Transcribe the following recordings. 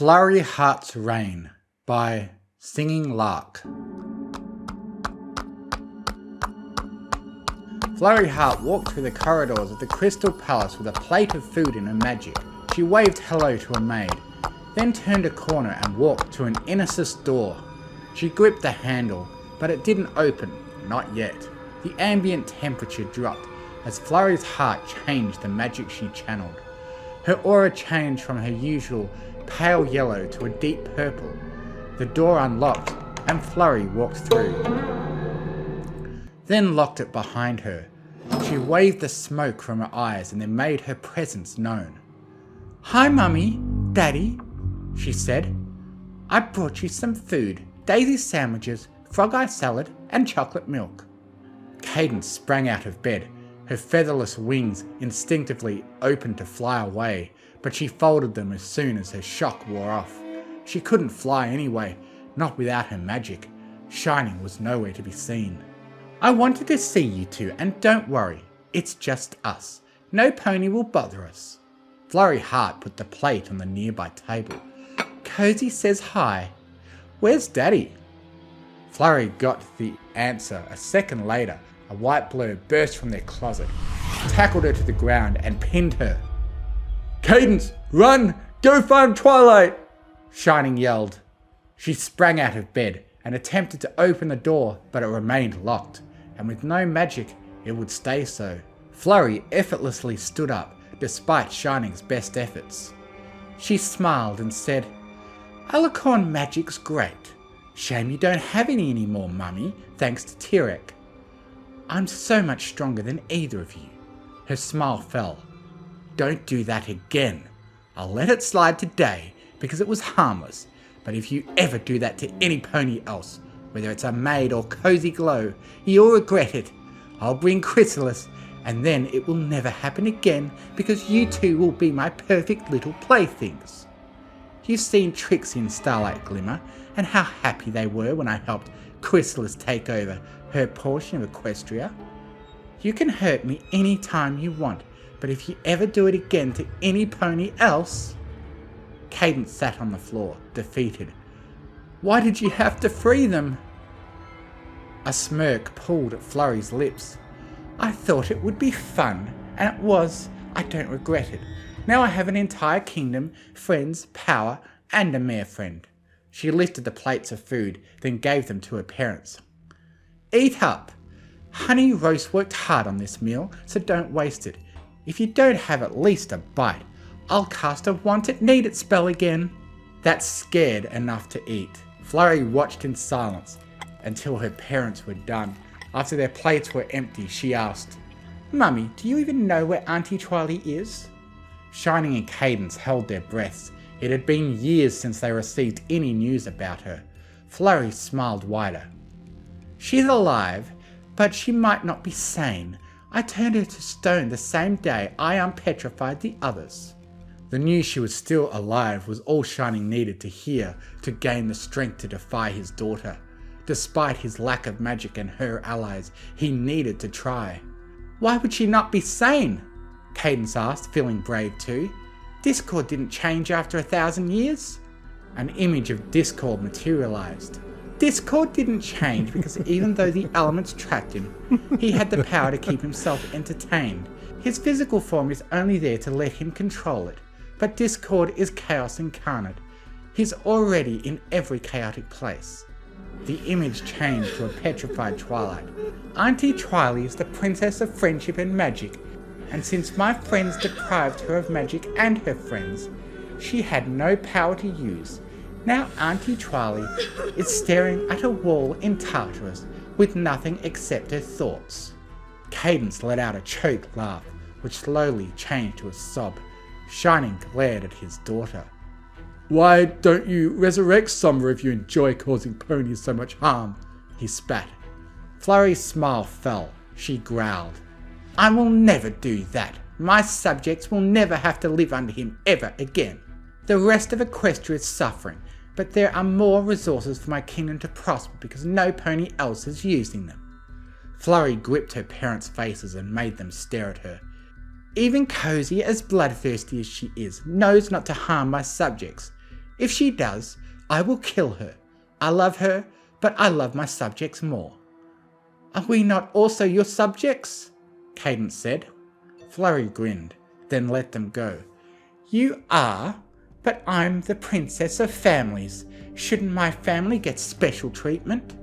Flurry Heart's Reign by Singing Lark. Flurry Heart walked through the corridors of the Crystal Palace with a plate of food in her magic. She waved hello to a maid, then turned a corner and walked to an Innesis door. She gripped the handle, but it didn't open, not yet. The ambient temperature dropped as Flurry's heart changed the magic she channeled. Her aura changed from her usual pale yellow to a deep purple. The door unlocked and Flurry walked through, then locked it behind her. She waved the smoke from her eyes and then made her presence known. "Hi Mummy, Daddy," she said. "I brought you some food, daisy sandwiches, frog eye salad and chocolate milk." Cadence sprang out of bed, her featherless wings instinctively opened to fly away, but she folded them as soon as her shock wore off. She couldn't fly anyway, not without her magic. Shining was nowhere to be seen. "I wanted to see you two, and don't worry, it's just us. No pony will bother us." Flurry Heart put the plate on the nearby table. "Cozy says hi. Where's Daddy?" Flurry got the answer a second later. A white blur burst from their closet, tackled her to the ground and pinned her. "Cadence, run! Go find Twilight!" Shining yelled. She sprang out of bed and attempted to open the door, but it remained locked, and with no magic, it would stay so. Flurry effortlessly stood up, despite Shining's best efforts. She smiled and said, "Alicorn magic's great. Shame you don't have any anymore, Mummy, thanks to Tirek. I'm so much stronger than either of you." Her smile fell. "Don't do that again. I'll let it slide today because it was harmless, but if you ever do that to any pony else, whether it's a maid or Cozy Glow, you'll regret it. I'll bring Chrysalis, and then it will never happen again because you two will be my perfect little playthings. You've seen Trixie and Starlight Glimmer and how happy they were when I helped Chrysalis take over her portion of Equestria. You can hurt me any time you want, but if you ever do it again to any pony else..." Cadence sat on the floor, defeated. "Why did you have to free them?" A smirk pulled at Flurry's lips. "I thought it would be fun, and it was. I don't regret it. Now I have an entire kingdom, friends, power, and a mare friend." She lifted the plates of food, then gave them to her parents. "Eat up. Honey Roast worked hard on this meal, so don't waste it. If you don't have at least a bite, I'll cast a want it need it spell again." That's scared enough to eat. Flurry watched in silence until her parents were done. After their plates were empty, she asked, "Mummy, do you even know where Auntie Twiley is?" Shining and Cadence held their breaths. It had been years since they received any news about her. Flurry smiled wider. "She's alive, but she might not be sane. I turned her to stone the same day I unpetrified the others." The news she was still alive was all Shining needed to hear to gain the strength to defy his daughter. Despite his lack of magic and her allies, he needed to try. "Why would she not be sane?" Cadence asked, feeling brave too. "Discord didn't change after 1,000 years?" An image of Discord materialized. "Discord didn't change because even though the elements trapped him, he had the power to keep himself entertained. His physical form is only there to let him control it. But Discord is chaos incarnate. He's already in every chaotic place." The image changed to a petrified Twilight. "Auntie Twiley is the princess of friendship and magic, and since my friends deprived her of magic and her friends, she had no power to use. Now Auntie Twiley is staring at a wall in Tartarus with nothing except her thoughts." Cadence let out a choked laugh, which slowly changed to a sob. Shining glared at his daughter. "Why don't you resurrect Summer if you enjoy causing ponies so much harm?" he spat. Flurry's smile fell. She growled. "I will never do that. My subjects will never have to live under him ever again. The rest of Equestria is suffering, but there are more resources for my kingdom to prosper because no pony else is using them." Flurry gripped her parents' faces and made them stare at her. "Even Cozy, as bloodthirsty as she is, knows not to harm my subjects. If she does, I will kill her. I love her, but I love my subjects more." "Are we not also your subjects?" Cadence said. Flurry grinned, then let them go. "You are, but I'm the princess of families. Shouldn't my family get special treatment?"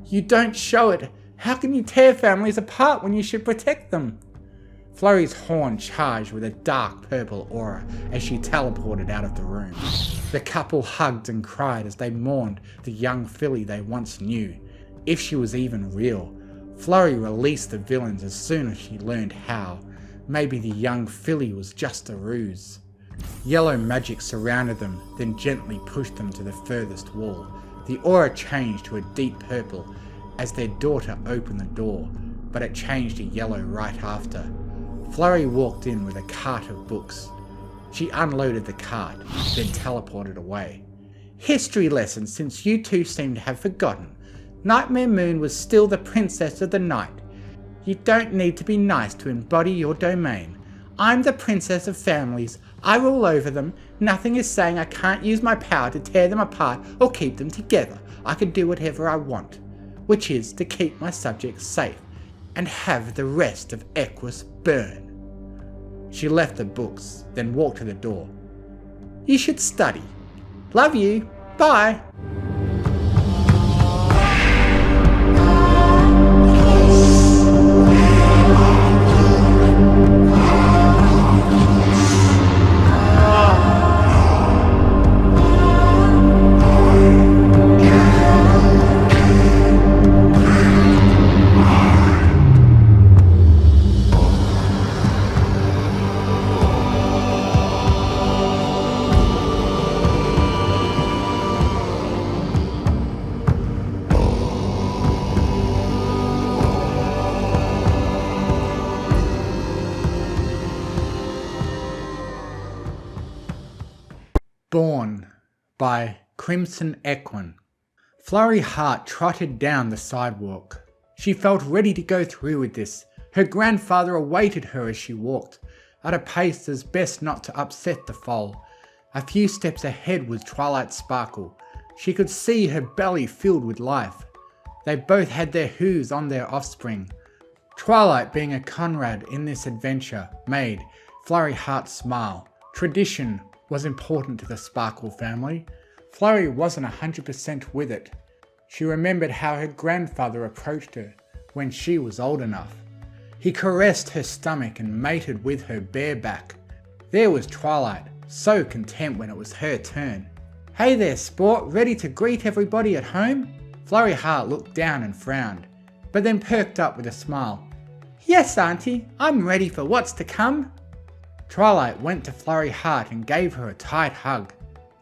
"You don't show it. How can you tear families apart when you should protect them?" Flurry's horn charged with a dark purple aura as she teleported out of the room. The couple hugged and cried as they mourned the young filly they once knew. If she was even real. Flurry released the villains as soon as she learned how. Maybe the young filly was just a ruse. Yellow magic surrounded them, then gently pushed them to the furthest wall. The aura changed to a deep purple as their daughter opened the door, but it changed to yellow right after. Flurry walked in with a cart of books. She unloaded the cart, then teleported away. "History lesson, since you two seem to have forgotten. Nightmare Moon was still the princess of the night. You don't need to be nice to embody your domain. I'm the princess of families. I rule over them. Nothing is saying I can't use my power to tear them apart or keep them together. I can do whatever I want, which is to keep my subjects safe and have the rest of Equus burn." She left the books, then walked to the door. "You should study. Love you. Bye." Born by Crimson Equine. Flurry Heart trotted down the sidewalk. She felt ready to go through with this. Her grandfather awaited her as she walked, at a pace as best not to upset the foal. A few steps ahead was Twilight Sparkle. She could see her belly filled with life. They both had their hooves on their offspring. Twilight, being a comrade in this adventure, made Flurry Heart smile. Tradition was important to the Sparkle family. Flurry wasn't 100% with it. She remembered how her grandfather approached her when she was old enough. He caressed her stomach and mated with her bare back. There was Twilight, so content when it was her turn. "Hey there, sport, ready to greet everybody at home?" Flurry Heart looked down and frowned, but then perked up with a smile. "Yes, Auntie, I'm ready for what's to come." Twilight went to Flurry Heart and gave her a tight hug.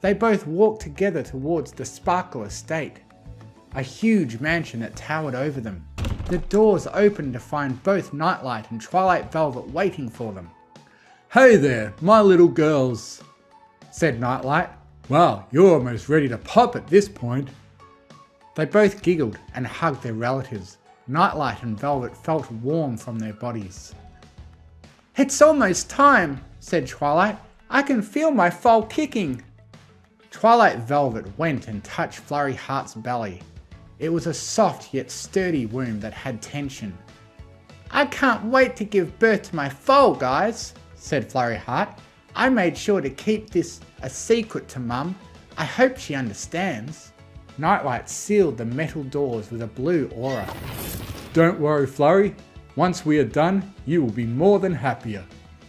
They both walked together towards the Sparkle estate, a huge mansion that towered over them. The doors opened to find both Nightlight and Twilight Velvet waiting for them. "Hey there, my little girls," said Nightlight. "Wow, you're almost ready to pop at this point." They both giggled and hugged their relatives. Nightlight and Velvet felt warm from their bodies. "It's almost time," said Twilight. "I can feel my foal kicking." Twilight Velvet went and touched Flurry Heart's belly. It was a soft yet sturdy womb that had tension. "I can't wait to give birth to my foal, guys," said Flurry Heart. "I made sure to keep this a secret to Mum. I hope she understands." Nightlight sealed the metal doors with a blue aura. "Don't worry, Flurry. Once we are done, you will be more than happier,"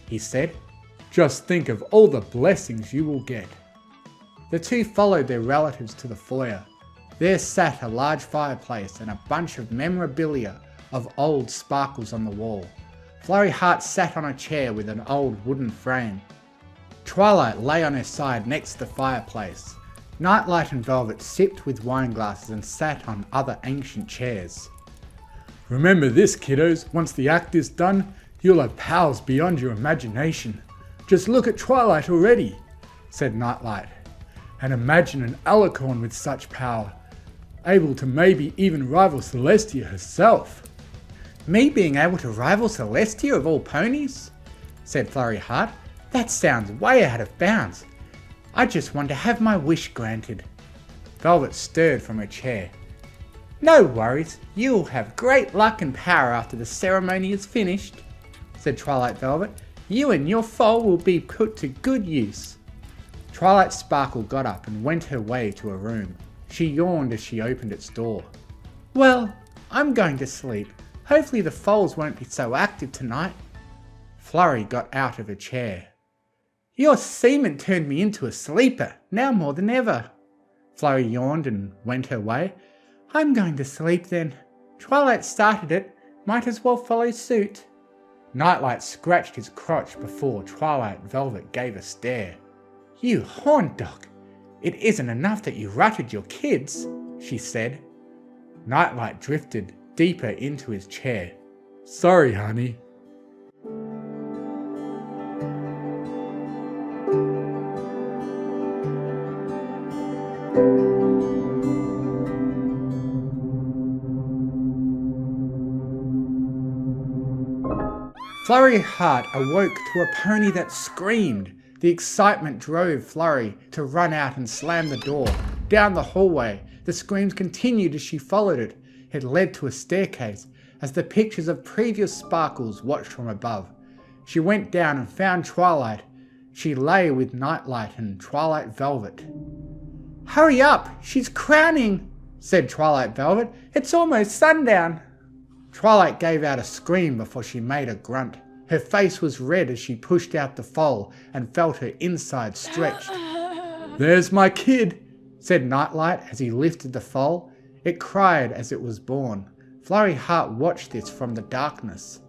he said. "Just think of all the blessings you will get." The two followed their relatives to the foyer. There sat a large fireplace and a bunch of memorabilia of old Sparkles on the wall. Flurry Heart sat on a chair with an old wooden frame. Twilight lay on her side next to the fireplace. Nightlight and Velvet sipped with wine glasses and sat on other ancient chairs. "Remember this, kiddos, once the act is done, you'll have powers beyond your imagination. Just look at Twilight already," said Nightlight. "And imagine an alicorn with such power, able to maybe even rival Celestia herself." "Me being able to rival Celestia of all ponies?" said Flurry Heart. "That sounds way out of bounds. I just want to have my wish granted. Velvet stirred from her chair. No worries, you'll have great luck and power after the ceremony is finished, said Twilight Velvet. You and your foal will be put to good use. Twilight Sparkle got up and went her way to her room. She yawned as she opened its door. Well, I'm going to sleep. Hopefully the foals won't be so active tonight. Flurry got out of her chair. Your semen turned me into a sleeper, now more than ever. Flurry yawned and went her way. I'm going to sleep then. Twilight started it, might as well follow suit. Nightlight scratched his crotch before Twilight Velvet gave a stare. You horn dog! It isn't enough that you rutted your kids, she said. Nightlight drifted deeper into his chair. Sorry, honey. Flurry Heart awoke to a pony that screamed. The excitement drove Flurry to run out and slam the door. Down the hallway, the screams continued as she followed it. It led to a staircase as the pictures of previous Sparkles watched from above. She went down and found Twilight. She lay with Nightlight and Twilight Velvet. Hurry up, she's crowning, said Twilight Velvet. It's almost sundown. Twilight gave out a scream before she made a grunt. Her face was red as she pushed out the foal and felt her inside stretched. There's my kid, said Nightlight as he lifted the foal. It cried as it was born. Flurry Heart watched this from the darkness.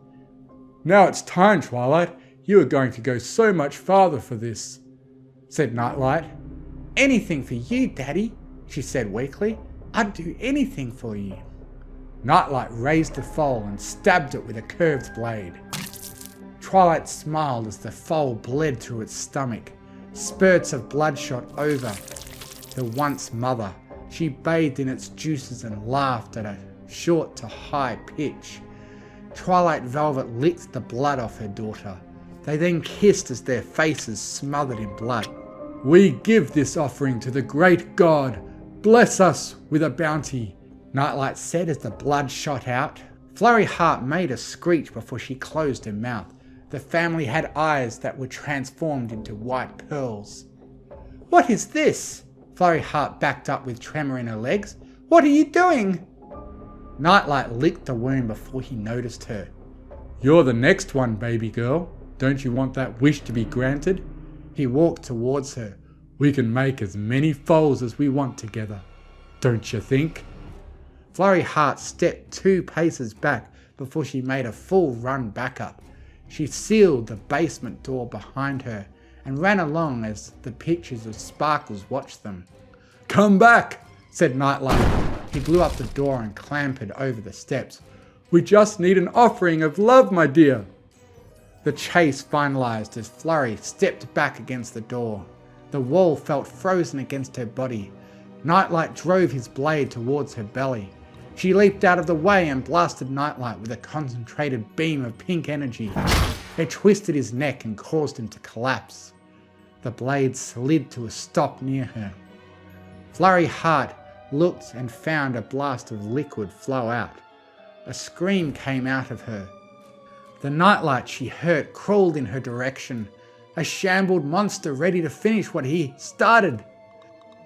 Now it's time, Twilight. You are going to go so much farther for this, said Nightlight. Anything for you, Daddy, she said weakly. I'd do anything for you. Nightlight raised the foal and stabbed it with a curved blade. Twilight smiled as the foal bled through its stomach. Spurts of blood shot over the once mother. She bathed in its juices and laughed at a short to high pitch. Twilight Velvet licked the blood off her daughter. They then kissed as their faces smothered in blood. We give this offering to the great God. Bless us with a bounty, Nightlight said as the blood shot out. Flurry Heart made a screech before she closed her mouth. The family had eyes that were transformed into white pearls. What is this? Flurry Heart backed up with tremor in her legs. What are you doing? Nightlight licked the wound before he noticed her. You're the next one, baby girl. Don't you want that wish to be granted? He walked towards her. We can make as many foals as we want together. Don't you think? Flurry Heart stepped 2 paces back before she made a full run back up. She sealed the basement door behind her and ran along as the pictures of Sparkles watched them. Come back, said Nightlight. He blew up the door and clambered over the steps. We just need an offering of love, my dear. The chase finalized as Flurry stepped back against the door. The wall felt frozen against her body. Nightlight drove his blade towards her belly. She leaped out of the way and blasted Nightlight with a concentrated beam of pink energy. It twisted his neck and caused him to collapse. The blade slid to a stop near her. Flurry Heart looked and found a blast of liquid flow out. A scream came out of her. The Nightlight she hurt crawled in her direction, a shambled monster ready to finish what he started.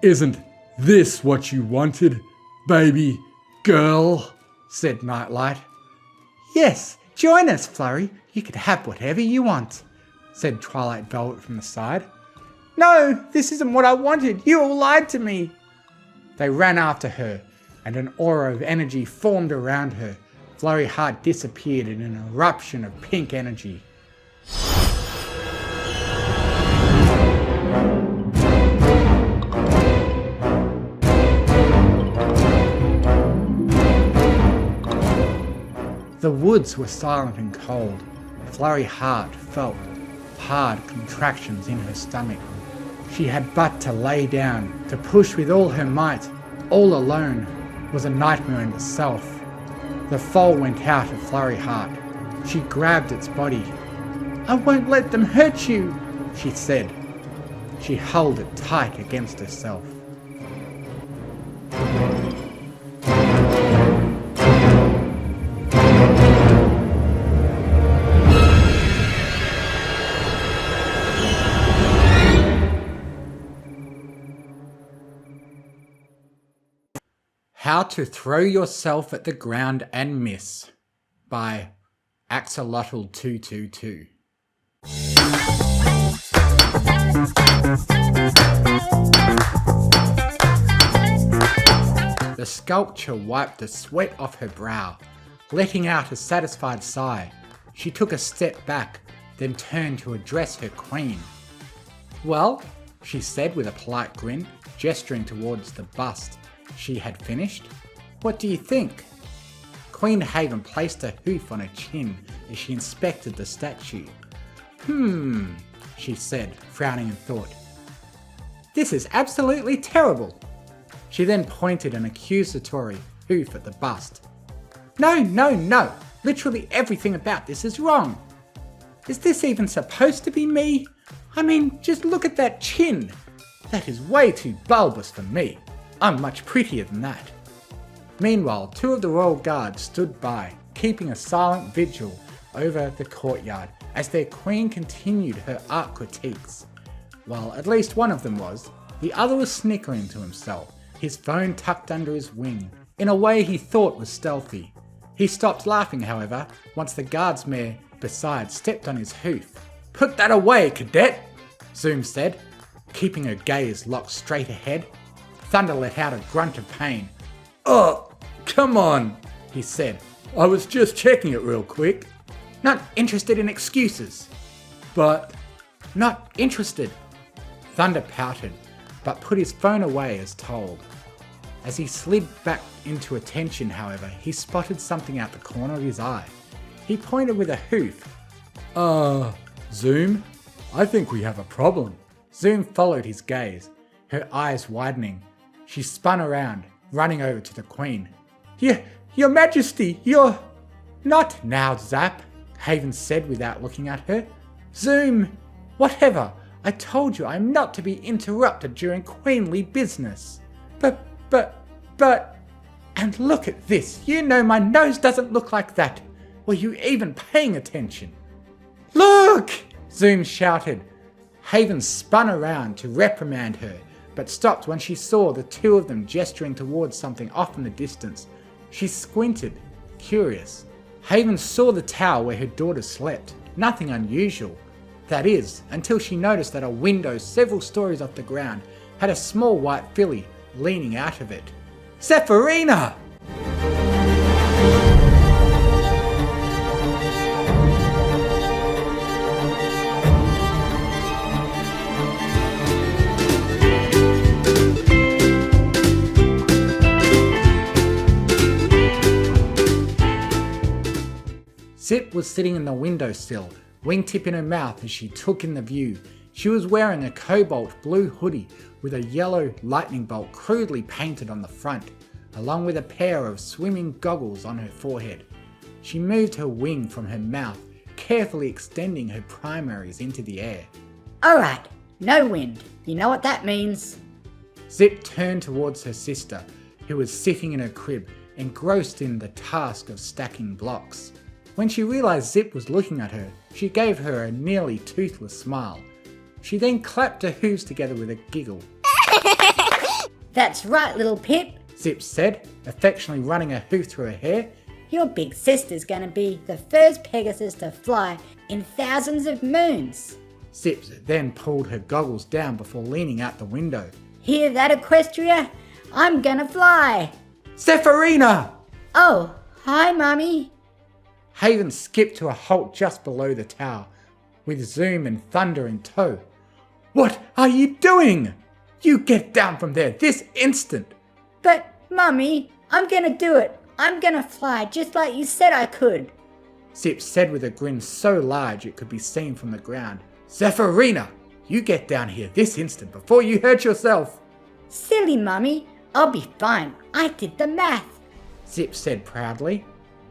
Isn't this what you wanted, baby girl? Said Nightlight. Yes, join us, Flurry. You can have whatever you want, said Twilight Velvet from the side. No, this isn't what I wanted. You all lied to me. They ran after her, and an aura of energy formed around her. Flurry Heart disappeared in an eruption of pink energy. The woods were silent and cold. Flurry Heart felt hard contractions in her stomach. She had but to lay down, to push with all her might. All alone was a nightmare in itself. The foal went out of Flurry Heart. She grabbed its body. I won't let them hurt you, she said. She held it tight against herself. How to Throw Yourself at the Ground and Miss by Axolotl222. The sculpture wiped the sweat off her brow, letting out a satisfied sigh. She took a step back, then turned to address her queen. "Well," she said with a polite grin, gesturing towards the bust she had finished. "What do you think?" Queen Haven placed a hoof on her chin as she inspected the statue. She said, frowning in thought. "This is absolutely terrible." She then pointed an accusatory hoof at the bust. No, literally everything about this is wrong. Is this even supposed to be me? I mean, just look at that chin. That is way too bulbous for me. I'm much prettier than that." Meanwhile, two of the royal guards stood by, keeping a silent vigil over the courtyard as their queen continued her art critiques. While at least one of them was, the other was snickering to himself, his phone tucked under his wing, in a way he thought was stealthy. He stopped laughing, however, once the guard's mare beside stepped on his hoof. "Put that away, cadet," Zoom said, keeping her gaze locked straight ahead. Thunder let out a grunt of pain. "Oh, come on," he said. "I was just checking it real quick." "Not interested in excuses." "But..." "Not interested." Thunder pouted, but put his phone away as told. As he slid back into attention, however, he spotted something out the corner of his eye. He pointed with a hoof. Zoom, I think we have a problem." Zoom followed his gaze, her eyes widening. She spun around, running over to the queen. Your Majesty, you're..." "Not now, Zap," Haven said without looking at her. "Zoom, whatever. I told you I am not to be interrupted during queenly business." But... And look at this. You know my nose doesn't look like that. Were you even paying attention?" "Look!" Zoom shouted. Haven spun around to reprimand her, but stopped when she saw the two of them gesturing towards something off in the distance. She squinted, curious. Haven saw the tower where her daughter slept. Nothing unusual. That is, until she noticed that a window several stories off the ground had a small white filly leaning out of it. "Zephyrina!" Zip was sitting in the windowsill, wingtip in her mouth as she took in the view. She was wearing a cobalt blue hoodie with a yellow lightning bolt crudely painted on the front, along with a pair of swimming goggles on her forehead. She moved her wing from her mouth, carefully extending her primaries into the air. "Alright, no wind. You know what that means." Zip turned towards her sister, who was sitting in her crib, engrossed in the task of stacking blocks. When she realised Zip was looking at her, she gave her a nearly toothless smile. She then clapped her hooves together with a giggle. "That's right, little Pip," Zip said, affectionately running a hoof through her hair. "Your big sister's gonna be the first Pegasus to fly in thousands of moons." Zip then pulled her goggles down before leaning out the window. "Hear that, Equestria? I'm gonna fly." "Zephyrina!" "Oh, hi, Mummy." Haven skipped to a halt just below the tower, with Zoom and Thunder in tow. "What are you doing? You get down from there this instant!" "But, Mummy, I'm gonna do it. I'm gonna fly just like you said I could." Zip said with a grin so large it could be seen from the ground. "Zephyrina, you get down here this instant before you hurt yourself." "Silly, Mummy. I'll be fine. I did the math." Zip said proudly.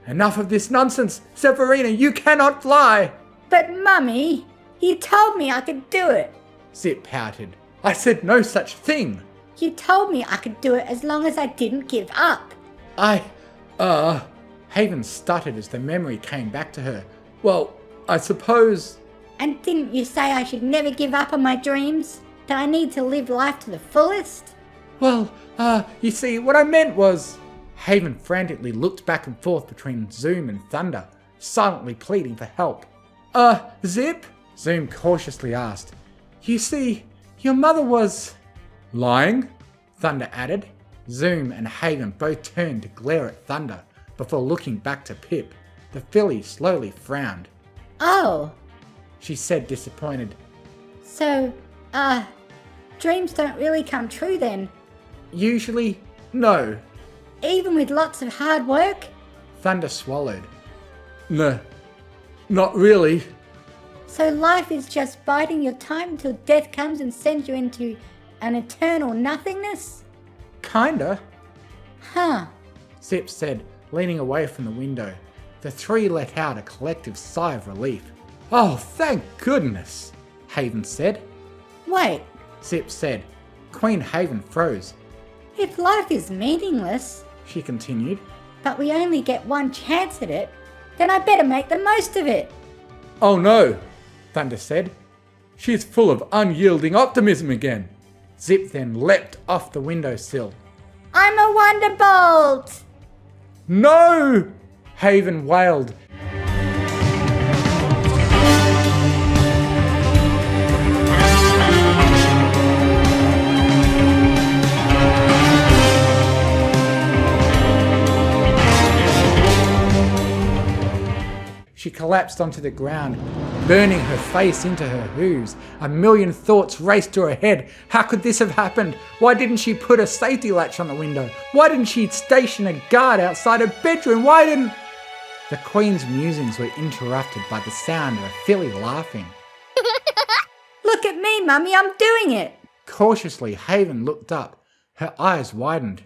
"Enough of this nonsense! Zephyrina, you cannot fly!" "But, Mummy, you told me I could do it." Zip pouted, I said no such thing. You told me I could do it as long as I didn't give up. Haven stuttered as the memory came back to her. Well, I suppose... And didn't you say I should never give up on my dreams? That I need to live life to the fullest? Well, you see, what I meant was... Haven frantically looked back and forth between Zoom and Thunder, silently pleading for help. Zip? Zoom cautiously asked. You see, your mother was... Lying? Thunder added. Zoom and Haven both turned to glare at Thunder before looking back to Pip. The filly slowly frowned. Oh. She said, disappointed. So, dreams don't really come true then? Usually, no. Even with lots of hard work? Thunder swallowed. No, not really. So life is just biding your time till death comes and sends you into an eternal nothingness? Kinda. Huh. Zip said, leaning away from the window. The three let out a collective sigh of relief. Oh, thank goodness, Haven said. Wait. Zip said. Queen Haven froze. If life is meaningless, she continued, but we only get one chance at it, then I better make the most of it. Oh no, Thunder said. She's full of unyielding optimism again. Zip then leapt off the windowsill. I'm a wonderbolt! No! Haven wailed. She collapsed onto the ground, burning her face into her hooves. A million thoughts raced to her head. How could this have happened? Why didn't she put a safety latch on the window? Why didn't she station a guard outside her bedroom? Why didn't... The Queen's musings were interrupted by the sound of a filly laughing. Look at me, Mummy, I'm doing it! Cautiously, Haven looked up. Her eyes widened.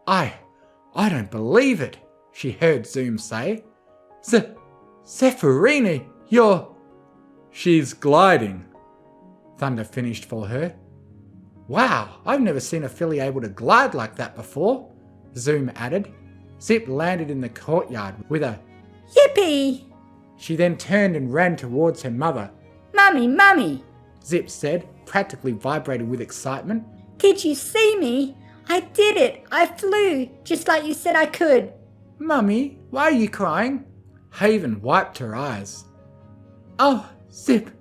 I don't believe it, she heard Zoom say. Zephyrini, She's gliding, Thunder finished for her. Wow, I've never seen a filly able to glide like that before, Zoom added. Zip landed in the courtyard with a Yippee! She then turned and ran towards her mother. Mummy, Mummy! Zip said, practically vibrating with excitement. Did you see me? I did it! I flew, just like you said I could. Mummy, why are you crying? Haven wiped her eyes. Oh, Zip,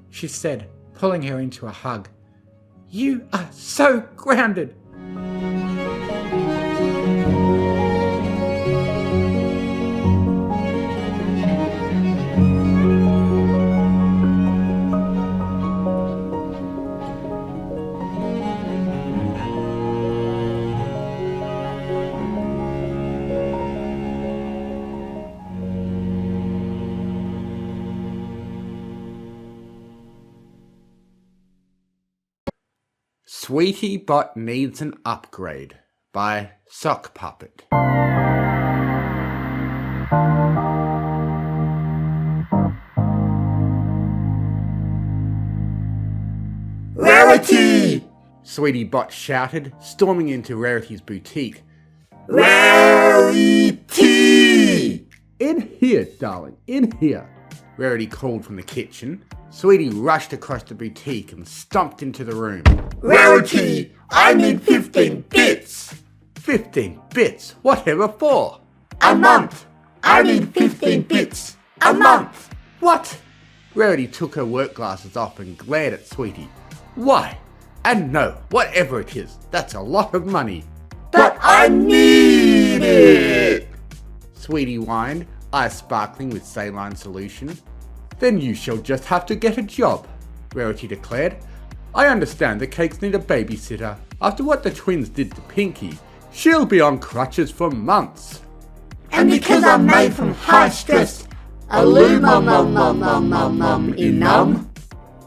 she said, pulling her into a hug. You are so grounded. Sweetie Bot Needs an Upgrade by Sock Puppet. Rarity! Sweetie Bot shouted, storming into Rarity's boutique. Rarity! In here, darling, in here, Rarity called from the kitchen. Sweetie rushed across the boutique and stomped into the room. Rarity! I need 15 bits! 15 bits? Whatever for? A month! I need 15 bits! A month! What? Rarity took her work glasses off and glared at Sweetie. Why? And no, whatever it is, that's a lot of money. But I need it! Sweetie whined, eyes sparkling with saline solution. Then you shall just have to get a job, Rarity declared. I understand the cakes need a babysitter. After what the twins did to Pinky, she'll be on crutches for months. And because I'm made from high-stress aluminum,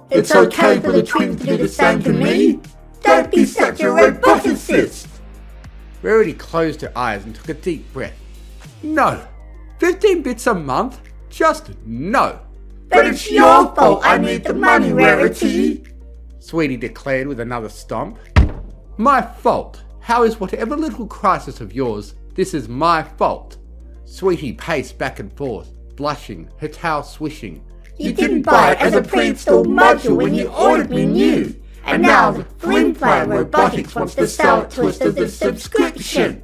it's okay for the twins to do the same to me? Don't be such a roboticist! Rarity closed her eyes and took a deep breath. No! 15 bits a month? Just no! But it's your fault I need the money, Rarity! Sweetie declared with another stomp. My fault. How is whatever little crisis of yours, this is my fault? Sweetie paced back and forth, blushing, her tail swishing. You didn't buy it as a pre-installed module when you ordered me new. And now the Flimflam Robotics wants to sell it to us as a subscription.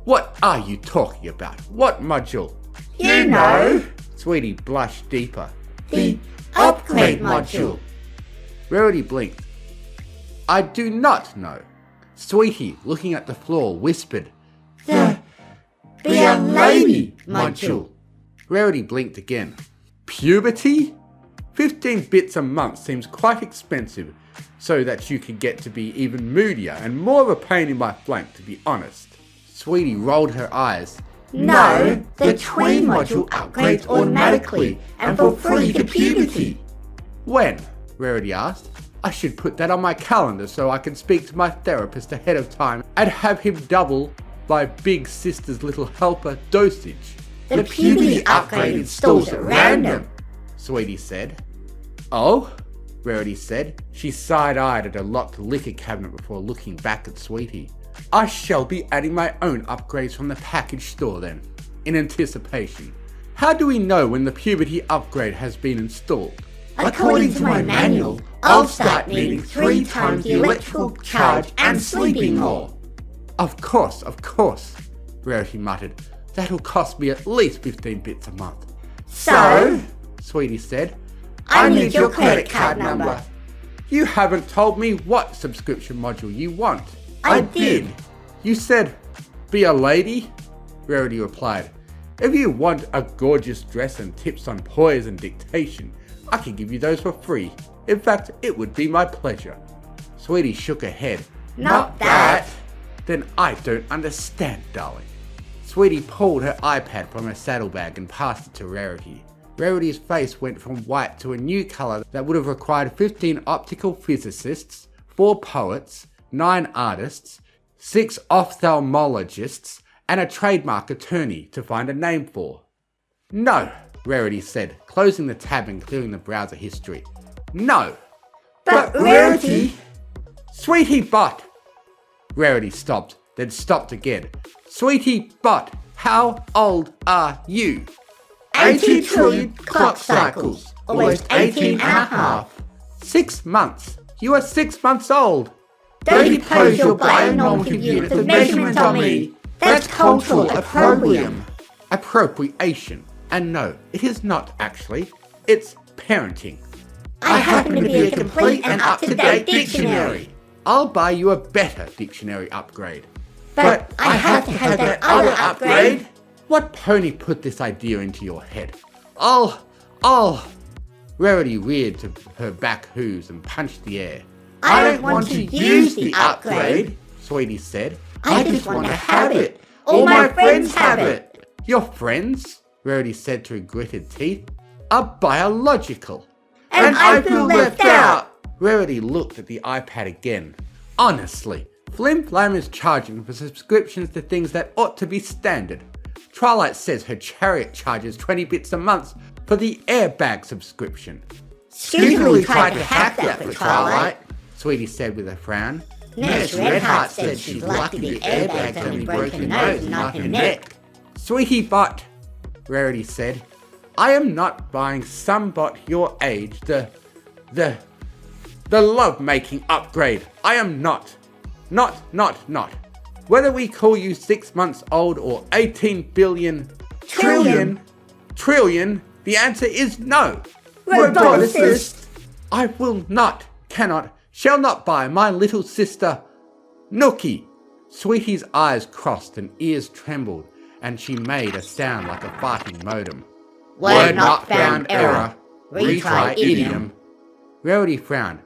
What are you talking about? What module? You know, Sweetie blushed deeper. the upgrade module. Rarity blinked. I do not know. Sweetie, looking at the floor, whispered. The Be a Lady module. Rarity blinked again. Puberty? 15 bits a month seems quite expensive, so that you can get to be even moodier and more of a pain in my flank, to be honest. Sweetie rolled her eyes. No, the Tween module upgrades automatically and for free to puberty. When? Rarity asked. I should put that on my calendar so I can speak to my therapist ahead of time and have him double my big sister's little helper dosage. The puberty upgrade installs at random, Sweetie said. Oh? Rarity said. She side-eyed at a locked liquor cabinet before looking back at Sweetie. I shall be adding my own upgrades from the package store then, in anticipation. How do we know when the puberty upgrade has been installed? According to my manual, I'll start needing 3 times the electrical charge and sleeping more. Of course, Rarity muttered. That'll cost me at least 15 bits a month. So, Sweetie said. I need your credit card number. You haven't told me what subscription module you want. I did. You said, be a lady? Rarity replied. If you want a gorgeous dress and tips on poise and dictation, I can give you those for free. In fact, it would be my pleasure. Sweetie shook her head. Not that. Then I don't understand, darling. Sweetie pulled her iPad from her saddlebag and passed it to Rarity. Rarity's face went from white to a new colour that would have required 15 optical physicists, 4 poets, 9 artists, 6 ophthalmologists, and a trademark attorney to find a name for. No, Rarity said, closing the tab and clearing the browser history. No. But Rarity... Sweetie Bot! Rarity stopped, then stopped again. Sweetie Bot, how old are you? 80 trillion clock cycles, almost 18 and a half. 6 months. You are 6 months old. Don't impose your bionormative unit of measurement on me. That's cultural opprobrium. Appropriation. And no, it is not actually. It's parenting. I happen to be a complete and up-to-date dictionary. I'll buy you a better dictionary upgrade. But I have to have that other upgrade. What pony put this idea into your head? I'll... Rarity reared to her back hooves and punched the air. I don't want to use the upgrade, Sweetie said. I just want to have it. All my friends have it. Your friends, Rarity said through gritted teeth, are biological. And I feel left out. Rarity looked at the iPad again. Honestly, Flimflam is charging for subscriptions to things that ought to be standard. Twilight says her chariot charges 20 bits a month for the airbag subscription. Skillfully tried to hack that for Twilight, Sweetie said with a frown. Nurse Redheart said she's lucky the airbag's only broke her nose and not her neck. Sweetie Bot, Rarity said. I am not buying some bot your age the love-making upgrade. I am not. Not. Whether we call you 6 months old or 18 billion trillion, the answer is no. Roboticist. I will not, cannot, shall not buy my little sister, Nookie. Sweetie's eyes crossed and ears trembled, and she made a sound like a farting modem. Word not found error. Retry idiom. Rarity frowned.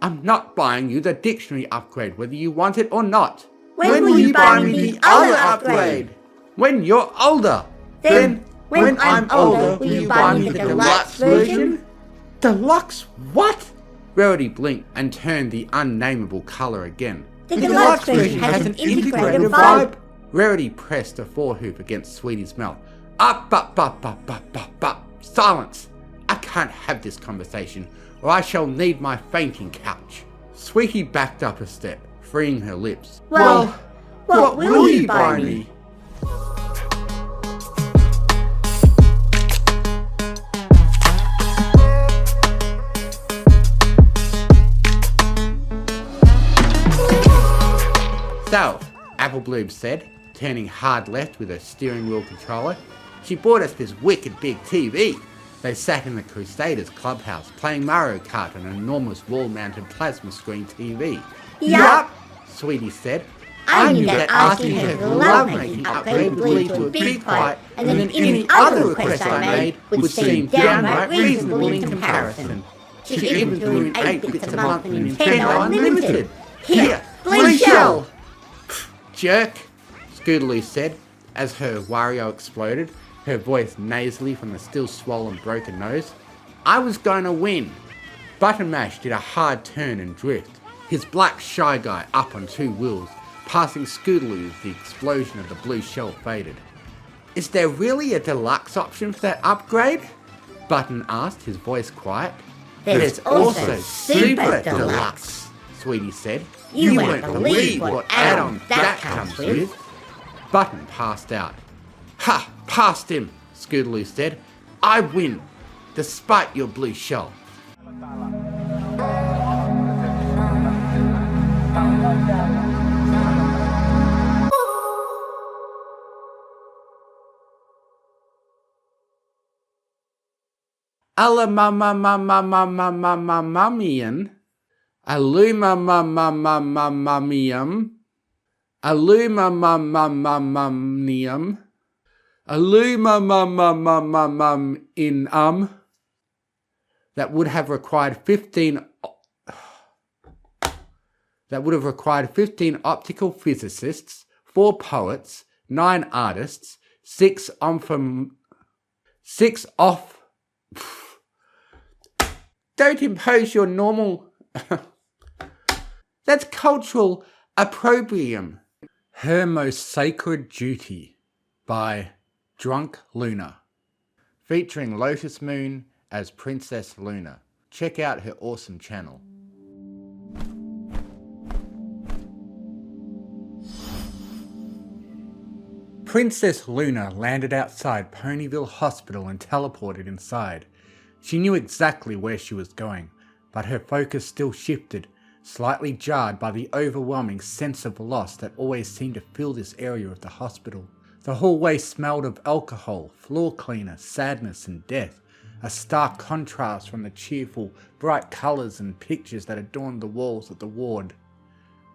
I'm not buying you the dictionary upgrade whether you want it or not. When will you buy me the other upgrade? When you're older. Then, when I'm older, will you buy me the deluxe version? Deluxe what? Rarity blinked and turned the unnameable colour again. The deluxe version has an integrated vibe. Rarity pressed a forehoof against Sweetie's mouth. Up. Silence. I can't have this conversation. or I shall need my fainting couch. Sweetie backed up a step, freeing her lips. Well, what will you buy me? So, Apple Bloom said, turning hard left with her steering wheel controller, she bought us this wicked big TV. They sat in the Crusaders clubhouse playing Mario Kart on an enormous wall-mounted plasma screen TV. Yup! Sweetie said, I knew that asking her for a lovemaking upgrade would lead to a big fight, and then any other request I made would seem downright reasonable in comparison. She even threw in 8 bits a month and Nintendo Unlimited. Here, blue shell! Jerk, Scootaloo said, as her Wario exploded, her voice nasally from the still swollen broken nose. I was going to win. Button Mash did a hard turn and drift, his black Shy Guy up on 2 wheels, passing Scootaloo as the explosion of the blue shell faded. Is there really a deluxe option for that upgrade? Button asked, his voice quiet. There's also Super Deluxe, Sweetie said. You won't believe what add-on that comes with. Button passed out. Ha! Passed him, Scootaloo said. I win, despite your blue shell. Alamamamamamamamamian. Alumamamamamamium. Alumamamamamamium. Alumamamamamam in that would have required 15 optical physicists, 4 poets, 9 artists, 6 off. Don't impose your normal. That's cultural opprobrium. Her Most Sacred Duty by Drunk Luna, featuring Lotus Moon as Princess Luna. Check out her awesome channel. Princess Luna landed outside Ponyville Hospital and teleported inside. She knew exactly where she was going, but her focus still shifted, slightly jarred by the overwhelming sense of loss that always seemed to fill this area of the hospital. The hallway smelled of alcohol, floor cleaner, sadness and death, a stark contrast from the cheerful, bright colours and pictures that adorned the walls of the ward.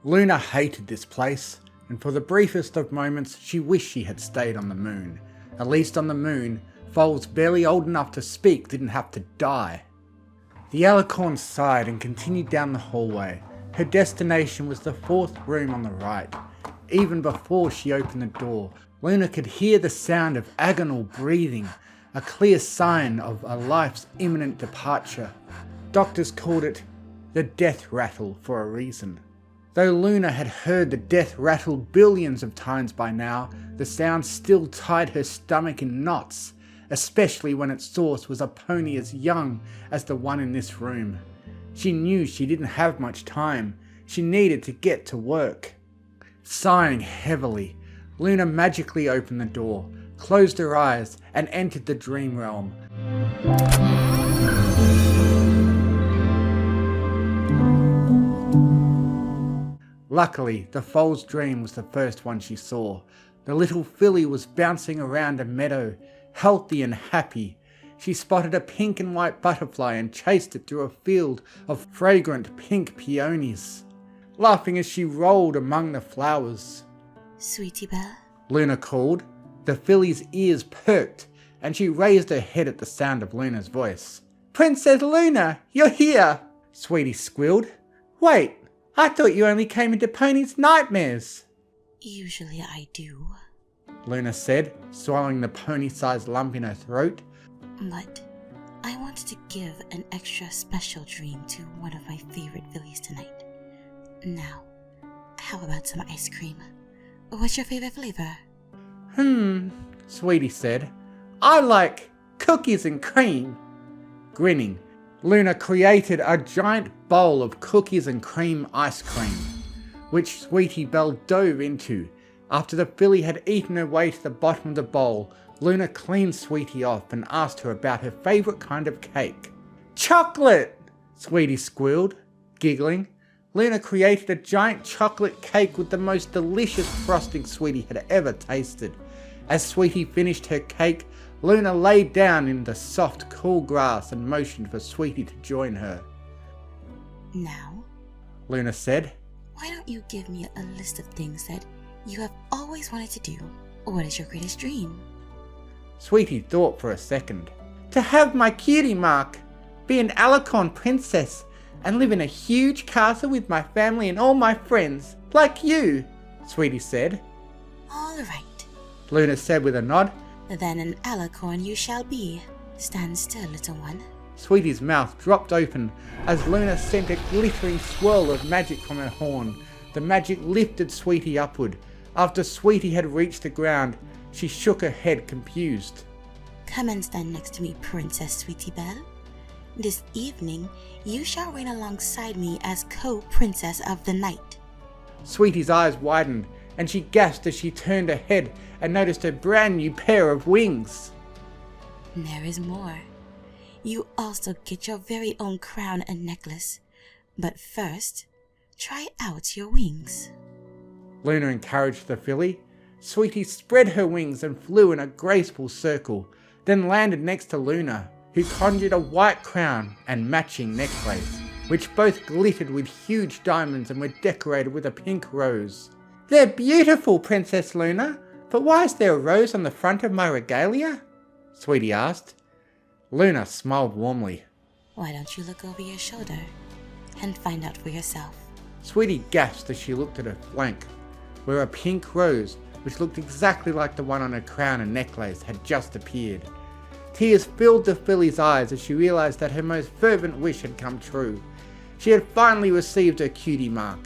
Luna hated this place, and for the briefest of moments she wished she had stayed on the moon. At least on the moon, foals barely old enough to speak didn't have to die. The alicorn sighed and continued down the hallway. Her destination was the 4th room on the right. Even before she opened the door, Luna could hear the sound of agonal breathing, a clear sign of a life's imminent departure. Doctors called it the death rattle for a reason. Though Luna had heard the death rattle billions of times by now, the sound still tied her stomach in knots, especially when its source was a pony as young as the one in this room. She knew she didn't have much time. She needed to get to work. Sighing heavily, Luna magically opened the door, closed her eyes, and entered the dream realm. Luckily, the foal's dream was the first one she saw. The little filly was bouncing around a meadow, healthy and happy. She spotted a pink and white butterfly and chased it through a field of fragrant pink peonies, laughing as she rolled among the flowers. Sweetie Belle? Luna called. The filly's ears perked, and she raised her head at the sound of Luna's voice. Princess Luna, you're here! Sweetie squealed. Wait, I thought you only came into Pony's nightmares. Usually I do, Luna said, swallowing the pony-sized lump in her throat. but I wanted to give an extra special dream to one of my favorite fillies tonight. Now, how about some ice cream? What's your favorite flavor? Sweetie said. I like cookies and cream. Grinning, Luna created a giant bowl of cookies and cream ice cream, which Sweetie Belle dove into. After the filly had eaten her way to the bottom of the bowl, Luna cleaned Sweetie off and asked her about her favourite kind of cake. "Chocolate!" Sweetie squealed, giggling. Luna created a giant chocolate cake with the most delicious frosting Sweetie had ever tasted. As Sweetie finished her cake, Luna laid down in the soft, cool grass and motioned for Sweetie to join her. "Now," Luna said, "why don't you give me a list of things that you have always wanted to do? What is your greatest dream?" Sweetie thought for a second. "To have my cutie mark, be an alicorn princess, and live in a huge castle with my family and all my friends, like you," Sweetie said. "All right," Luna said with a nod. "then an alicorn you shall be. Stand still, little one." Sweetie's mouth dropped open as Luna sent a glittering swirl of magic from her horn. The magic lifted Sweetie upward. After Sweetie had reached the ground, she shook her head confused. "Come and stand next to me, Princess Sweetie Belle. This evening, you shall reign alongside me as co-princess of the night." Sweetie's eyes widened, and she gasped as she turned her head and noticed a brand new pair of wings. "There is more. You also get your very own crown and necklace. But first, try out your wings." Luna encouraged the filly. Sweetie spread her wings and flew in a graceful circle, then landed next to Luna, who conjured a white crown and matching necklace, which both glittered with huge diamonds and were decorated with a pink rose. "They're beautiful, Princess Luna, but why is there a rose on the front of my regalia?" Sweetie asked. Luna smiled warmly. "Why don't you look over your shoulder and find out for yourself?" Sweetie gasped as she looked at her flank, where a pink rose, which looked exactly like the one on her crown and necklace, had just appeared. Tears filled the filly's eyes as she realised that her most fervent wish had come true. She had finally received her cutie mark.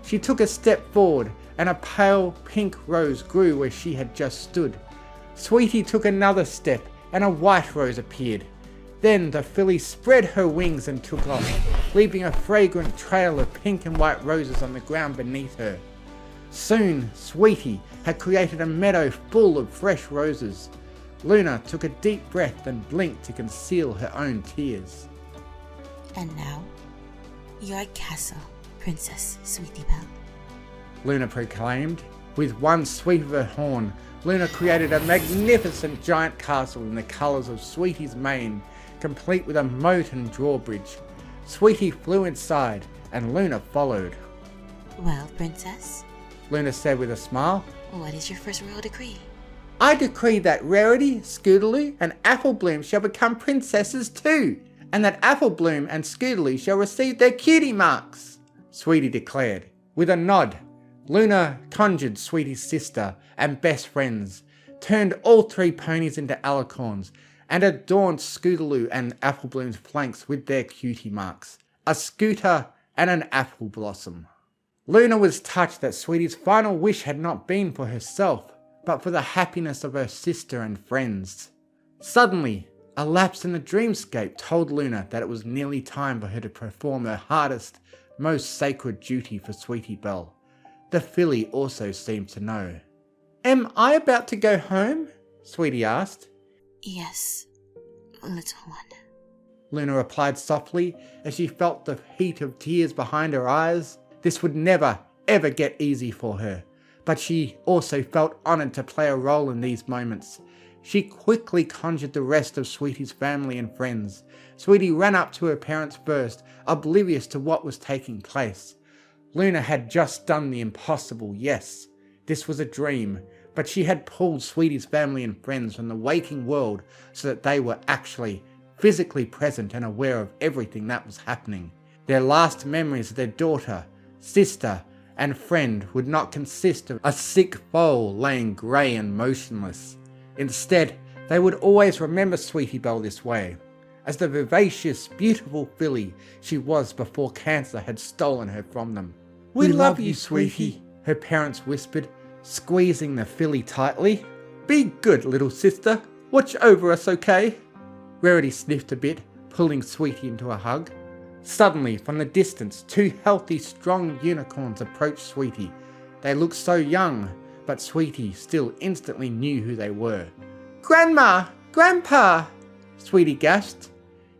She took a step forward, and a pale pink rose grew where she had just stood. Sweetie took another step, and a white rose appeared. Then the filly spread her wings and took off, leaving a fragrant trail of pink and white roses on the ground beneath her. Soon, Sweetie had created a meadow full of fresh roses. Luna took a deep breath and blinked to conceal her own tears. "And now, your castle, Princess Sweetie Belle," Luna proclaimed. With one sweep of her horn, Luna created a magnificent giant castle in the colours of Sweetie's mane, complete with a moat and drawbridge. Sweetie flew inside, and Luna followed. "Well, Princess," Luna said with a smile, "what is your first royal decree?" "I decree that Rarity, Scootaloo, and Applebloom shall become princesses too, and that Applebloom and Scootaloo shall receive their cutie marks," Sweetie declared. With a nod, Luna conjured Sweetie's sister and best friends, turned all three ponies into alicorns, and adorned Scootaloo and Applebloom's flanks with their cutie marks, a scooter and an apple blossom. Luna was touched that Sweetie's final wish had not been for herself, but for the happiness of her sister and friends. Suddenly, a lapse in the dreamscape told Luna that it was nearly time for her to perform her hardest, most sacred duty for Sweetie Belle. The filly also seemed to know. "Am I about to go home?" Sweetie asked. "Yes, little one," Luna replied softly as she felt the heat of tears behind her eyes. This would never, ever get easy for her, but she also felt honoured to play a role in these moments. She quickly conjured the rest of Sweetie's family and friends. Sweetie ran up to her parents first, oblivious to what was taking place. Luna had just done the impossible, yes. This was a dream, but she had pulled Sweetie's family and friends from the waking world so that they were actually physically present and aware of everything that was happening. Their last memories of their daughter, sister, and friend would not consist of a sick foal laying grey and motionless. Instead, they would always remember Sweetie Belle this way, as the vivacious, beautiful filly she was before cancer had stolen her from them. "We love you, Sweetie," her parents whispered, squeezing the filly tightly. "Be good, little sister. Watch over us, okay?" Rarity sniffed a bit, pulling Sweetie into a hug. Suddenly, from the distance, two healthy, strong unicorns approached Sweetie. They looked so young, but Sweetie still instantly knew who they were. "Grandma! Grandpa!" Sweetie gasped.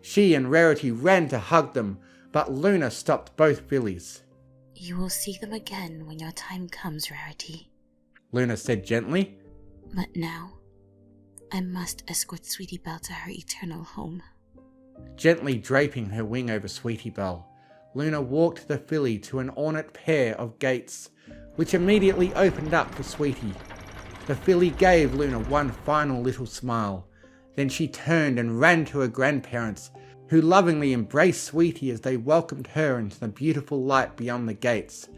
She and Rarity ran to hug them, but Luna stopped both fillies. "You will see them again when your time comes, Rarity," Luna said gently. "But now, I must escort Sweetie Belle to her eternal home." Gently draping her wing over Sweetie Belle, Luna walked the filly to an ornate pair of gates, which immediately opened up for Sweetie. The filly gave Luna one final little smile. Then she turned and ran to her grandparents, who lovingly embraced Sweetie as they welcomed her into the beautiful light beyond the gates.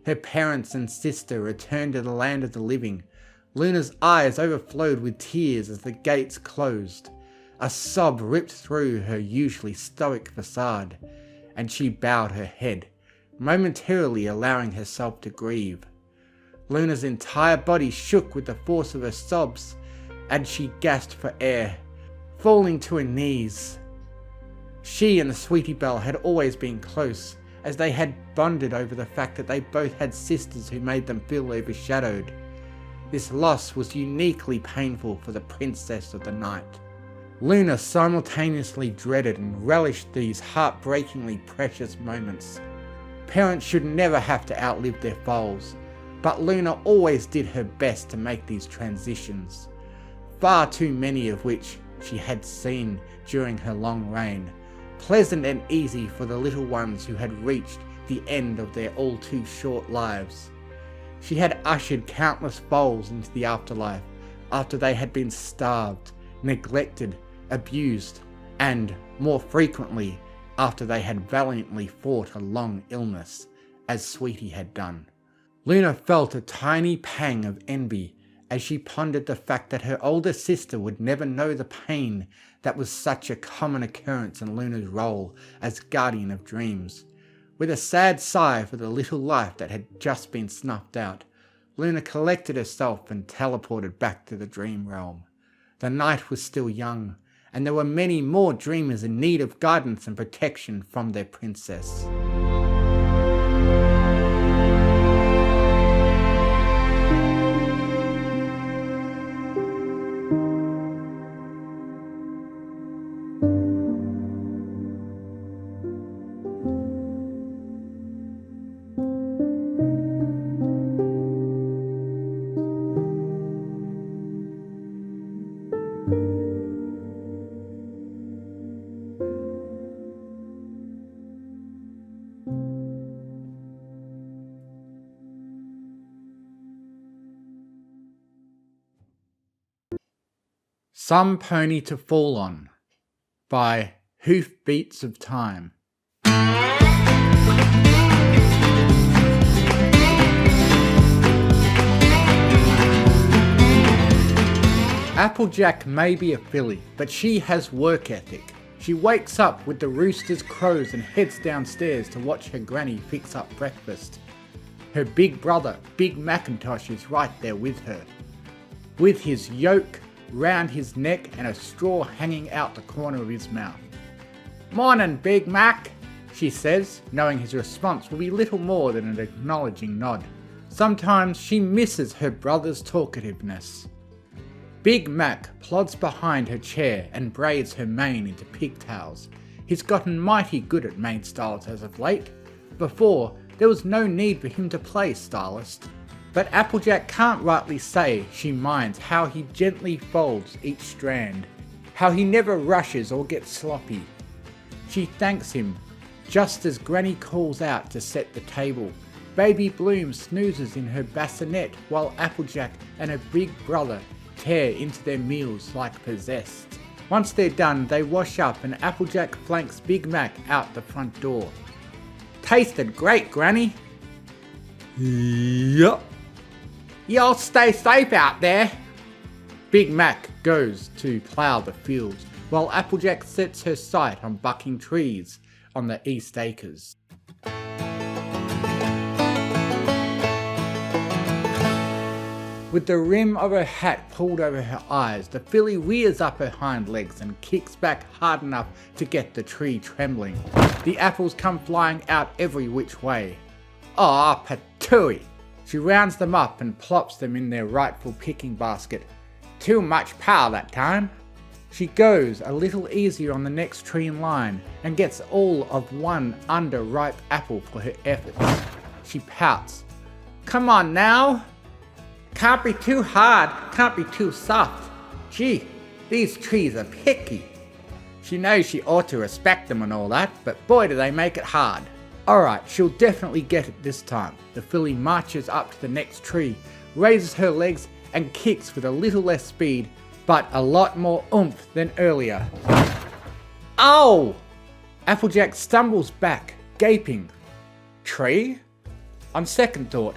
Her parents and sister returned to the land of the living. Luna's eyes overflowed with tears as the gates closed. A sob ripped through her usually stoic facade, and she bowed her head, momentarily allowing herself to grieve. Luna's entire body shook with the force of her sobs, and she gasped for air, falling to her knees. She and the Sweetie Belle had always been close, as they had bonded over the fact that they both had sisters who made them feel overshadowed. This loss was uniquely painful for the princess of the night. Luna simultaneously dreaded and relished these heartbreakingly precious moments. Parents should never have to outlive their foals, but Luna always did her best to make these transitions, far too many of which she had seen during her long reign, pleasant and easy for the little ones who had reached the end of their all too short lives. She had ushered countless foals into the afterlife after they had been starved, neglected, abused, and, more frequently, after they had valiantly fought a long illness, as Sweetie had done. Luna felt a tiny pang of envy as she pondered the fact that her older sister would never know the pain that was such a common occurrence in Luna's role as guardian of dreams. With a sad sigh for the little life that had just been snuffed out, Luna collected herself and teleported back to the dream realm. The night was still young, and there were many more dreamers in need of guidance and protection from their princess. Some Pony to Fall On by Hoofbeats of Time. Applejack may be a filly, but she has work ethic. She wakes up with the roosters crows and heads downstairs to watch her granny fix up breakfast. Her big brother, Big Macintosh, is right there with her, with his yoke round his neck and a straw hanging out the corner of his mouth. "Mornin', Big Mac," she says, knowing his response will be little more than an acknowledging nod. Sometimes she misses her brother's talkativeness. Big Mac plods behind her chair and braids her mane into pigtails. He's gotten mighty good at mane styles as of late. Before, there was no need for him to play stylist. But Applejack can't rightly say she minds how he gently folds each strand, how he never rushes or gets sloppy. She thanks him, just as Granny calls out to set the table. Baby Bloom snoozes in her bassinet while Applejack and her big brother tear into their meals like possessed. Once they're done, they wash up and Applejack flanks Big Mac out the front door. "Tasted great, Granny." Yup. "Y'all stay safe out there." Big Mac goes to plough the fields, while Applejack sets her sight on bucking trees on the East Acres. With the rim of her hat pulled over her eyes, the filly rears up her hind legs and kicks back hard enough to get the tree trembling. The apples come flying out every which way. Ah, patooey! She rounds them up and plops them in their rightful picking basket. Too much power that time. She goes a little easier on the next tree in line and gets all of one underripe apple for her efforts. She pouts. Come on now! Can't be too hard, can't be too soft. Gee, these trees are picky. She knows she ought to respect them and all that, but boy do they make it hard. Alright, she'll definitely get it this time. The filly marches up to the next tree, raises her legs and kicks with a little less speed, but a lot more oomph than earlier. Ow! Applejack stumbles back, gaping. Tree? On second thought,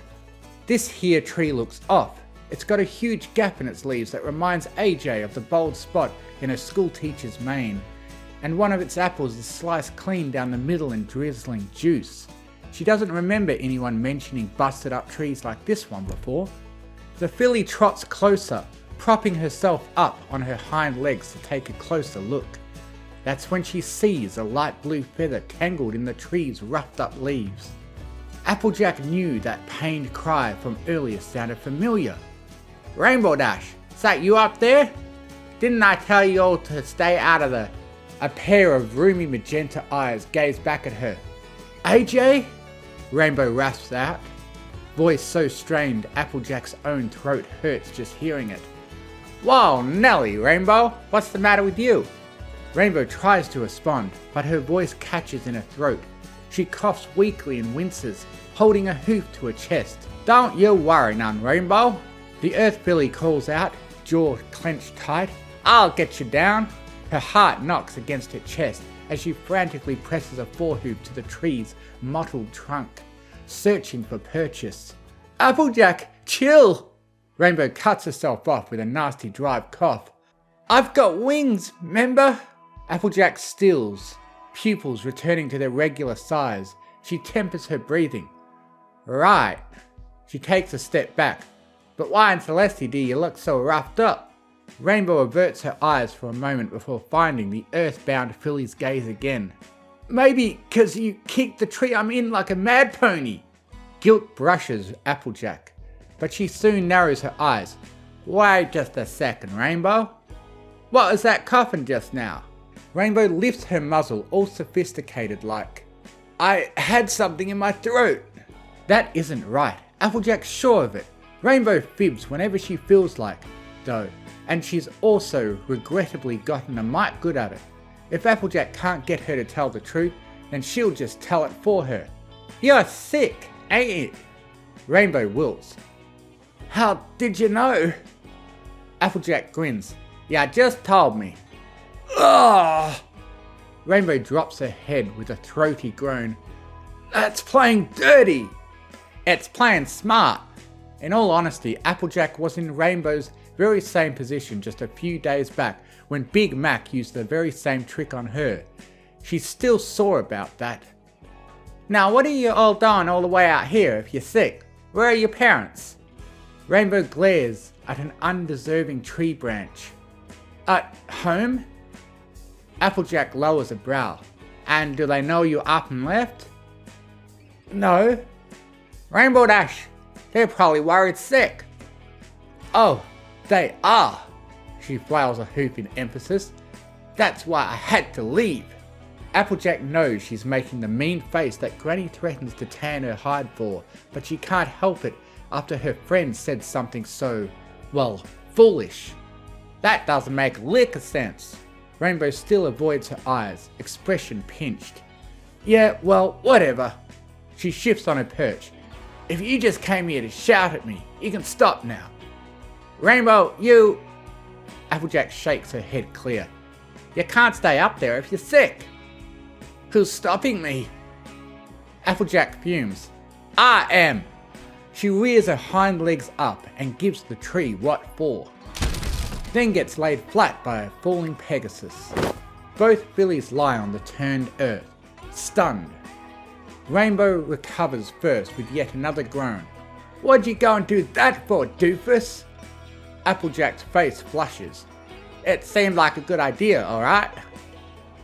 this here tree looks off. It's got a huge gap in its leaves that reminds AJ of the bald spot in her school teacher's mane, and one of its apples is sliced clean down the middle and drizzling juice. She doesn't remember anyone mentioning busted up trees like this one before. The filly trots closer, propping herself up on her hind legs to take a closer look. That's when she sees a light blue feather tangled in the tree's roughed up leaves. Applejack knew that pained cry from earlier sounded familiar. Rainbow Dash, is that you up there? Didn't I tell you all to stay out of the... A pair of roomy magenta eyes gaze back at her. AJ? Rainbow rasps out. Voice so strained, Applejack's own throat hurts just hearing it. Whoa, Nelly, Rainbow, what's the matter with you? Rainbow tries to respond, but her voice catches in her throat. She coughs weakly and winces, holding a hoof to her chest. Don't you worry none, Rainbow. The earth filly calls out, jaw clenched tight. I'll get you down. Her heart knocks against her chest as she frantically presses a forehoof to the tree's mottled trunk, searching for purchase. Applejack, chill! Rainbow cuts herself off with a nasty dry cough. I've got wings, member? Applejack stills, pupils returning to their regular size. She tempers her breathing. Right. She takes a step back. But why in Celeste do you look so roughed up? Rainbow averts her eyes for a moment before finding the earthbound filly's gaze again. Maybe 'cause you kicked the tree I'm in like a mad pony. Guilt brushes Applejack, but she soon narrows her eyes. Wait just a second, Rainbow. What was that coughing just now? Rainbow lifts her muzzle all sophisticated like. I had something in my throat. That isn't right. Applejack's sure of it. Rainbow fibs whenever she feels like, though, and she's also regrettably gotten a mite good at it. If Applejack can't get her to tell the truth, then she'll just tell it for her. You're sick, ain't it? Rainbow wilts. How did you know? Applejack grins. Ya just told me. Ugh! Rainbow drops her head with a throaty groan. That's playing dirty! It's playing smart. In all honesty, Applejack was in Rainbow's very same position just a few days back when Big Mac used the very same trick on her. She's still sore about that. Now what are you all doing all the way out here if you're sick? Where are your parents? Rainbow glares at an undeserving tree branch. At home? Applejack lowers a brow. And do they know you're up and left? No. Rainbow Dash, they're probably worried sick. Oh, they are. She flails a hoof in emphasis. That's why I had to leave. Applejack knows she's making the mean face that Granny threatens to tan her hide for, but she can't help it after her friend said something so, well, foolish. That doesn't make lick of sense. Rainbow still avoids her eyes, expression pinched. Yeah, well, whatever. She shifts on her perch. If you just came here to shout at me, you can stop now. Rainbow, you... Applejack shakes her head clear. You can't stay up there if you're sick. Who's stopping me? Applejack fumes. I am. She rears her hind legs up and gives the tree what for. Then gets laid flat by a falling Pegasus. Both fillies lie on the turned earth, stunned. Rainbow recovers first with yet another groan. What'd you go and do that for, doofus? Applejack's face flushes. It seemed like a good idea, alright?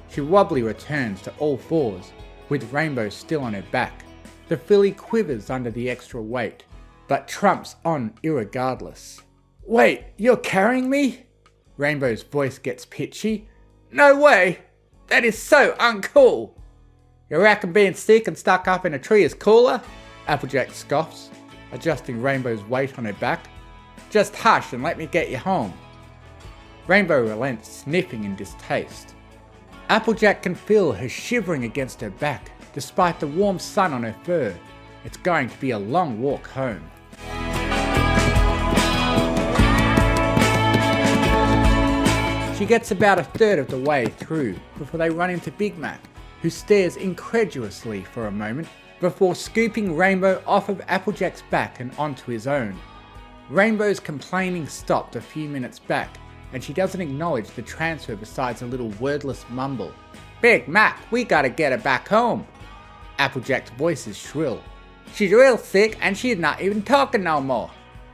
She wobbly returns to all fours, with Rainbow still on her back. The filly quivers under the extra weight, but trumps on irregardless. Wait, you're carrying me? Rainbow's voice gets pitchy. No way! That is so uncool! You reckon being sick and stuck up in a tree is cooler? Applejack scoffs, adjusting Rainbow's weight on her back. Just hush and let me get you home. Rainbow relents, sniffing in distaste. Applejack can feel her shivering against her back, despite the warm sun on her fur. It's going to be a long walk home. She gets about a third of the way through before they run into Big Mac, who stares incredulously for a moment before scooping Rainbow off of Applejack's back and onto his own. Rainbow's complaining stopped a few minutes back, and she doesn't acknowledge the transfer besides a little wordless mumble. Big Mac, we gotta get her back home. Applejack's voice is shrill. She's real sick and she's not even talking no more.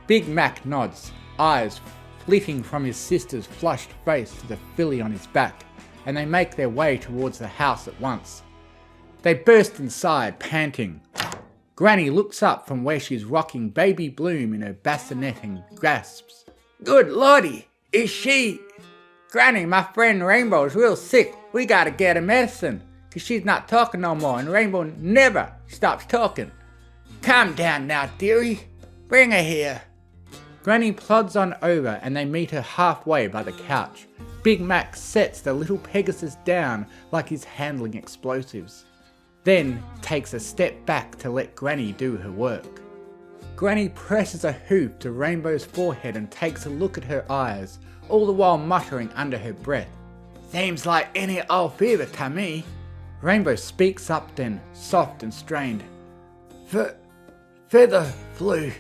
Big Mac nods, eyes flitting from his sister's flushed face to the filly on his back, and they make their way towards the house at once. They burst inside, panting. Granny looks up from where she's rocking Baby Bloom in her bassinet and gasps. Good lordy, is she... Granny, my friend Rainbow's real sick. We gotta get her medicine, 'cause she's not talking no more and Rainbow never stops talking. Calm down now, dearie. Bring her here. Granny plods on over and they meet her halfway by the couch. Big Mac sets the little Pegasus down like he's handling explosives. Then takes a step back to let Granny do her work. Granny presses a hoof to Rainbow's forehead and takes a look at her eyes, all the while muttering under her breath. Seems like any old fever to me. Rainbow speaks up then, soft and strained. Feather flu,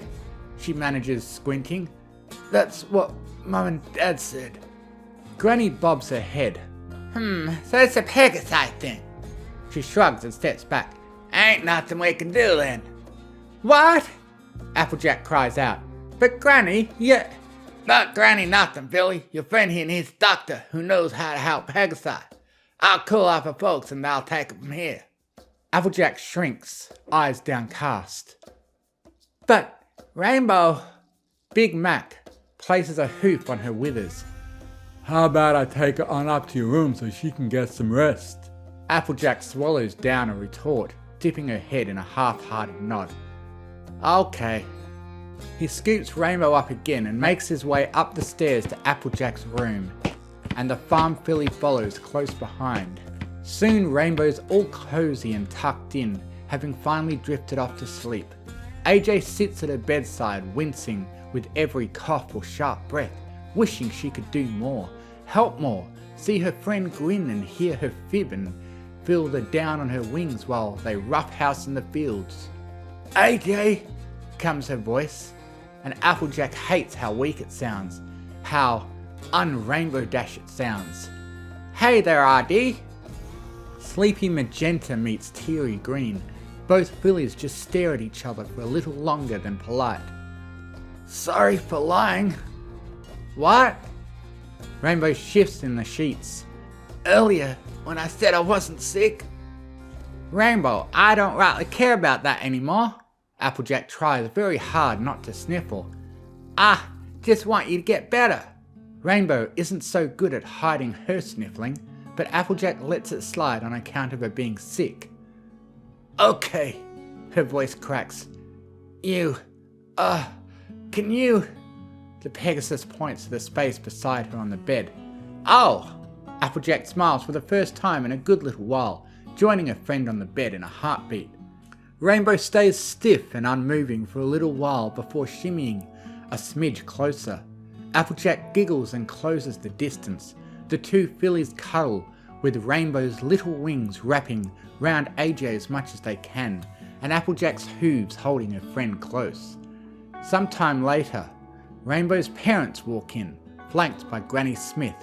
she manages, squinting. That's what Mum and Dad said. Granny bobs her head. So it's a Pegasus then. She shrugs and steps back. Ain't nothing we can do then. What? Applejack cries out. But Granny, yeah. Not Granny nothing, Billy. Your friend here needs a doctor who knows how to help Pegasus. I'll call up her folks and they'll take it from here. Applejack shrinks, eyes downcast. But, Rainbow... Big Mac places a hoof on her withers. How about I take her on up to your room so she can get some rest? Applejack swallows down a retort, tipping her head in a half-hearted nod. Okay. He scoops Rainbow up again and makes his way up the stairs to Applejack's room, and the farm filly follows close behind. Soon Rainbow's all cozy and tucked in, having finally drifted off to sleep. AJ sits at her bedside, wincing with every cough or sharp breath, wishing she could do more, help more, see her friend grin and hear her fib and feel the down on her wings while they roughhouse in the fields. AJ, comes her voice, and Applejack hates how weak it sounds, how un-Rainbow Dash it sounds. Hey there, RD. Sleepy magenta meets teary green. Both fillies just stare at each other for a little longer than polite. Sorry for lying. What? Rainbow shifts in the sheets. Earlier, when I said I wasn't sick. Rainbow, I don't rightly care about that anymore. Applejack tries very hard not to sniffle. Just want you to get better. Rainbow isn't so good at hiding her sniffling, but Applejack lets it slide on account of her being sick. Okay, her voice cracks. Can you... The Pegasus points to the space beside her on the bed. Oh! Applejack smiles for the first time in a good little while, joining her friend on the bed in a heartbeat. Rainbow stays stiff and unmoving for a little while before shimmying a smidge closer. Applejack giggles and closes the distance. The two fillies cuddle, with Rainbow's little wings wrapping round AJ as much as they can, and Applejack's hooves holding her friend close. Sometime later, Rainbow's parents walk in, flanked by Granny Smith.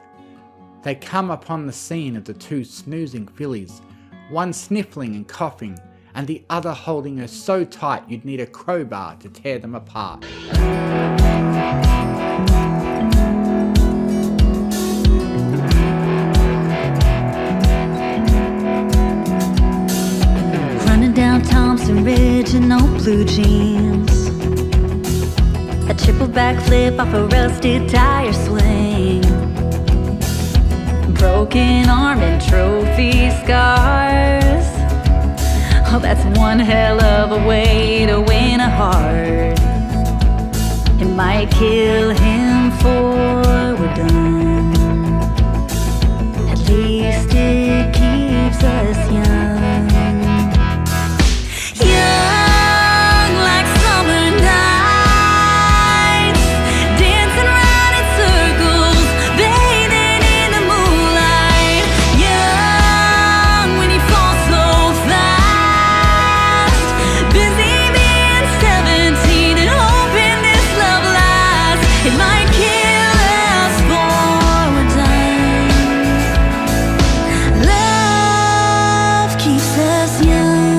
They come upon the scene of the two snoozing fillies, one sniffling and coughing, and the other holding her so tight you'd need a crowbar to tear them apart. in old blue jeans, a triple backflip off a rusted tire swing, broken arm and trophy scars. Oh, that's one hell of a way to win a heart. It might kill him before we're done. At least it keeps us young. Young like summer nights, dancing around in circles, bathing in the moonlight. Young when you fall so fast, busy being 17 and hoping this love lasts. It might kill us before we're done. Love keeps us young.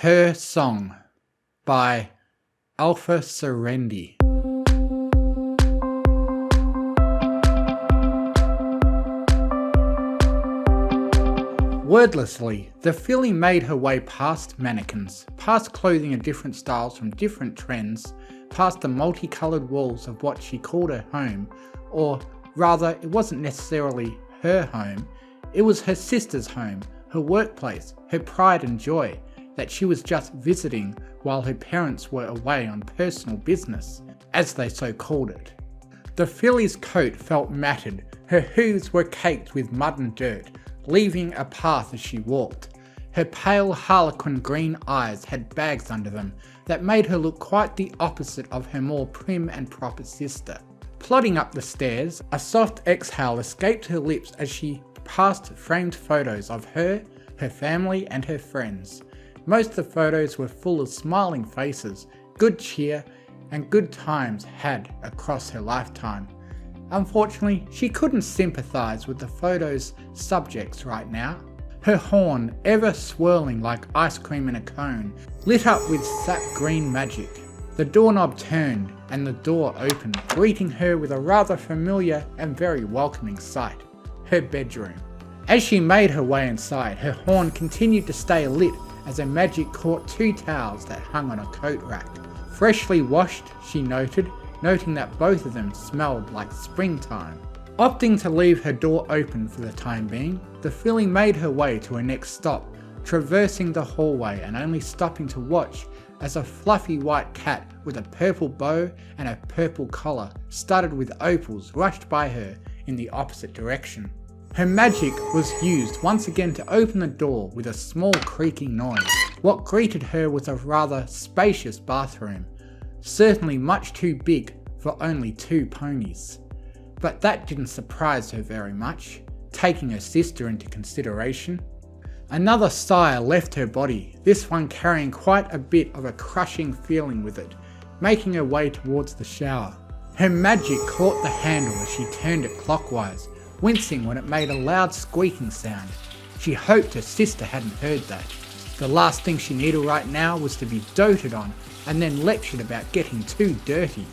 Her Song by Alpha Serendi. Wordlessly, the filly made her way past mannequins, past clothing in different styles from different trends, past the multicolored walls of what she called her home, or rather, it wasn't necessarily her home, it was her sister's home, her workplace, her pride and joy, that she was just visiting while her parents were away on personal business, as they so called it. The filly's coat felt matted, her hooves were caked with mud and dirt, leaving a path as she walked. Her pale harlequin green eyes had bags under them that made her look quite the opposite of her more prim and proper sister. Plodding up the stairs, a soft exhale escaped her lips as she passed framed photos of her family and her friends. Most of the photos were full of smiling faces, good cheer, and good times had across her lifetime. Unfortunately, she couldn't sympathise with the photo's subjects right now. Her horn, ever swirling like ice cream in a cone, lit up with sap green magic. The doorknob turned and the door opened, greeting her with a rather familiar and very welcoming sight, her bedroom. As she made her way inside, her horn continued to stay lit as her magic caught two towels that hung on a coat rack. Freshly washed, she noting that both of them smelled like springtime. Opting to leave her door open for the time being, the filly made her way to her next stop, traversing the hallway and only stopping to watch as a fluffy white cat with a purple bow and a purple collar studded with opals rushed by her in the opposite direction. Her magic was used once again to open the door with a small creaking noise. What greeted her was a rather spacious bathroom, certainly much too big for only two ponies. But that didn't surprise her very much, taking her sister into consideration. Another sigh left her body, this one carrying quite a bit of a crushing feeling with it, making her way towards the shower. Her magic caught the handle as she turned it clockwise, wincing when it made a loud squeaking sound. She hoped her sister hadn't heard that. The last thing she needed right now was to be doted on and then lectured about getting too dirty.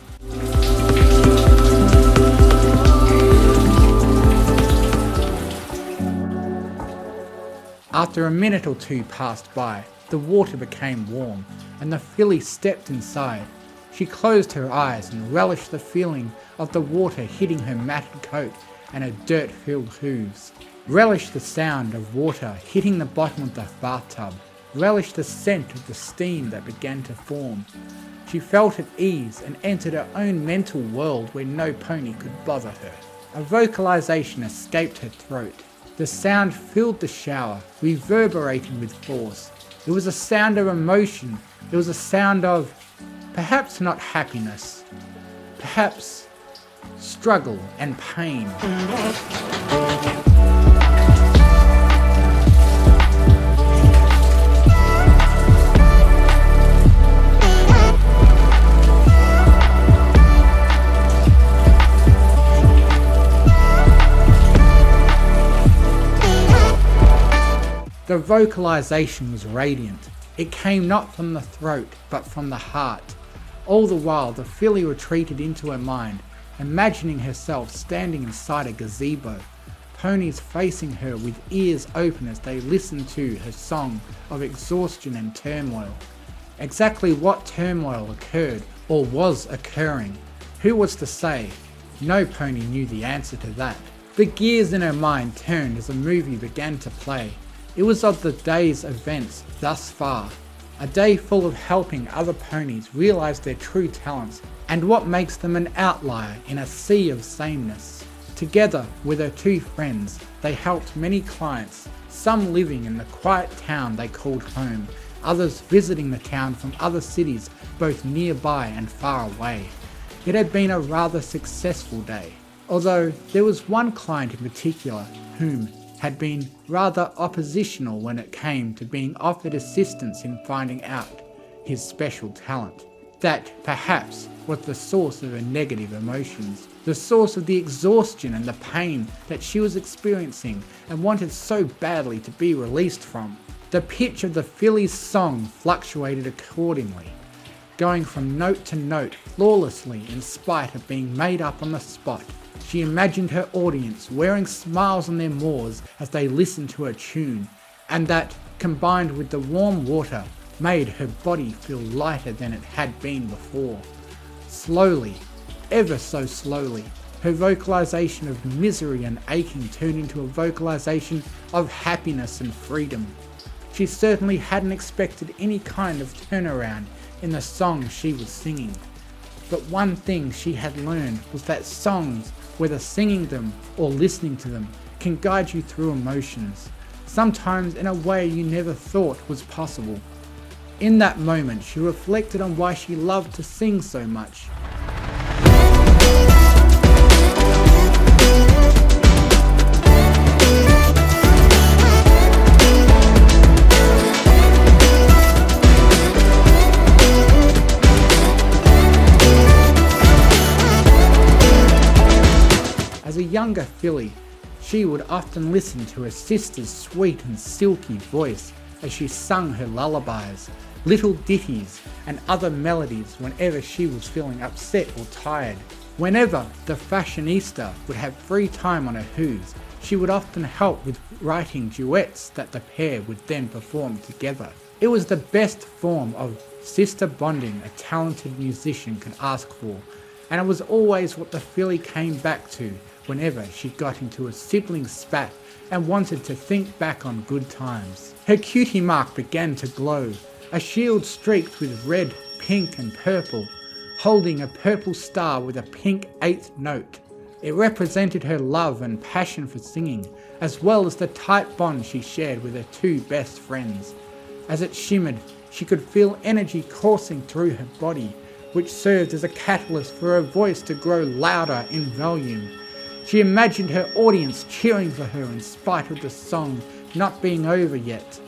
After a minute or two passed by, the water became warm and the filly stepped inside. She closed her eyes and relished the feeling of the water hitting her matted coat and her dirt-filled hooves. Relished the sound of water hitting the bottom of the bathtub. Relished the scent of the steam that began to form. She felt at ease and entered her own mental world where no pony could bother her. A vocalization escaped her throat. The sound filled the shower, reverberating with force. It was a sound of emotion. It was a sound of, perhaps not happiness, perhaps struggle and pain. The vocalization was radiant. It came not from the throat, but from the heart. All the while, the filly retreated into her mind, imagining herself standing inside a gazebo, ponies facing her with ears open as they listened to her song of exhaustion and turmoil. Exactly what turmoil occurred or was occurring, who was to say? No pony knew the answer to that. The gears in her mind turned as the movie began to play. It was of the day's events thus far. A day full of helping other ponies realize their true talents and what makes them an outlier in a sea of sameness. Together with her two friends, they helped many clients, some living in the quiet town they called home, others visiting the town from other cities both nearby and far away. It had been a rather successful day, although there was one client in particular whom had been rather oppositional when it came to being offered assistance in finding out his special talent. That, perhaps, was the source of her negative emotions, the source of the exhaustion and the pain that she was experiencing and wanted so badly to be released from. The pitch of the fillies' song fluctuated accordingly, going from note to note flawlessly in spite of being made up on the spot. She imagined her audience wearing smiles on their maws as they listened to her tune, and that, combined with the warm water, made her body feel lighter than it had been before. Slowly, ever so slowly, her vocalization of misery and aching turned into a vocalization of happiness and freedom. She certainly hadn't expected any kind of turnaround in the song she was singing. But one thing she had learned was that songs, whether singing them or listening to them, can guide you through emotions, sometimes in a way you never thought was possible. In that moment, she reflected on why she loved to sing so much. As a younger filly, she would often listen to her sister's sweet and silky voice as she sung her lullabies, little ditties and other melodies whenever she was feeling upset or tired. Whenever the fashionista would have free time on her hooves, she would often help with writing duets that the pair would then perform together. It was the best form of sister bonding a talented musician could ask for, and it was always what the filly came back to whenever she got into a sibling spat and wanted to think back on good times. Her cutie mark began to glow, a shield streaked with red, pink and purple, holding a purple star with a pink 8th note. It represented her love and passion for singing, as well as the tight bond she shared with her two best friends. As it shimmered, she could feel energy coursing through her body, which served as a catalyst for her voice to grow louder in volume. She imagined her audience cheering for her in spite of the song not being over yet,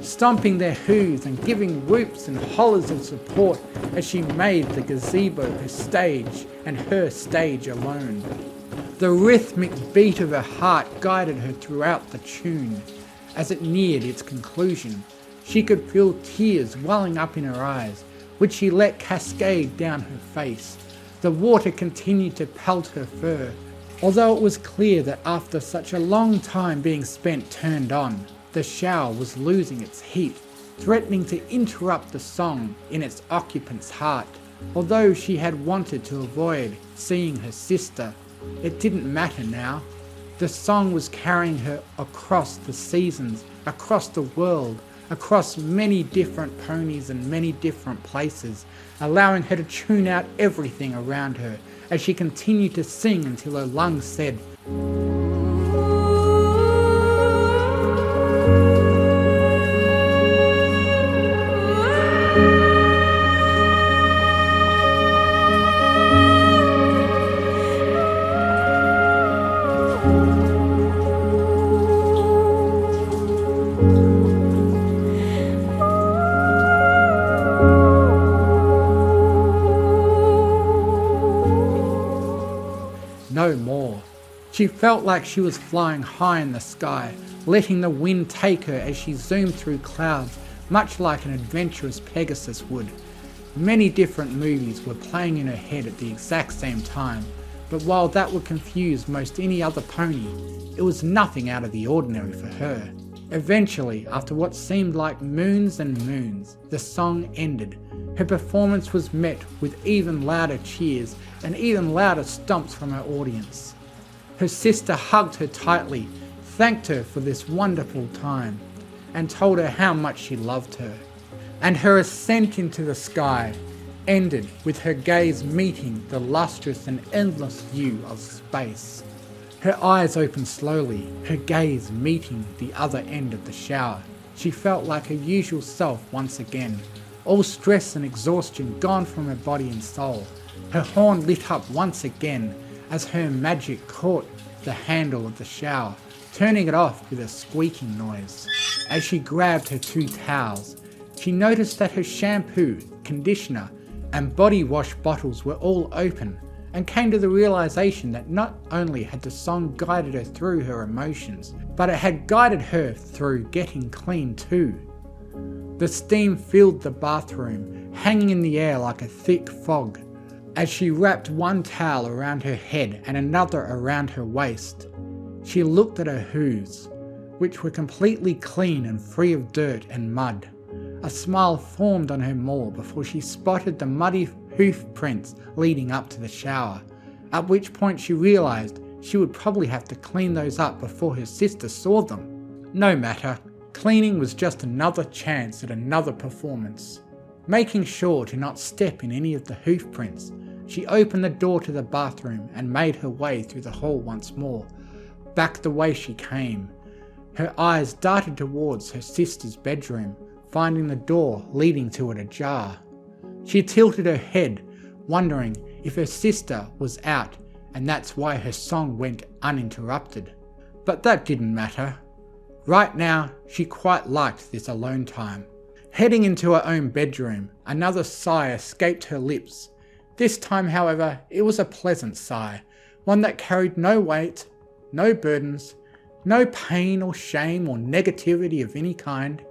stomping their hooves and giving whoops and hollers of support as she made the gazebo her stage and her stage alone. The rhythmic beat of her heart guided her throughout the tune. As it neared its conclusion, she could feel tears welling up in her eyes, which she let cascade down her face. The water continued to pelt her fur, although it was clear that after such a long time being spent turned on, the shower was losing its heat, threatening to interrupt the song in its occupant's heart. Although she had wanted to avoid seeing her sister, it didn't matter now. The song was carrying her across the seasons, across the world, across many different ponies and many different places, allowing her to tune out everything around her as she continued to sing until her lungs said, no more. She felt like she was flying high in the sky, letting the wind take her as she zoomed through clouds, much like an adventurous Pegasus would. Many different movies were playing in her head at the exact same time, But while that would confuse most any other pony, it was nothing out of the ordinary for her. Eventually, after what seemed like moons and moons, the song ended. Her performance was met with even louder cheers and even louder stomps from her audience. Her sister hugged her tightly, thanked her for this wonderful time, and told her how much she loved her. And her ascent into the sky ended with her gaze meeting the lustrous and endless view of space. Her eyes opened slowly, her gaze meeting the other end of the shower. She felt like her usual self once again, all stress and exhaustion gone from her body and soul. Her horn lit up once again as her magic caught the handle of the shower, turning it off with a squeaking noise. As she grabbed her 2 towels, she noticed that her shampoo, conditioner, and body wash bottles were all open, and came to the realization that not only had the song guided her through her emotions, but it had guided her through getting clean too. The steam filled the bathroom, hanging in the air like a thick fog. As she wrapped one towel around her head and another around her waist, she looked at her hooves, which were completely clean and free of dirt and mud. A smile formed on her maw before she spotted the muddy hoof prints leading up to the shower, at which point she realised she would probably have to clean those up before her sister saw them. No matter, cleaning was just another chance at another performance. Making sure to not step in any of the hoof prints, she opened the door to the bathroom and made her way through the hall once more, back the way she came. Her eyes darted towards her sister's bedroom, finding the door leading to it ajar. She tilted her head, wondering if her sister was out and that's why her song went uninterrupted. But that didn't matter. Right now, she quite liked this alone time. Heading into her own bedroom, another sigh escaped her lips. This time, however, it was a pleasant sigh, one that carried no weight, no burdens, no pain or shame or negativity of any kind.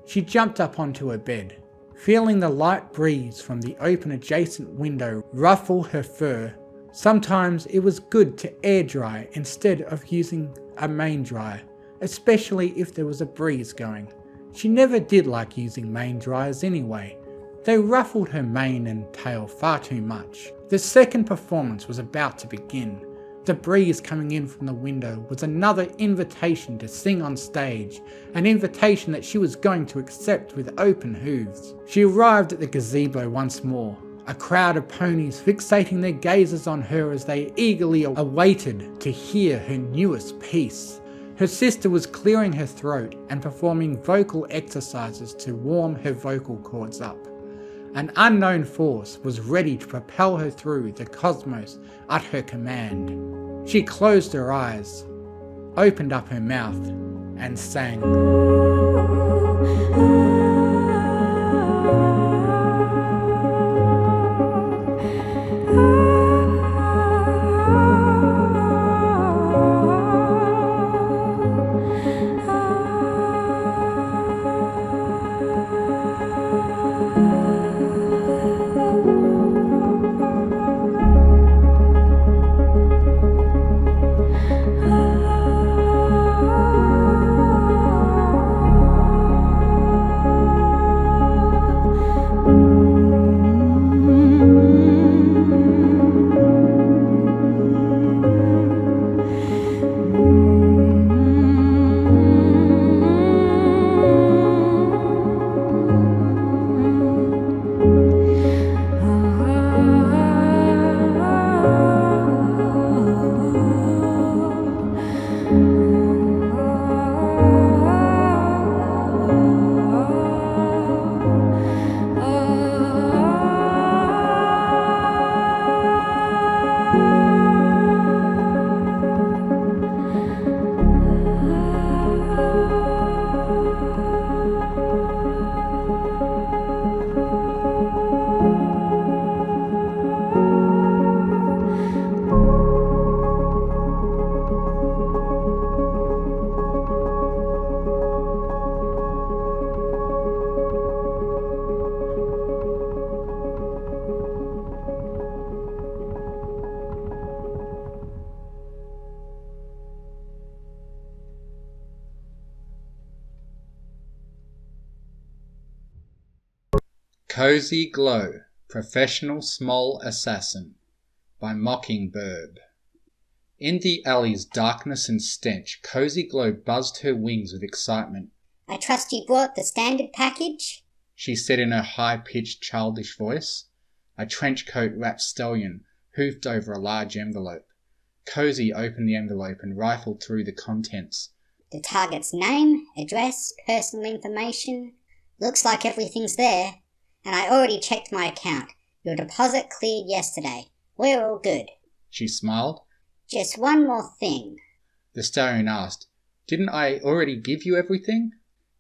She jumped up onto her bed, feeling the light breeze from the open adjacent window ruffle her fur. Sometimes it was good to air dry instead of using a main dryer, especially if there was a breeze going. She never did like using main dryers anyway. They ruffled her mane and tail far too much. The second performance was about to begin. The breeze coming in from the window was another invitation to sing on stage, an invitation that she was going to accept with open hooves. She arrived at the gazebo once more, a crowd of ponies fixating their gazes on her as they eagerly awaited to hear her newest piece. Her sister was clearing her throat and performing vocal exercises to warm her vocal cords up. An unknown force was ready to propel her through the cosmos at her command. She closed her eyes, opened up her mouth, and sang. Cozy Glow, Professional Small Assassin by Mockingbird. In the alley's darkness and stench, Cozy Glow buzzed her wings with excitement. I trust you brought the standard package? She said in her high-pitched childish voice. A trench-coat-wrapped stallion hoofed over a large envelope. Cozy opened the envelope and rifled through the contents. The target's name, address, personal information. Looks like everything's there. And I already checked my account. Your deposit cleared yesterday. We're all good. She smiled. Just one more thing. The stallion asked, Didn't I already give you everything?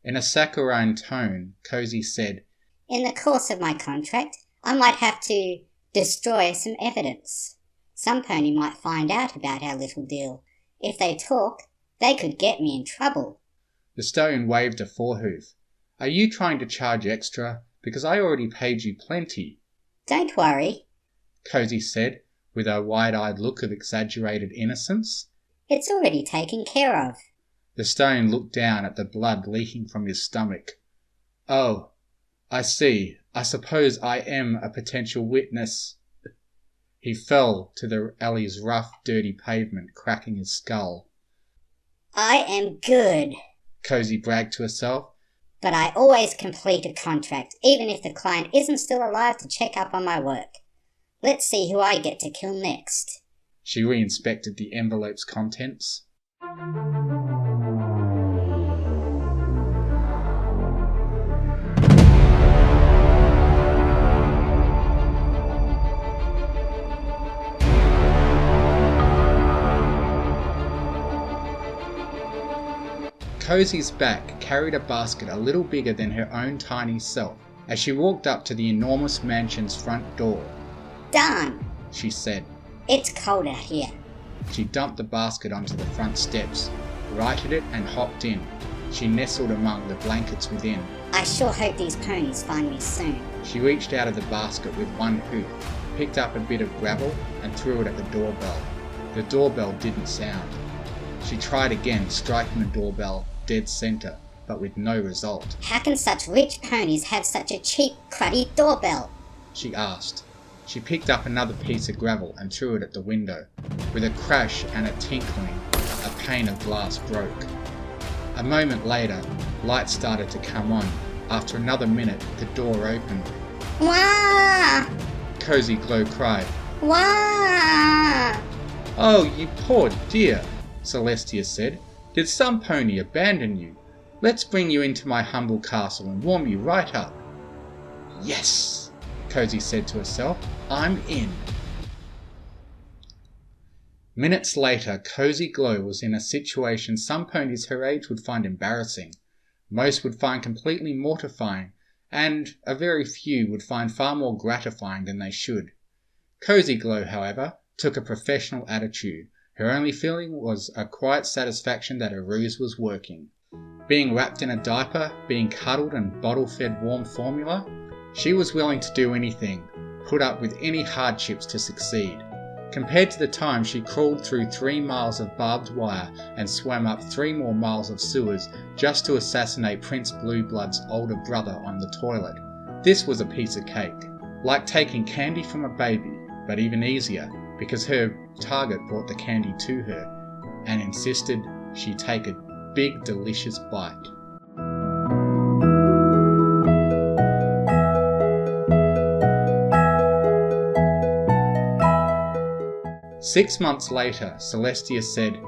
In a saccharine tone, Cozy said, In the course of my contract, I might have to destroy some evidence. Some pony might find out about our little deal. If they talk, they could get me in trouble. The stallion waved a forehoof. Are you trying to charge extra? Because I already paid you plenty. Don't worry, Cozy said, with a wide-eyed look of exaggerated innocence. It's already taken care of. The stallion looked down at the blood leaking from his stomach. Oh, I see. I suppose I am a potential witness. He fell to the alley's rough, dirty pavement, cracking his skull. I am good. Cozy bragged to herself. But I always complete a contract, even if the client isn't still alive to check up on my work. Let's see who I get to kill next. She re-inspected the envelope's contents. Cozy's back carried a basket a little bigger than her own tiny self as she walked up to the enormous mansion's front door. Darn, She said. It's cold out here. She dumped the basket onto the front steps, righted it and hopped in. She nestled among the blankets within. I sure hope these ponies find me soon. She reached out of the basket with one hoof, picked up a bit of gravel and threw it at the doorbell. The doorbell didn't sound. She tried again, striking the doorbell dead center, but with no result. How can such rich ponies have such a cheap, cruddy doorbell? She asked. She picked up another piece of gravel and threw it at the window. With a crash and a tinkling, a pane of glass broke. A moment later, light started to come on. After another minute, the door opened. Wah! Cozy Glow cried. Wah! Oh, you poor dear, Celestia said. Did some pony abandon you? Let's bring you into my humble castle and warm you right up. Yes, Cozy said to herself. I'm in. Minutes later, Cozy Glow was in a situation some ponies her age would find embarrassing. Most would find completely mortifying, and a very few would find far more gratifying than they should. Cozy Glow, however, took a professional attitude. Her only feeling was a quiet satisfaction that her ruse was working. Being wrapped in a diaper, being cuddled and bottle-fed warm formula, she was willing to do anything, put up with any hardships to succeed. Compared to the time she crawled through 3 miles of barbed wire and swam up 3 more miles of sewers just to assassinate Prince Blueblood's older brother on the toilet, this was a piece of cake. Like taking candy from a baby, but even easier, because her target brought the candy to her and insisted she take a big delicious bite. Six months later, Celestia said,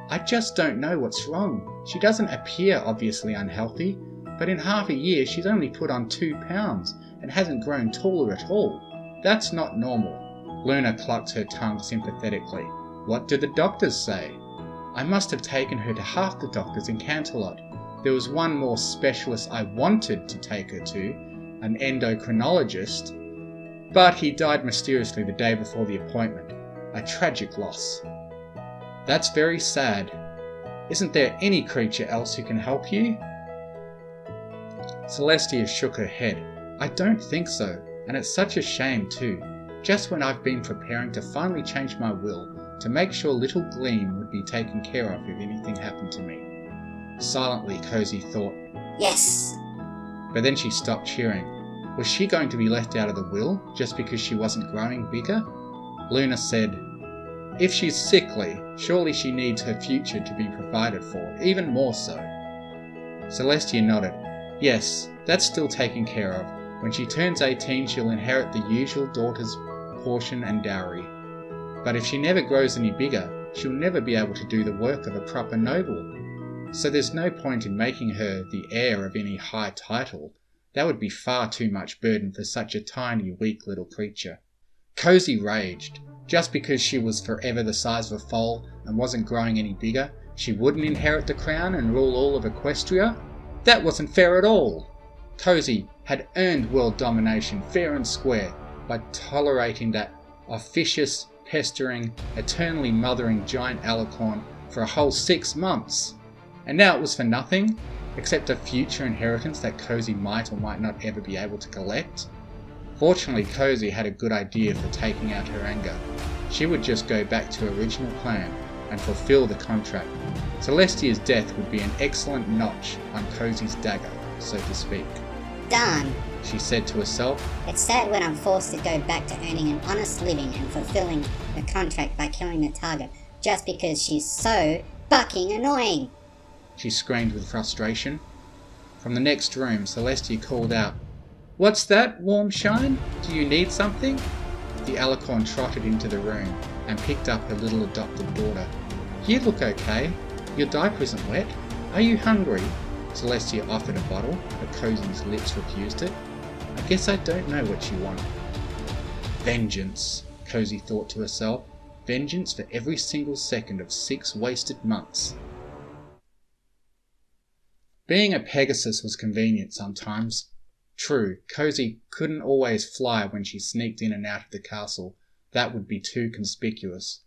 I just don't know what's wrong. She doesn't appear obviously unhealthy, but in half a year she's only put on 2 pounds and hasn't grown taller at all. That's not normal. Luna clucked her tongue sympathetically. What do the doctors say? I must have taken her to half the doctors in Canterlot. There was one more specialist I wanted to take her to, an endocrinologist, but he died mysteriously the day before the appointment. A tragic loss. That's very sad. Isn't there any creature else who can help you? Celestia shook her head. I don't think so, and it's such a shame too. Just when I've been preparing to finally change my will to make sure little Gleam would be taken care of if anything happened to me. Silently, Cozy thought, Yes! But then she stopped cheering. Was she going to be left out of the will just because she wasn't growing bigger? Luna said, "If she's sickly, surely she needs her future to be provided for, even more so." Celestia nodded. "Yes, that's still taken care of. When she turns 18, she'll inherit the usual daughter's portion and dowry. But if she never grows any bigger, she'll never be able to do the work of a proper noble. So there's no point in making her the heir of any high title. That would be far too much burden for such a tiny, weak little creature." Cozy raged. Just because she was forever the size of a foal and wasn't growing any bigger, she wouldn't inherit the crown and rule all of Equestria? That wasn't fair at all. Cozy had earned world domination fair and square by tolerating that officious, pestering, eternally mothering giant alicorn for a whole 6 months. And now it was for nothing, except a future inheritance that Cozy might or might not ever be able to collect. Fortunately, Cozy had a good idea for taking out her anger. She would just go back to her original plan and fulfill the contract. Celestia's death would be an excellent notch on Cozy's dagger, so to speak. Darn, She said to herself. it's sad when I'm forced to go back to earning an honest living and fulfilling the contract by killing the target just because she's so fucking annoying. She screamed with frustration. From the next room, Celestia called out, "What's that, Warm Shine? Do you need something?" The alicorn trotted into the room and picked up her little adopted daughter. "You look okay. Your diaper isn't wet. Are you hungry?" Celestia offered a bottle, but Cozy's lips refused it. "I guess I don't know what you want." Vengeance, Cozy thought to herself. Vengeance for every single second of 6 wasted months. Being a Pegasus was convenient sometimes. True, Cozy couldn't always fly when she sneaked in and out of the castle. That would be too conspicuous.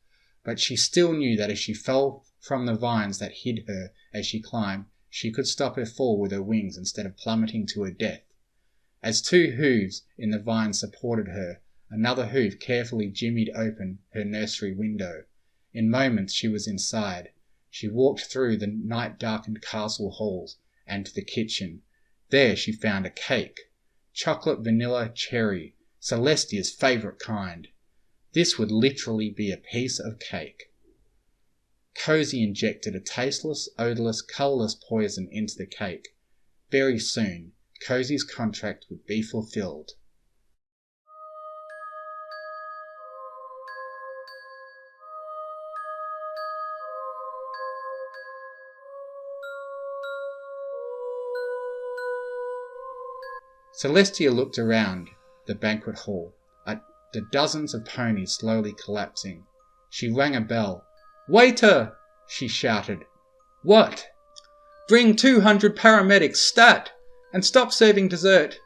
But she still knew that if she fell from the vines that hid her as she climbed, she could stop her fall with her wings instead of plummeting to her death. As 2 hooves in the vines supported her, another hoof carefully jimmied open her nursery window. In moments she was inside. She walked through the night-darkened castle halls and to the kitchen. There she found a cake. Chocolate vanilla cherry, Celestia's favourite kind. This would literally be a piece of cake. Cozy injected a tasteless, odourless, colourless poison into the cake. Very soon, Cozy's contract would be fulfilled. Celestia looked around the banquet hall at the dozens of ponies slowly collapsing. She rang a bell. "Waiter!" she shouted. "What?" "Bring 200 paramedics stat! And stop serving dessert.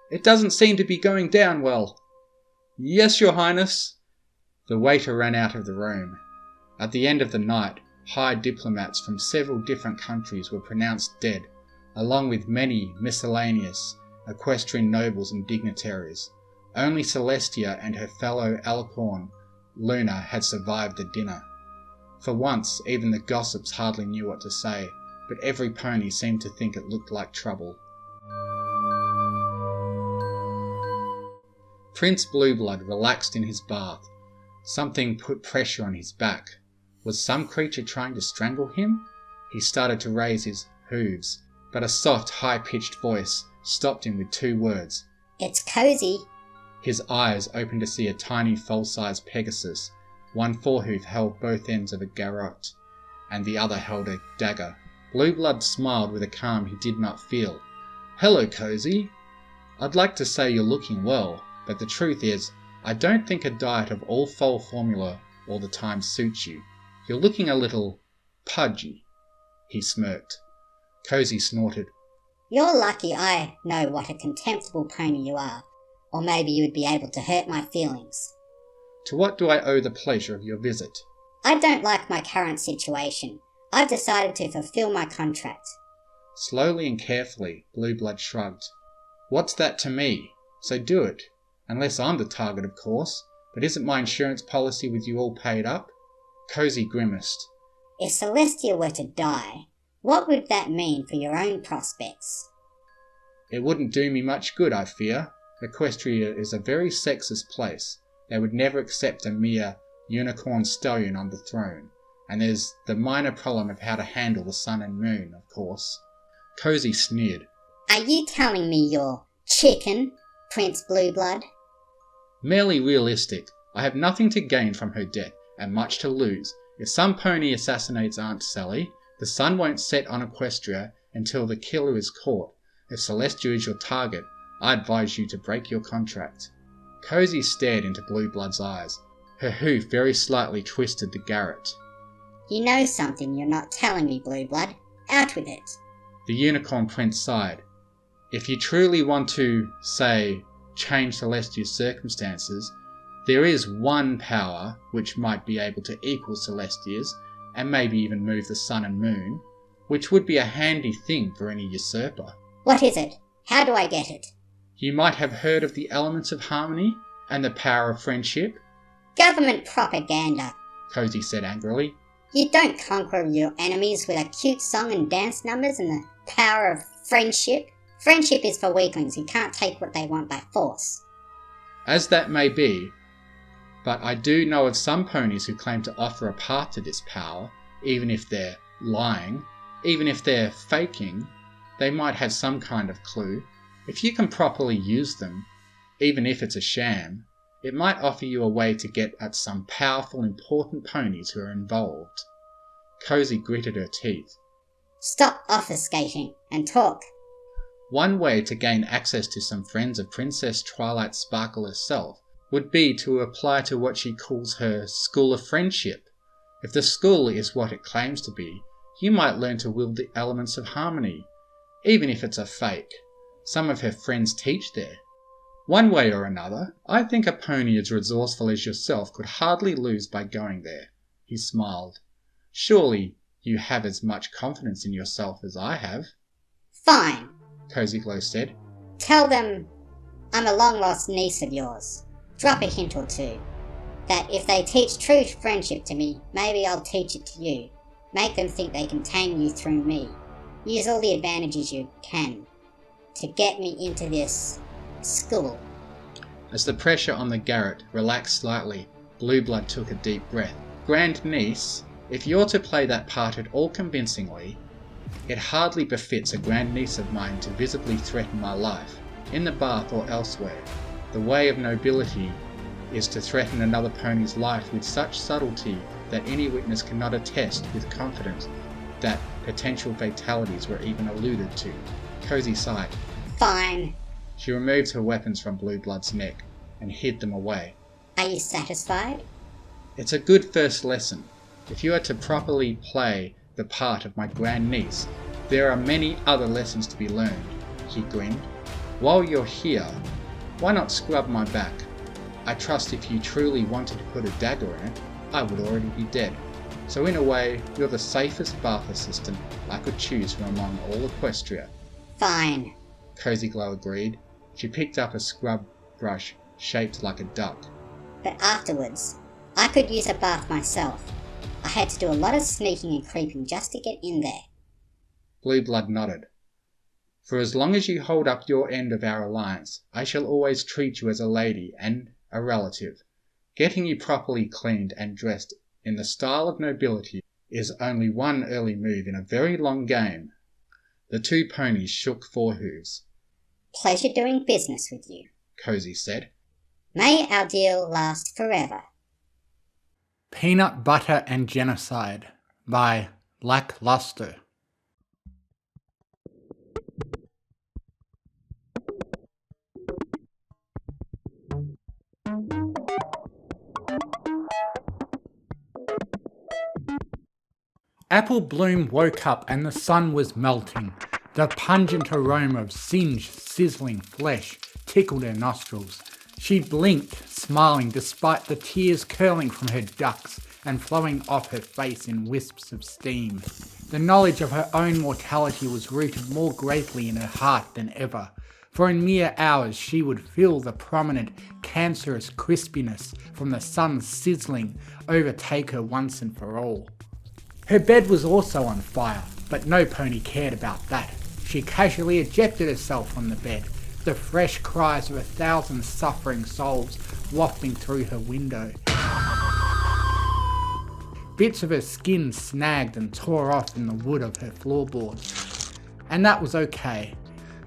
It doesn't seem to be going down well." "Yes, Your Highness." The waiter ran out of the room. At the end of the night, high diplomats from several different countries were pronounced dead, along with many miscellaneous equestrian nobles and dignitaries. Only Celestia and her fellow alicorn, Luna, had survived the dinner. For once, even the gossips hardly knew what to say, but every pony seemed to think it looked like trouble. Prince Blueblood relaxed in his bath. Something put pressure on his back. Was some creature trying to strangle him? He started to raise his hooves, but a soft, high-pitched voice stopped him with 2 words. It's Cozy. His eyes opened to see a tiny foal-sized Pegasus. One forehoof held both ends of a garrote, and the other held a dagger. Blueblood smiled with a calm he did not feel. "Hello, Cozy. I'd like to say you're looking well, but the truth is, I don't think a diet of all foal formula all the time suits you. You're looking a little pudgy." He smirked. Cozy snorted. You're lucky I know what a contemptible pony you are, or maybe you would be able to hurt my feelings. "To what do I owe the pleasure of your visit?" I don't like my current situation. I've decided to fulfill my contract. Slowly and carefully, Blueblood shrugged. "What's that to me? So do it. Unless I'm the target, of course. But isn't my insurance policy with you all paid up?" Cozy grimaced. If Celestia were to die, what would that mean for your own prospects? "It wouldn't do me much good, I fear. Equestria is a very sexist place. They would never accept a mere unicorn stallion on the throne. And there's the minor problem of how to handle the sun and moon, of course. Cozy sneered. Are you telling me you're chicken, Prince Blueblood? Merely realistic. I have nothing to gain from her death, and much to lose. If some pony assassinates Aunt Sally, the sun won't set on Equestria until the killer is caught. If Celestia is your target, I advise you to break your contract. Cozy stared into Blueblood's eyes. Her hoof very slightly twisted the garret. You know something you're not telling me, Blueblood. Out with it. The unicorn prince sighed. If you truly want to, say, change Celestia's circumstances, there is one power which might be able to equal Celestia's, and maybe even move the sun and moon, which would be a handy thing for any usurper. What is it? How do I get it? You might have heard of the elements of harmony and the power of friendship, Government propaganda. Cozy said angrily. You don't conquer your enemies with a cute song and dance numbers and the power of friendship. Friendship is for weaklings who can't take what they want by force. As that may be, but I do know of some ponies who claim to offer a path to this power, even if they're lying, even if they're faking, they might have some kind of clue. If you can properly use them, even if it's a sham, it might offer you a way to get at some powerful, important ponies who are involved. Cozy gritted her teeth. Stop obfuscating and talk. One way to gain access to some friends of Princess Twilight Sparkle herself would be to apply to what she calls her School of Friendship. If the school is what it claims to be, you might learn to wield the elements of harmony, even if it's a fake. Some of her friends teach there. One way or another, I think a pony as resourceful as yourself could hardly lose by going there. He smiled. Surely you have as much confidence in yourself as I have. Fine, Cozy Glow said. Tell them I'm a long-lost niece of yours. Drop a hint or two. That if they teach true friendship to me, maybe I'll teach it to you. Make them think they can tame you through me. Use all the advantages you can to get me into this school. As the pressure on the garret relaxed slightly, Blueblood took a deep breath. Grand niece, if you're to play that part at all convincingly, it hardly befits a grand niece of mine to visibly threaten my life, in the bath or elsewhere. The way of nobility is to threaten another pony's life with such subtlety that any witness cannot attest with confidence that potential fatalities were even alluded to. Cozy sighed. Fine. She removed her weapons from Blueblood's neck and hid them away. Are you satisfied? It's a good first lesson. If you are to properly play the part of my grand niece, there are many other lessons to be learned, he grinned. While you're here, why not scrub my back? I trust if you truly wanted to put a dagger in it, I would already be dead. So in a way, you're the safest bath assistant I could choose from among all Equestria. Fine. Cozy Glow agreed. She picked up a scrub brush shaped like a duck. But afterwards, I could use a bath myself. I had to do a lot of sneaking and creeping just to get in there. Blueblood nodded. For as long as you hold up your end of our alliance, I shall always treat you as a lady and a relative. Getting you properly cleaned and dressed in the style of nobility is only one early move in a very long game. The two ponies shook forehooves. Pleasure doing business with you, Cozy said. May our deal last forever. Peanut Butter and Genocide by Lackluster. Apple Bloom woke up and the sun was melting. The pungent aroma of singed, sizzling flesh tickled her nostrils. She blinked, smiling despite the tears curling from her ducts and flowing off her face in wisps of steam. The knowledge of her own mortality was rooted more greatly in her heart than ever, for in mere hours she would feel the prominent, cancerous crispiness from the sun's sizzling overtake her once and for all. Her bed was also on fire, but no pony cared about that. She casually ejected herself from the bed, the fresh cries of 1,000 suffering souls wafting through her window. Bits of her skin snagged and tore off in the wood of her floorboards. And that was okay.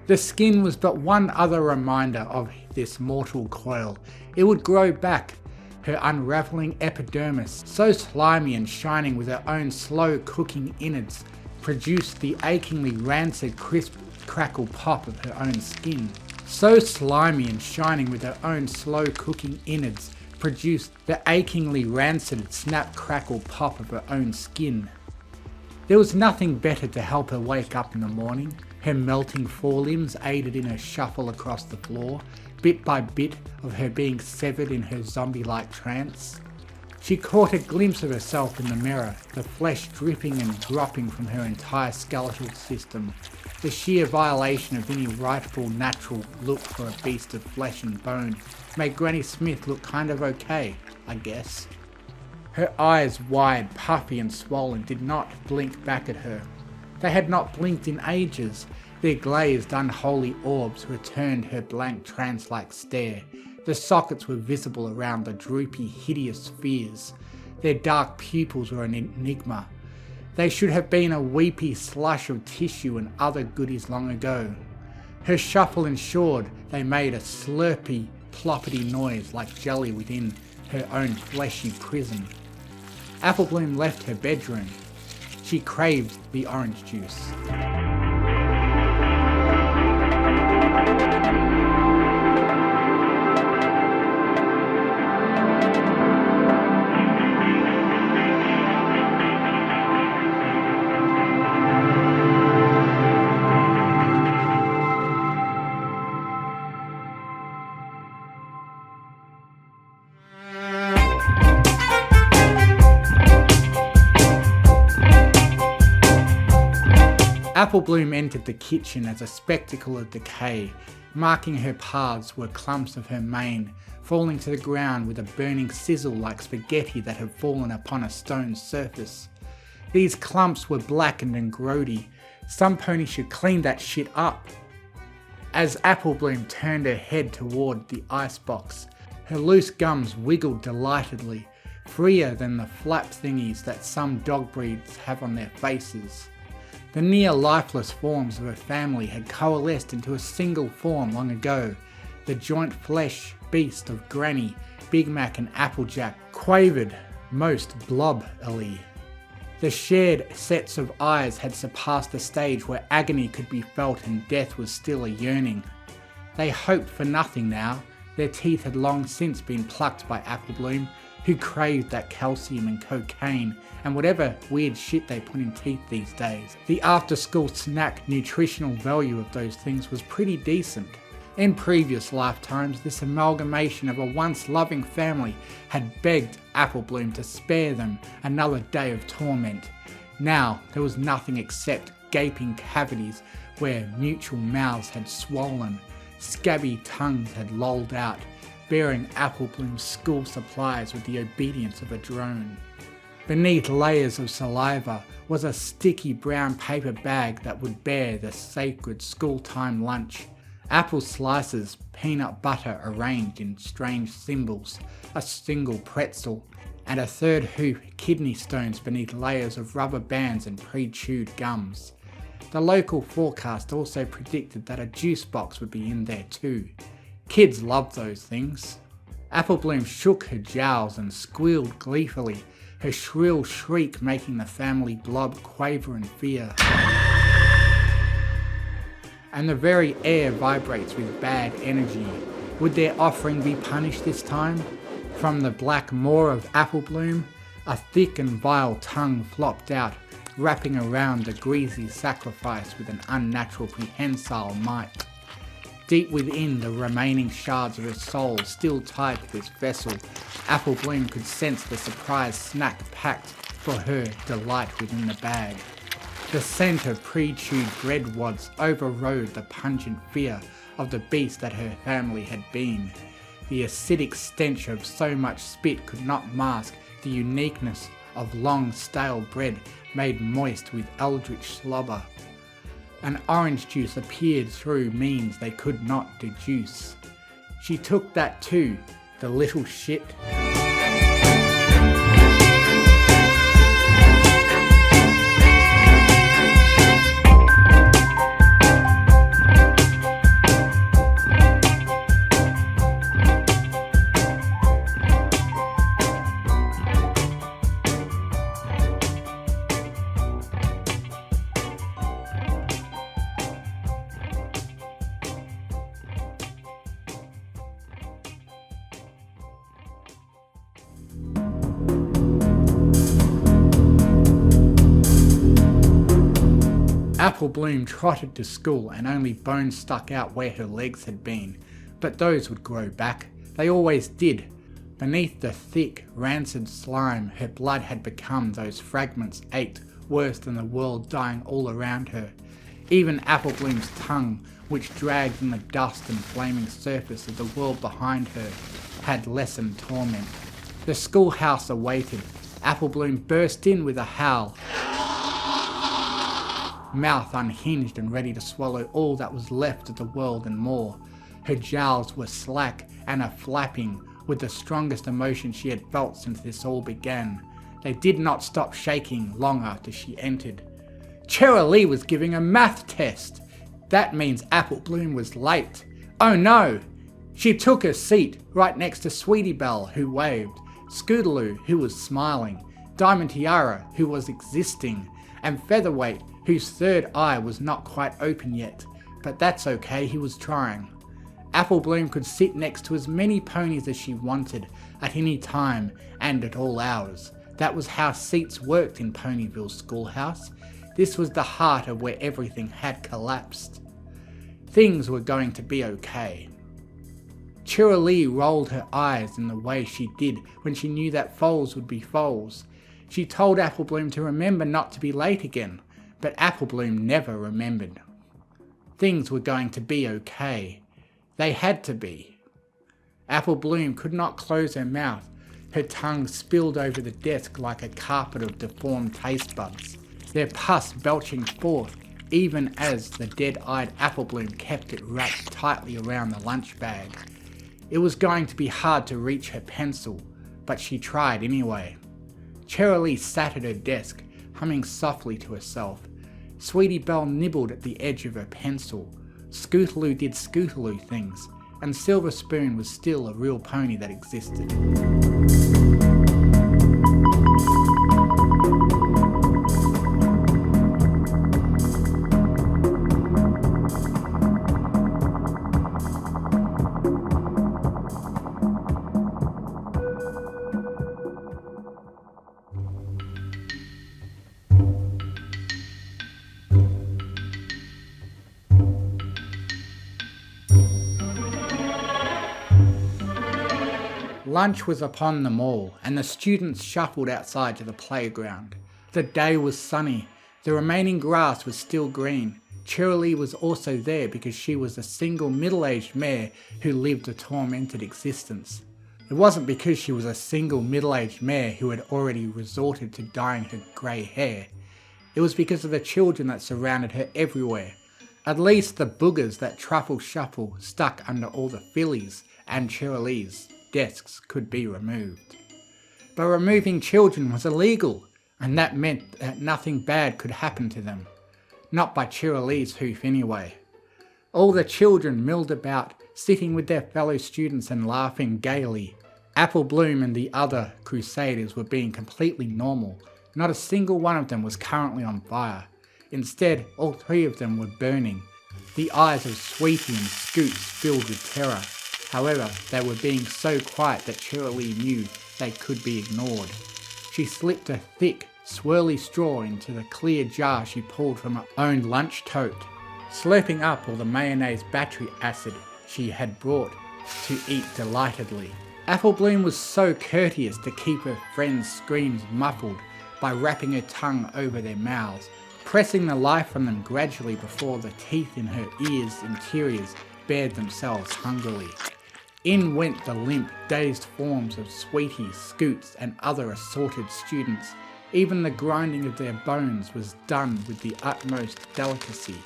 The skin was but one other reminder of this mortal coil. It would grow back. Her unravelling epidermis, so slimy and shining with her own slow cooking innards, produced the achingly rancid crisp crackle pop of her own skin. So slimy and shining with her own slow cooking innards, produced the achingly rancid snap crackle pop of her own skin. There was nothing better to help her wake up in the morning. Her melting forelimbs aided in her shuffle across the floor, bit by bit of her being severed in her zombie-like trance. She caught a glimpse of herself in the mirror, the flesh dripping and dropping from her entire skeletal system, the sheer violation of any rightful natural look for a beast of flesh and bone made Granny Smith look kind of okay, I guess. Her eyes, wide, puffy and swollen, did not blink back at her. They had not blinked in ages. Their glazed, unholy orbs returned her blank trance-like stare. The sockets were visible around the droopy, hideous spheres. Their dark pupils were an enigma. They should have been a weepy slush of tissue and other goodies long ago. Her shuffle ensured they made a slurpy, ploppety noise like jelly within her own fleshy prison. Applebloom left her bedroom. She craved the orange juice. Applebloom entered the kitchen as a spectacle of decay. Marking her paths were clumps of her mane, falling to the ground with a burning sizzle like spaghetti that had fallen upon a stone surface. These clumps were blackened and grody. Some pony should clean that shit up. As Applebloom turned her head toward the icebox, her loose gums wiggled delightedly, freer than the flap thingies that some dog breeds have on their faces. The near lifeless forms of her family had coalesced into a single form long ago. The joint flesh beast of Granny, Big Mac and Applejack quavered most blob-ily. The shared sets of eyes had surpassed the stage where agony could be felt and death was still a yearning. They hoped for nothing now. Their teeth had long since been plucked by Applebloom, who craved that calcium and cocaine and whatever weird shit they put in teeth these days. The after-school snack nutritional value of those things was pretty decent. In previous lifetimes, this amalgamation of a once loving family had begged Applebloom to spare them another day of torment. Now there was nothing except gaping cavities where mutual mouths had swollen, scabby tongues had lolled out, bearing Applebloom's school supplies with the obedience of a drone. Beneath layers of saliva was a sticky brown paper bag that would bear the sacred school-time lunch. Apple slices, peanut butter arranged in strange symbols, a single pretzel, and a third hoop kidney stones beneath layers of rubber bands and pre-chewed gums. The local forecast also predicted that a juice box would be in there too. Kids love those things. Applebloom shook her jowls and squealed gleefully, her shrill shriek making the family blob quaver in fear. And the very air vibrates with bad energy. Would their offering be punished this time? From the black maw of Applebloom, a thick and vile tongue flopped out, wrapping around the greasy sacrifice with an unnatural prehensile might. Deep within the remaining shards of her soul still tied to this vessel, Applebloom could sense the surprise snack packed for her delight within the bag. The scent of pre-chewed bread wads overrode the pungent fear of the beast that her family had been. The acidic stench of so much spit could not mask the uniqueness of long stale bread made moist with eldritch slobber. An orange juice appeared through means they could not deduce. She took that too, the little shit. Apple Bloom trotted to school and only bones stuck out where her legs had been, but those would grow back. They always did. Beneath the thick, rancid slime, her blood had become those fragments ached worse than the world dying all around her. Even Apple Bloom's tongue, which dragged in the dust and flaming surface of the world behind her, had lessened torment. The schoolhouse awaited. Apple Bloom burst in with a howl, mouth unhinged and ready to swallow all that was left of the world and more. Her jowls were slack and a-flapping with the strongest emotion she had felt since this all began. They did not stop shaking long after she entered. Cheryl was giving a math test. That means Apple Bloom was late. Oh no! She took her seat right next to Sweetie Belle, who waved, Scootaloo, who was smiling, Diamond Tiara, who was existing, and Featherweight, whose third eye was not quite open yet, but that's okay, he was trying. Apple Bloom could sit next to as many ponies as she wanted, at any time and at all hours. That was how seats worked in Ponyville's schoolhouse. This was the heart of where everything had collapsed. Things were going to be okay. Cheryl rolled her eyes in the way she did when she knew that foals would be foals. She told Apple Bloom to remember not to be late again, but Apple Bloom never remembered. Things were going to be okay. They had to be. Apple Bloom could not close her mouth. Her tongue spilled over the desk like a carpet of deformed taste buds, their pus belching forth even as the dead-eyed Apple Bloom kept it wrapped tightly around the lunch bag. It was going to be hard to reach her pencil, but she tried anyway. Cheryl sat at her desk, humming softly to herself. Sweetie Belle nibbled at the edge of her pencil. Scootaloo did Scootaloo things, and Silver Spoon was still a real pony that existed. Lunch was upon them all, and the students shuffled outside to the playground. The day was sunny. The remaining grass was still green. Cheryl was also there because she was a single middle-aged mare who lived a tormented existence. It wasn't because she was a single middle-aged mare who had already resorted to dyeing her grey hair. It was because of the children that surrounded her everywhere. At least the boogers that Truffle Shuffle stuck under all the fillies and Cheryl desks could be removed. But removing children was illegal, and that meant that nothing bad could happen to them. Not by Cheryl hoof anyway. All the children milled about, sitting with their fellow students and laughing gaily. Apple Bloom and the other crusaders were being completely normal. Not a single one of them was currently on fire. Instead, all three of them were burning. The eyes of Sweetie and Scoots filled with terror. However, they were being so quiet that Cheryl knew they could be ignored. She slipped a thick, swirly straw into the clear jar she pulled from her own lunch tote, slurping up all the mayonnaise battery acid she had brought to eat delightedly. Apple Bloom was so courteous to keep her friends' screams muffled by wrapping her tongue over their mouths, pressing the life from them gradually before the teeth in her ears' interiors bared themselves hungrily. In went the limp, dazed forms of Sweetie, Scoots, and other assorted students. Even the grinding of their bones was done with the utmost delicacy.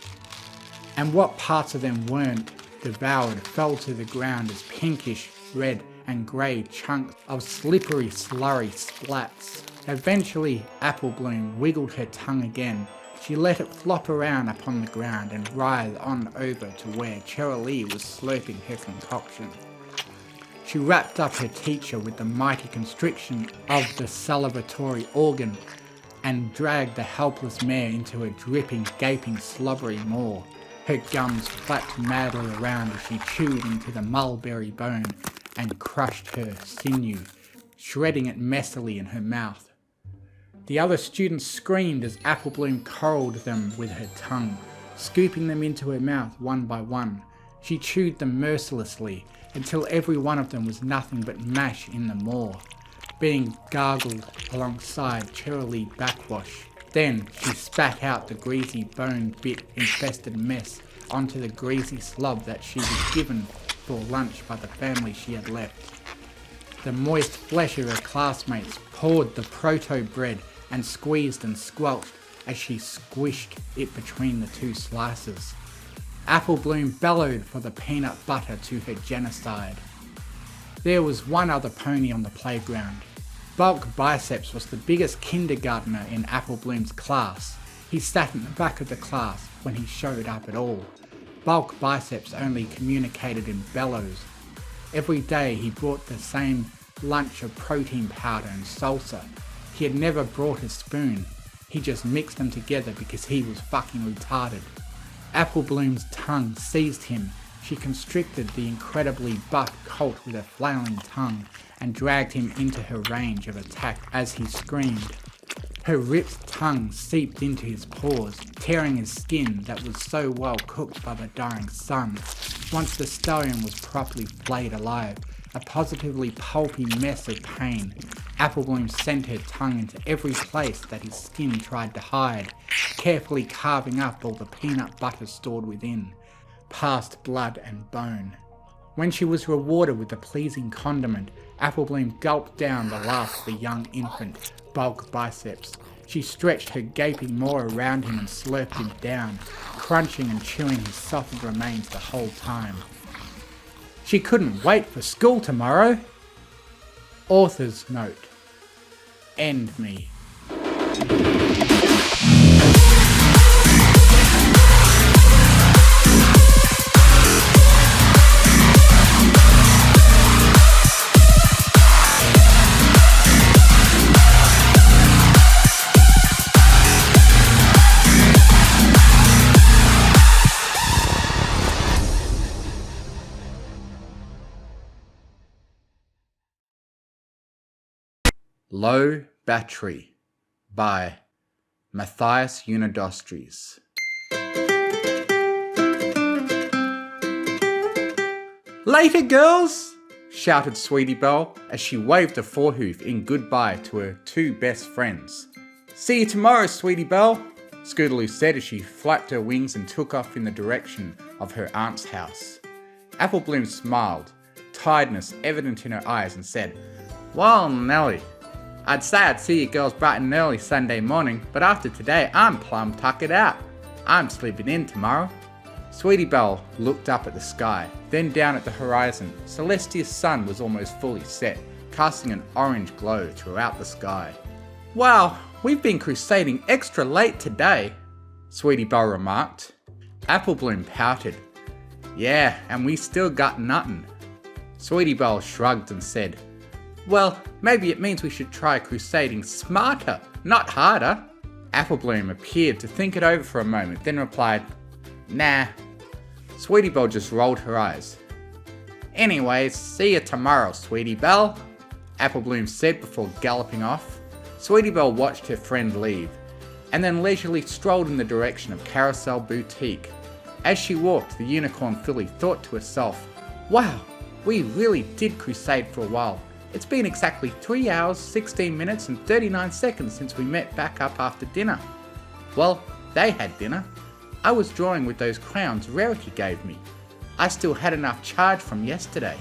and what parts of them weren't devoured fell to the ground as pinkish, red and grey chunks of slippery slurry splats. Eventually, Apple Bloom wiggled her tongue again. She let it flop around upon the ground and writhe on over to where Cheryl was slurping her concoction. She wrapped up her teacher with the mighty constriction of the salivatory organ and dragged the helpless mare into a dripping, gaping, slobbery maw. Her gums flapped madly around as she chewed into the mulberry bone and crushed her sinew, shredding it messily in her mouth. The other students screamed as Apple Bloom corralled them with her tongue, scooping them into her mouth one by one. She chewed them mercilessly until every one of them was nothing but mash in the maw, being gargled alongside cherry backwash. Then she spat out the greasy bone-bit-infested mess onto the greasy slob that she was given for lunch by the family she had left. The moist flesh of her classmates poured the proto bread and squeezed and squelched as she squished it between the two slices. Apple Bloom bellowed for the peanut butter to her genocide. There was one other pony on the playground. Bulk Biceps was the biggest kindergartner in Apple Bloom's class. He sat in the back of the class when he showed up at all. Bulk Biceps only communicated in bellows. Every day he brought the same lunch of protein powder and salsa. He had never brought a spoon. He just mixed them together because he was fucking retarded. Apple Bloom's tongue seized him. She constricted the incredibly buff colt with a flailing tongue and dragged him into her range of attack as he screamed. Her ripped tongue seeped into his paws, tearing his skin that was so well cooked by the dying sun. Once the stallion was properly flayed alive, a positively pulpy mess of pain, Apple Bloom sent her tongue into every place that his skin tried to hide, carefully carving up all the peanut butter stored within, past blood and bone. When she was rewarded with the pleasing condiment, Apple Bloom gulped down the last of the young infant, Bulk Biceps. She stretched her gaping maw around him and slurped him down, crunching and chewing his softened remains the whole time. She couldn't wait for school tomorrow. Author's note. End me. Low Battery by Matthias Unidostries. Later, girls! Shouted Sweetie Belle as she waved a forehoof in goodbye to her two best friends. See you tomorrow, Sweetie Belle, Scootaloo said as she flapped her wings and took off in the direction of her aunt's house. Apple Bloom smiled, tiredness evident in her eyes, and said, "Well, Nelly, I'd say I'd see you girls bright and early Sunday morning, but after today I'm plumb tuckered out. I'm sleeping in tomorrow." Sweetie Belle looked up at the sky, then down at the horizon. Celestia's sun was almost fully set, casting an orange glow throughout the sky. "Wow, we've been crusading extra late today," Sweetie Belle remarked. Apple Bloom pouted. "Yeah, and we still got nothing." Sweetie Belle shrugged and said, "Well, maybe it means we should try crusading smarter, not harder." Apple Bloom appeared to think it over for a moment, then replied, "Nah." Sweetie Belle just rolled her eyes. "Anyways, see you tomorrow, Sweetie Belle," Apple Bloom said before galloping off. Sweetie Belle watched her friend leave, and then leisurely strolled in the direction of Carousel Boutique. As she walked, the unicorn filly thought to herself, "Wow, we really did crusade for a while. It's been exactly 3 hours, 16 minutes and 39 seconds since we met back up after dinner." Well, they had dinner. I was drawing with those crowns Rarity gave me. I still had enough charge from yesterday.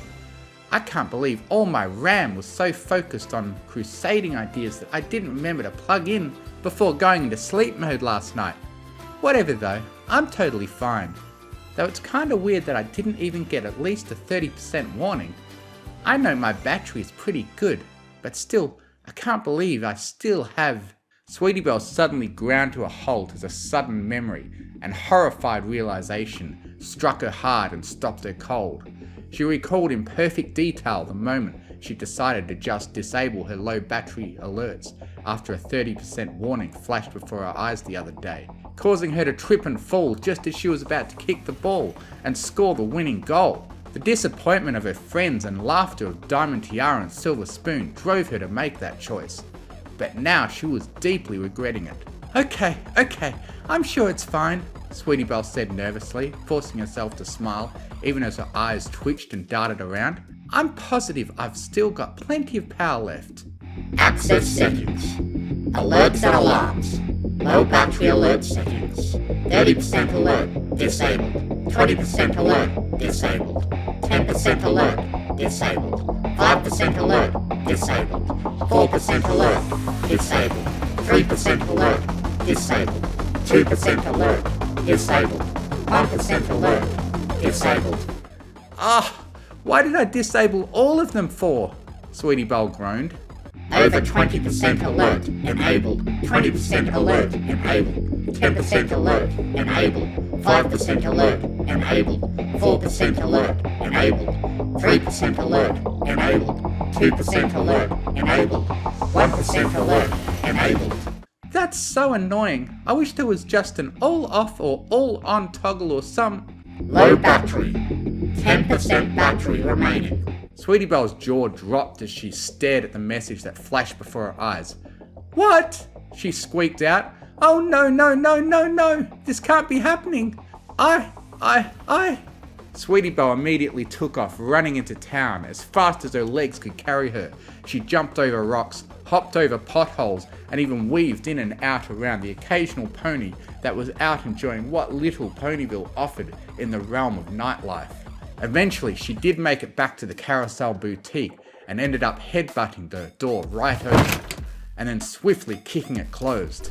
I can't believe all my RAM was so focused on crusading ideas that I didn't remember to plug in before going into sleep mode last night. Whatever though, I'm totally fine. though it's kinda weird that I didn't even get at least a 30% warning. I know my battery is pretty good, but still, I can't believe I still have... Sweetie Belle suddenly ground to a halt as a sudden memory and horrified realization struck her hard and stopped her cold. She recalled in perfect detail the moment she decided to just disable her low battery alerts after a 30% warning flashed before her eyes the other day, causing her to trip and fall just as she was about to kick the ball and score the winning goal. The disappointment of her friends and laughter of Diamond Tiara and Silver Spoon drove her to make that choice. But now she was deeply regretting it. Okay, I'm sure it's fine, Sweetie Belle said nervously, forcing herself to smile even as her eyes twitched and darted around. I'm positive I've still got plenty of power left. Access settings. Alerts and alarms. Low battery alert settings. 30% alert, disabled. 20% alert, disabled. 10% alert, disabled. 5% alert, disabled. 4% alert, disabled. 3% alert, disabled. 2% alert, disabled. 1% alert, disabled. Why did I disable all of them for? Sweetie Belle groaned. Over 20% alert, enabled. 20% alert, enabled. 10% alert, enabled. 5% alert, enabled. 4% alert, enabled. 3% alert, enabled. 2% alert, enabled. 1% alert, enabled. That's so annoying. I wish there was just an all off or all on toggle or some... Low battery. 10% battery remaining. Sweetie Belle's jaw dropped as she stared at the message that flashed before her eyes. What? She squeaked out. Oh no. This can't be happening. Sweetie Belle immediately took off, running into town as fast as her legs could carry her. She jumped over rocks, hopped over potholes, and even weaved in and out around the occasional pony that was out enjoying what little Ponyville offered in the realm of nightlife. Eventually, she did make it back to the Carousel Boutique and ended up headbutting the door right open, and then swiftly kicking it closed.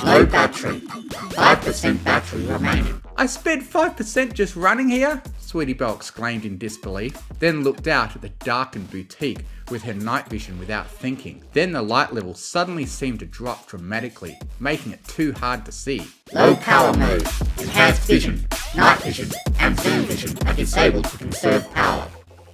Low battery. 5% battery remaining. I spent 5% just running here? Sweetie Belle exclaimed in disbelief, then looked out at the darkened boutique with her night vision without thinking. Then the light level suddenly seemed to drop dramatically, making it too hard to see. Low power mode. Enhanced vision, night vision, and zoom vision are disabled to conserve power.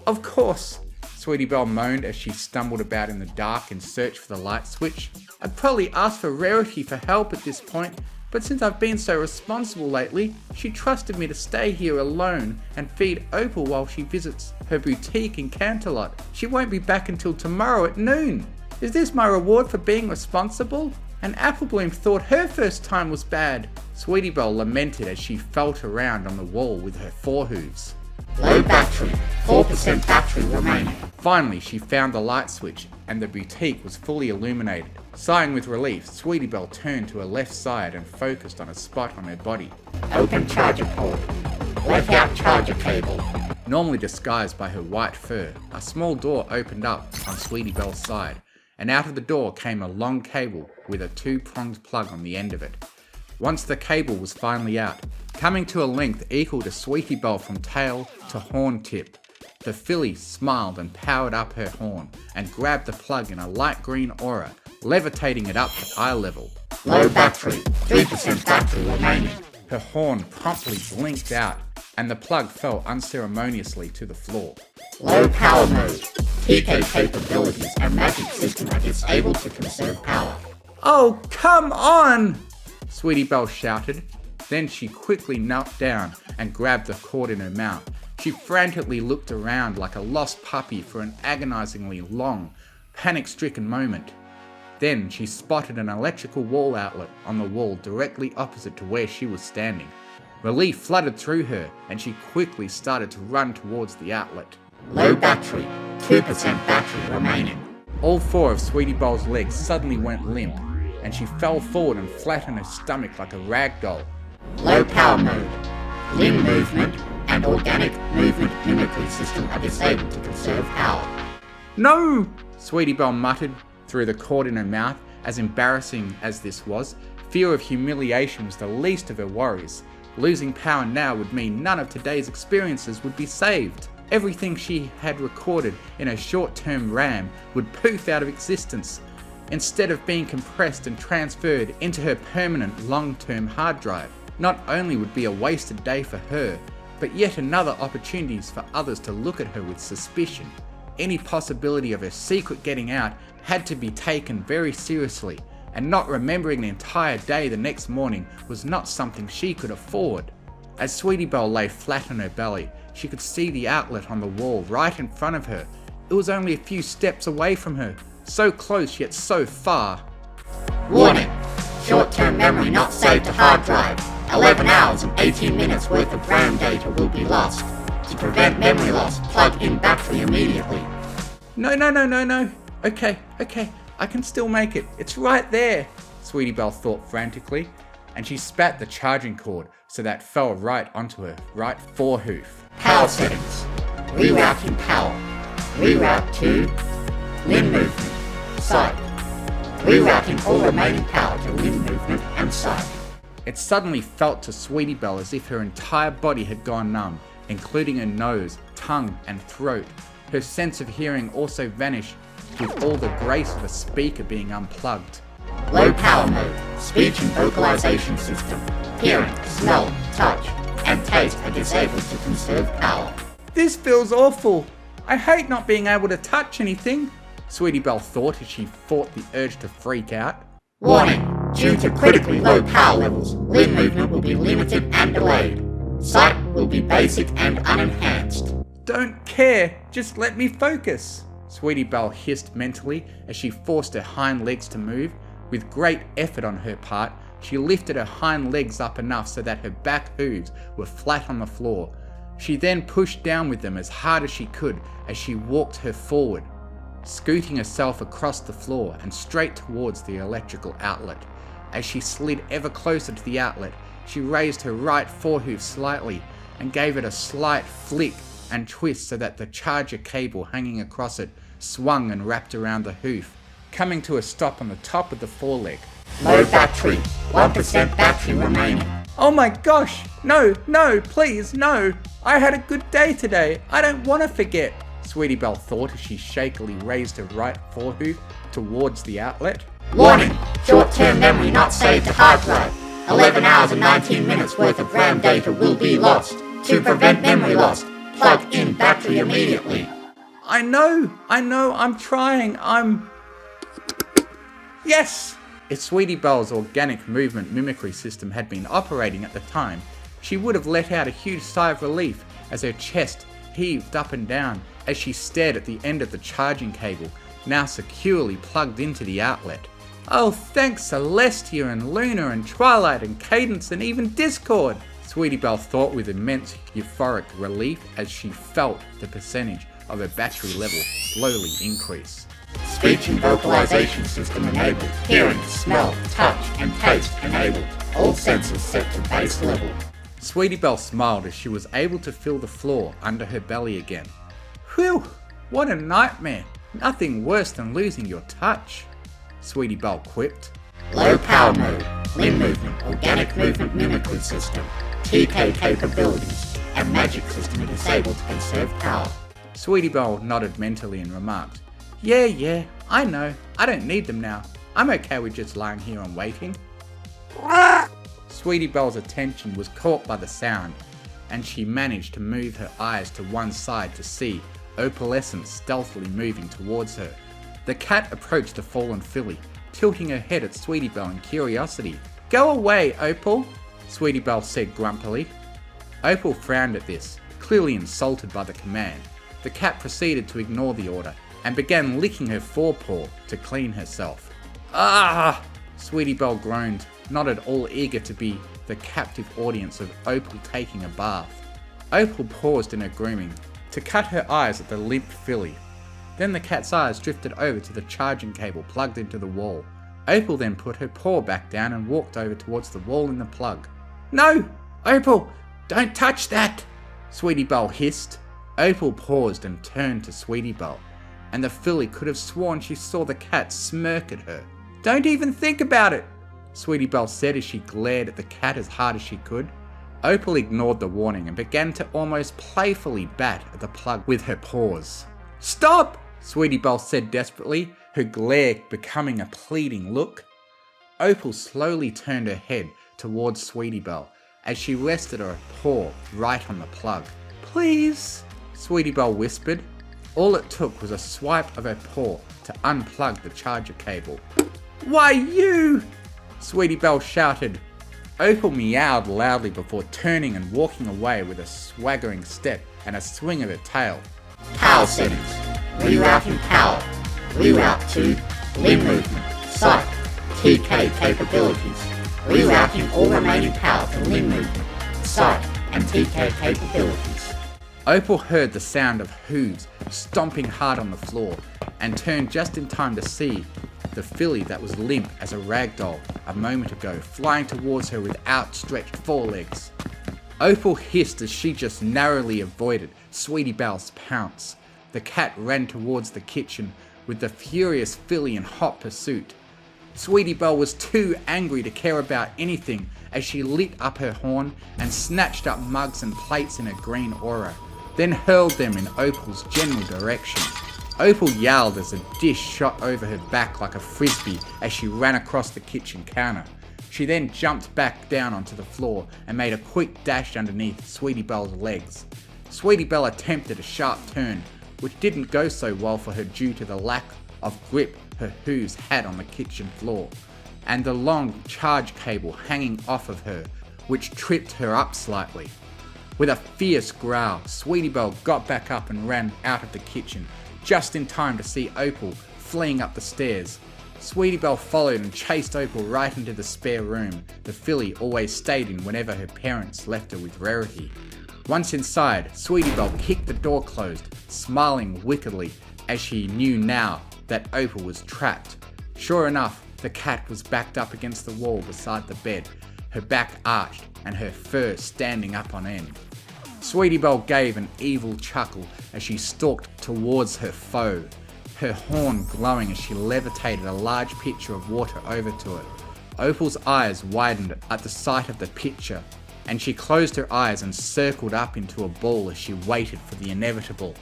Of course, Sweetie Belle moaned as she stumbled about in the dark in search for the light switch. I'd probably ask for Rarity for help at this point, but since I've been so responsible lately, she trusted me to stay here alone and feed Opal while she visits her boutique in Canterlot. She won't be back until tomorrow at noon. Is this my reward for being responsible? And Applebloom thought her first time was bad. Sweetie Belle lamented as she felt around on the wall with her forehooves. Low battery. 4% battery remaining. Finally, she found the light switch and the boutique was fully illuminated. Sighing with relief, Sweetie Belle turned to her left side and focused on a spot on her body. Open charger port. Let out charger cable. Normally disguised by her white fur, a small door opened up on Sweetie Belle's side, and out of the door came a long cable with a 2-pronged plug on the end of it. Once the cable was finally out, coming to a length equal to Sweetie Belle from tail to horn tip, the filly smiled and powered up her horn and grabbed the plug in a light green aura, levitating it up to eye level. Low battery. 3% battery remaining. Her horn promptly blinked out, and the plug fell unceremoniously to the floor. Low power mode. TK capabilities and magic system are disabled to conserve power. Oh, come on! Sweetie Belle shouted. Then she quickly knelt down and grabbed the cord in her mouth. She frantically looked around like a lost puppy for an agonizingly long, panic-stricken moment. Then she spotted an electrical wall outlet on the wall directly opposite to where she was standing. Relief flooded through her, and she quickly started to run towards the outlet. Low battery. 2% battery remaining. All 4 of Sweetie Belle's legs suddenly went limp, and she fell forward and flat on her stomach like a rag doll. Low power mode. Limb movement and organic movement mimicry system are disabled to conserve power. No! Sweetie Belle muttered through the cord in her mouth, as embarrassing as this was. Fear of humiliation was the least of her worries. Losing power now would mean none of today's experiences would be saved. Everything she had recorded in her short-term RAM would poof out of existence, instead of being compressed and transferred into her permanent long-term hard drive. Not only would be a wasted day for her, but yet another opportunities for others to look at her with suspicion. Any possibility of her secret getting out had to be taken very seriously, and not remembering the entire day the next morning was not something she could afford. As Sweetie Belle lay flat on her belly, she could see the outlet on the wall right in front of her. It was only a few steps away from her, so close yet so far. Warning! Short-term memory not saved to hard drive. 11 hours and 18 minutes worth of RAM data will be lost. To prevent memory loss, plug in battery immediately. No. Okay, I can still make it. It's right there, Sweetie Belle thought frantically, and she spat the charging cord so that fell right onto her right forehoof. Power settings. Rerouting power. Reroute to limb movement. Sight. Rerouting all remaining power to limb movement and sight. It suddenly felt to Sweetie Belle as if her entire body had gone numb, including her nose, tongue, and throat. Her sense of hearing also vanished, with all the grace of a speaker being unplugged. Low power mode. Speech and vocalization system. Hearing, smell, touch, and taste are disabled to conserve power. This feels awful. I hate not being able to touch anything, Sweetie Belle thought as she fought the urge to freak out. Warning! Due to critically low power levels, limb movement will be limited and delayed. Sight will be basic and unenhanced. Don't care, just let me focus, Sweetie Belle hissed mentally as she forced her hind legs to move. With great effort on her part, she lifted her hind legs up enough so that her back hooves were flat on the floor. She then pushed down with them as hard as she could as she walked her forward, scooting herself across the floor and straight towards the electrical outlet. As she slid ever closer to the outlet, she raised her right forehoof slightly and gave it a slight flick and twist so that the charger cable hanging across it swung and wrapped around the hoof, coming to a stop on the top of the foreleg. Low battery. 1% battery remaining. Oh my gosh! No, please, no! I had a good day today. I don't want to forget, Sweetie Belle thought as she shakily raised her right forehoof towards the outlet. Warning! Short-term memory not saved to hard drive. 11 hours and 19 minutes worth of RAM data will be lost. To prevent memory loss, plug in battery immediately. I know, I'm trying, Yes! If Sweetie Belle's organic movement mimicry system had been operating at the time, she would have let out a huge sigh of relief as her chest heaved up and down as she stared at the end of the charging cable, now securely plugged into the outlet. Oh, thanks Celestia and Luna and Twilight and Cadence and even Discord, Sweetie Belle thought with immense euphoric relief as she felt the percentage of her battery level slowly increase. Speech and vocalization system enabled. Hearing, smell, touch, and taste enabled. All senses set to base level. Sweetie Belle smiled as she was able to feel the floor under her belly again. Whew, what a nightmare. Nothing worse than losing your touch, Sweetie Belle quipped. Low power mode. Limb movement, organic movement mimicry system. TK capabilities, and magic system are disabled to conserve power. Sweetie Belle nodded mentally and remarked, Yeah, I know. I don't need them now. I'm okay with just lying here and waiting. Sweetie Belle's attention was caught by the sound, and she managed to move her eyes to one side to see Opalescence stealthily moving towards her. The cat approached the fallen filly, tilting her head at Sweetie Belle in curiosity. Go away, Opal, Sweetie Belle said grumpily. Opal frowned at this, clearly insulted by the command. The cat proceeded to ignore the order and began licking her forepaw to clean herself. Ah! Sweetie Belle groaned, not at all eager to be the captive audience of Opal taking a bath. Opal paused in her grooming to cut her eyes at the limp filly. Then the cat's eyes drifted over to the charging cable plugged into the wall. Opal then put her paw back down and walked over towards the wall in the plug. No! Opal! Don't touch that! Sweetie Belle hissed. Opal paused and turned to Sweetie Belle, and the filly could have sworn she saw the cat smirk at her. Don't even think about it! Sweetie Belle said as she glared at the cat as hard as she could. Opal ignored the warning and began to almost playfully bat at the plug with her paws. "Stop!" Sweetie Belle said desperately, her glare becoming a pleading look. Opal slowly turned her head towards Sweetie Belle as she rested her paw right on the plug. "Please," Sweetie Belle whispered. All it took was a swipe of her paw to unplug the charger cable. "Why you?" Sweetie Belle shouted. Opal meowed loudly before turning and walking away with a swaggering step and a swing of her tail. Power settings. Rerouting power. Reroute to limb movement. Sight. TK capabilities. Rerouting all remaining power to limb movement. Sight and TK capabilities. Opal heard the sound of hooves stomping hard on the floor and turned just in time to see the filly that was limp as a rag doll a moment ago flying towards her with outstretched forelegs. Opal hissed as she just narrowly avoided Sweetie Belle's pounce. The cat ran towards the kitchen with the furious filly in hot pursuit. Sweetie Belle was too angry to care about anything as she lit up her horn and snatched up mugs and plates in her green aura, then hurled them in Opal's general direction. Opal yelled as a dish shot over her back like a frisbee as she ran across the kitchen counter. She then jumped back down onto the floor and made a quick dash underneath Sweetie Belle's legs. Sweetie Belle attempted a sharp turn, which didn't go so well for her due to the lack of grip her hooves had on the kitchen floor, and the long charge cable hanging off of her, which tripped her up slightly. With a fierce growl, Sweetie Belle got back up and ran out of the kitchen, just in time to see Opal fleeing up the stairs. Sweetie Belle followed and chased Opal right into the spare room the filly always stayed in whenever her parents left her with Rarity. Once inside, Sweetie Belle kicked the door closed, smiling wickedly as she knew now that Opal was trapped. Sure enough, the cat was backed up against the wall beside the bed, her back arched and her fur standing up on end. Sweetie Belle gave an evil chuckle as she stalked towards her foe, her horn glowing as she levitated a large pitcher of water over to it. Opal's eyes widened at the sight of the pitcher, and she closed her eyes and circled up into a ball as she waited for the inevitable.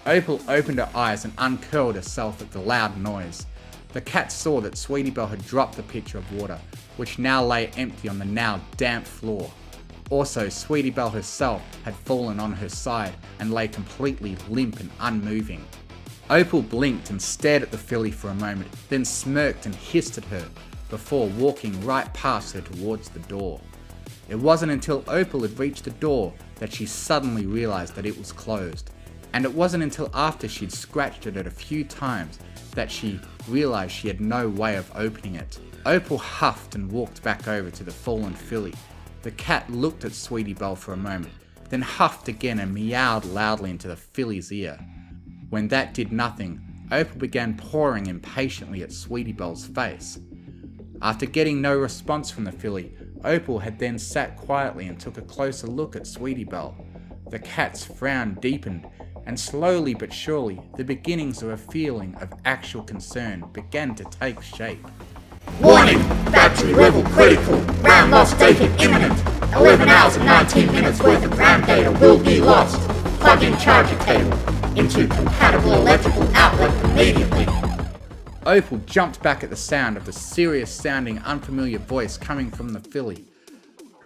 Opal opened her eyes and uncurled herself at the loud noise. The cat saw that Sweetie Belle had dropped the pitcher of water, which now lay empty on the now damp floor. Also, Sweetie Belle herself had fallen on her side and lay completely limp and unmoving. Opal blinked and stared at the filly for a moment, then smirked and hissed at her, before walking right past her towards the door. It wasn't until Opal had reached the door that she suddenly realized that it was closed. And it wasn't until after she'd scratched at it a few times that she realized she had no way of opening it. Opal huffed and walked back over to the fallen filly. The cat looked at Sweetie Belle for a moment, then huffed again and meowed loudly into the filly's ear. When that did nothing, Opal began pawing impatiently at Sweetie Belle's face. After getting no response from the filly, Opal had then sat quietly and took a closer look at Sweetie Belle. The cat's frown deepened, and slowly but surely, the beginnings of a feeling of actual concern began to take shape. Warning! Battery level critical. RAM loss data imminent. 11 hours and 19 minutes worth of RAM data will be lost. Plug in charger cable into compatible electrical outlet immediately. Opal jumped back at the sound of the serious sounding unfamiliar voice coming from the filly.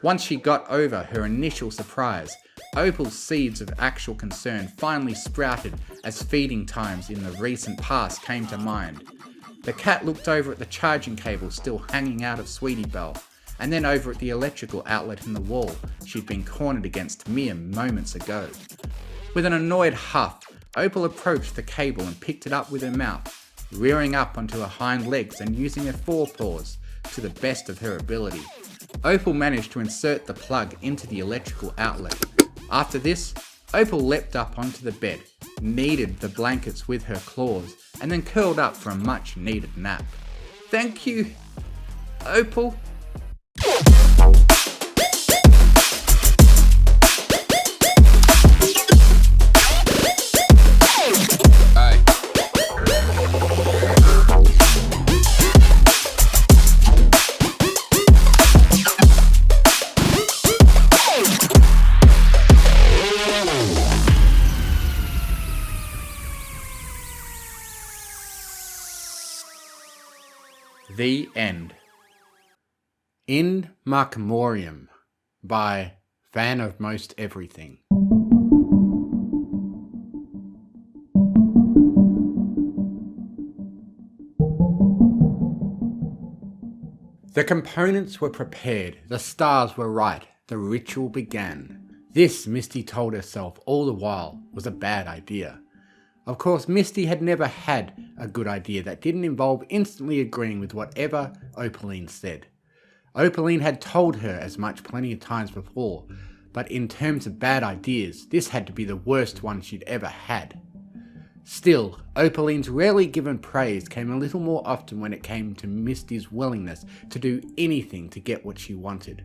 Once she got over her initial surprise, Opal's seeds of actual concern finally sprouted as feeding times in the recent past came to mind. The cat looked over at the charging cable still hanging out of Sweetie Belle, and then over at the electrical outlet in the wall she'd been cornered against mere moments ago. With an annoyed huff, Opal approached the cable and picked it up with her mouth, rearing up onto her hind legs and using her forepaws to the best of her ability. Opal managed to insert the plug into the electrical outlet. After this, Opal leapt up onto the bed, kneaded the blankets with her claws, and then curled up for a much needed nap. "Thank you, Opal." The End. In Memoriam by Fan of Most Everything. The components were prepared, the stars were right, the ritual began. This, Misty told herself all the while, was a bad idea. Of course, Misty had never had a good idea that didn't involve instantly agreeing with whatever Opaline said. Opaline had told her as much plenty of times before, but in terms of bad ideas, this had to be the worst one she'd ever had. Still, Opaline's rarely given praise came a little more often when it came to Misty's willingness to do anything to get what she wanted.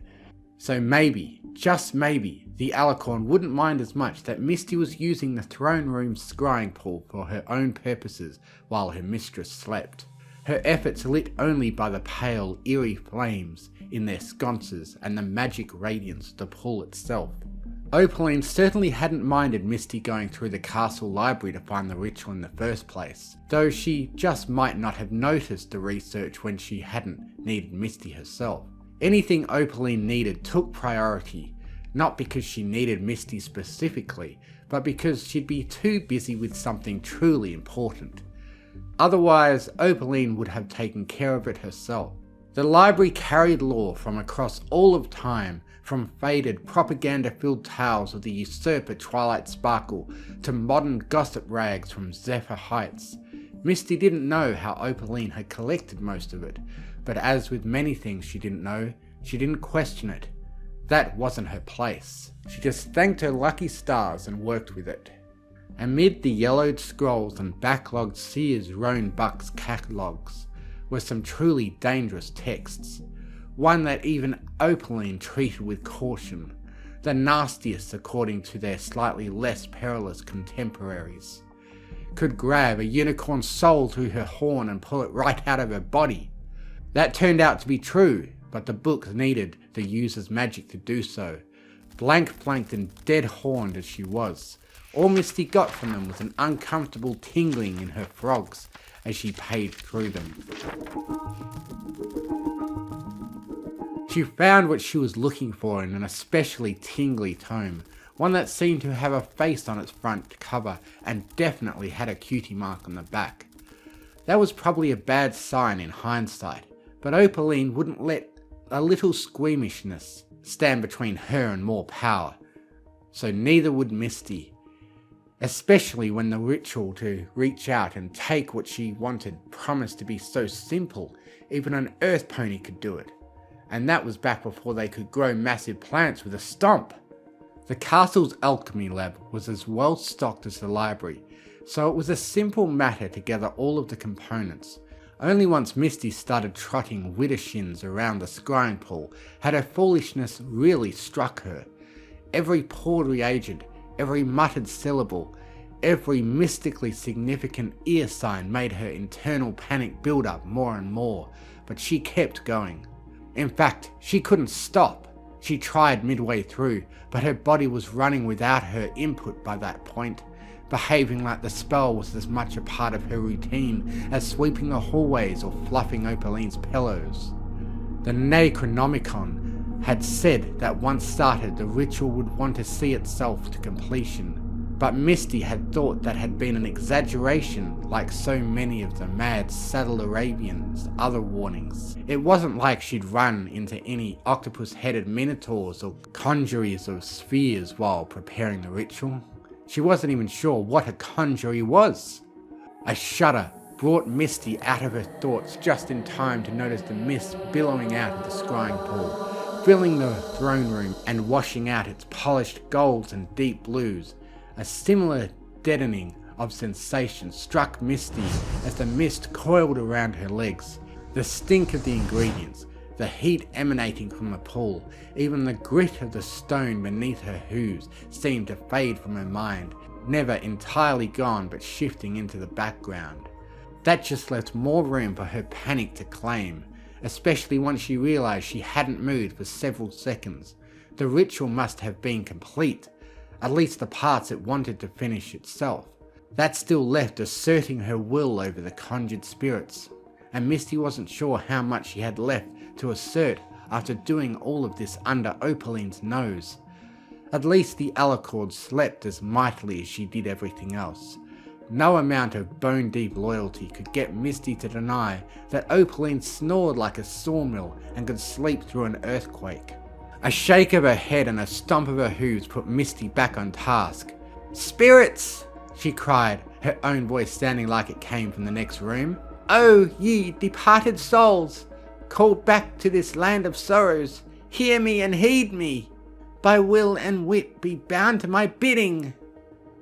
So maybe, just maybe, the Alicorn wouldn't mind as much that Misty was using the throne room's scrying pool for her own purposes while her mistress slept. Her efforts lit only by the pale, eerie flames in their sconces and the magic radiance of the pool itself. Opaline certainly hadn't minded Misty going through the castle library to find the ritual in the first place, though she just might not have noticed the research when she hadn't needed Misty herself. Anything Opaline needed took priority, not because she needed Misty specifically, but because she'd be too busy with something truly important. Otherwise, Opaline would have taken care of it herself. The library carried lore from across all of time, from faded, propaganda-filled tales of the usurper Twilight Sparkle to modern gossip rags from Zephyr Heights. Misty didn't know how Opaline had collected most of it, but as with many things she didn't know, she didn't question it. That wasn't her place. She just thanked her lucky stars and worked with it. Amid the yellowed scrolls and backlogged Sears Roanbuck's catalogues were some truly dangerous texts. One that even Opaline treated with caution, the nastiest according to their slightly less perilous contemporaries. Could grab a unicorn's soul through her horn and pull it right out of her body. That turned out to be true, but the book needed the user's magic to do so. Blank-flanked and dead-horned as she was, all Misty got from them was an uncomfortable tingling in her frogs as she paged through them. She found what she was looking for in an especially tingly tome, one that seemed to have a face on its front cover and definitely had a cutie mark on the back. That was probably a bad sign in hindsight, but Opaline wouldn't let a little squeamishness stand between her and more power, so neither would Misty, especially when the ritual to reach out and take what she wanted promised to be so simple, even an earth pony could do it. And that was back before they could grow massive plants with a stomp. The castle's alchemy lab was as well stocked as the library, so it was a simple matter to gather all of the components. Only once Misty started trotting widdershins around the scrying pool had her foolishness really struck her. Every poured reagent, every muttered syllable, every mystically significant ear sign made her internal panic build up more and more, but she kept going. In fact, she couldn't stop. She tried midway through, but her body was running without her input by that point, behaving like the spell was as much a part of her routine as sweeping the hallways or fluffing Opaline's pillows. The Necronomicon had said that once started, the ritual would want to see itself to completion, but Misty had thought that had been an exaggeration, like so many of the mad Saddle Arabians' other warnings. It wasn't like she'd run into any octopus-headed minotaurs or conjuries of spheres while preparing the ritual. She wasn't even sure what a conjury was. A shudder brought Misty out of her thoughts just in time to notice the mist billowing out of the scrying pool, filling the throne room and washing out its polished golds and deep blues. A similar deadening of sensation struck Misty as the mist coiled around her legs. The stink of the ingredients, the heat emanating from the pool, even the grit of the stone beneath her hooves seemed to fade from her mind, never entirely gone but shifting into the background. That just left more room for her panic to claim, especially once she realized she hadn't moved for several seconds. The ritual must have been complete. At least the parts it wanted to finish itself. That still left asserting her will over the conjured spirits. and Misty wasn't sure how much she had left to assert after doing all of this under Opaline's nose. At least the alicord slept as mightily as she did everything else. No amount of bone-deep loyalty could get Misty to deny that Opaline snored like a sawmill and could sleep through an earthquake. A shake of her head and a stomp of her hooves put Misty back on task. "Spirits!" she cried, her own voice sounding like it came from the next room. "Oh, ye departed souls, called back to this land of sorrows, hear me and heed me. By will and wit be bound to my bidding.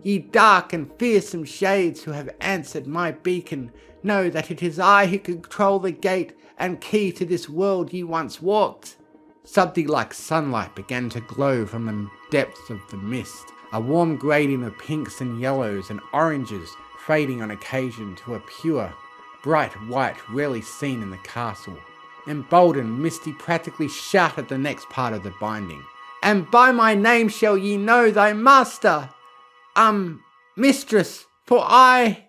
Ye dark and fearsome shades who have answered my beacon, know that it is I who control the gate and key to this world ye once walked." Something like sunlight began to glow from the depths of the mist, a warm gradient of pinks and yellows and oranges fading on occasion to a pure, bright white rarely seen in the castle. Emboldened, Misty practically shouted the next part of the binding. "And by my name shall ye know thy master, mistress, for I..."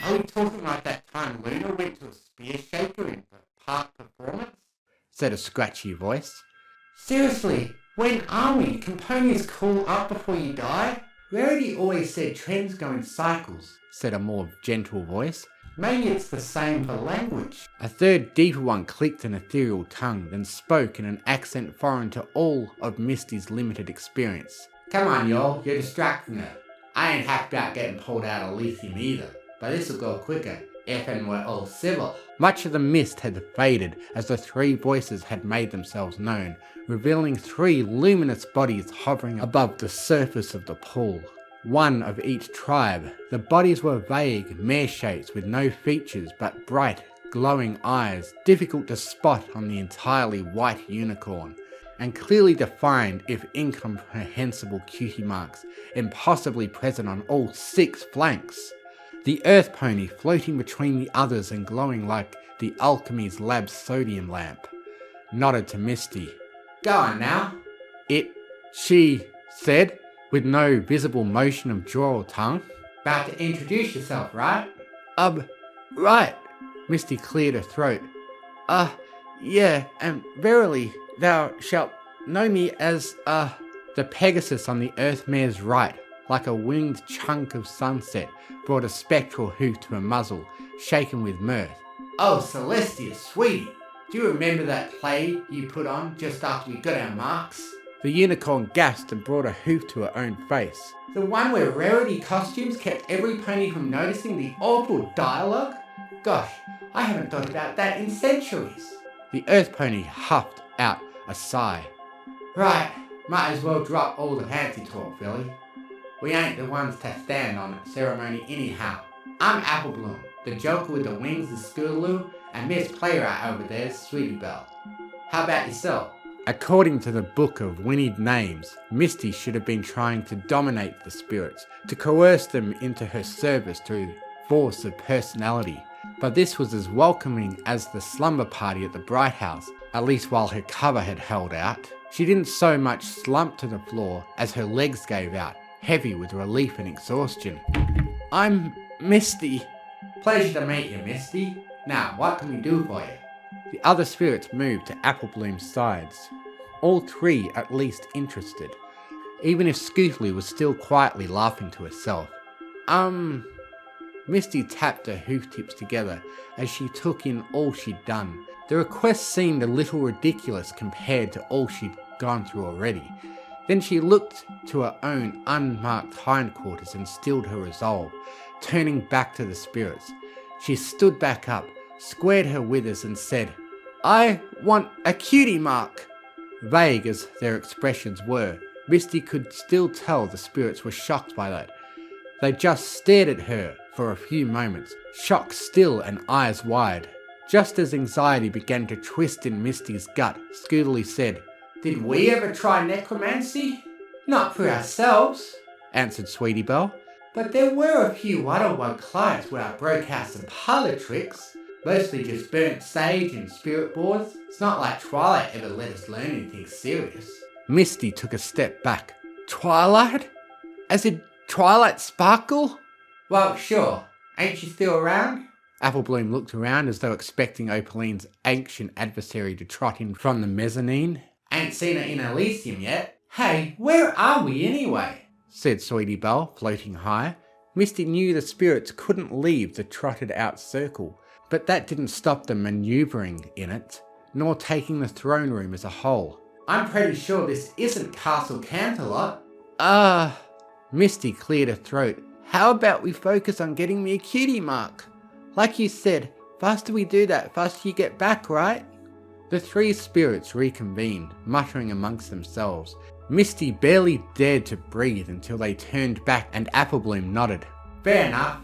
"Are we talking like that time Luna went to a spear shaker in the park performance?" said a scratchy voice. "Seriously, when are we? Can ponies cool up before you die?" "Rarity always said trends go in cycles," said a more gentle voice. "Maybe it's the same for language." A third deeper one clicked an ethereal tongue, then spoke in an accent foreign to all of Misty's limited experience. "Come on, y'all, you're distracting her. I ain't happy about getting pulled out of lithium either, but this'll go quicker if and we're all civil." Much of the mist had faded as the three voices had made themselves known, revealing three luminous bodies hovering above the surface of the pool. One of each tribe. The bodies were vague, mare shapes with no features but bright, glowing eyes, difficult to spot on the entirely white unicorn, and clearly defined if incomprehensible cutie marks, impossibly present on all 6 flanks. The earth pony floating between the others and glowing like the Alchemy's lab sodium lamp, nodded to Misty. "Go on now." She said, with no visible motion of jaw or tongue. "About to introduce yourself, right?" Right." Misty cleared her throat. Yeah, and verily thou shalt know me as, The Pegasus on the earth mare's right, like a winged chunk of sunset, brought a spectral hoof to a muzzle, shaken with mirth. "Oh, Celestia, sweetie, do you remember that play you put on just after we got our marks?" The unicorn gasped and brought a hoof to her own face. "The one where Rarity costumes kept every pony from noticing the awful dialogue? Gosh, I haven't thought about that in centuries." The earth pony huffed out a sigh. "Right, might as well drop all the fancy talk, Philly. We ain't the ones to stand on the ceremony anyhow. I'm Apple Bloom, the joker with the wings of Scootaloo, and Miss Playwright over there's Sweetie Belle. How about yourself?" According to the book of whinnied names, Misty should have been trying to dominate the spirits, to coerce them into her service through force of personality. But this was as welcoming as the slumber party at the Bright House, at least while her cover had held out. She didn't so much slump to the floor as her legs gave out, heavy with relief and exhaustion. "I'm Misty." "Pleasure to meet you, Misty. Now, what can we do for you?" The other spirits moved to Apple Bloom's sides, all 3 at least interested, even if Scootaloo was still quietly laughing to herself. Misty tapped her hoof tips together as she took in all she'd done. The request seemed a little ridiculous compared to all she'd gone through already. Then she looked to her own unmarked hindquarters and stilled her resolve, turning back to the spirits. She stood back up, squared her withers and said, "I want a cutie mark." Vague as their expressions were, Misty could still tell the spirits were shocked by that. They just stared at her for a few moments, shocked still and eyes wide. Just as anxiety began to twist in Misty's gut, Scootaloo said, "Did we ever try necromancy?" "Not for ourselves," answered Sweetie Belle. "But there were a few one-on-one clients where I broke out some parlour tricks. Mostly just burnt sage and spirit boards. It's not like Twilight ever let us learn anything serious." Misty took a step back. "Twilight? As in Twilight Sparkle?" "Well, sure. Ain't she still around?" Applebloom looked around as though expecting Opaline's ancient adversary to trot in from the mezzanine. Ain't seen her in Elysium yet. Hey, where are we anyway? Said Sweetie Belle, floating high. Misty knew the spirits couldn't leave the trotted out circle, but that didn't stop them manoeuvring in it, nor taking the throne room as a whole. I'm pretty sure this isn't Castle Canterlot. Misty cleared her throat. How about we focus on getting me a cutie mark? Like you said, faster we do that, faster you get back, right? The three spirits reconvened, muttering amongst themselves. Misty barely dared to breathe until they turned back and Applebloom nodded. Fair enough.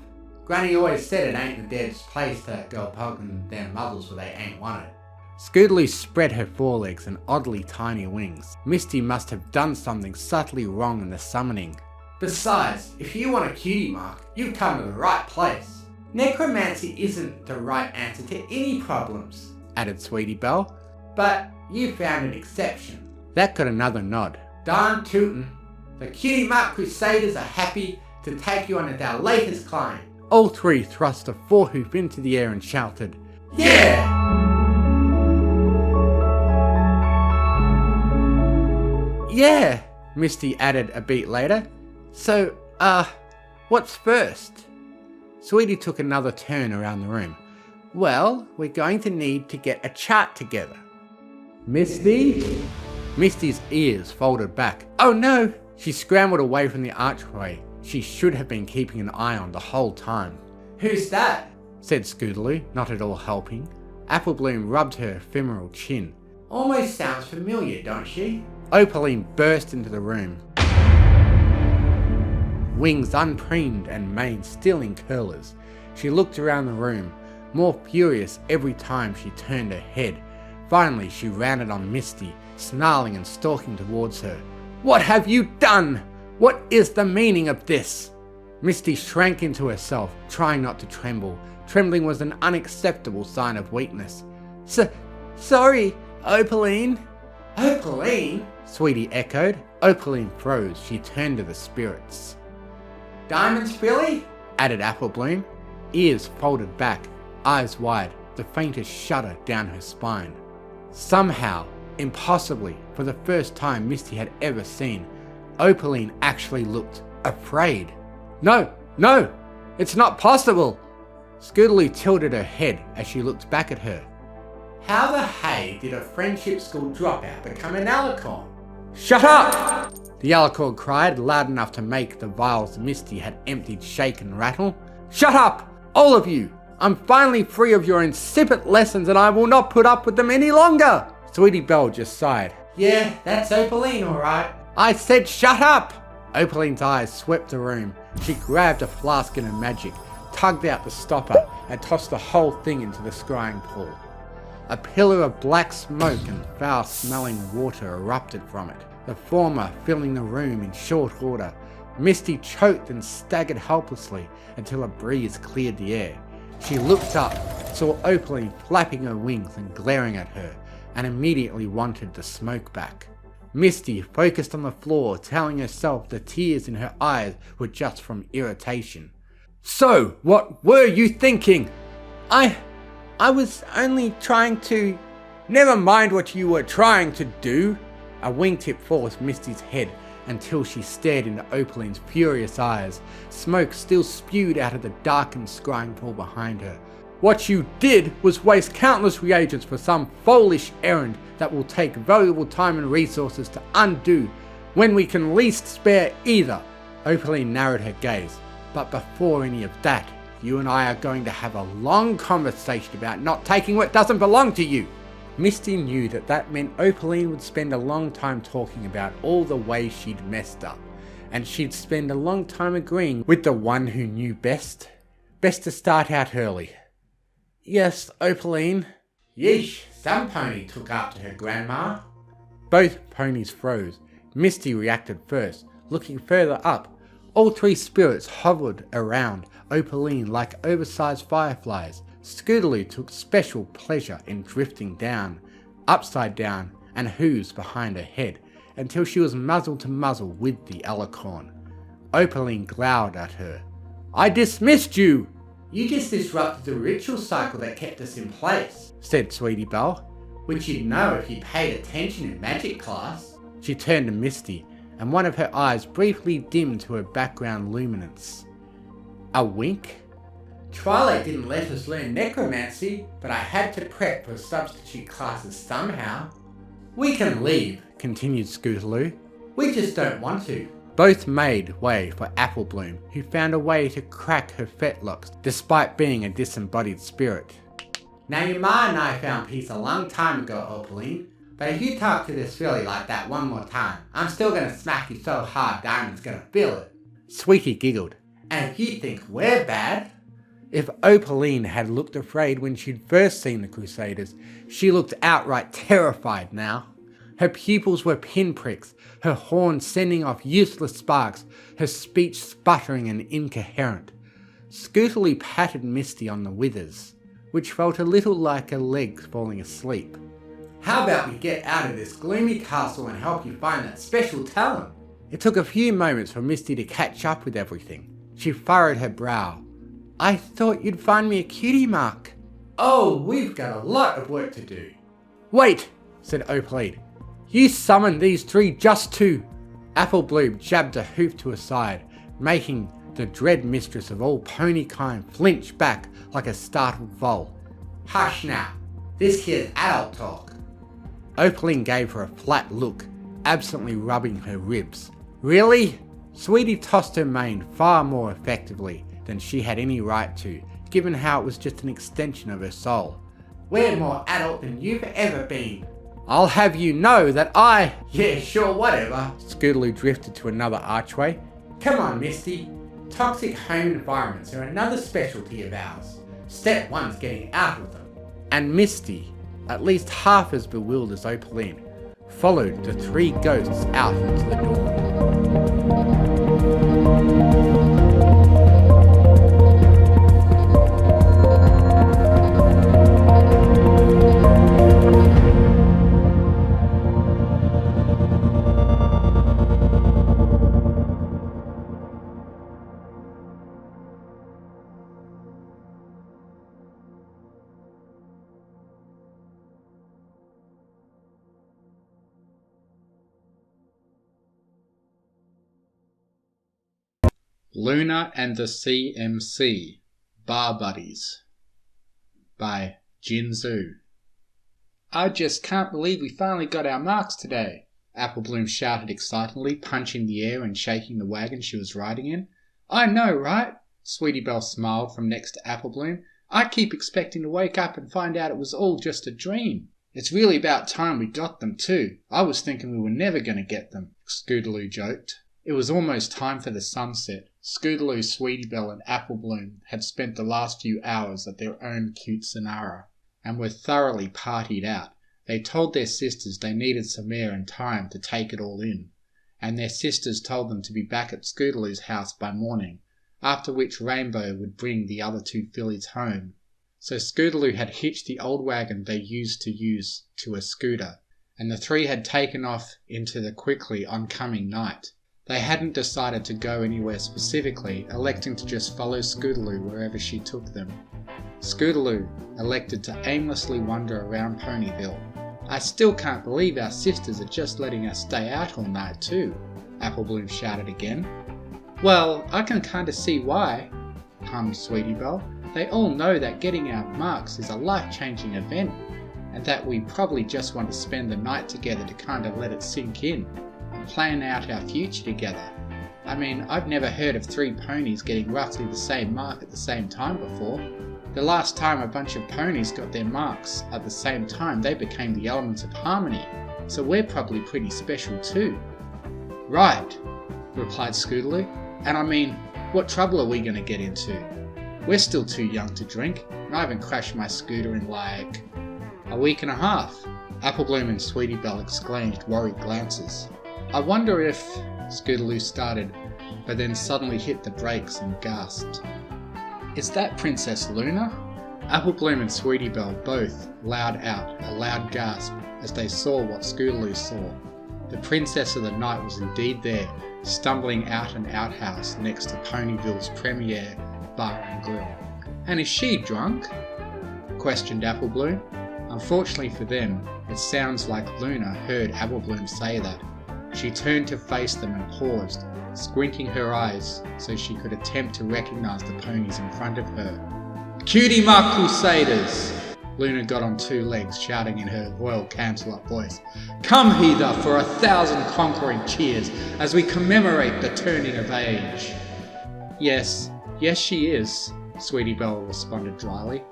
Granny always said it ain't the dead's place to go poking their mothers where they ain't wanted. Scootaloo spread her forelegs and oddly tiny wings. Misty must have done something subtly wrong in the summoning. Besides, if you want a cutie mark, you've come to the right place. Necromancy isn't the right answer to any problems, added Sweetie Belle. But you found an exception. That got another nod. Darn tootin'. The Cutie Mark Crusaders are happy to take you on at our latest climb. All three thrust a forehoof into the air and shouted, Yeah! Yeah, Misty added a beat later. So, what's first? Sweetie took another turn around the room. Well, we're going to need to get a chart together. Misty? Misty's ears folded back. Oh no! She scrambled away from the archway she should have been keeping an eye on the whole time. Who's that? Said Scootaloo, not at all helping. Applebloom rubbed her ephemeral chin. Almost sounds familiar, don't she? Opaline burst into the room. Wings unpreened and mane still in curlers. She looked around the room, more furious every time she turned her head. Finally, she rounded on Misty, snarling and stalking towards her. What have you done? What is the meaning of this? Misty shrank into herself, trying not to tremble. Trembling was an unacceptable sign of weakness. Sorry, Opaline. Opaline? Sweetie echoed. Opaline froze. She turned to the spirits. Diamond's filly? Added Applebloom. Ears folded back, eyes wide, the faintest shudder down her spine. Somehow, impossibly, for the first time Misty had ever seen, Opaline actually looked afraid. No, it's not possible! Scootaloo tilted her head as she looked back at her. How the hay did a friendship school dropout become an alicorn? Shut up! The alicorn cried loud enough to make the vials Misty had emptied shake and rattle. Shut up! All of you! I'm finally free of your insipid lessons and I will not put up with them any longer! Sweetie Belle just sighed. Yeah, that's Opaline alright. I said shut up! Opaline's eyes swept the room. She grabbed a flask in her magic, tugged out the stopper, and tossed the whole thing into the scrying pool. A pillar of black smoke and foul-smelling water erupted from it, the former filling the room in short order. Misty choked and staggered helplessly until a breeze cleared the air. She looked up, saw Opaline flapping her wings and glaring at her, and immediately wanted the smoke back. Misty focused on the floor, telling herself the tears in her eyes were just from irritation. So, what were you thinking? I was only trying to... Never mind what you were trying to do. A wingtip forced Misty's head until she stared into Opaline's furious eyes. Smoke still spewed out of the darkened scrying pool behind her. What you did was waste countless reagents for some foolish errand that will take valuable time and resources to undo when we can least spare either. Opaline narrowed her gaze. But before any of that, you and I are going to have a long conversation about not taking what doesn't belong to you. Misty knew that meant Opaline would spend a long time talking about all the ways she'd messed up, and she'd spend a long time agreeing with the one who knew best. Best to start out early. Yes, Opaline. Yeesh, some pony took after her grandma. Both ponies froze. Misty reacted first, looking further up. All three spirits hovered around Opaline like oversized fireflies. Scootaloo took special pleasure in drifting down, upside down, and hooves behind her head, until she was muzzle to muzzle with the alicorn. Opaline glowered at her. I dismissed you! You just disrupted the ritual cycle that kept us in place, said Sweetie Belle, which you'd know if you paid attention in magic class. She turned to Misty, and one of her eyes briefly dimmed to her background luminance. A wink? Twilight didn't let us learn necromancy, but I had to prep for substitute classes somehow. We can leave, continued Scootaloo. We just don't want to. Both made way for Applebloom, who found a way to crack her fetlocks despite being a disembodied spirit. Now your ma and I found peace a long time ago, Opaline, but if you talk to this filly like that one more time, I'm still gonna smack you so hard Diamond's gonna feel it. Sweetie giggled. And if you think we're bad... If Opaline had looked afraid when she'd first seen the Crusaders, she looked outright terrified now. Her pupils were pinpricks, her horns sending off useless sparks, her speech sputtering and incoherent. Scootaloo patted Misty on the withers, which felt a little like her legs falling asleep. How about we get out of this gloomy castle and help you find that special talent? It took a few moments for Misty to catch up with everything. She furrowed her brow. I thought you'd find me a cutie mark. Oh, we've got a lot of work to do. Wait, said Opaline. You summoned these three just to... Applebloom jabbed a hoof to her side, making the dread mistress of all pony kind flinch back like a startled foal. Hush now. This here's adult talk. Opaline gave her a flat look, absently rubbing her ribs. Really? Sweetie tossed her mane far more effectively than she had any right to, given how it was just an extension of her soul. We're more adult than you've ever been. I'll have you know that I... Yeah, sure, whatever. Scootaloo drifted to another archway. Come on, Misty. Toxic home environments are another specialty of ours. Step one's getting out of them. And Misty, at least half as bewildered as Opaline, followed the three ghosts out into the dawn. Luna and the CMC Bar Buddies by Jinzhu. I just can't believe we finally got our marks today, Applebloom shouted excitedly, punching the air and shaking the wagon she was riding in. I know, right? Sweetie Belle smiled from next to Applebloom. I keep expecting to wake up and find out it was all just a dream. It's really about time we got them too. I was thinking we were never going to get them, Scootaloo joked. It was almost time for the sunset. Scootaloo, Sweetie Belle and Applebloom had spent the last few hours at their own cute Sonara and were thoroughly partied out. They told their sisters they needed some air and time to take it all in, and their sisters told them to be back at Scootaloo's house by morning, after which Rainbow would bring the other two fillies home. So Scootaloo had hitched the old wagon they used to a scooter, and the three had taken off into the quickly oncoming night. They hadn't decided to go anywhere specifically, electing to just follow Scootaloo wherever she took them. Scootaloo elected to aimlessly wander around Ponyville. I still can't believe our sisters are just letting us stay out all night too, Applebloom shouted again. Well, I can kinda see why, hummed Sweetie Belle. They all know that getting our marks is a life-changing event, and that we probably just want to spend the night together to kinda let it sink in. Plan out our future together. I mean, I've never heard of three ponies getting roughly the same mark at the same time before. The last time a bunch of ponies got their marks at the same time, they became the elements of harmony, so we're probably pretty special too. Right, replied Scootaloo, and I mean, what trouble are we going to get into? We're still too young to drink, and I haven't crashed my scooter in like a week and a half. Applebloom and Sweetie Belle exchanged worried glances. I wonder if... Scootaloo started, but then suddenly hit the brakes and gasped. Is that Princess Luna? Applebloom and Sweetie Belle both let out a loud gasp as they saw what Scootaloo saw. The Princess of the Night was indeed there, stumbling out an outhouse next to Ponyville's premier bar and grill. And is she drunk? Questioned Apple Bloom. Unfortunately for them, it sounds like Luna heard Apple Bloom say that. She turned to face them and paused, squinting her eyes so she could attempt to recognise the ponies in front of her. Cutie Mark Crusaders! Luna got on 2 legs, shouting in her royal Canterlot voice. Come hither for 1,000 conquering cheers as we commemorate the turning of age. Yes she is, Sweetie Belle responded dryly.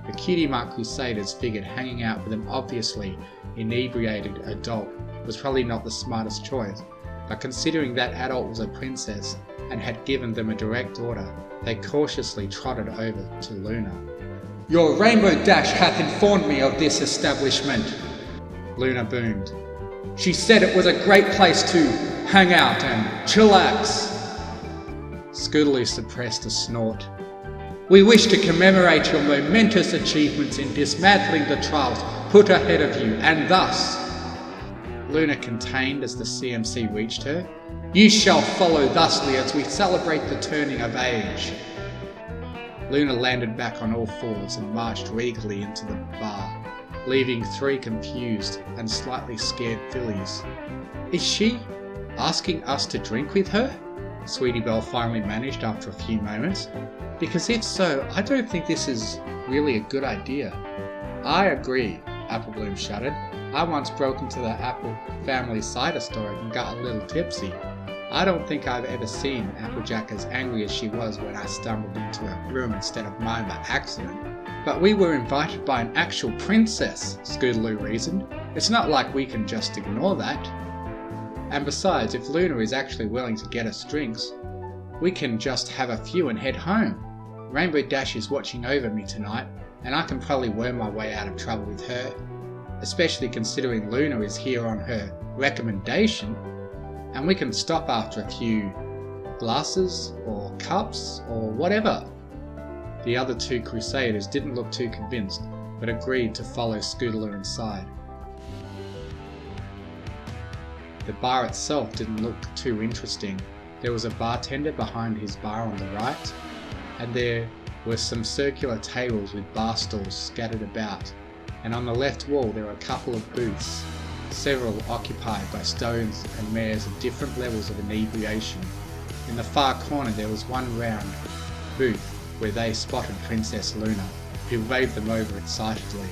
The Cutie Mark Crusaders figured hanging out with an obviously inebriated adult was probably not the smartest choice, but considering that adult was a princess and had given them a direct order, they cautiously trotted over to Luna. Your Rainbow Dash hath informed me of this establishment, Luna boomed. She said it was a great place to hang out and chillax. Scootaloo suppressed a snort. We wish to commemorate your momentous achievements in dismantling the trials put ahead of you, and thus... Luna contained as the CMC reached her. You shall follow thusly as we celebrate the turning of age. Luna landed back on all fours and marched regally into the bar, leaving 3 confused and slightly scared fillies. Is she asking us to drink with her? Sweetie Belle finally managed after a few moments. Because if so, I don't think this is really a good idea. I agree, Apple Bloom shuddered. I once broke into the Apple family cider store and got a little tipsy. I don't think I've ever seen Applejack as angry as she was when I stumbled into her room instead of mine by accident. But we were invited by an actual princess, Scootaloo reasoned. It's not like we can just ignore that. And besides, if Luna is actually willing to get us drinks, we can just have a few and head home. Rainbow Dash is watching over me tonight, and I can probably worm my way out of trouble with her, especially considering Luna is here on her recommendation, and we can stop after a few glasses or cups or whatever. The other 2 Crusaders didn't look too convinced, but agreed to follow Scootaloo inside. The bar itself didn't look too interesting. There was a bartender behind his bar on the right, and there were some circular tables with bar stools scattered about, and on the left wall there were a couple of booths, several occupied by stones and mares of different levels of inebriation. In the far corner there was one round booth where they spotted Princess Luna, who waved them over excitedly.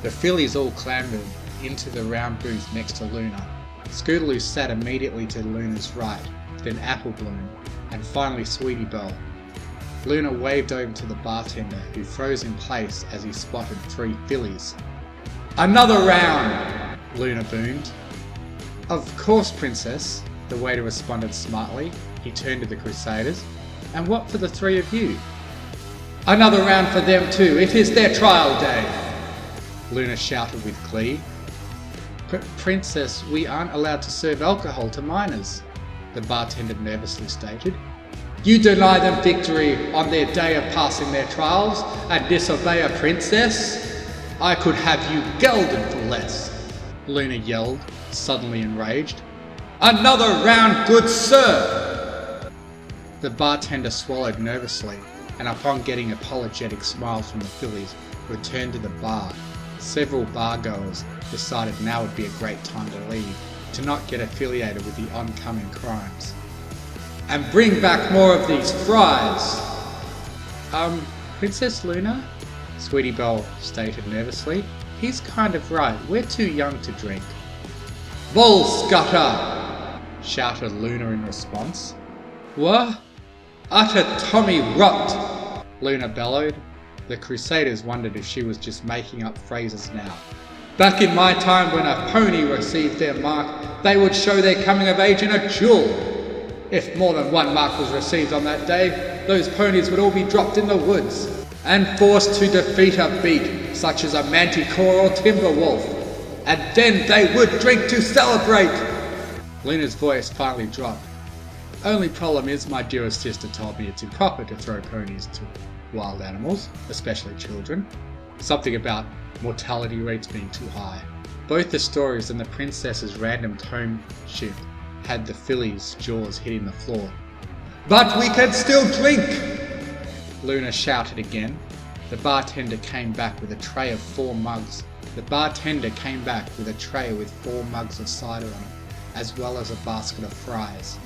The fillies all clambered into the round booth next to Luna. Scootaloo sat immediately to Luna's right, then Apple Bloom, and finally Sweetie Belle. Luna waved over to the bartender, who froze in place as he spotted 3 fillies. Another round! Luna boomed. Of course, Princess, the waiter responded smartly. He turned to the Crusaders. And what for the 3 of you? Another round for them too, it is their trial day! Luna shouted with glee. Princess, we aren't allowed to serve alcohol to minors, the bartender nervously stated. You deny them victory on their day of passing their trials and disobey a princess? I could have you gelded for less, Luna yelled, suddenly enraged. Another round, good sir! The bartender swallowed nervously, and upon getting apologetic smiles from the fillies, returned to the bar. Several bargoers decided now would be a great time to leave, to not get affiliated with the oncoming crimes. And bring back more of these fries! Princess Luna? Sweetie Belle stated nervously. He's kind of right, we're too young to drink. Bull scutter! Shouted Luna in response. What? Utter Tommy rot! Luna bellowed. The Crusaders wondered if she was just making up phrases now. Back in my time when a pony received their mark, they would show their coming of age in a duel. If more than 1 mark was received on that day, those ponies would all be dropped in the woods and forced to defeat a beak, such as a manticore or timber wolf. And then they would drink to celebrate! Luna's voice finally dropped. Only problem is my dearest sister told me it's improper to throw ponies to wild animals, especially children. Something about mortality rates being too high. Both the stories and the princess's random tone shift had the fillies' jaws hitting the floor. But we can still drink! Luna shouted again. The bartender came back with a tray with 4 mugs of cider on it, as well as a basket of fries.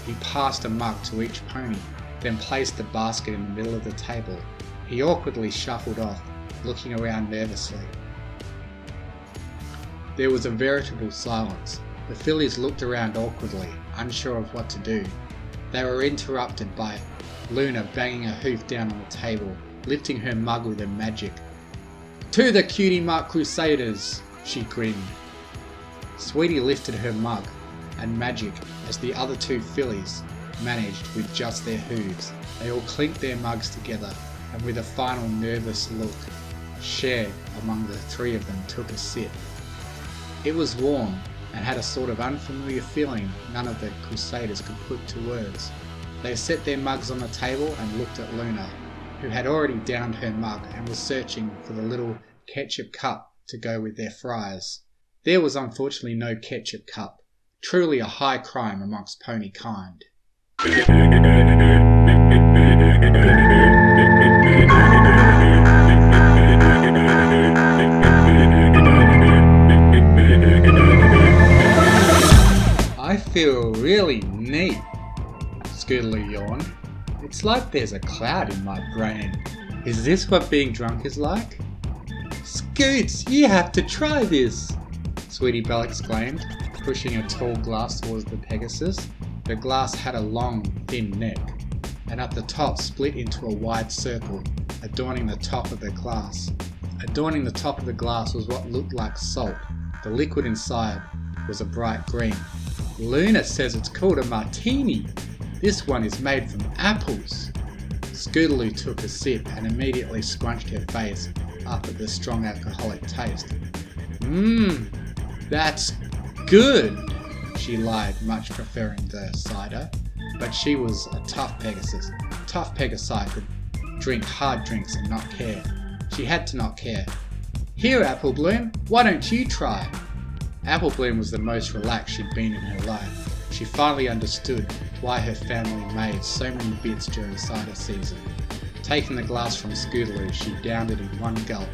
He passed a mug to each pony, then placed the basket in the middle of the table. He awkwardly shuffled off, looking around nervously. There was a veritable silence. The fillies looked around awkwardly, unsure of what to do. They were interrupted by Luna banging a hoof down on the table, lifting her mug with her magic. "To the Cutie Mark Crusaders!" she grinned. Sweetie lifted her mug and magic as the other 2 fillies managed with just their hooves. They all clinked their mugs together and with a final nervous look, shared among the 3 of them took a sip. It was warm and had a sort of unfamiliar feeling none of the Crusaders could put to words. They set their mugs on the table and looked at Luna, who had already downed her mug and was searching for the little ketchup cup to go with their fries. There was unfortunately no ketchup cup, truly a high crime amongst pony kind. I feel really neat, Scootaloo yawned. It's like there's a cloud in my brain. Is this what being drunk is like? Scoots, you have to try this, Sweetie Belle exclaimed, pushing a tall glass towards the Pegasus. The glass had a long, thin neck, and at the top split into a wide circle, adorning the top of the glass. Adorning the top of the glass was what looked like salt. The liquid inside was a bright green. Luna says it's called a martini. This one is made from apples. Scootaloo took a sip and immediately scrunched her face up at the strong alcoholic taste. That's good, she lied, much preferring the cider. But she was a tough Pegasus. Tough Pegasi could drink hard drinks and not care. She had to not care. Here, Apple Bloom, why don't you try? Apple Bloom was the most relaxed she'd been in her life. She finally understood why her family made so many bits during cider season. Taking the glass from Scootaloo, she downed it in one gulp.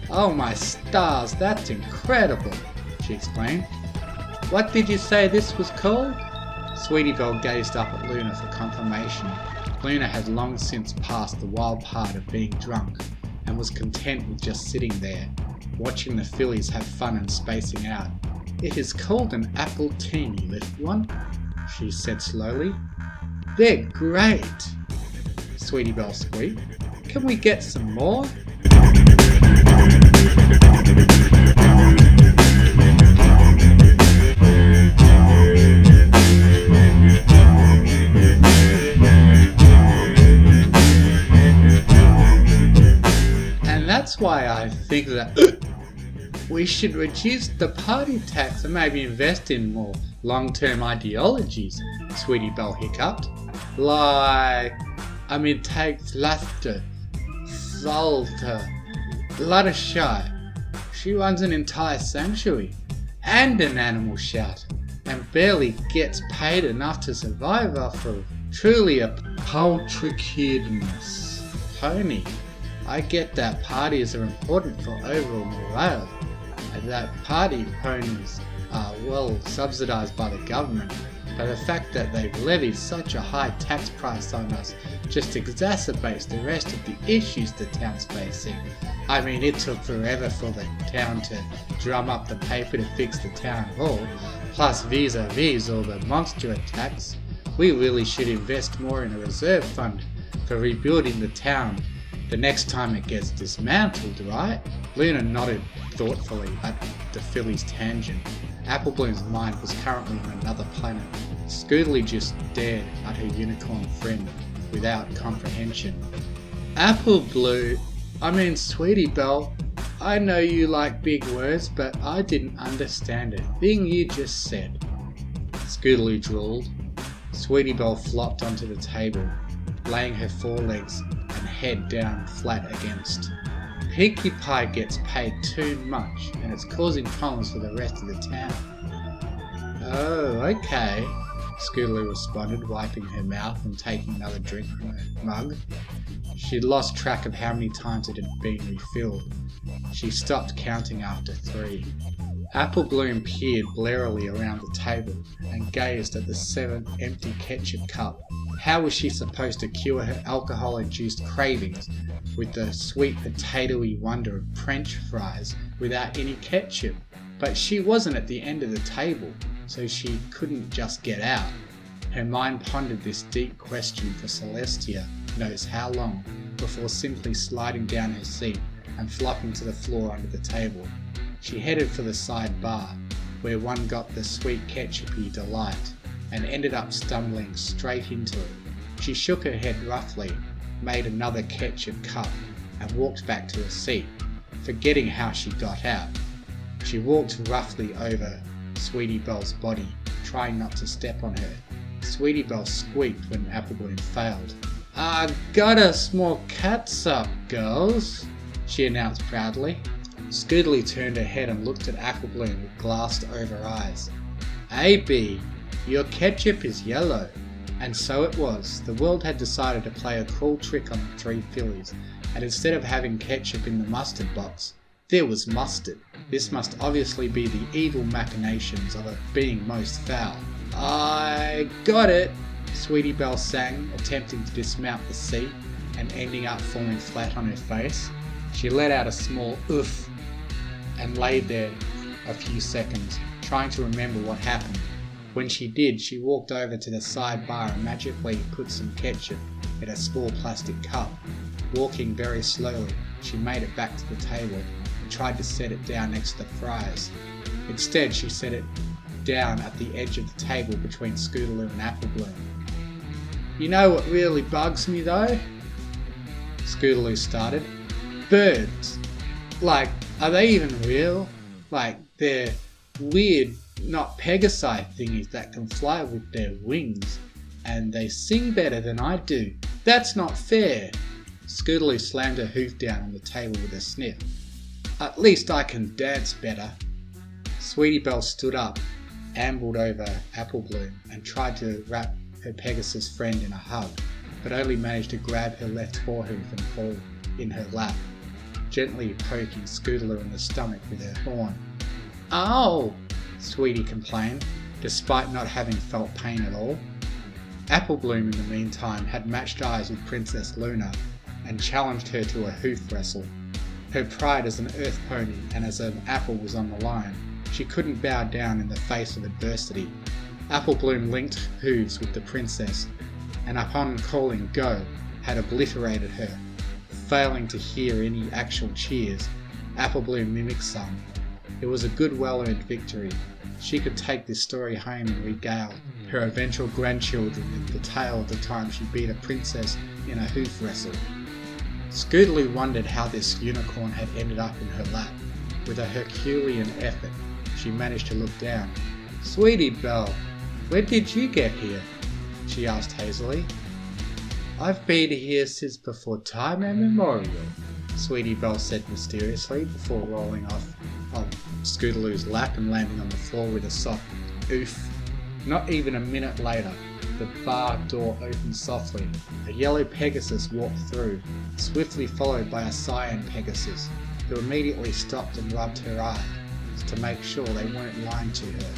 "Oh my stars, that's incredible!" she exclaimed. "What did you say this was called?" Sweetie Belle gazed up at Luna for confirmation. Luna had long since passed the wild part of being drunk and was content with just sitting there, watching the fillies have fun and spacing out. "It is called an apple teeny, little one," she said slowly. "They're great," Sweetie Belle squeaked. "Can we get some more?" And that's why I think that we should reduce the party tax and maybe invest in more long-term ideologies, Sweetie Belle hiccuped. It takes laughter, Salter, Fluttershy. She runs an entire sanctuary and an animal shelter and barely gets paid enough to survive off of. Truly a paltry kidness. Pony, I get that parties are important for overall morale, and that party ponies are well subsidised by the government, but the fact that they've levied such a high tax price on us just exacerbates the rest of the issues the town's facing. It took forever for the town to drum up the paper to fix the town hall, plus vis-a-vis all the monster attacks. We really should invest more in a reserve fund for rebuilding the town the next time it gets dismantled, right? Luna nodded thoughtfully at the filly's tangent. Apple Bloom's mind was currently on another planet. Scootaloo just stared at her unicorn friend without comprehension. Sweetie Belle, I know you like big words, but I didn't understand a thing you just said. Scootaloo drawled. Sweetie Belle flopped onto the table, laying her forelegs and head down flat against. Pinkie Pie gets paid too much and it's causing problems for the rest of the town. Oh, okay. Scootaloo responded, wiping her mouth and taking another drink from her mug. She'd lost track of how many times it had been refilled. She stopped counting after 3. Apple Bloom peered blearily around the table and gazed at the 7th empty ketchup cup. How was she supposed to cure her alcohol-induced cravings with the sweet potatoey wonder of French fries without any ketchup? But she wasn't at the end of the table, so she couldn't just get out. Her mind pondered this deep question for Celestia knows how long, before simply sliding down her seat and flopping to the floor under the table. She headed for the side bar, where one got the sweet ketchupy delight, and ended up stumbling straight into it. She shook her head roughly, made another ketchup cup, and walked back to her seat, forgetting how she got out. She walked roughly over Sweetie Belle's body, trying not to step on her. Sweetie Belle squeaked when Apple Bloom failed. "I got us more catsup, girls," she announced proudly. Scootaloo turned her head and looked at Apple Bloom with glassed over eyes. "AB, your ketchup is yellow." And so it was. The world had decided to play a cruel trick on the 3 fillies, and instead of having ketchup in the mustard box, there was mustard. This must obviously be the evil machinations of a being most foul. "I got it," Sweetie Belle sang, attempting to dismount the seat and ending up falling flat on her face. She let out a small oof and laid there a few seconds, trying to remember what happened. When she did, she walked over to the side bar and magically put some ketchup in a small plastic cup. Walking very slowly, she made it back to the table and tried to set it down next to the fries. Instead, she set it down at the edge of the table between Scootaloo and Apple Bloom. "You know what really bugs me though?" Scootaloo started. "Birds. Like, are they even real? Like, they're weird, not Pegasi thingies that can fly with their wings, and they sing better than I do. That's not fair." Scootaloo slammed her hoof down on the table with a sniff. "At least I can dance better." Sweetie Belle stood up, ambled over Apple Bloom, and tried to wrap her Pegasus friend in a hug, but only managed to grab her left forehoof and fall in her lap, gently poking Scootaloo in the stomach with her horn. "Ow!" Sweetie complained, despite not having felt pain at all. Apple Bloom, in the meantime, had matched eyes with Princess Luna and challenged her to a hoof wrestle. Her pride as an earth pony and as an apple was on the line. She couldn't bow down in the face of adversity. Apple Bloom linked hooves with the princess, and upon calling go, had obliterated her. Failing to hear any actual cheers, Apple Bloom mimicked some. It was a good, well-earned victory. She could take this story home and regale her eventual grandchildren with the tale of the time she beat a princess in a hoof wrestle. Scootaloo wondered how this unicorn had ended up in her lap. With a Herculean effort, she managed to look down. "Sweetie Belle, where did you get here?" she asked hazily. "I've been here since before time immemorial," Sweetie Belle said mysteriously, before rolling off on Scootaloo's lap and landing on the floor with a soft oof. Not even a minute later, the bar door opened softly. A yellow Pegasus walked through, swiftly followed by a cyan Pegasus, who immediately stopped and rubbed her eyes to make sure they weren't lying to her.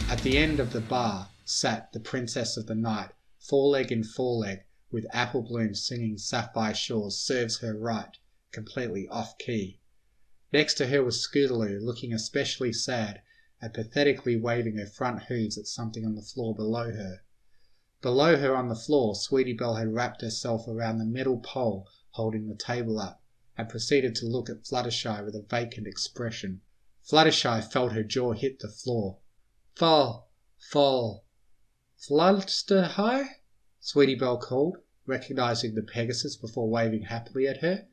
At the end of the bar sat the Princess of the Night, foreleg in foreleg, with Apple Bloom singing Sapphire Shores Serves Her Right, completely off-key. Next to her was Scootaloo, looking especially sad and pathetically waving her front hooves at something on the floor below her. Below her on the floor, Sweetie Belle had wrapped herself around the metal pole holding the table up, and proceeded to look at Fluttershy with a vacant expression. Fluttershy felt her jaw hit the floor. "Fall, Fluttershy?" Sweetie Belle called, recognizing the Pegasus before waving happily at her.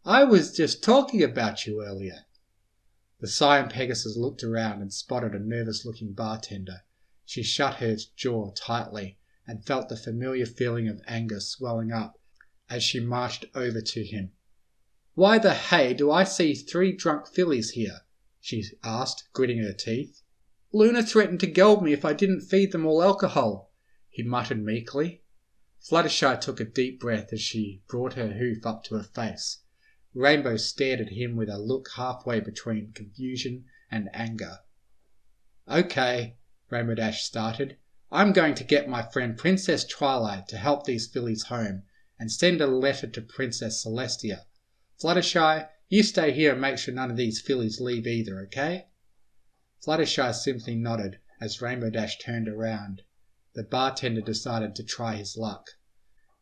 "I was just talking about you earlier." The cyan Pegasus looked around and spotted a nervous-looking bartender. She shut her jaw tightly and felt the familiar feeling of anger swelling up as she marched over to him. "Why the hay do I see 3 drunk fillies here?" she asked, gritting her teeth. Luna threatened to geld me if I didn't feed them all alcohol, he muttered meekly. Fluttershy took a deep breath as she brought her hoof up to her face. Rainbow stared at him with a look halfway between confusion and anger. Okay, Rainbow Dash started. I'm going to get my friend Princess Twilight to help these fillies home and send a letter to Princess Celestia. Fluttershy, you stay here and make sure none of these fillies leave either, okay? Fluttershy simply nodded as Rainbow Dash turned around. The bartender decided to try his luck.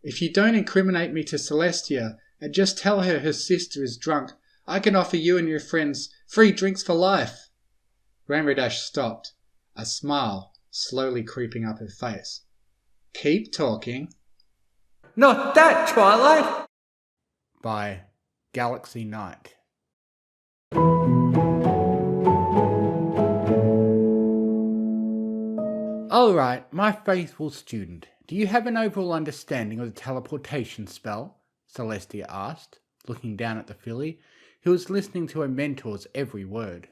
If you don't incriminate me to Celestia and just tell her sister is drunk, I can offer you and your friends free drinks for life. Rainbow Dash stopped, a smile slowly creeping up her face. Keep talking. Not that, Twilight! By Galaxy Knight. Alright, my faithful student, do you have an overall understanding of the teleportation spell? Celestia asked, looking down at the filly, who was listening to her mentor's every word.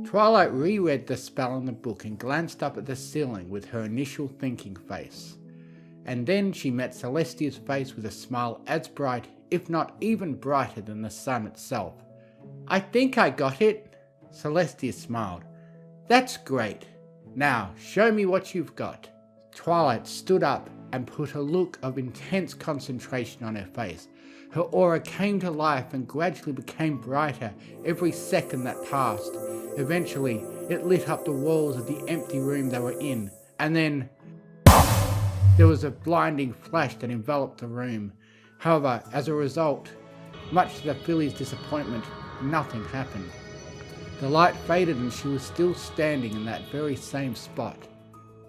Twilight reread the spell in the book and glanced up at the ceiling with her initial thinking face. And then she met Celestia's face with a smile as bright, if not even brighter than the sun itself. I think I got it. Celestia smiled. That's great. Now, show me what you've got. Twilight stood up and put a look of intense concentration on her face. Her aura came to life and gradually became brighter every second that passed. Eventually, it lit up the walls of the empty room they were in, and then there was a blinding flash that enveloped the room. However, as a result, much to the filly's disappointment, nothing happened. The light faded and she was still standing in that very same spot.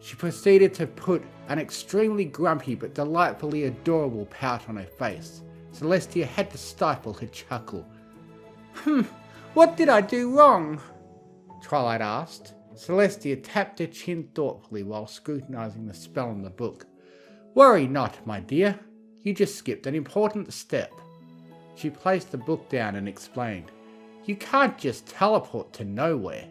She proceeded to put an extremely grumpy but delightfully adorable pout on her face. Celestia had to stifle her chuckle. What did I do wrong? Twilight asked. Celestia tapped her chin thoughtfully while scrutinizing the spell in the book. Worry not, my dear. You just skipped an important step. She placed the book down and explained. You can't just teleport to nowhere.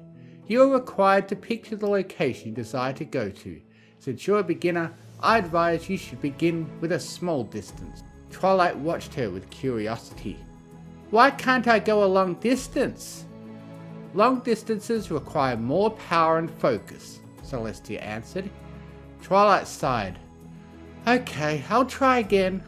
You are required to picture the location you desire to go to. Since you're a beginner, I advise you should begin with a small distance. Twilight watched her with curiosity. Why can't I go a long distance? Long distances require more power and focus, Celestia answered. Twilight sighed. Okay, I'll try again.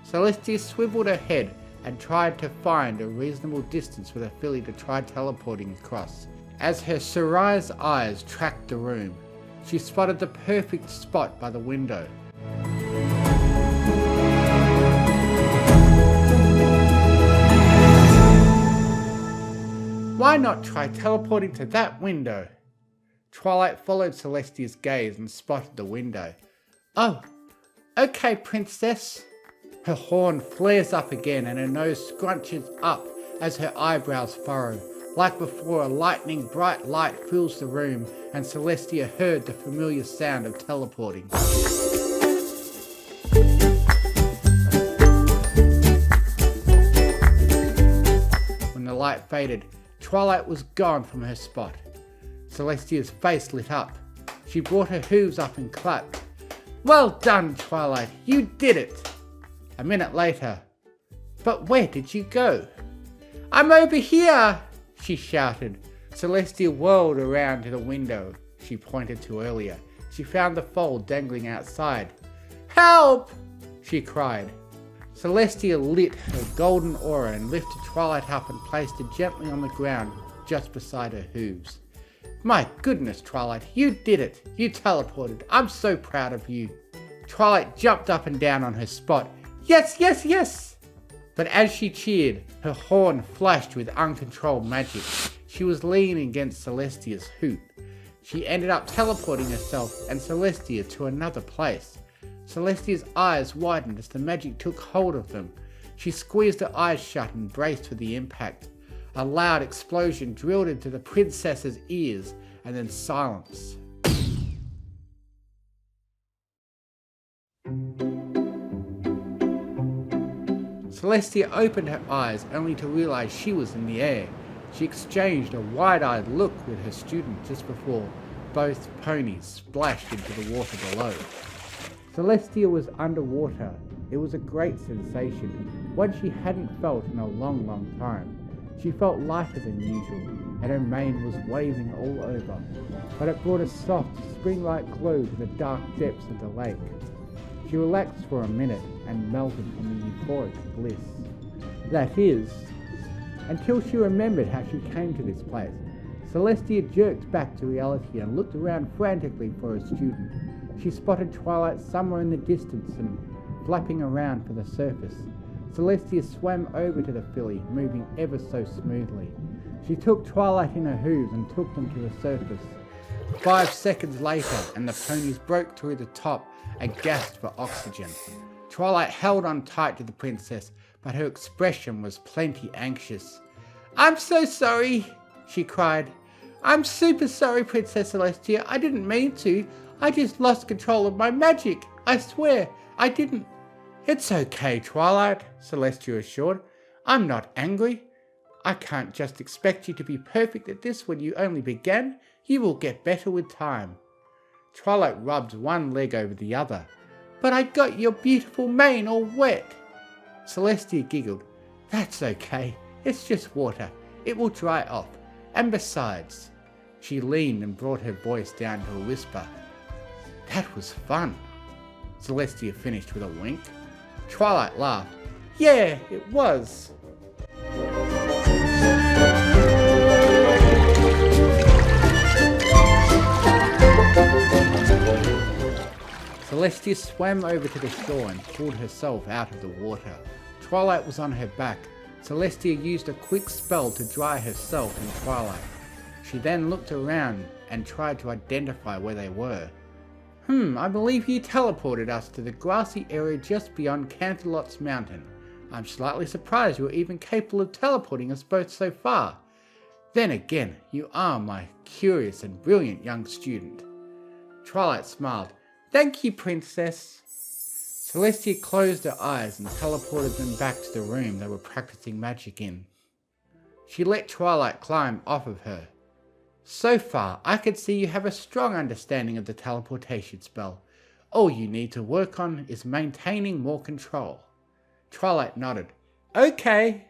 Celestia swiveled her head and tried to find a reasonable distance for the filly to try teleporting across. As her surprised eyes tracked the room, she spotted the perfect spot by the window. Why not try teleporting to that window? Twilight followed Celestia's gaze and spotted the window. Oh, okay, princess. Her horn flares up again and her nose scrunches up as her eyebrows furrow. Like before, a lightning bright light fills the room and Celestia heard the familiar sound of teleporting. When the light faded, Twilight was gone from her spot. Celestia's face lit up. She brought her hooves up and clapped. Well done, Twilight, you did it! A minute later, but where did you go? I'm over here, she shouted. Celestia whirled around to the window she pointed to earlier. She found the foal dangling outside. Help! She cried. Celestia lit her golden aura and lifted Twilight up and placed her gently on the ground just beside her hooves. My goodness, Twilight, you did it! You teleported. I'm so proud of you. Twilight jumped up and down on her spot. Yes, yes, yes! But as she cheered, her horn flashed with uncontrolled magic. She was leaning against Celestia's hoop. She ended up teleporting herself and Celestia to another place. Celestia's eyes widened as the magic took hold of them. She squeezed her eyes shut and braced for the impact. A loud explosion drilled into the princess's ears, and then silence. Celestia opened her eyes only to realize she was in the air. She exchanged a wide-eyed look with her student just before both ponies splashed into the water below. Celestia was underwater. It was a great sensation, one she hadn't felt in a long time. She felt lighter than usual, and her mane was waving all over, but it brought a soft, spring-like glow to the dark depths of the lake. She relaxed for a minute and melted in the euphoric bliss. That is, until she remembered how she came to this place. Celestia jerked back to reality and looked around frantically for her student. She spotted Twilight somewhere in the distance and flapping around for the surface. Celestia swam over to the filly, moving ever so smoothly. She took Twilight in her hooves and took them to the surface. 5 seconds later, and the ponies broke through the top and gasped for oxygen. Twilight held on tight to the princess, but her expression was plenty anxious. "I'm so sorry," she cried. "I'm super sorry, Princess Celestia. I didn't mean to. I just lost control of my magic. I swear, I didn't." "It's okay, Twilight," Celestia assured. "I'm not angry. I can't just expect you to be perfect at this when you only began. You will get better with time." Twilight rubbed one leg over the other. "But I got your beautiful mane all wet." Celestia giggled. "That's okay. It's just water. It will dry off. And besides," she leaned and brought her voice down to a whisper, "that was fun." Celestia finished with a wink. Twilight laughed. "Yeah, it was." Celestia swam over to the shore and pulled herself out of the water. Twilight was on her back. Celestia used a quick spell to dry herself and Twilight. She then looked around and tried to identify where they were. I believe you teleported us to the grassy area just beyond Canterlot's mountain. I'm slightly surprised you were even capable of teleporting us both so far. Then again, you are my curious and brilliant young student." Twilight smiled. "Thank you, Princess." Celestia closed her eyes and teleported them back to the room they were practicing magic in. She let Twilight climb off of her. "So far, I can see you have a strong understanding of the teleportation spell. All you need to work on is maintaining more control." Twilight nodded. "Okay."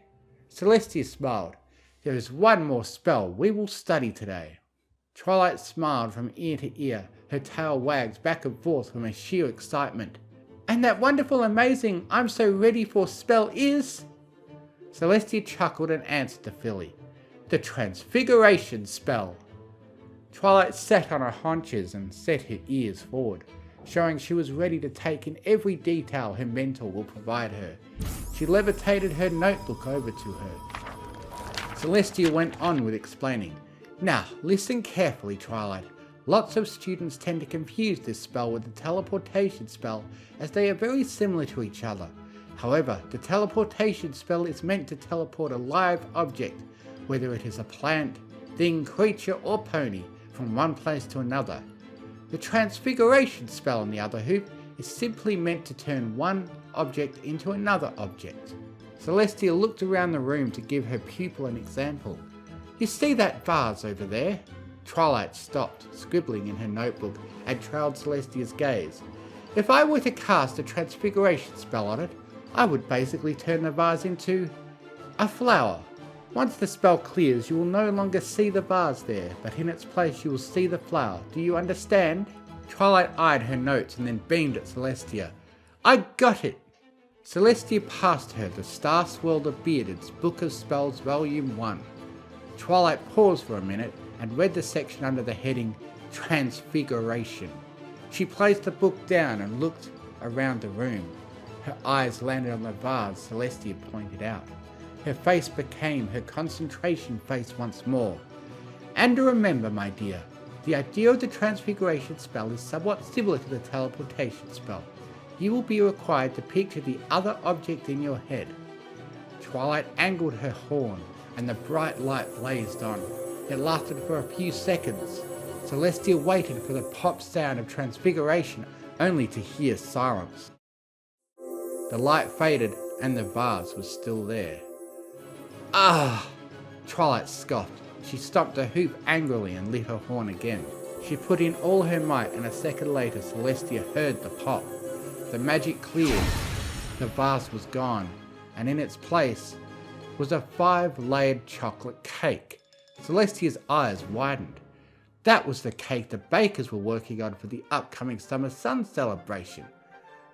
Celestia smiled. "There is one more spell we will study today." Twilight smiled from ear to ear. Her tail wagged back and forth from her sheer excitement. "And that wonderful, amazing, I'm so ready for spell is?" Celestia chuckled and answered the filly. "The transfiguration spell." Twilight sat on her haunches and set her ears forward, showing she was ready to take in every detail her mentor will provide her. She levitated her notebook over to her. Celestia went on with explaining. "Now, listen carefully, Twilight. Lots of students tend to confuse this spell with the teleportation spell, as they are very similar to each other. However, the teleportation spell is meant to teleport a live object, whether it is a plant, thing, creature, or pony, from one place to another. The transfiguration spell, on the other hand, is simply meant to turn one object into another object." Celestia looked around the room to give her pupil an example. "You see that vase over there?" Twilight stopped, scribbling in her notebook, and trailed Celestia's gaze. "If I were to cast a transfiguration spell on it, I would basically turn the vase into a flower. Once the spell clears, you will no longer see the vase there, but in its place you will see the flower. Do you understand?" Twilight eyed her notes and then beamed at Celestia. "I got it!" Celestia passed her the Star-Swirled of Bearded's Book of Spells Volume 1. Twilight paused for a minute and read the section under the heading Transfiguration. She placed the book down and looked around the room. Her eyes landed on the vase Celestia pointed out. Her face became her concentration face once more. "And remember, my dear, the idea of the transfiguration spell is somewhat similar to the teleportation spell. You will be required to picture the other object in your head." Twilight angled her horn, and the bright light blazed on. It lasted for a few seconds. Celestia waited for the pop sound of transfiguration, only to hear silence. The light faded, and the vase was still there. Ah! Twilight scoffed. She stomped her hoof angrily and lit her horn again. She put in all her might, and a second later Celestia heard the pop. The magic cleared. The vase was gone, and in its place was a 5-layered chocolate cake. Celestia's eyes widened. That was the cake the bakers were working on for the upcoming summer sun celebration.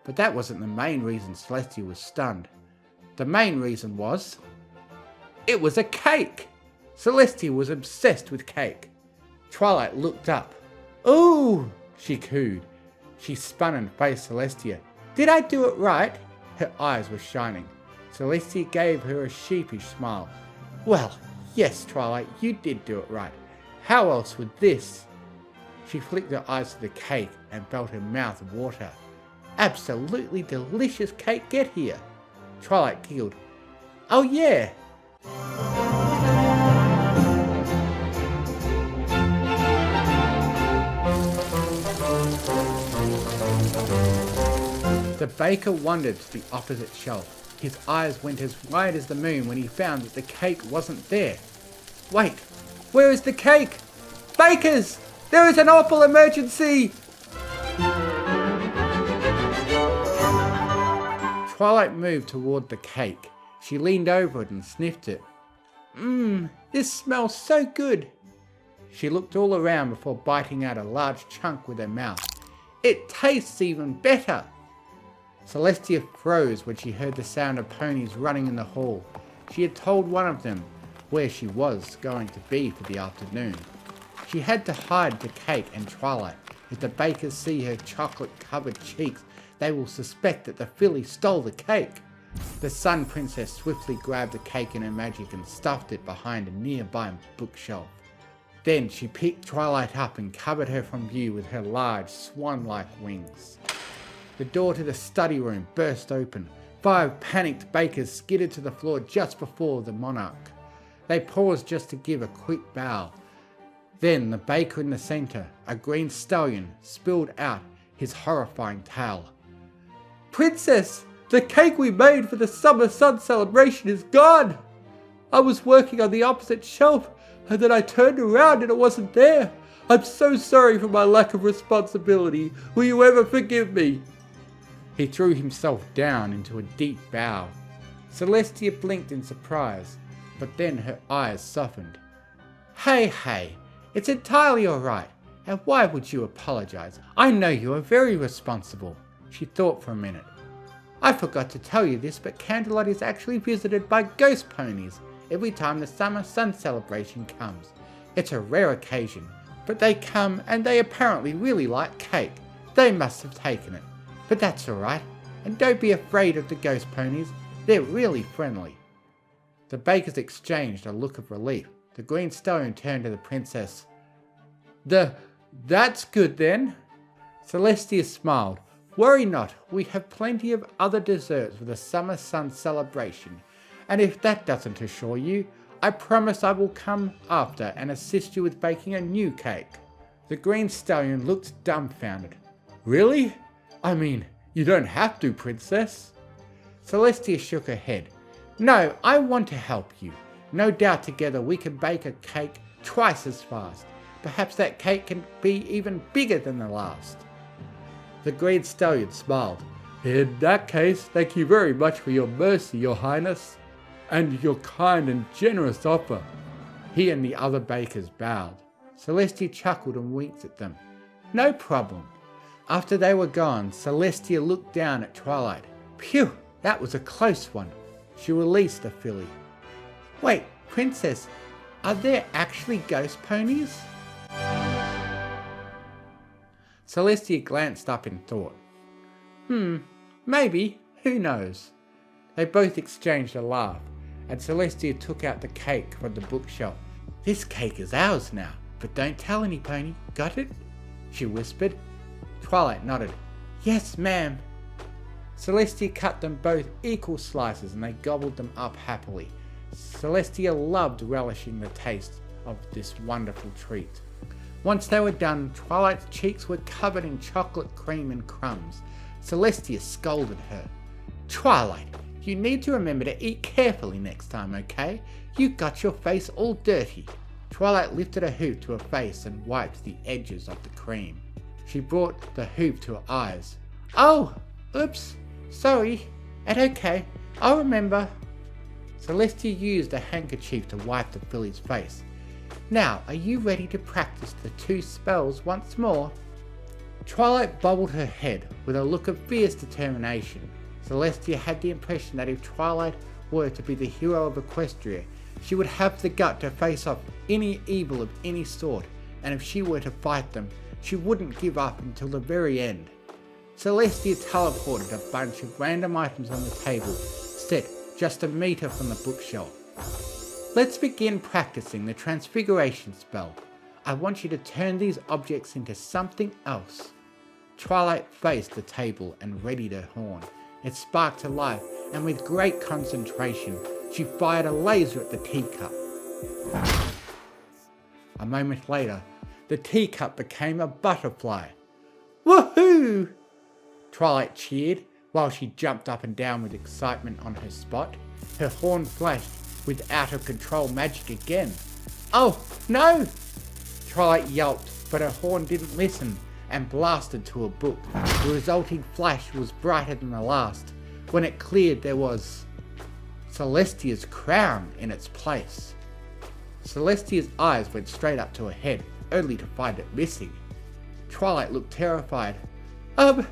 But that wasn't the main reason Celestia was stunned. The main reason was, it was a cake! Celestia was obsessed with cake. Twilight looked up. "Ooh!" she cooed. She spun and faced Celestia. "Did I do it right?" Her eyes were shining. Celestia gave her a sheepish smile. "Well, yes, Twilight, you did do it right. How else would this?" She flicked her eyes to the cake and felt her mouth water. "Absolutely delicious cake get here." Twilight giggled. "Oh yeah." The baker wandered to the opposite shelf. His eyes went as wide as the moon when he found that the cake wasn't there. "Wait, where is the cake? Bakers! There is an awful emergency!" Twilight moved toward the cake. She leaned over it and sniffed it. This smells so good." She looked all around before biting out a large chunk with her mouth. "It tastes even better." Celestia froze when she heard the sound of ponies running in the hall. She had told one of them where she was going to be for the afternoon. She had to hide the cake and Twilight. If the bakers see her chocolate-covered cheeks, they will suspect that the filly stole the cake. The Sun Princess swiftly grabbed the cake in her magic and stuffed it behind a nearby bookshelf. Then she picked Twilight up and covered her from view with her large, swan-like wings. The door to the study room burst open. 5 panicked bakers skidded to the floor just before the monarch. They paused just to give a quick bow. Then the baker in the centre, a green stallion, spilled out his horrifying tale. "Princess, the cake we made for the summer sun celebration is gone! I was working on the opposite shelf, and then I turned around and it wasn't there. I'm so sorry for my lack of responsibility. Will you ever forgive me?" He threw himself down into a deep bow. Celestia blinked in surprise, but then her eyes softened. Hey, it's entirely alright. And why would you apologize? I know you are very responsible." She thought for a minute. "I forgot to tell you this, but Candlelight is actually visited by ghost ponies every time the summer sun celebration comes. It's a rare occasion, but they come and they apparently really like cake. They must have taken it. But that's alright, and don't be afraid of the ghost ponies. They're really friendly." The bakers exchanged a look of relief. The green stallion turned to the princess. That's good then." Celestia smiled. "Worry not, we have plenty of other desserts for the summer sun celebration, and if that doesn't assure you, I promise I will come after and assist you with baking a new cake." The green stallion looked dumbfounded. "Really? I mean, you don't have to, princess." Celestia shook her head. "No, I want to help you. No doubt together we can bake a cake twice as fast. Perhaps that cake can be even bigger than the last." The green stallion smiled. "In that case, thank you very much for your mercy, your highness, and your kind and generous offer." He and the other bakers bowed. Celestia chuckled and winked at them. "No problem." After they were gone, Celestia looked down at Twilight. "Phew, that was a close one." She released the filly. "Wait, princess, are there actually ghost ponies?" Celestia glanced up in thought. Maybe, who knows? They both exchanged a laugh, and Celestia took out the cake from the bookshelf. "This cake is ours now, but don't tell any pony, got it?" she whispered. Twilight nodded. "Yes, ma'am." Celestia cut them both equal slices and they gobbled them up happily. Celestia loved relishing the taste of this wonderful treat. Once they were done, Twilight's cheeks were covered in chocolate cream and crumbs. Celestia scolded her. "Twilight, You need to remember to eat carefully next time, okay? You got your face all dirty. Twilight lifted a hoop to her face and wiped the edges of the cream. She brought the hoop to her eyes. Oh, oops, sorry. And okay, I'll remember. Celestia used a handkerchief to wipe the filly's face. Now, are you ready to practice the 2 spells once more? Twilight bobbled her head with a look of fierce determination. Celestia had the impression that if Twilight were to be the hero of Equestria, she would have the gut to face off any evil of any sort, and if she were to fight them, she wouldn't give up until the very end. Celestia teleported a bunch of random items on the table, set just a meter from the bookshelf. Let's begin practicing the transfiguration spell. I want you to turn these objects into something else. Twilight faced the table and readied her horn. It sparked to life, and with great concentration, she fired a laser at the teacup. A moment later, the teacup became a butterfly. Woohoo! Twilight cheered while she jumped up and down with excitement on her spot. Her horn flashed with out-of-control magic again. Oh, no! Twilight yelped, but her horn didn't listen and blasted to a book. The resulting flash was brighter than the last. When it cleared, there was Celestia's crown in its place. Celestia's eyes went straight up to her head, only to find it missing. Twilight looked terrified. I'm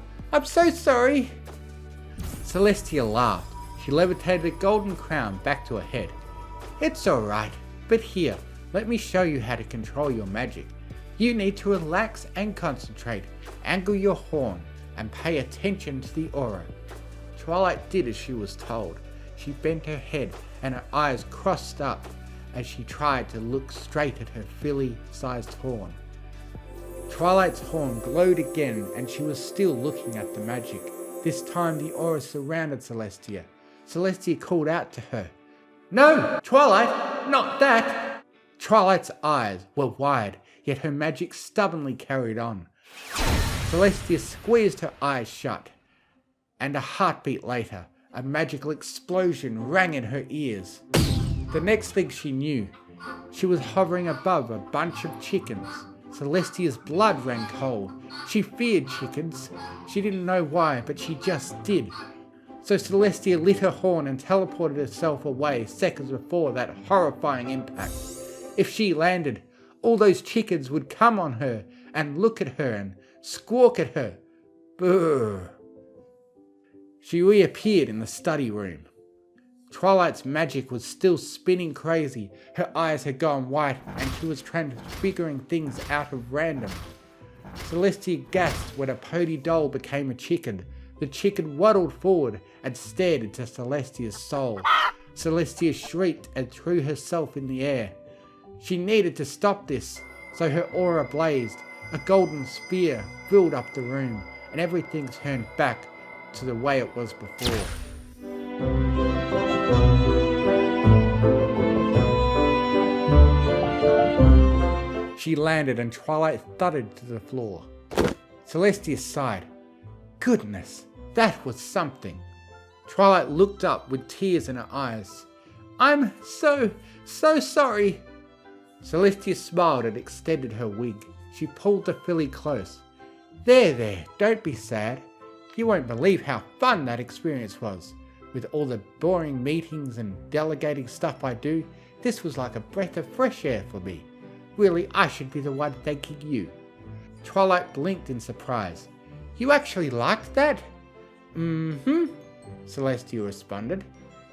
so sorry. Celestia laughed. She levitated a golden crown back to her head. It's alright, but here, let me show you how to control your magic. You need to relax and concentrate, angle your horn, and pay attention to the aura. Twilight did as she was told. She bent her head and her eyes crossed up as she tried to look straight at her filly-sized horn. Twilight's horn glowed again and she was still looking at the magic. This time the aura surrounded Celestia. Celestia called out to her. No, Twilight, not that! Twilight's eyes were wide, yet her magic stubbornly carried on. Celestia squeezed her eyes shut, and a heartbeat later, a magical explosion rang in her ears. The next thing she knew, she was hovering above a bunch of chickens. Celestia's blood ran cold. She feared chickens. She didn't know why, but she just did. So Celestia lit her horn and teleported herself away seconds before that horrifying impact. If she landed, all those chickens would come on her and look at her and squawk at her. Brrr. She reappeared in the study room. Twilight's magic was still spinning crazy. Her eyes had gone white and she was transfiguring things out of random. Celestia gasped when a pony doll became a chicken. The chicken waddled forward and stared into Celestia's soul. Celestia shrieked and threw herself in the air. She needed to stop this, so her aura blazed. A golden sphere filled up the room, and everything turned back to the way it was before. She landed and Twilight thudded to the floor. Celestia sighed. Goodness, that was something. Twilight looked up with tears in her eyes. I'm so sorry. Celestia smiled and extended her wig. She pulled the filly close. There, don't be sad. You won't believe how fun that experience was. With all the boring meetings and delegating stuff I do, this was like a breath of fresh air for me. Really, I should be the one thanking you. Twilight blinked in surprise. You actually liked that? Mm-hmm, Celestia responded.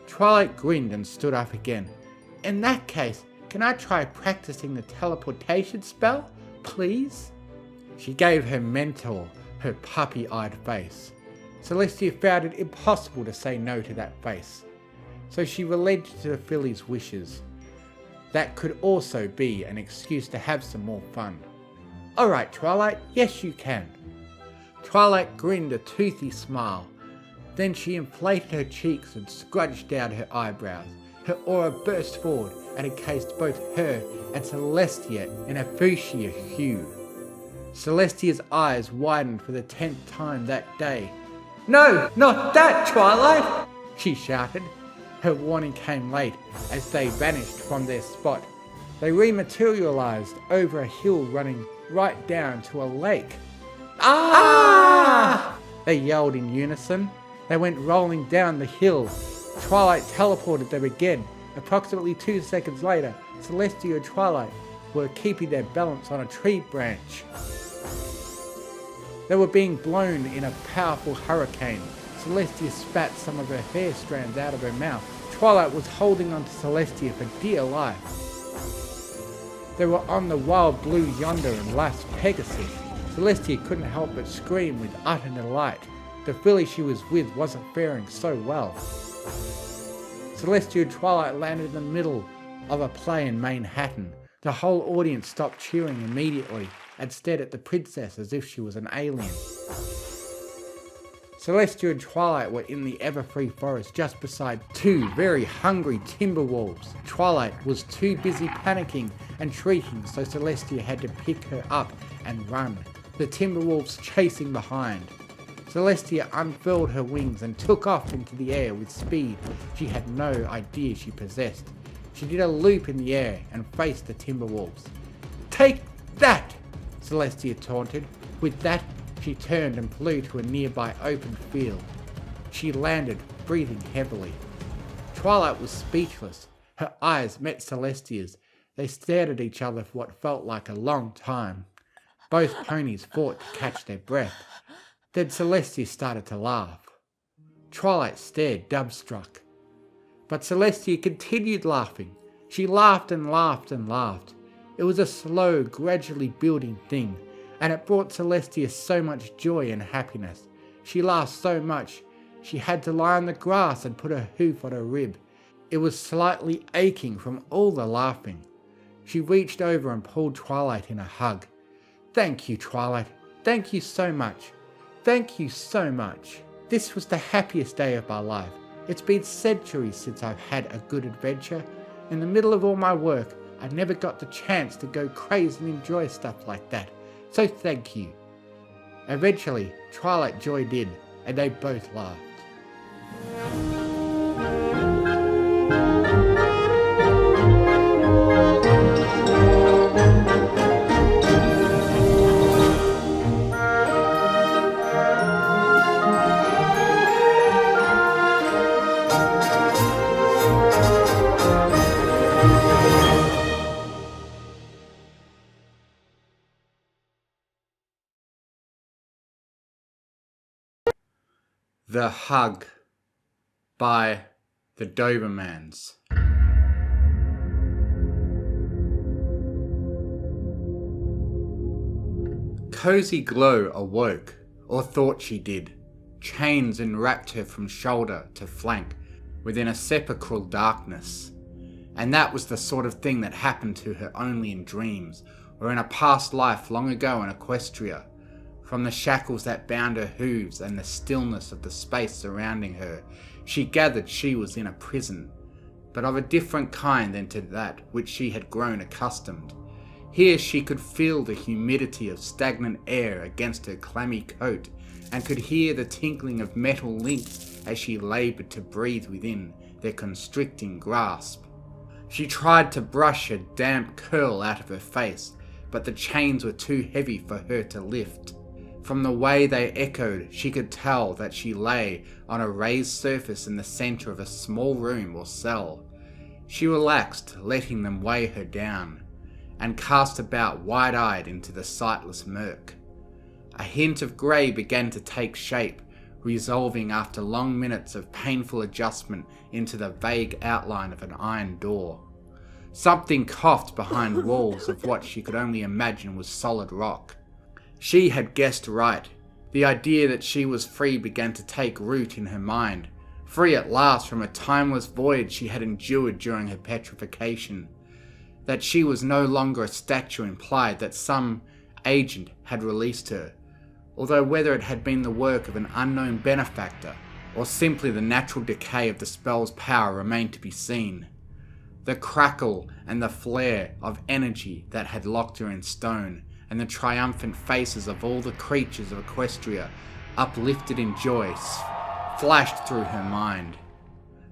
Twilight grinned and stood up again. In that case, can I try practicing the teleportation spell, please? She gave her mentor her puppy-eyed face. Celestia found it impossible to say no to that face, so she relented to the filly's wishes. That could also be an excuse to have some more fun. Alright, Twilight, yes you can. Twilight grinned a toothy smile. Then she inflated her cheeks and scrunched down her eyebrows. Her aura burst forward and encased both her and Celestia in a fuchsia hue. Celestia's eyes widened for the 10th time that day. No, not that, Twilight! she shouted. Her warning came late as they vanished from their spot. They rematerialized over a hill running right down to a lake. Ah! They yelled in unison. They went rolling down the hill. Twilight teleported them again. Approximately 2 seconds later, Celestia and Twilight were keeping their balance on a tree branch. They were being blown in a powerful hurricane. Celestia spat some of her hair strands out of her mouth. Twilight was holding on to Celestia for dear life. They were on the wild blue yonder and Las Pegasus. Celestia couldn't help but scream with utter delight. The filly she was with wasn't faring so well. Celestia and Twilight landed in the middle of a play in Manhattan. The whole audience stopped cheering immediately and stared at the princess as if she was an alien. Celestia and Twilight were in the ever-free forest just beside 2 very hungry timber wolves. Twilight was too busy panicking and shrieking, so Celestia had to pick her up and run, the timber wolves chasing behind. Celestia unfurled her wings and took off into the air with speed she had no idea she possessed. She did a loop in the air and faced the timber wolves. "Take that!" Celestia taunted. With that, she turned and flew to a nearby open field. She landed, breathing heavily. Twilight was speechless. Her eyes met Celestia's. They stared at each other for what felt like a long time. Both ponies fought to catch their breath. Then Celestia started to laugh. Twilight stared, dumbstruck. But Celestia continued laughing. She laughed and laughed and laughed. It was a slow, gradually building thing, and it brought Celestia so much joy and happiness. She laughed so much, she had to lie on the grass and put her hoof on her rib. It was slightly aching from all the laughing. She reached over and pulled Twilight in a hug. "Thank you, Twilight. Thank you so much. Thank you so much. This was the happiest day of my life. It's been centuries since I've had a good adventure. In the middle of all my work, I never got the chance to go crazy and enjoy stuff like that. So thank you." Eventually, Twilight joined in, and they both laughed. The Hug by the Dobermans. Cozy Glow awoke, or thought she did. Chains enwrapped her from shoulder to flank within a sepulchral darkness. And that was the sort of thing that happened to her only in dreams, or in a past life long ago in Equestria. From the shackles that bound her hooves and the stillness of the space surrounding her, she gathered she was in a prison, but of a different kind than to that which she had grown accustomed. Here she could feel the humidity of stagnant air against her clammy coat, and could hear the tinkling of metal links as she laboured to breathe within their constricting grasp. She tried to brush a damp curl out of her face, but the chains were too heavy for her to lift. From the way they echoed, she could tell that she lay on a raised surface in the centre of a small room or cell. She relaxed, letting them weigh her down, and cast about wide-eyed into the sightless murk. A hint of grey began to take shape, resolving after long minutes of painful adjustment into the vague outline of an iron door. Something coughed behind walls of what she could only imagine was solid rock. She had guessed right. The idea that she was free began to take root in her mind. Free at last from a timeless void she had endured during her petrification. That she was no longer a statue implied that some agent had released her, although whether it had been the work of an unknown benefactor or simply the natural decay of the spell's power remained to be seen. The crackle and the flare of energy that had locked her in stone, and the triumphant faces of all the creatures of Equestria, uplifted in joy, flashed through her mind.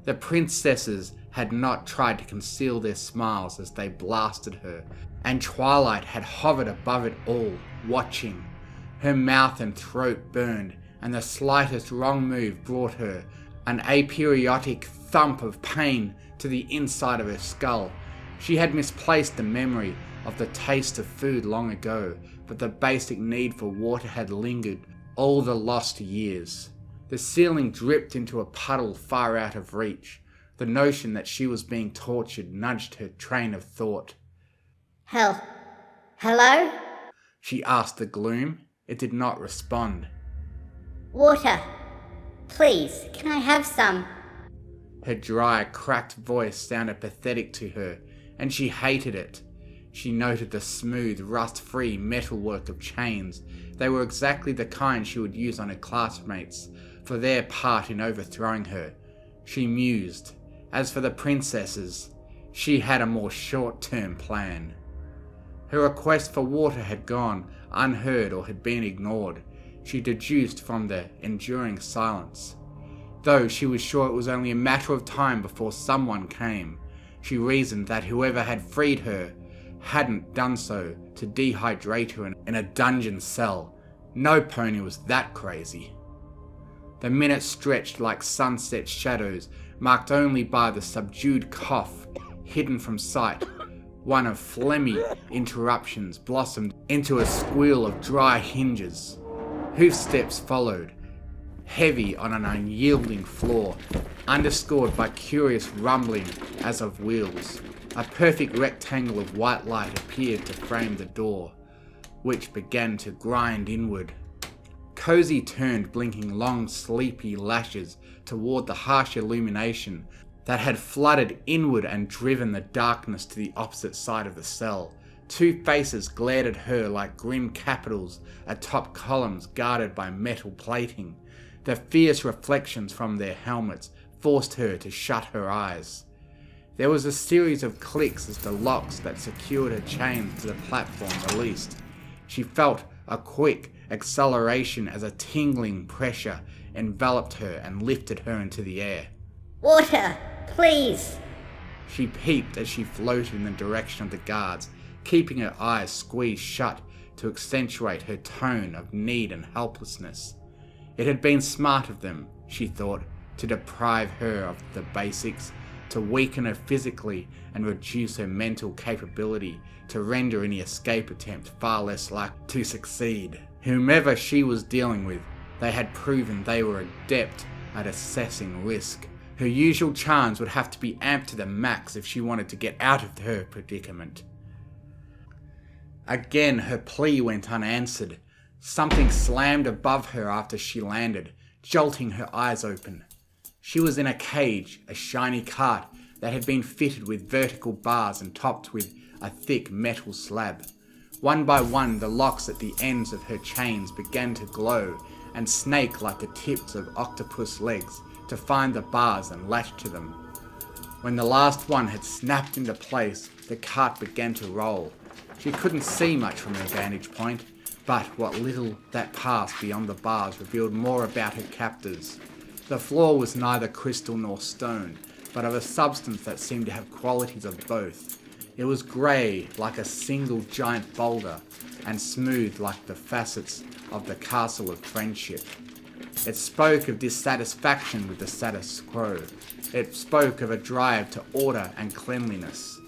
The princesses had not tried to conceal their smiles as they blasted her, and Twilight had hovered above it all, watching. Her mouth and throat burned, and the slightest wrong move brought her an aperiodic thump of pain to the inside of her skull. She had misplaced the memory of the taste of food long ago, but the basic need for water had lingered all the lost years. The ceiling dripped into a puddle far out of reach. The notion that she was being tortured nudged her train of thought. Hello? She asked the gloom. It did not respond. Water. Please, can I have some? Her dry, cracked voice sounded pathetic to her, and she hated it. She noted the smooth, rust-free metalwork of chains. They were exactly the kind she would use on her classmates for their part in overthrowing her. She mused. As for the princesses, she had a more short-term plan. Her request for water had gone unheard or had been ignored. She deduced from the enduring silence. Though she was sure it was only a matter of time before someone came, she reasoned that whoever had freed her hadn't done so to dehydrate her in a dungeon cell. No pony was that crazy. The minutes stretched like sunset shadows, marked only by the subdued cough hidden from sight. One of phlegmy interruptions blossomed into a squeal of dry hinges. Hoofsteps followed, heavy on an unyielding floor, underscored by curious rumbling as of wheels. A perfect rectangle of white light appeared to frame the door, which began to grind inward. Cozy turned, blinking long, sleepy lashes toward the harsh illumination that had flooded inward and driven the darkness to the opposite side of the cell. Two faces glared at her like grim capitals atop columns guarded by metal plating. The fierce reflections from their helmets forced her to shut her eyes. There was a series of clicks as the locks that secured her chains to the platform released. She felt a quick acceleration as a tingling pressure enveloped her and lifted her into the air. Water, please. She peeped as she floated in the direction of the guards, keeping her eyes squeezed shut to accentuate her tone of need and helplessness. It had been smart of them, she thought, to deprive her of the basics, to weaken her physically and reduce her mental capability, to render any escape attempt far less likely to succeed. Whomever she was dealing with, they had proven they were adept at assessing risk. Her usual charms would have to be amped to the max if she wanted to get out of her predicament. Again, her plea went unanswered. Something slammed above her after she landed, jolting her eyes open. She was in a cage, a shiny cart that had been fitted with vertical bars and topped with a thick metal slab. One by one, the locks at the ends of her chains began to glow and snake like the tips of octopus legs to find the bars and latch to them. When the last one had snapped into place, the cart began to roll. She couldn't see much from her vantage point, but what little that passed beyond the bars revealed more about her captors. The floor was neither crystal nor stone, but of a substance that seemed to have qualities of both. It was grey like a single giant boulder, and smooth like the facets of the castle of friendship. It spoke of dissatisfaction with the status quo. It spoke of a drive to order and cleanliness.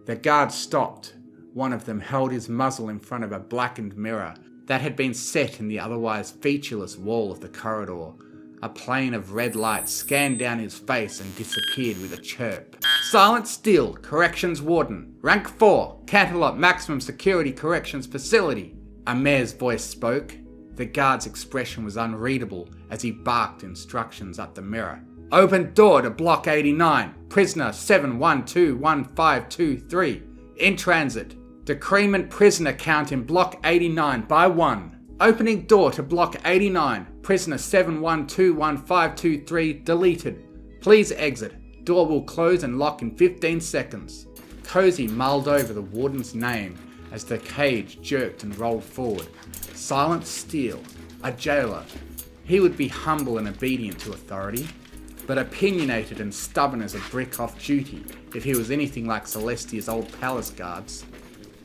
The guard stopped. One of them held his muzzle in front of a blackened mirror that had been set in the otherwise featureless wall of the corridor. A plane of red light scanned down his face and disappeared with a chirp. Silence still, Corrections Warden. Rank 4, Canterlot Maximum Security Corrections Facility. A mayor's voice spoke. The guard's expression was unreadable as he barked instructions at the mirror. Open door to Block 89. Prisoner 7121523. In transit. Decrement prisoner count in Block 89 by 1. Opening door to Block 89. Prisoner 7121523 deleted. Please exit. Door will close and lock in 15 seconds. Cozy mulled over the warden's name as the cage jerked and rolled forward. Silent Steel, a jailer. He would be humble and obedient to authority. but opinionated and stubborn as a brick off duty if he was anything like Celestia's old palace guards.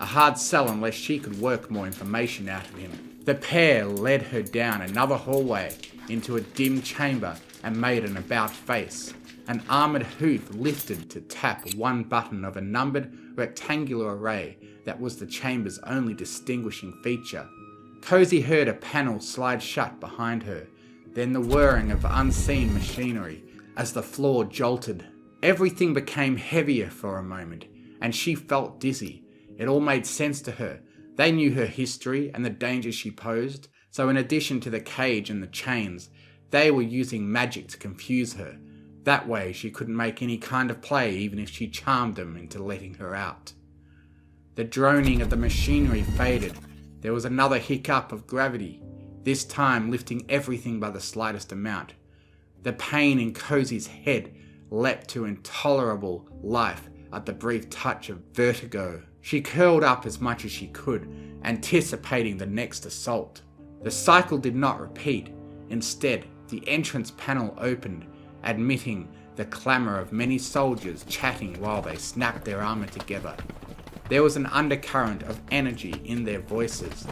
A hard sell unless she could work more information out of him. The pair led her down another hallway into a dim chamber and made an about face. An armoured hoof lifted to tap one button of a numbered rectangular array that was the chamber's only distinguishing feature. Cozy heard a panel slide shut behind her, then the whirring of unseen machinery as the floor jolted. Everything became heavier for a moment, and she felt dizzy. It all made sense to her. They knew her history and the dangers she posed, so in addition to the cage and the chains, they were using magic to confuse her. That way she couldn't make any kind of play even if she charmed them into letting her out. The droning of the machinery faded. There was another hiccup of gravity, this time lifting everything by the slightest amount. The pain in Cozy's head leapt to intolerable life at the brief touch of vertigo. She curled up as much as she could, anticipating the next assault. The cycle did not repeat. Instead, the entrance panel opened, admitting the clamour of many soldiers chatting while they snapped their armour together. There was an undercurrent of energy in their voices,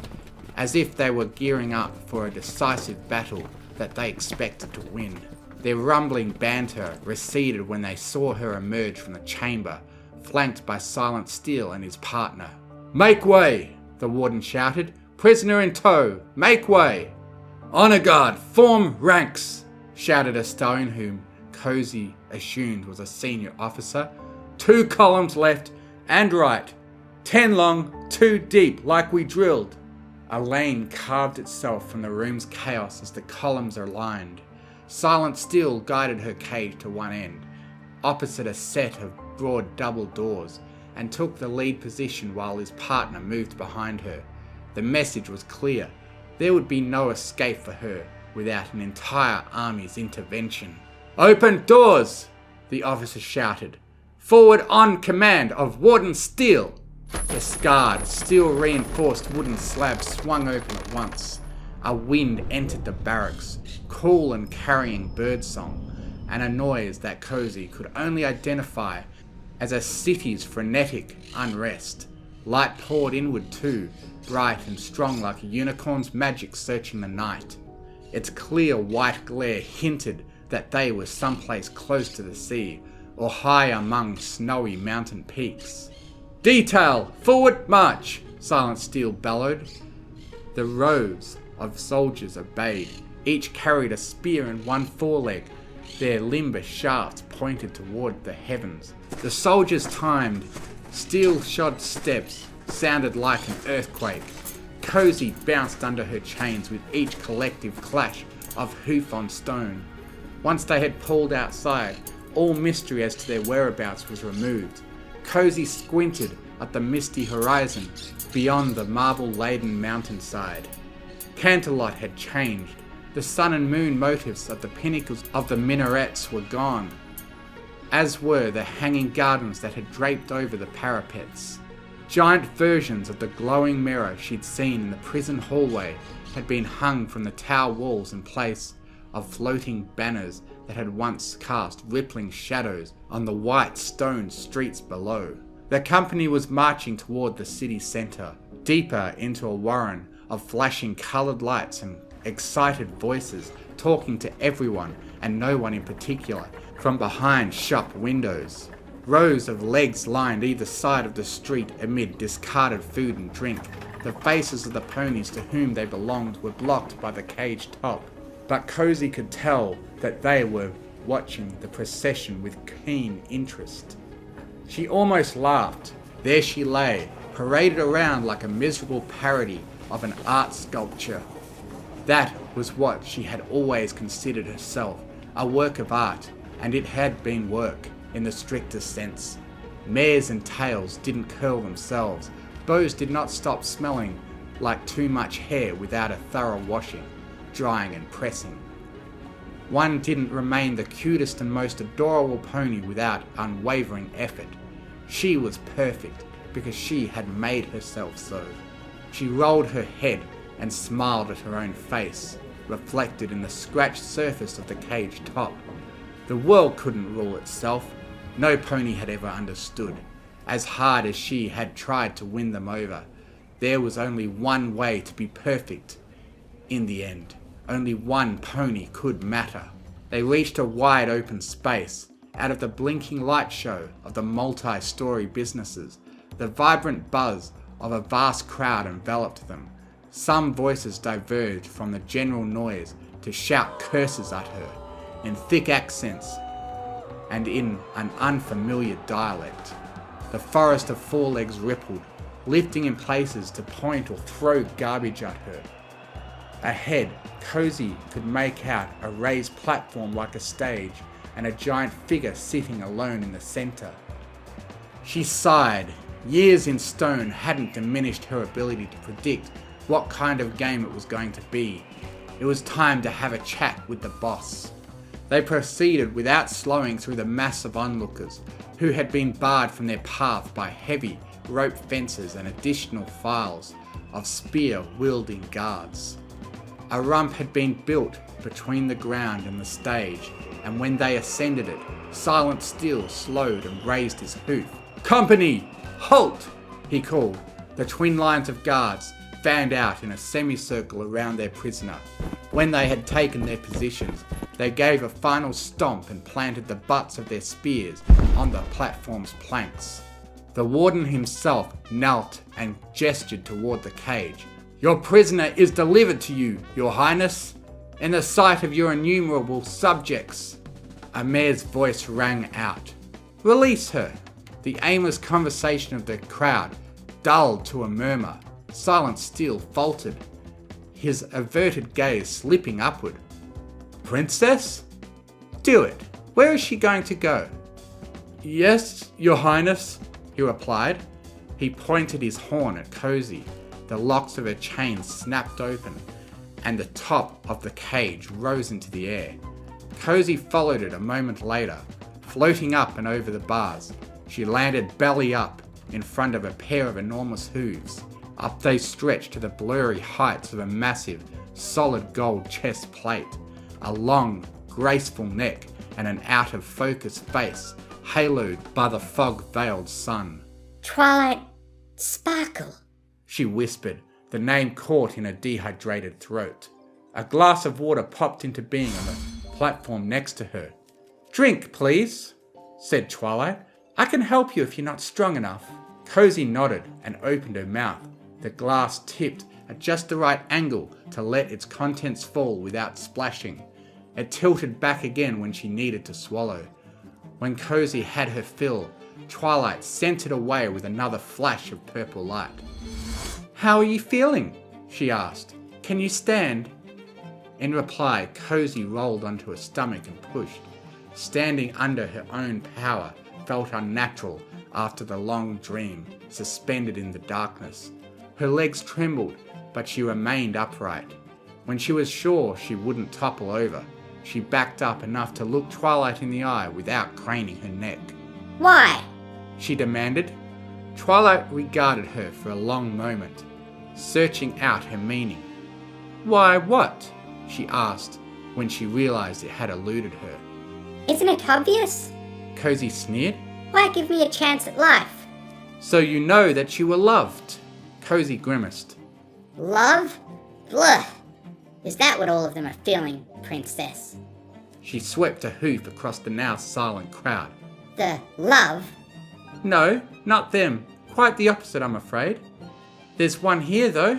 as if they were gearing up for a decisive battle that they expected to win. Their rumbling banter receded when they saw her emerge from the chamber, flanked by Silent Steel and his partner. "Make way!" the warden shouted. "Prisoner in tow! Make way!" "Honour guard, form ranks!" shouted a stone whom Cozy assumed was a senior officer. "2 columns left and right. 10 long, 2 deep, like we drilled." A lane carved itself from the room's chaos as the columns aligned. Silent Steel guided her cage to one end, opposite a set of broad double doors, and took the lead position while his partner moved behind her. The message was clear. There would be no escape for her without an entire army's intervention. "Open doors!" the officer shouted. "Forward on command of Warden Steel!" The scarred, steel-reinforced wooden slab swung open at once. A wind entered the barracks, cool and carrying birdsong, and a noise that Cozy could only identify as a city's frenetic unrest. Light poured inward too, bright and strong like a unicorn's magic searching the night. Its clear white glare hinted that they were someplace close to the sea, or high among snowy mountain peaks. "Detail! Forward march!" Silent Steel bellowed. The rows of soldiers obeyed. Each carried a spear in one foreleg, their limber shafts pointed toward the heavens. The soldiers' timed, steel-shod steps sounded like an earthquake. Cozy bounced under her chains with each collective clash of hoof on stone. Once they had pulled outside, all mystery as to their whereabouts was removed. Cozy squinted at the misty horizon beyond the marble-laden mountainside. Canterlot had changed. The sun and moon motifs at the pinnacles of the minarets were gone, as were the hanging gardens that had draped over the parapets. Giant versions of the glowing mirror she'd seen in the prison hallway had been hung from the tower walls in place of floating banners that had once cast rippling shadows on the white stone streets below. The company was marching toward the city centre, deeper into a warren of flashing coloured lights and excited voices talking to everyone and no one in particular from behind shop windows. Rows of legs lined either side of the street amid discarded food and drink. The faces of the ponies to whom they belonged were blocked by the cage top, but Cozy could tell that they were watching the procession with keen interest. She almost laughed. There she lay, paraded around like a miserable parody of an art sculpture. That was what she had always considered herself, a work of art, and it had been work in the strictest sense. Mares and tails didn't curl themselves. Bows did not stop smelling like too much hair without a thorough washing, drying and pressing. One didn't remain the cutest and most adorable pony without unwavering effort. She was perfect because she had made herself so. She rolled her head and smiled at her own face, reflected in the scratched surface of the cage top. The world couldn't rule itself. No pony had ever understood. As hard as she had tried to win them over, there was only one way to be perfect. In the end, only one pony could matter. They reached a wide open space. Out of the blinking light show of the multi-story businesses, the vibrant buzz of a vast crowd enveloped them. Some voices diverged from the general noise to shout curses at her in thick accents and in an unfamiliar dialect. The forest of forelegs rippled, lifting in places to point or throw garbage at her. Ahead, Cozy could make out a raised platform like a stage and a giant figure sitting alone in the centre. She sighed. Years in stone hadn't diminished her ability to predict what kind of game it was going to be. It was time to have a chat with the boss. They proceeded without slowing through the mass of onlookers, who had been barred from their path by heavy rope fences and additional files of spear-wielding guards. A rump had been built between the ground and the stage, and when they ascended it, Silent Steel slowed and raised his hoof. "Company! Halt!" he called. The twin lines of guards fanned out in a semicircle around their prisoner. When they had taken their positions, they gave a final stomp and planted the butts of their spears on the platform's planks. The warden himself knelt and gestured toward the cage. "Your prisoner is delivered to you, Your Highness, in the sight of your innumerable subjects." A mare's voice rang out. "Release her." The aimless conversation of the crowd dulled to a murmur. Silent Steel faltered, his averted gaze slipping upward. "Princess? Do it. Where is she going to go?" "Yes, Your Highness," he replied. He pointed his horn at Cozy. The locks of her chain snapped open, and the top of the cage rose into the air. Cozy followed it a moment later, floating up and over the bars. She landed belly up in front of a pair of enormous hooves. Up they stretched to the blurry heights of a massive, solid gold chest plate, a long, graceful neck, and an out-of-focus face, haloed by the fog-veiled sun. Twilight Sparkle, she whispered, the name caught in a dehydrated throat. A glass of water popped into being on the platform next to her. "Drink, please," said Twilight. "I can help you if you're not strong enough." Cozy nodded and opened her mouth. The glass tipped at just the right angle to let its contents fall without splashing. It tilted back again when she needed to swallow. When Cozy had her fill, Twilight sent it away with another flash of purple light. "How are you feeling?" she asked. "Can you stand?" In reply, Cozy rolled onto her stomach and pushed. Standing under her own power felt unnatural after the long dream, suspended in the darkness. Her legs trembled, but she remained upright. When she was sure she wouldn't topple over, she backed up enough to look Twilight in the eye without craning her neck. "Why?" she demanded. Twilight regarded her for a long moment, searching out her meaning. "Why what?" she asked when she realized it had eluded her. "Isn't it obvious? Cozy sneered. Why give me a chance at life?" "So you know that you were loved." Cozy grimaced. Love? Blah! Is that what all of them are feeling, Princess? She swept a hoof across the now silent crowd. The love? "No, not them. Quite the opposite, I'm afraid. There's one here, though."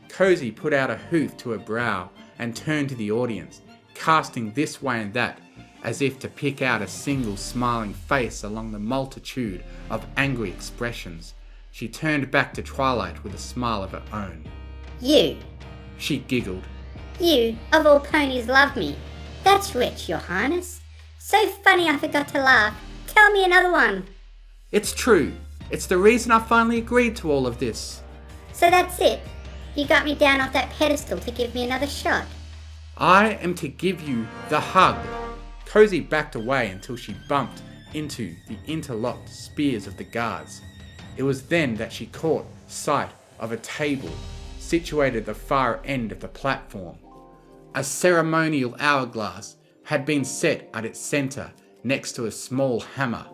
Cozy put out a hoof to her brow and turned to the audience, casting this way and that, as if to pick out a single smiling face along the multitude of angry expressions. She turned back to Twilight with a smile of her own. You. She giggled. You, of all ponies, love me. That's rich, Your Highness. So funny I forgot to laugh. Tell me another one. "It's true. It's the reason I finally agreed to all of this." So that's it. You got me down off that pedestal to give me another shot. "I am to give you the hug." Cozy backed away until she bumped into the interlocked spears of the guards. It was then that she caught sight of a table situated at the far end of the platform. A ceremonial hourglass had been set at its centre next to a small hammer.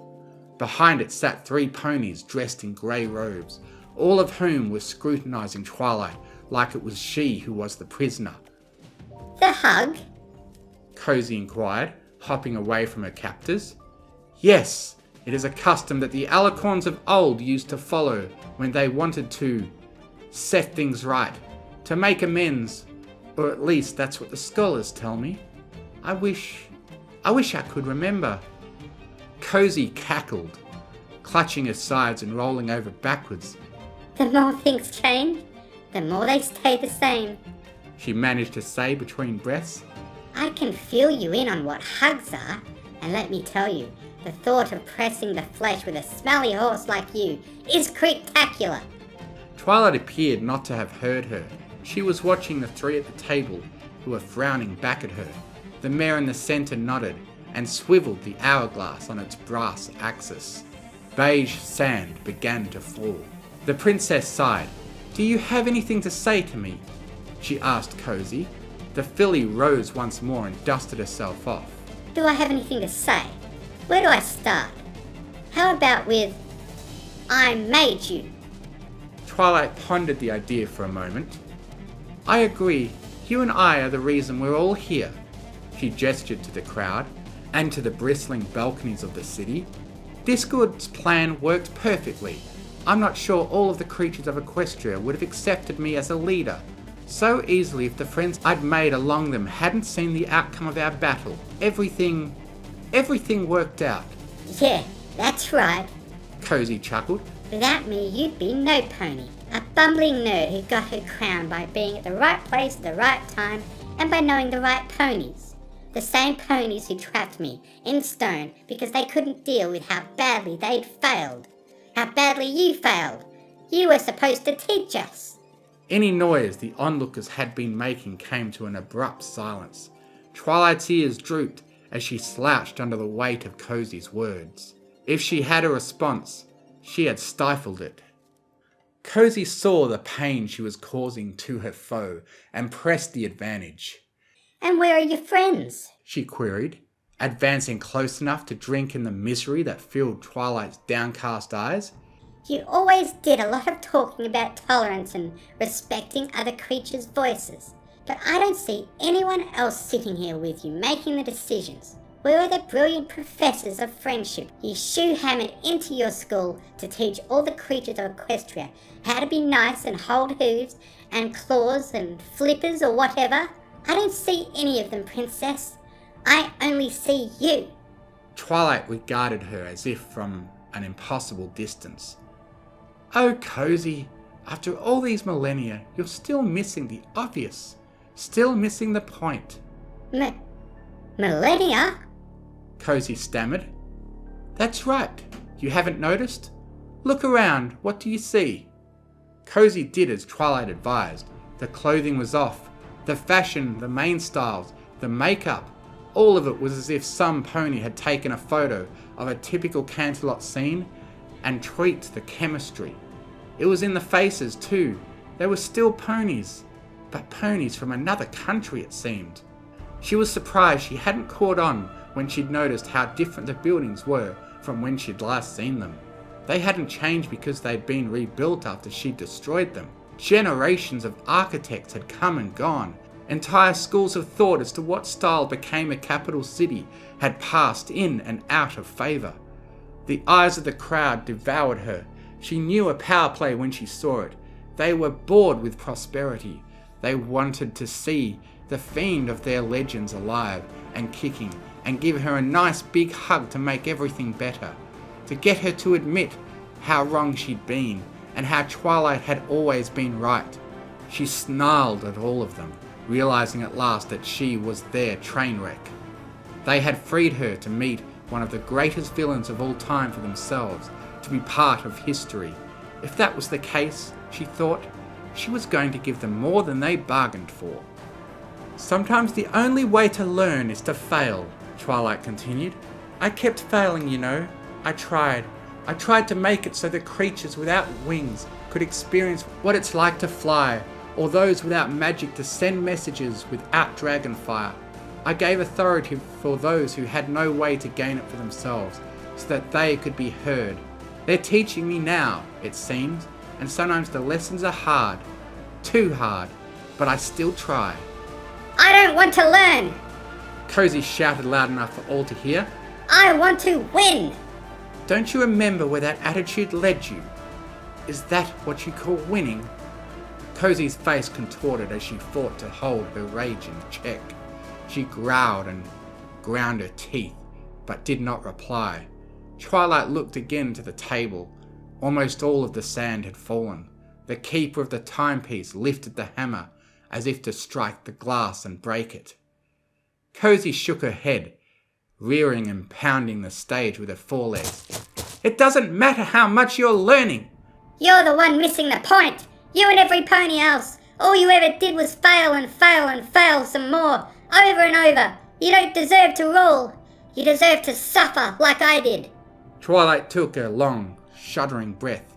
Behind it sat 3 ponies dressed in grey robes, all of whom were scrutinising Twilight like it was she who was the prisoner. The hug? Cozy inquired, hopping away from her captors. Yes, it is a custom that the Alicorns of old used to follow when they wanted to set things right, to make amends, or at least that's what the scholars tell me. I wish I could remember. Cozy cackled, clutching her sides and rolling over backwards. The more things change, the more they stay the same. She managed to say between breaths. I can fill you in on what hugs are, and let me tell you, the thought of pressing the flesh with a smelly horse like you is spectacular. Twilight appeared not to have heard her. She was watching the 3 at the table, who were frowning back at her. The mare in the centre nodded and swiveled the hourglass on its brass axis. Beige sand began to fall. The princess sighed. Do you have anything to say to me? She asked Cozy. The filly rose once more and dusted herself off. Do I have anything to say? Where do I start? How about with, I made you? Twilight pondered the idea for a moment. I agree. You and I are the reason we're all here. She gestured to the crowd and to the bristling balconies of the city. Discord's plan worked perfectly. I'm not sure all of the creatures of Equestria would have accepted me as a leader so easily if the friends I'd made along them hadn't seen the outcome of our battle. Everything worked out. Yeah, that's right. Cozy chuckled. Without me, you'd be no pony. A bumbling nerd who got her crown by being at the right place at the right time and by knowing the right ponies. The same ponies who trapped me in stone because they couldn't deal with how badly they'd failed. How badly you failed. You were supposed to teach us. Any noise the onlookers had been making came to an abrupt silence. Twilight's ears drooped as she slouched under the weight of Cozy's words. If she had a response, she had stifled it. Cozy saw the pain she was causing to her foe and pressed the advantage. And where are your friends? She queried, advancing close enough to drink in the misery that filled Twilight's downcast eyes. You always did a lot of talking about tolerance and respecting other creatures' voices, but I don't see anyone else sitting here with you making the decisions. Where are the brilliant professors of friendship you shoe-hammered into your school to teach all the creatures of Equestria how to be nice and hold hooves and claws and flippers or whatever? I don't see any of them, Princess. I only see you. Twilight regarded her as if from an impossible distance. Oh, Cozy, after all these millennia, you're still missing the obvious. Still missing the point. Millennia? Cozy stammered. That's right. You haven't noticed? Look around. What do you see? Cozy did as Twilight advised. The clothing was off. The fashion, the main styles, the makeup, all of it was as if some pony had taken a photo of a typical Canterlot scene and tweaked the chemistry. It was in the faces too. They were still ponies, but ponies from another country it seemed. She was surprised she hadn't caught on when she'd noticed how different the buildings were from when she'd last seen them. They hadn't changed because they'd been rebuilt after she'd destroyed them. Generations of architects had come and gone. Entire schools of thought as to what style became a capital city had passed in and out of favour. The eyes of the crowd devoured her. She knew a power play when she saw it. They were bored with prosperity. They wanted to see the fiend of their legends alive and kicking and give her a nice big hug to make everything better. To get her to admit how wrong she'd been and how Twilight had always been right. She snarled at all of them, realizing at last that she was their train wreck. They had freed her to meet one of the greatest villains of all time for themselves, to be part of history. If that was the case, she thought, she was going to give them more than they bargained for. Sometimes the only way to learn is to fail, Twilight continued. I kept failing, you know. I tried to make it so the creatures without wings could experience what it's like to fly, or those without magic to send messages without dragonfire. I gave authority for those who had no way to gain it for themselves, so that they could be heard. They're teaching me now, it seems, and sometimes the lessons are hard. Too hard, but I still try. I don't want to learn. Cozy shouted loud enough for all to hear. I want to win. Don't you remember where that attitude led you? Is that what you call winning? Cozy's face contorted as she fought to hold her rage in check. She growled and ground her teeth, but did not reply. Twilight looked again to the table. Almost all of the sand had fallen. The keeper of the timepiece lifted the hammer as if to strike the glass and break it. Cozy shook her head, rearing and pounding the stage with her forelegs. It doesn't matter how much you're learning. You're the one missing the point. You and every pony else. All you ever did was fail and fail and fail some more, over and over. You don't deserve to rule. You deserve to suffer like I did. Twilight took a long, shuddering breath.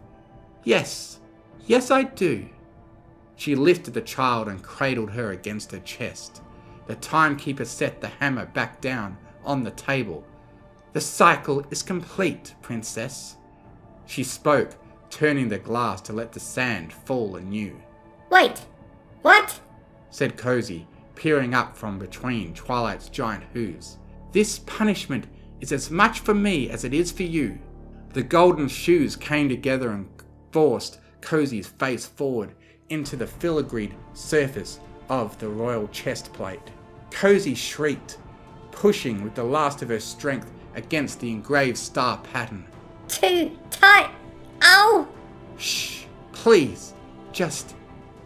Yes, I do. She lifted the child and cradled her against her chest. The timekeeper set the hammer back down on the table. The cycle is complete, princess. She spoke, turning the glass to let the sand fall anew. Wait, what? Said Cozy, peering up from between Twilight's giant hooves. This punishment is as much for me as it is for you. The golden shoes came together and forced Cozy's face forward into the filigreed surface of the royal chest plate. Cozy shrieked, pushing with the last of her strength against the engraved star pattern. Too tight. Ow! Shh, please, just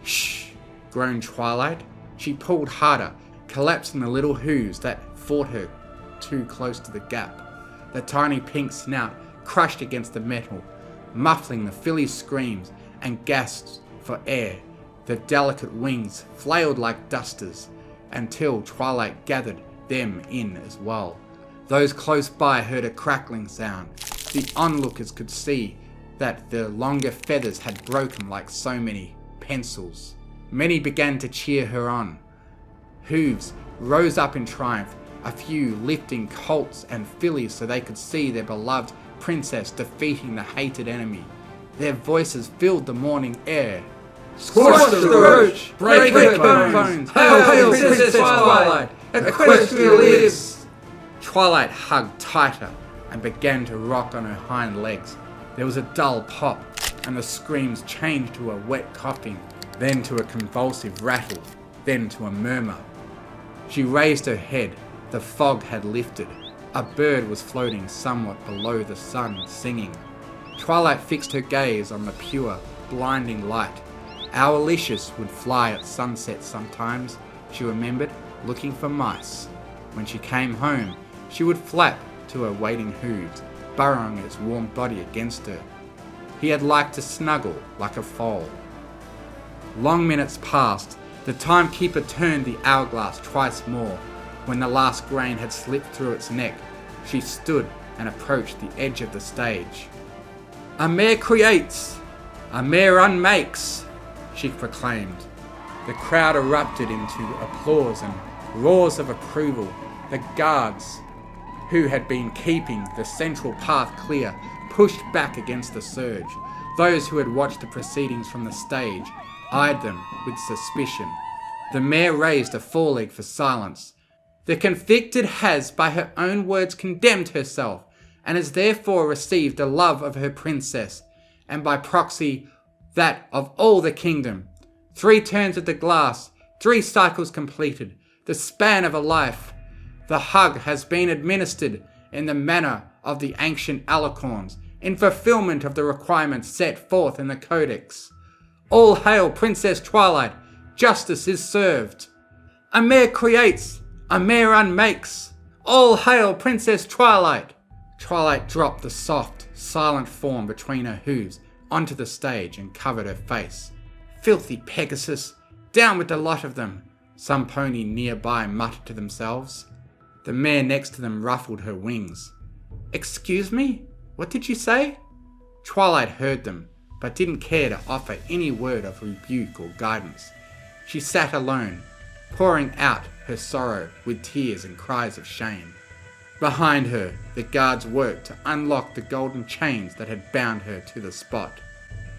shh, groaned Twilight. She pulled harder, collapsing the little hooves that fought her too close to the gap. The tiny pink snout crushed against the metal, muffling the filly's screams and gasps for air. The delicate wings flailed like dusters until Twilight gathered them in as well. Those close by heard a crackling sound. The onlookers could see that the longer feathers had broken like so many pencils. Many began to cheer her on. Hooves rose up in triumph, a few lifting colts and fillies so they could see their beloved princess defeating the hated enemy. Their voices filled the morning air. Squash the roach, break her bones, hail Princess Twilight, Equestria lives! Twilight hugged tighter and began to rock on her hind legs. There was a dull pop, and the screams changed to a wet coughing, then to a convulsive rattle, then to a murmur. She raised her head. The fog had lifted. A bird was floating somewhat below the sun, singing. Twilight fixed her gaze on the pure, blinding light. Owlicious would fly at sunset sometimes, she remembered, looking for mice. When she came home, she would flap to her waiting hooves, burrowing its warm body against her. He had liked to snuggle like a foal. Long minutes passed. The timekeeper turned the hourglass twice more. When the last grain had slipped through its neck, she stood and approached the edge of the stage. A mare creates, a mare unmakes, she proclaimed. The crowd erupted into applause and roars of approval. The guards, who had been keeping the central path clear, pushed back against the surge. Those who had watched the proceedings from the stage eyed them with suspicion. The mare raised a foreleg for silence. The convicted has, by her own words, condemned herself, and has therefore received the love of her princess, and by proxy that of all the kingdom. 3 turns of the glass, 3 cycles completed, the span of a life. The hug has been administered in the manner of the ancient alicorns, in fulfillment of the requirements set forth in the Codex. All hail Princess Twilight, justice is served. A mare creates, a mare unmakes. All hail Princess Twilight. Twilight dropped the soft, silent form between her hooves onto the stage and covered her face. Filthy Pegasus, down with the lot of them, some pony nearby muttered to themselves. The mare next to them ruffled her wings. Excuse me? What did you say? Twilight heard them, but didn't care to offer any word of rebuke or guidance. She sat alone, pouring out her sorrow with tears and cries of shame. Behind her, the guards worked to unlock the golden chains that had bound her to the spot.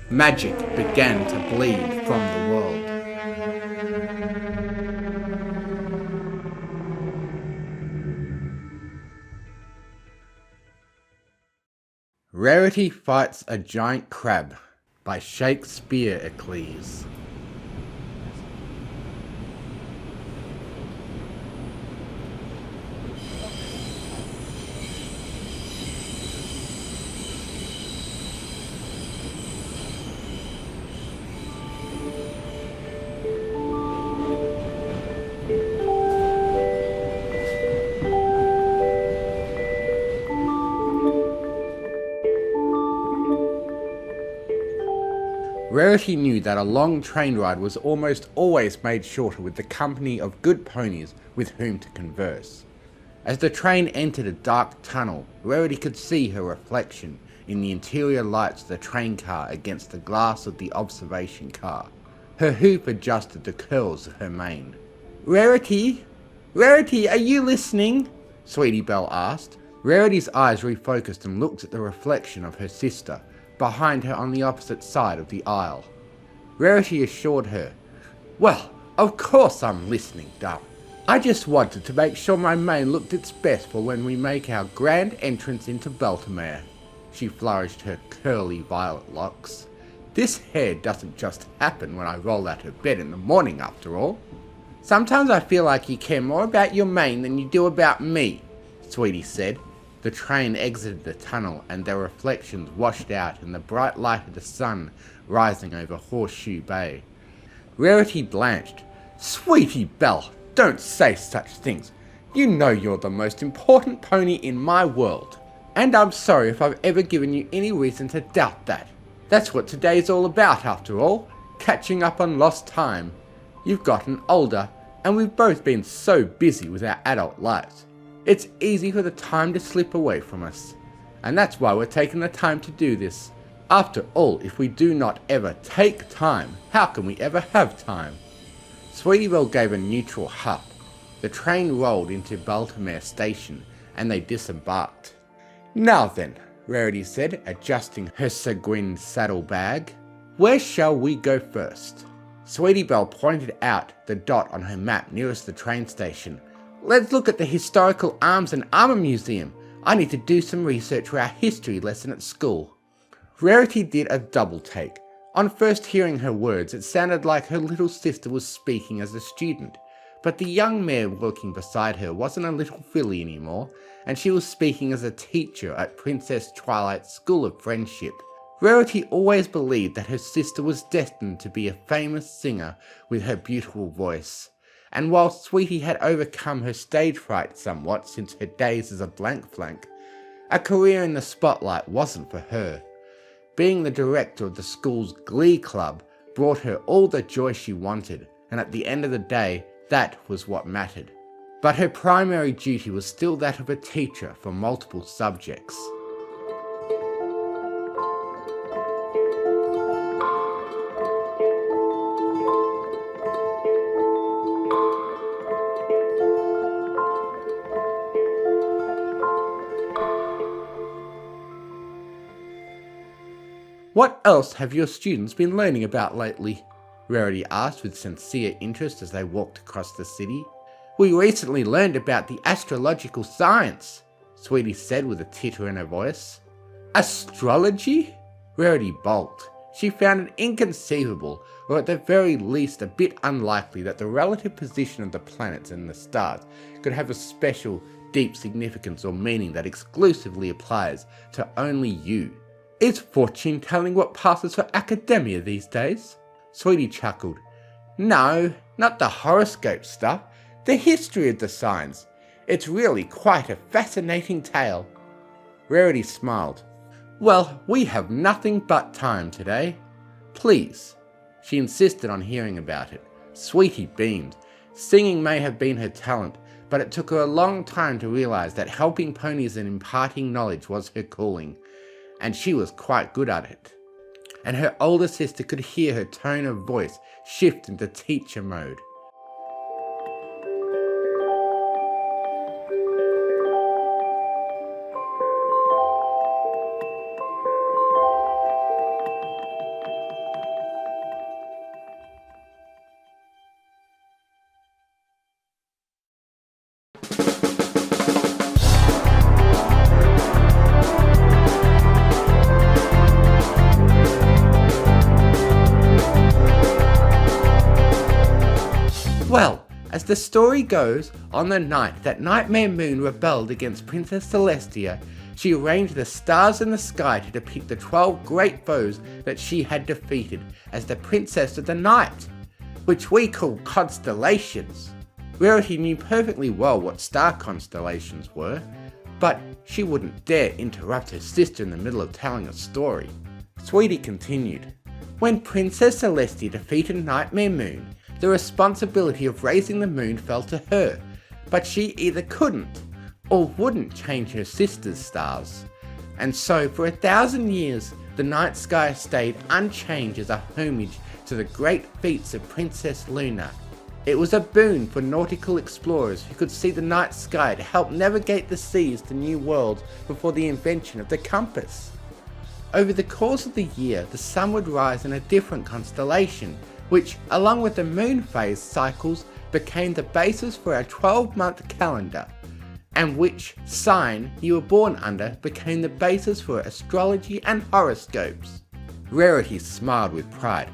Magic began to bleed from the world. Rarity Fights a Giant Crab by Shakespeare-Ecles. Rarity knew that a long train ride was almost always made shorter with the company of good ponies with whom to converse. As the train entered a dark tunnel, Rarity could see her reflection in the interior lights of the train car against the glass of the observation car. Her hoof adjusted the curls of her mane. "Rarity? Rarity, are you listening?" Sweetie Belle asked. Rarity's eyes refocused and looked at the reflection of her sister, behind her on the opposite side of the aisle. Rarity assured her, "Well, of course I'm listening, darling. I just wanted to make sure my mane looked its best for when we make our grand entrance into Baltimore." She flourished her curly violet locks. "This hair doesn't just happen when I roll out of bed in the morning, after all. Sometimes I feel like you care more about your mane than you do about me," Sweetie said. The train exited the tunnel and their reflections washed out in the bright light of the sun rising over Horseshoe Bay. Rarity blanched. "Sweetie Belle, don't say such things. You know you're the most important pony in my world. And I'm sorry if I've ever given you any reason to doubt that. That's what today's all about, after all, catching up on lost time. You've gotten older, and we've both been so busy with our adult lives. It's easy for the time to slip away from us. And that's why we're taking the time to do this. After all, if we do not ever take time, how can we ever have time?" Sweetie Belle gave a neutral huff. The train rolled into Baltimore Station, and they disembarked. "Now then," Rarity said, adjusting her sequined saddlebag, "where shall we go first?" Sweetie Belle pointed out the dot on her map nearest the train station. "Let's look at the Historical Arms and Armour Museum. I need to do some research for our history lesson at school." Rarity did a double take. On first hearing her words, it sounded like her little sister was speaking as a student. But the young mare walking beside her wasn't a little filly anymore, and she was speaking as a teacher at Princess Twilight's School of Friendship. Rarity always believed that her sister was destined to be a famous singer with her beautiful voice. And while Sweetie had overcome her stage fright somewhat since her days as a blank flank, a career in the spotlight wasn't for her. Being the director of the school's glee club brought her all the joy she wanted, and at the end of the day, that was what mattered. But her primary duty was still that of a teacher for multiple subjects. "What else have your students been learning about lately?" Rarity asked with sincere interest as they walked across the city. "We recently learned about the astrological science," Sweetie said with a titter in her voice. "Astrology?" Rarity balked. She found it inconceivable, or at the very least a bit unlikely, that the relative position of the planets and the stars could have a special, deep significance or meaning that exclusively applies to only you. "Is fortune telling what passes for academia these days?" Sweetie chuckled. "No, not the horoscope stuff. The history of the signs. It's really quite a fascinating tale." Rarity smiled. "Well, we have nothing but time today. Please." She insisted on hearing about it. Sweetie beamed. Singing may have been her talent, but it took her a long time to realise that helping ponies and imparting knowledge was her calling. And she was quite good at it. And her older sister could hear her tone of voice shift into teacher mode. Well, as the story goes, on the night that Nightmare Moon rebelled against Princess Celestia, she arranged the stars in the sky to depict the 12 great foes that she had defeated as the Princess of the Night, which we call constellations. Rarity knew perfectly well what star constellations were, but she wouldn't dare interrupt her sister in the middle of telling a story. Sweetie continued, when Princess Celestia defeated Nightmare Moon, the responsibility of raising the moon fell to her, but she either couldn't or wouldn't change her sister's stars. And so for 1,000 years, the night sky stayed unchanged as a homage to the great feats of Princess Luna. It was a boon for nautical explorers who could see the night sky to help navigate the seas to new worlds before the invention of the compass. Over the course of the year, the sun would rise in a different constellation, which, along with the moon phase cycles, became the basis for our 12-month calendar, and which sign you were born under became the basis for astrology and horoscopes. Rarity smiled with pride.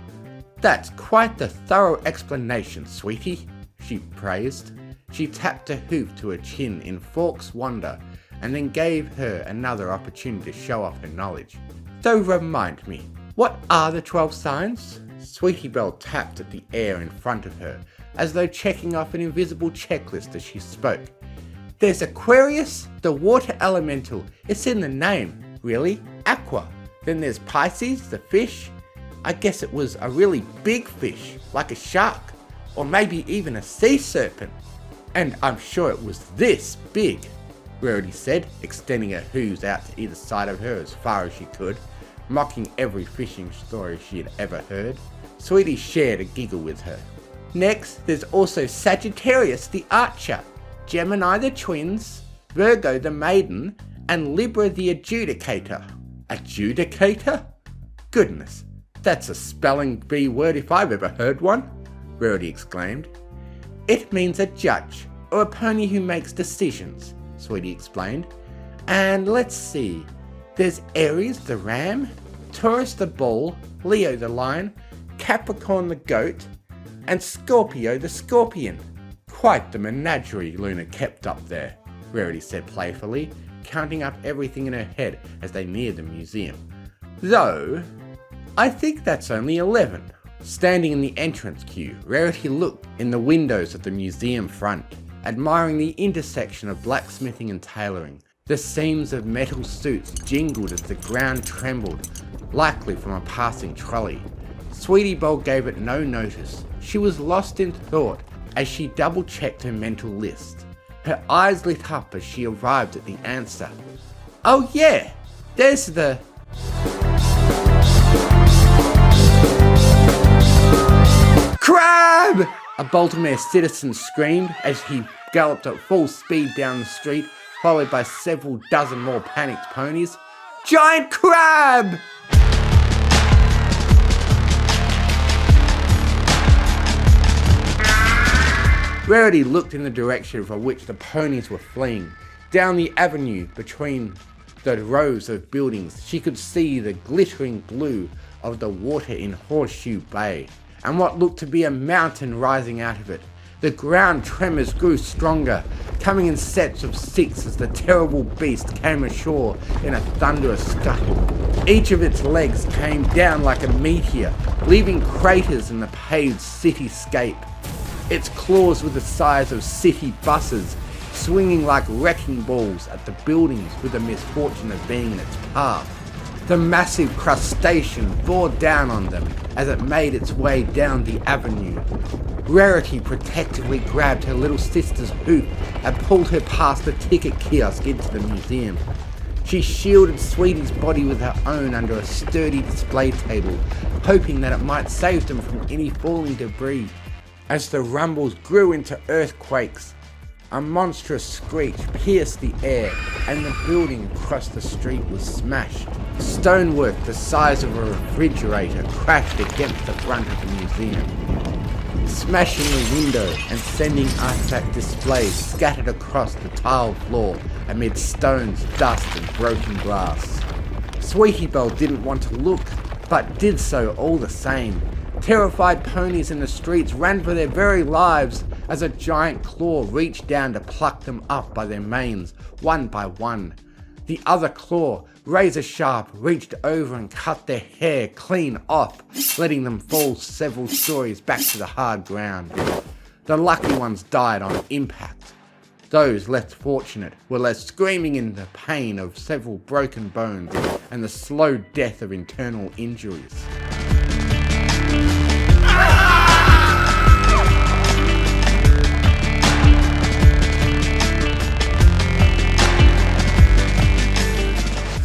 That's quite the thorough explanation, sweetie, she praised. She tapped a hoof to her chin in Fork's wonder, and then gave her another opportunity to show off her knowledge. So remind me, what are the 12 signs? Sweetie Belle tapped at the air in front of her, as though checking off an invisible checklist as she spoke. There's Aquarius, the water elemental. It's in the name, really. Aqua. Then there's Pisces, the fish. I guess it was a really big fish, like a shark, or maybe even a sea serpent. And I'm sure it was this big, Rarity said, extending her hooves out to either side of her as far as she could, mocking every fishing story she had ever heard. Sweetie shared a giggle with her. Next, there's also Sagittarius the archer, Gemini the twins, Virgo the maiden, and Libra the adjudicator. Adjudicator? Goodness, that's a spelling bee word if I've ever heard one, Rarity exclaimed. It means a judge, or a pony who makes decisions, Sweetie explained. And let's see, there's Aries the ram, Taurus the bull, Leo the lion, Capricorn the goat, and Scorpio the scorpion. Quite the menagerie Luna kept up there, Rarity said playfully, counting up everything in her head as they neared the museum. Though, I think that's only 11. Standing in the entrance queue, Rarity looked in the windows of the museum front, admiring the intersection of blacksmithing and tailoring. The seams of metal suits jingled as the ground trembled, likely from a passing trolley. Sweetie Belle gave it no notice. She was lost in thought as she double-checked her mental list. Her eyes lit up as she arrived at the answer. Oh yeah, there's the... Crab! A Baltimore citizen screamed as he galloped at full speed down the street, followed by several dozen more panicked ponies. Giant crab! Rarity looked in the direction from which the ponies were fleeing. Down the avenue between the rows of buildings, she could see the glittering blue of the water in Horseshoe Bay, and what looked to be a mountain rising out of it. The ground tremors grew stronger, coming in sets of 6 as the terrible beast came ashore in a thunderous scuttle. Each of its legs came down like a meteor, leaving craters in the paved cityscape. Its claws were the size of city buses, swinging like wrecking balls at the buildings with the misfortune of being in its path. The massive crustacean bore down on them as it made its way down the avenue. Rarity protectively grabbed her little sister's hoof and pulled her past the ticket kiosk into the museum. She shielded Sweetie's body with her own under a sturdy display table, hoping that it might save them from any falling debris. As the rumbles grew into earthquakes, a monstrous screech pierced the air and the building across the street was smashed. Stonework the size of a refrigerator crashed against the front of the museum, smashing the window and sending artifact displays scattered across the tiled floor amid stones, dust and broken glass. Sweetie Belle didn't want to look, but did so all the same. Terrified ponies in the streets ran for their very lives as a giant claw reached down to pluck them up by their manes, one by one. The other claw, razor sharp, reached over and cut their hair clean off, letting them fall several stories back to the hard ground. The lucky ones died on impact. Those less fortunate were left screaming in the pain of several broken bones and the slow death of internal injuries.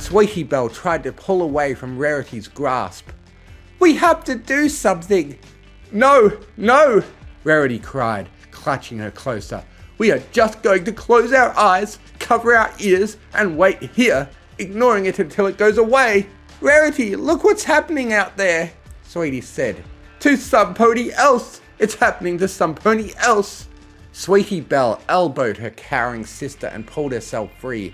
Sweetie Belle tried to pull away from Rarity's grasp. "We have to do something!" "No, no!" Rarity cried, clutching her closer. "We are just going to close our eyes, cover our ears, and wait here, ignoring it until it goes away." "Rarity, look what's happening out there," Sweetie said. "To some pony else! It's happening to some pony else!" Sweetie Belle elbowed her cowering sister and pulled herself free.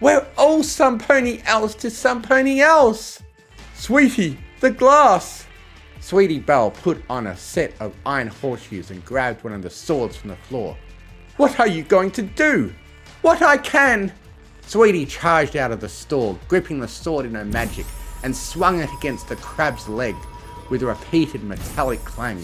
"We're all some pony else to some pony else!" "Sweetie, the glass!" Sweetie Belle put on a set of iron horseshoes and grabbed one of the swords from the floor. "What are you going to do?" "What I can!" Sweetie charged out of the stall, gripping the sword in her magic, and swung it against the crab's leg with a repeated metallic clang.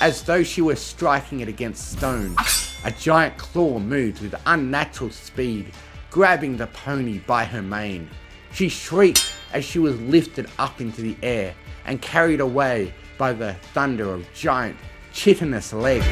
As though she were striking it against stone, a giant claw moved with unnatural speed, grabbing the pony by her mane. She shrieked as she was lifted up into the air and carried away by the thunder of giant, chitinous legs.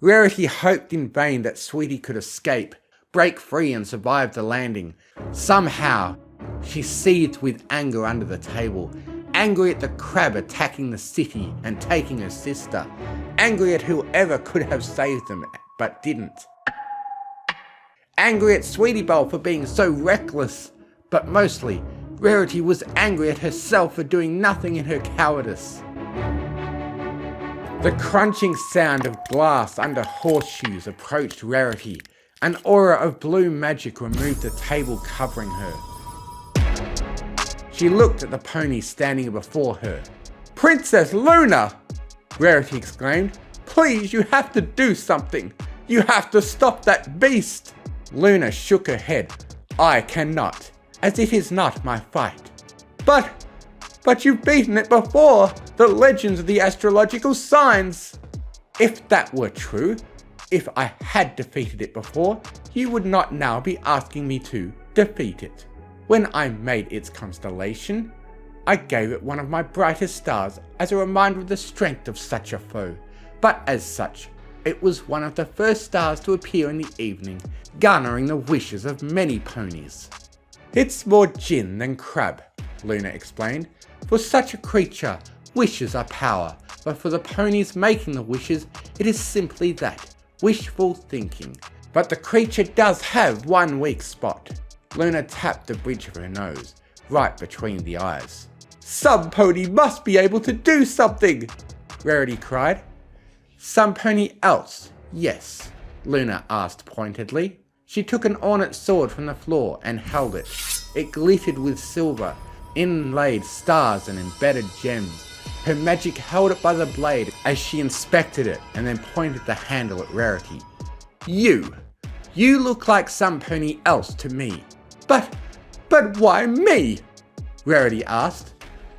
Rarity hoped in vain that Sweetie could escape, break free and survive the landing. Somehow, she seethed with anger under the table, angry at the crab attacking the city and taking her sister, angry at whoever could have saved them but didn't, angry at Sweetie Belle for being so reckless, but mostly, Rarity was angry at herself for doing nothing in her cowardice. The crunching sound of glass under horseshoes approached Rarity. An aura of blue magic removed the table covering her. She looked at the pony standing before her. "Princess Luna!" Rarity exclaimed. "Please, you have to do something. You have to stop that beast." Luna shook her head. "I cannot, as it is not my fight." But you've beaten it before. The legends of the astrological signs." "If that were true, if I had defeated it before, you would not now be asking me to defeat it. When I made its constellation, I gave it one of my brightest stars as a reminder of the strength of such a foe. But as such, it was one of the first stars to appear in the evening, garnering the wishes of many ponies." "It's more gin than crab," Luna explained. "For such a creature, wishes are power, but for the ponies making the wishes, it is simply that, wishful thinking. But the creature does have one weak spot." Luna tapped the bridge of her nose, right between the eyes. "Some pony must be able to do something!" Rarity cried. "Some pony else, yes," Luna asked pointedly. She took an ornate sword from the floor and held it. It glittered with silver, inlaid stars and embedded gems. Her magic held it by the blade as she inspected it and then pointed the handle at Rarity. You look like some pony else to me." But why me?" Rarity asked.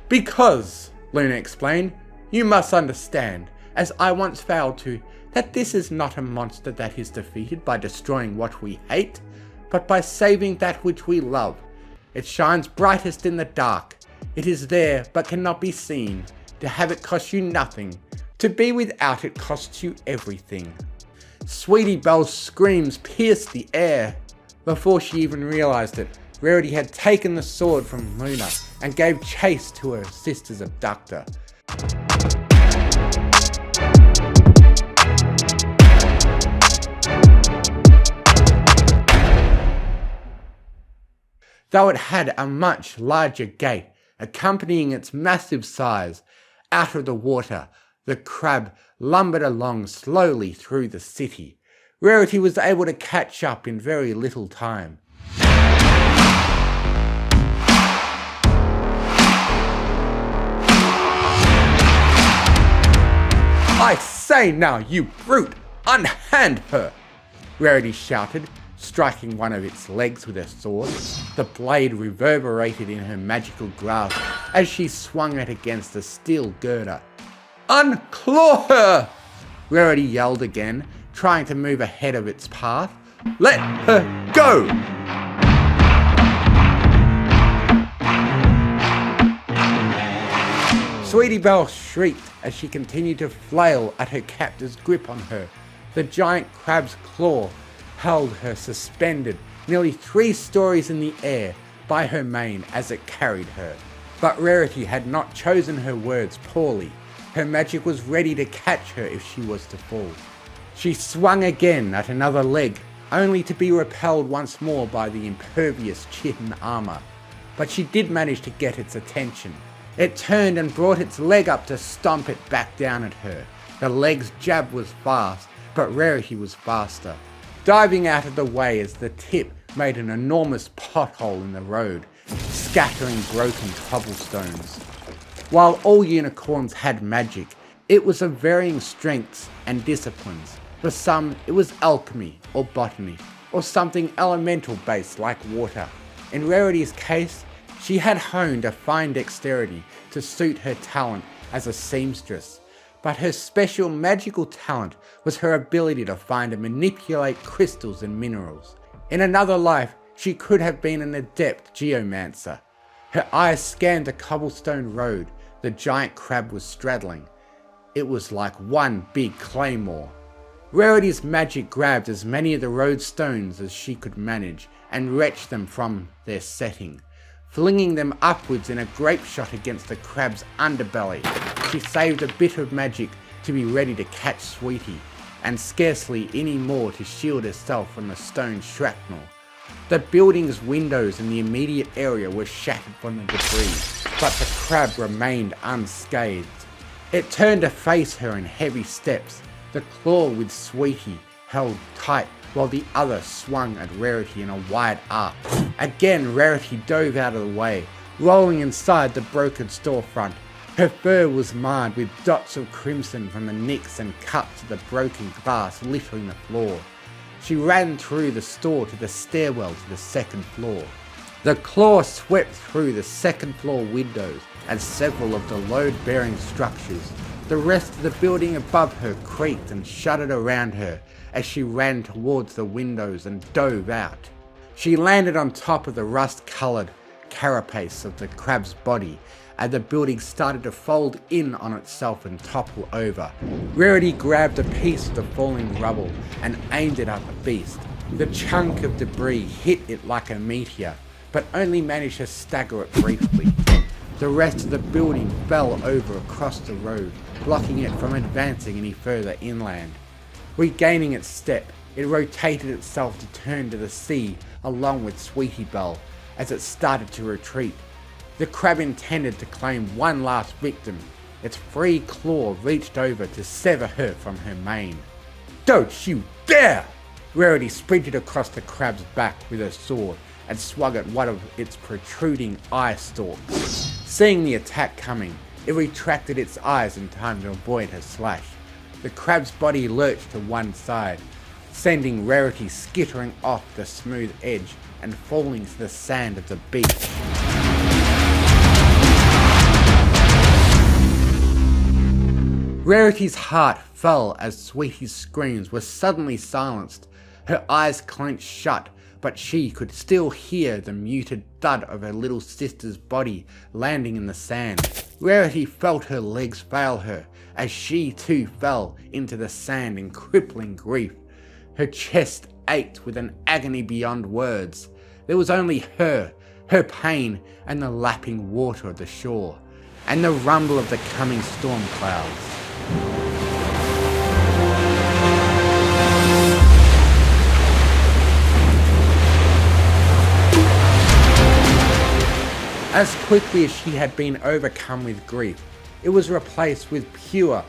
"Because," Luna explained, "you must understand, as I once failed to, that this is not a monster that is defeated by destroying what we hate, but by saving that which we love. It shines brightest in the dark. It is there but cannot be seen. To have it costs you nothing. To be without it costs you everything." Sweetie Belle's screams pierced the air. Before she even realized it, Rarity had taken the sword from Luna and gave chase to her sister's abductor. Though it had a much larger gait, accompanying its massive size, out of the water, the crab lumbered along slowly through the city. Rarity was able to catch up in very little time. "I say now, you brute! Unhand her!" Rarity shouted, striking one of its legs with her sword. The blade reverberated in her magical grasp as she swung it against the steel girder. "Unclaw her!" Rarity yelled again, trying to move ahead of its path. "Let her go!" Sweetie Belle shrieked as she continued to flail at her captor's grip on her. The giant crab's claw held her suspended nearly 3 stories in the air by her mane as it carried her. But Rarity had not chosen her words poorly. Her magic was ready to catch her if she was to fall. She swung again at another leg, only to be repelled once more by the impervious chitin armor. But she did manage to get its attention. It turned and brought its leg up to stomp it back down at her. The leg's jab was fast, but Rarity was faster, diving out of the way as the tip made an enormous pothole in the road, scattering broken cobblestones. While all unicorns had magic, it was of varying strengths and disciplines. For some, it was alchemy or botany, or something elemental based like water. In Rarity's case, she had honed a fine dexterity to suit her talent as a seamstress, but her special magical talent was her ability to find and manipulate crystals and minerals. In another life, she could have been an adept geomancer. Her eyes scanned the cobblestone road the giant crab was straddling. It was like one big claymore. Rarity's magic grabbed as many of the road stones as she could manage and wrenched them from their setting, flinging them upwards in a grape shot against the crab's underbelly. She saved a bit of magic to be ready to catch Sweetie, and scarcely any more to shield herself from the stone shrapnel. The building's windows in the immediate area were shattered from the debris, but the crab remained unscathed. It turned to face her in heavy steps, the claw with Sweetie held tight while the other swung at Rarity in a wide arc. Again, Rarity dove out of the way, rolling inside the broken storefront. Her fur was marred with dots of crimson from the nicks and cuts of the broken glass littering the floor. She ran through the store to the stairwell to the second floor. The claw swept through the second floor windows and several of the load-bearing structures. The rest of the building above her creaked and shuddered around her as she ran towards the windows and dove out. She landed on top of the rust-coloured carapace of the crab's body, and the building started to fold in on itself and topple over. Rarity grabbed a piece of the falling rubble and aimed it at the beast. The chunk of debris hit it like a meteor, but only managed to stagger it briefly. The rest of the building fell over across the road, blocking it from advancing any further inland. Regaining its step, it rotated itself to turn to the sea along with Sweetie Belle as it started to retreat. The crab intended to claim one last victim. Its free claw reached over to sever her from her mane. "Don't you dare!" Rarity sprinted across the crab's back with her sword and swung at one of its protruding eye stalks. Seeing the attack coming, it retracted its eyes in time to avoid her slash. The crab's body lurched to one side, sending Rarity skittering off the smooth edge and falling to the sand of the beach. Rarity's heart fell as Sweetie's screams were suddenly silenced. Her eyes clenched shut, but she could still hear the muted thud of her little sister's body landing in the sand. Rarity felt her legs fail her as she too fell into the sand in crippling grief. Her chest ached with an agony beyond words. There was only her pain, and the lapping water of the shore, and the rumble of the coming storm clouds. As quickly as she had been overcome with grief, it was replaced with pure,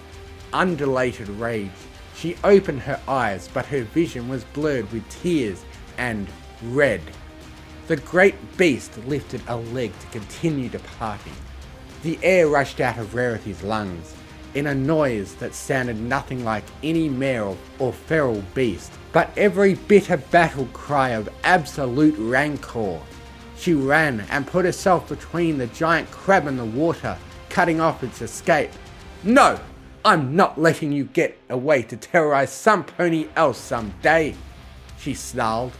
undulated rage. She opened her eyes, but her vision was blurred with tears and red. The great beast lifted a leg to continue departing. The air rushed out of Rarity's lungs in a noise that sounded nothing like any mare or feral beast, but every bitter battle cry of absolute rancor. She ran and put herself between the giant crab and the water, cutting off its escape. "No! I'm not letting you get away to terrorize some pony else someday," she snarled.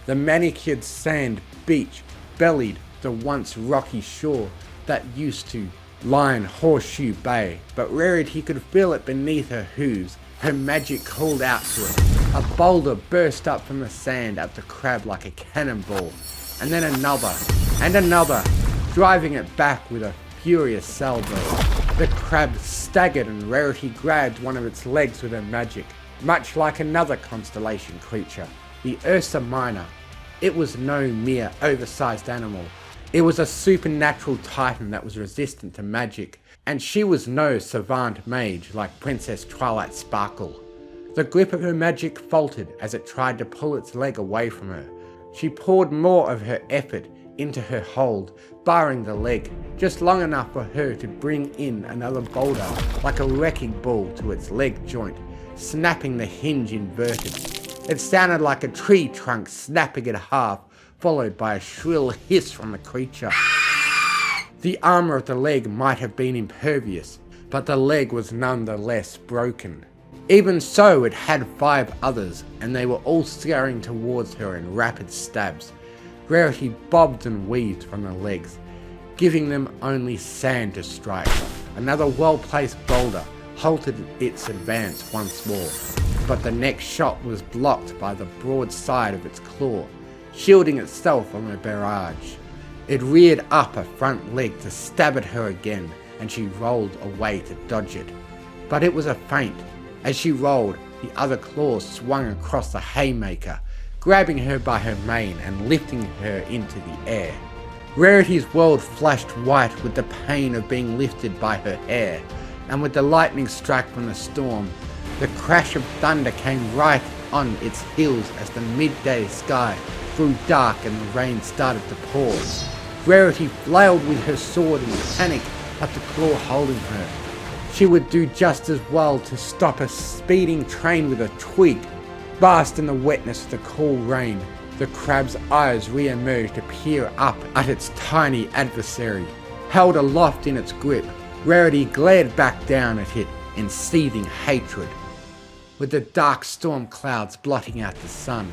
The manicured sand beach bellied the once rocky shore that used to line Horseshoe Bay, but Rarity could feel it beneath her hooves. Her magic called out to it. A boulder burst up from the sand at the crab like a cannonball, and then another, and another, driving it back with a furious salvo. The crab staggered and Rarity grabbed one of its legs with her magic, much like another constellation creature, the Ursa Minor. It was no mere oversized animal. It was a supernatural titan that was resistant to magic, and she was no savant mage like Princess Twilight Sparkle. The grip of her magic faltered as it tried to pull its leg away from her. She poured more of her effort into her hold, barring the leg, just long enough for her to bring in another boulder like a wrecking ball to its leg joint, snapping the hinge inverted. It sounded like a tree trunk snapping in half, followed by a shrill hiss from the creature. The armor of the leg might have been impervious, but the leg was nonetheless broken. Even so, it had 5 others, and they were all scurrying towards her in rapid stabs. Rarity bobbed and weaved from the legs, giving them only sand to strike. Another well-placed boulder halted its advance once more, but the next shot was blocked by the broad side of its claw, shielding itself from a barrage. It reared up a front leg to stab at her again, and she rolled away to dodge it. But it was a feint. As she rolled, the other claw swung across the haymaker, grabbing her by her mane and lifting her into the air. Rarity's world flashed white with the pain of being lifted by her hair, and with the lightning strike from the storm, the crash of thunder came right on its heels as the midday sky grew dark and the rain started to pour. Rarity flailed with her sword in panic at the claw holding her. She would do just as well to stop a speeding train with a twig. Basked in the wetness of the cool rain, the crab's eyes re-emerged to peer up at its tiny adversary. Held aloft in its grip, Rarity glared back down at it in seething hatred. With the dark storm clouds blotting out the sun,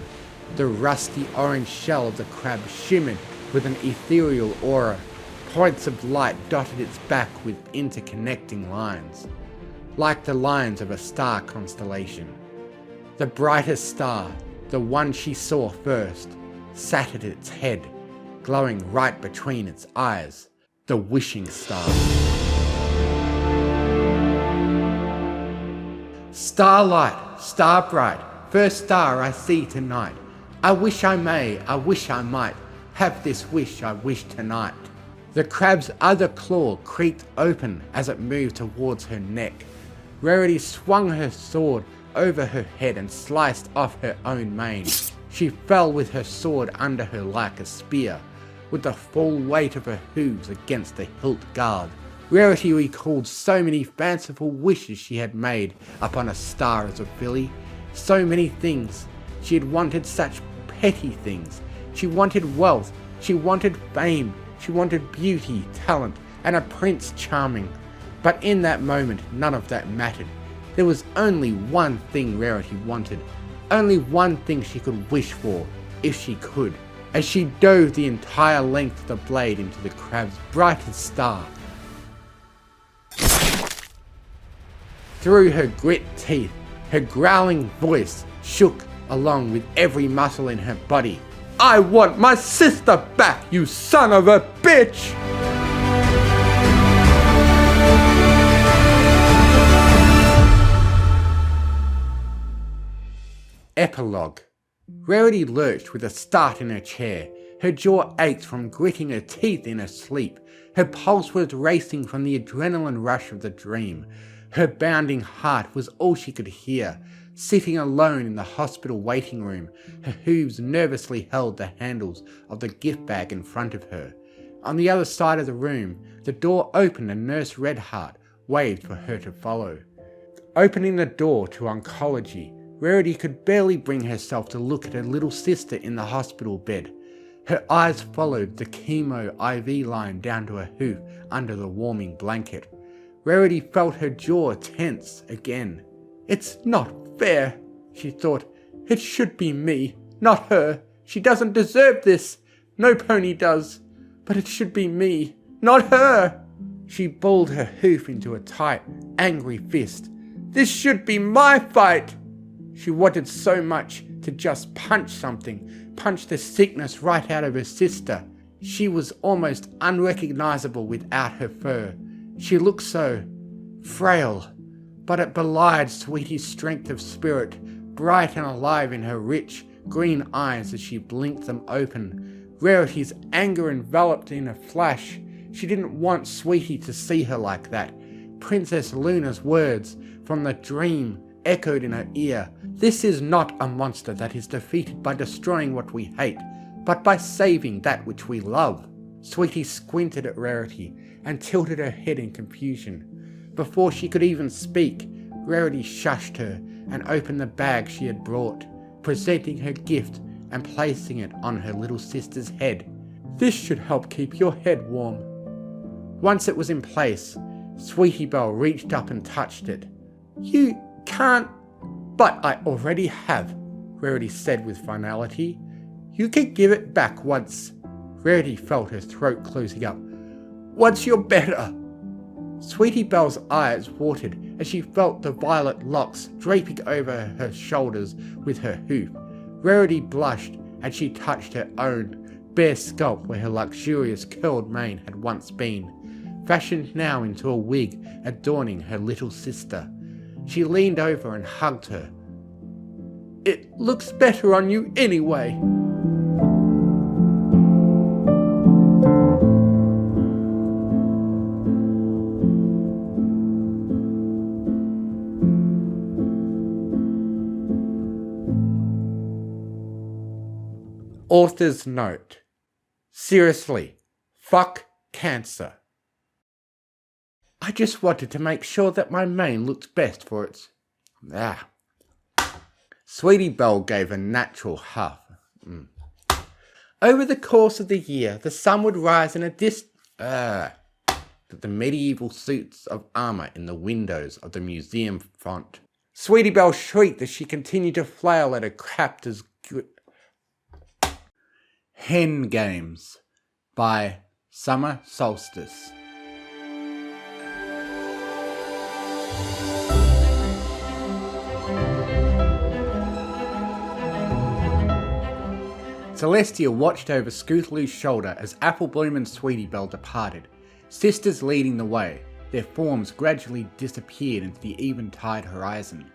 the rusty orange shell of the crab shimmered with an ethereal aura. Points of light dotted its back with interconnecting lines, like the lines of a star constellation. The brightest star, the one she saw first, sat at its head, glowing right between its eyes, the wishing star. Starlight, star bright, first star I see tonight. I wish I may, I wish I might, have this wish I wish tonight. The crab's other claw creaked open as it moved towards her neck. Rarity swung her sword over her head and sliced off her own mane. She fell with her sword under her like a spear, with the full weight of her hooves against the hilt guard. Rarity recalled so many fanciful wishes she had made upon a star as a filly. So many things. She had wanted such petty things. She wanted wealth. She wanted fame. She wanted beauty, talent, and a Prince Charming. But in that moment, none of that mattered. There was only one thing Rarity wanted. Only one thing she could wish for, if she could. As she dove the entire length of the blade into the crab's brightest star. Through her grit teeth, her growling voice shook along with every muscle in her body. I want my sister back, you son of a bitch! Epilogue. Rarity lurched with a start in her chair. Her jaw ached from gritting her teeth in her sleep. Her pulse was racing from the adrenaline rush of the dream. Her bounding heart was all she could hear. Sitting alone in the hospital waiting room, her hooves nervously held the handles of the gift bag in front of her. On the other side of the room, the door opened and Nurse Redheart waved for her to follow. Opening the door to oncology, Rarity could barely bring herself to look at her little sister in the hospital bed. Her eyes followed the chemo IV line down to her hoof under the warming blanket. Rarity felt her jaw tense again. It's not fair, she thought. It should be me, not her. She doesn't deserve this. No pony does. But it should be me, not her. She balled her hoof into a tight, angry fist. This should be my fight. She wanted so much to just punch something, punch the sickness right out of her sister. She was almost unrecognizable without her fur. She looked so frail, but it belied Sweetie's strength of spirit, bright and alive in her rich, green eyes as she blinked them open. Rarity's anger enveloped in a flash. She didn't want Sweetie to see her like that. Princess Luna's words from the dream echoed in her ear. This is not a monster that is defeated by destroying what we hate, but by saving that which we love. Sweetie squinted at Rarity and tilted her head in confusion. Before she could even speak, Rarity shushed her and opened the bag she had brought, presenting her gift and placing it on her little sister's head. This should help keep your head warm. Once it was in place, Sweetie Belle reached up and touched it. You can't, but I already have, Rarity said with finality. You can give it back once. Rarity felt her throat closing up. Once you're better. Sweetie Belle's eyes watered as she felt the violet locks draping over her shoulders with her hoof. Rarity blushed as she touched her own bare scalp where her luxurious curled mane had once been, fashioned now into a wig adorning her little sister. She leaned over and hugged her. It looks better on you anyway. Author's note. Seriously, fuck cancer. I just wanted to make sure that my mane looked best for its... Sweetie Belle gave a natural huff. Over the course of the year, the sun would rise in a the medieval suits of armour in the windows of the museum front. Sweetie Belle shrieked as she continued to flail at her captor's Hen Games by Summer Solstice. Celestia watched over Scootaloo's shoulder as Applebloom and Sweetie Belle departed, sisters leading the way. Their forms gradually disappeared into the eventide horizon.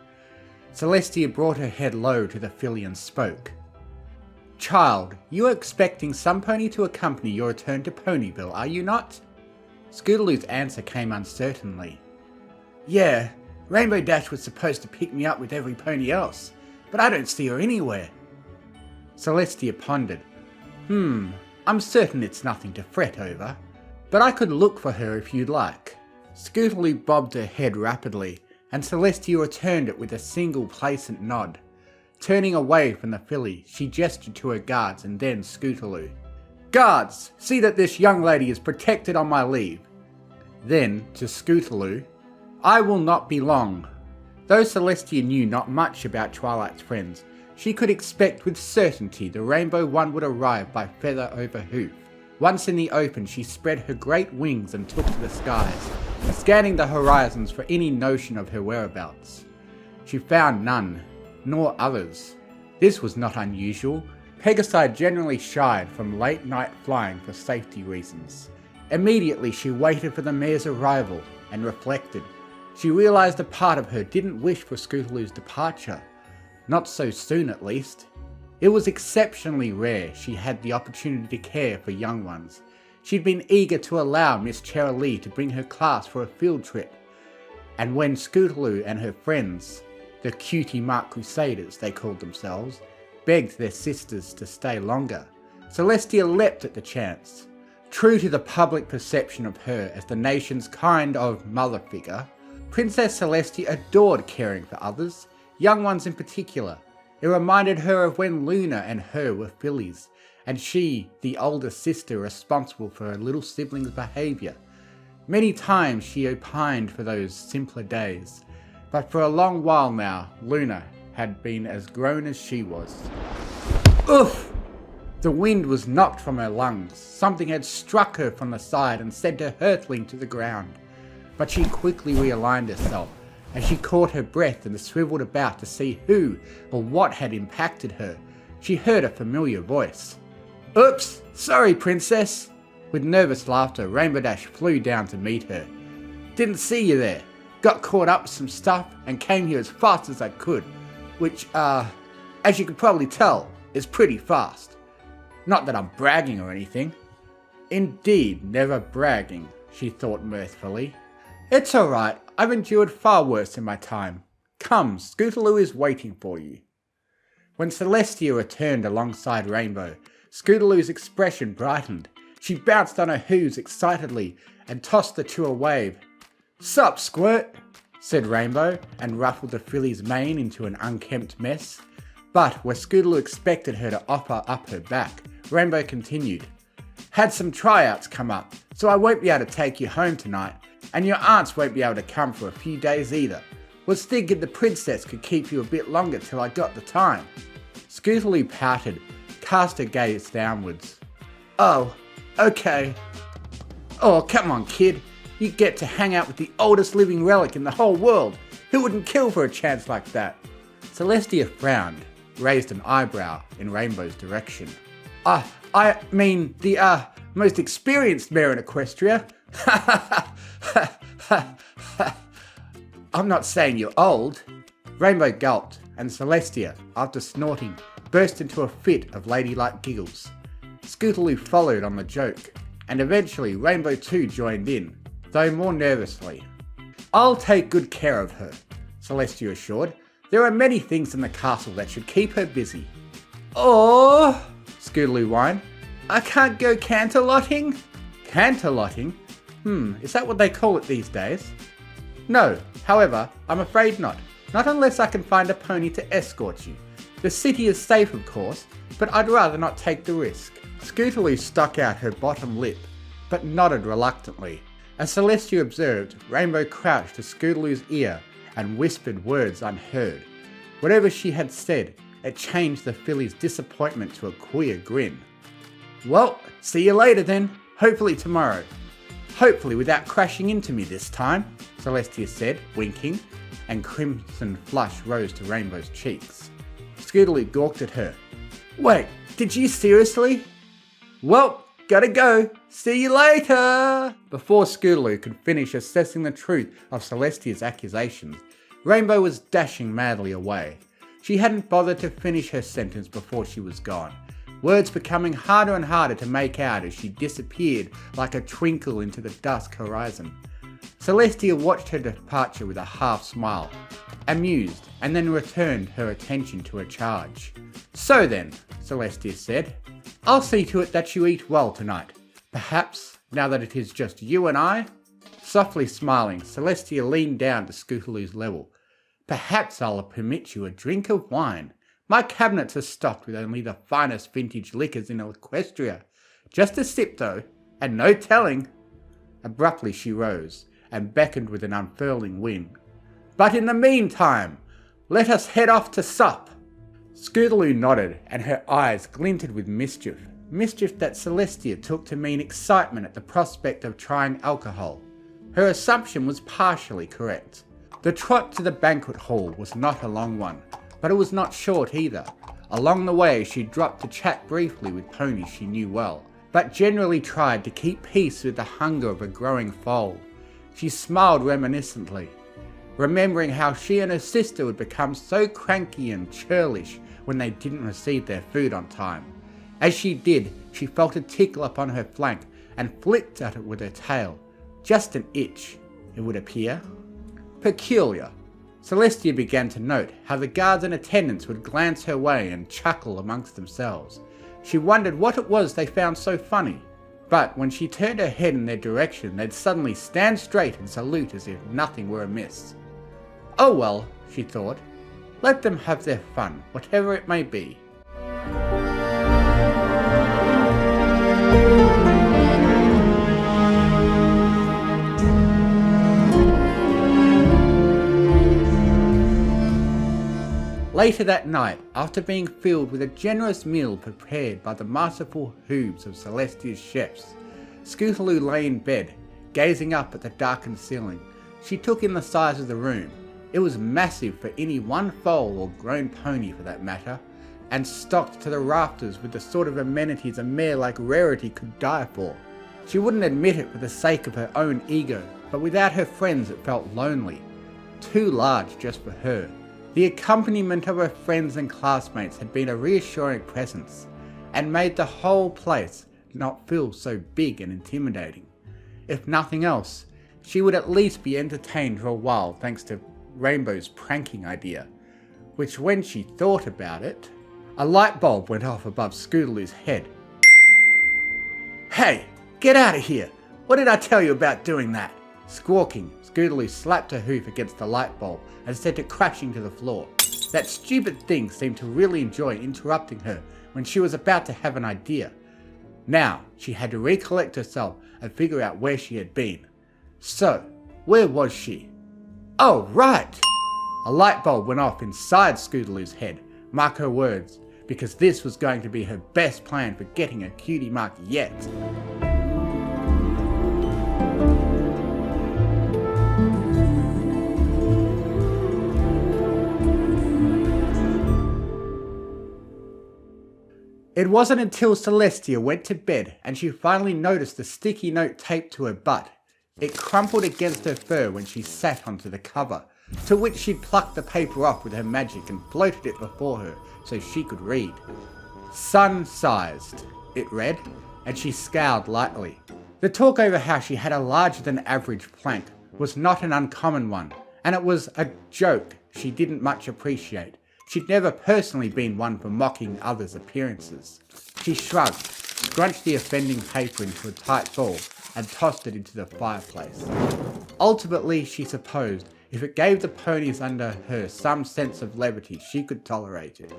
Celestia brought her head low to the filly and spoke. Child, you are expecting some pony to accompany your return to Ponyville, are you not? Scootaloo's answer came uncertainly. Yeah, Rainbow Dash was supposed to pick me up with every pony else, but I don't see her anywhere. Celestia pondered. I'm certain it's nothing to fret over, but I could look for her if you'd like. Scootaloo bobbed her head rapidly, and Celestia returned it with a single placent nod. Turning away from the filly, she gestured to her guards and then Scootaloo. Guards, see that this young lady is protected on my leave. Then, to Scootaloo, I will not be long. Though Celestia knew not much about Twilight's friends, she could expect with certainty the Rainbow One would arrive by feather over hoof. Once in the open, she spread her great wings and took to the skies, scanning the horizons for any notion of her whereabouts. She found none, nor others. This was not unusual. Pegasi generally shied from late night flying for safety reasons. Immediately she waited for the mare's arrival and reflected. She realised a part of her didn't wish for Scootaloo's departure. Not so soon at least. It was exceptionally rare she had the opportunity to care for young ones. She'd been eager to allow Miss Cherylee to bring her class for a field trip. And when Scootaloo and her friends the cutie mark crusaders they called themselves, begged their sisters to stay longer. Celestia leapt at the chance. True to the public perception of her as the nation's kind of mother figure, Princess Celestia adored caring for others, young ones in particular. It reminded her of when Luna and her were fillies, and she, the older sister, responsible for her little sibling's behaviour. Many times she opined for those simpler days, but for a long while now, Luna had been as grown as she was. Oof! The wind was knocked from her lungs. Something had struck her from the side and sent her hurtling to the ground. But she quickly realigned herself as she caught her breath and swivelled about to see who or what had impacted her. She heard a familiar voice. Oops! Sorry, Princess! With nervous laughter, Rainbow Dash flew down to meet her. Didn't see you there. Got caught up with some stuff and came here as fast as I could. Which, as you could probably tell, is pretty fast. Not that I'm bragging or anything. Indeed, never bragging, she thought mirthfully. It's alright, I've endured far worse in my time. Come, Scootaloo is waiting for you. When Celestia returned alongside Rainbow, Scootaloo's expression brightened. She bounced on her hooves excitedly and tossed the two a wave. Sup, Squirt, said Rainbow, and ruffled the filly's mane into an unkempt mess. But where Scootaloo expected her to offer up her back, Rainbow continued. Had some tryouts come up, so I won't be able to take you home tonight, and your aunts won't be able to come for a few days either. Was thinking the princess could keep you a bit longer till I got the time. Scootaloo pouted, cast her gaze downwards. Oh, okay. Oh, come on, kid. You get to hang out with the oldest living relic in the whole world. Who wouldn't kill for a chance like that? Celestia frowned, raised an eyebrow in Rainbow's direction. I mean, the, most experienced mare in Equestria. I'm not saying you're old. Rainbow gulped, and Celestia, after snorting, burst into a fit of ladylike giggles. Scootaloo followed on the joke, and eventually Rainbow too joined in, though more nervously. I'll take good care of her, Celestia assured. There are many things in the castle that should keep her busy. Oh, Scootaloo whined. I can't go canterlotting? Canterlotting? Is that what they call it these days? No, however, I'm afraid not. Not unless I can find a pony to escort you. The city is safe, of course, but I'd rather not take the risk. Scootaloo stuck out her bottom lip, but nodded reluctantly. As Celestia observed, Rainbow crouched to Scootaloo's ear and whispered words unheard. Whatever she had said, it changed the filly's disappointment to a queer grin. Well, see you later then. Hopefully tomorrow. Hopefully without crashing into me this time, Celestia said, winking, and crimson flush rose to Rainbow's cheeks. Scootaloo gawked at her. Wait, did you seriously? Well, gotta go. See you later! Before Scootaloo could finish assessing the truth of Celestia's accusations, Rainbow was dashing madly away. She hadn't bothered to finish her sentence before she was gone, words becoming harder and harder to make out as she disappeared like a twinkle into the dusk horizon. Celestia watched her departure with a half smile, amused, and then returned her attention to her charge. So then, Celestia said, I'll see to it that you eat well tonight. Perhaps, now that it is just you and I? Softly smiling, Celestia leaned down to Scootaloo's level. Perhaps I'll permit you a drink of wine. My cabinets are stocked with only the finest vintage liquors in Equestria. Just a sip though, and no telling. Abruptly she rose, and beckoned with an unfurling wing. But in the meantime, let us head off to sup. Scootaloo nodded, and her eyes glinted with mischief. Mischief that Celestia took to mean excitement at the prospect of trying alcohol. Her assumption was partially correct. The trot to the banquet hall was not a long one, but it was not short either. Along the way she dropped to chat briefly with ponies she knew well, but generally tried to keep pace with the hunger of a growing foal. She smiled reminiscently, remembering how she and her sister would become so cranky and churlish when they didn't receive their food on time. As she did, she felt a tickle upon her flank and flicked at it with her tail. Just an itch, it would appear. Peculiar. Celestia began to note how the guards and attendants would glance her way and chuckle amongst themselves. She wondered what it was they found so funny. But when she turned her head in their direction, they'd suddenly stand straight and salute as if nothing were amiss. Oh well, she thought, let them have their fun, whatever it may be. Later that night, after being filled with a generous meal prepared by the masterful hooves of Celestia's chefs, Scootaloo lay in bed, gazing up at the darkened ceiling. She took in the size of the room. It was massive for any one foal or grown pony for that matter, and stocked to the rafters with the sort of amenities a mare like Rarity could die for. She wouldn't admit it for the sake of her own ego, but without her friends it felt lonely. Too large just for her. The accompaniment of her friends and classmates had been a reassuring presence, and made the whole place not feel so big and intimidating. If nothing else, she would at least be entertained for a while thanks to Rainbow's pranking idea, which when she thought about it, a light bulb went off above Scootaloo's head. Hey, get out of here! What did I tell you about doing that? Squawking, Scootaloo slapped her hoof against the light bulb and sent it crashing to the floor. That stupid thing seemed to really enjoy interrupting her when she was about to have an idea. Now, she had to recollect herself and figure out where she had been. So, where was she? Oh, right! A light bulb went off inside Scootaloo's head, mark her words, because this was going to be her best plan for getting a cutie mark yet. It wasn't until Celestia went to bed and she finally noticed the sticky note taped to her butt. It crumpled against her fur when she sat onto the cover, to which she plucked the paper off with her magic and floated it before her so she could read. Sun-sized, it read, and she scowled lightly. The talk over how she had a larger than average plank was not an uncommon one, and it was a joke she didn't much appreciate. She'd never personally been one for mocking others' appearances. She shrugged, scrunched the offending paper into a tight ball, and tossed it into the fireplace. Ultimately, she supposed, if it gave the ponies under her some sense of levity, she could tolerate it.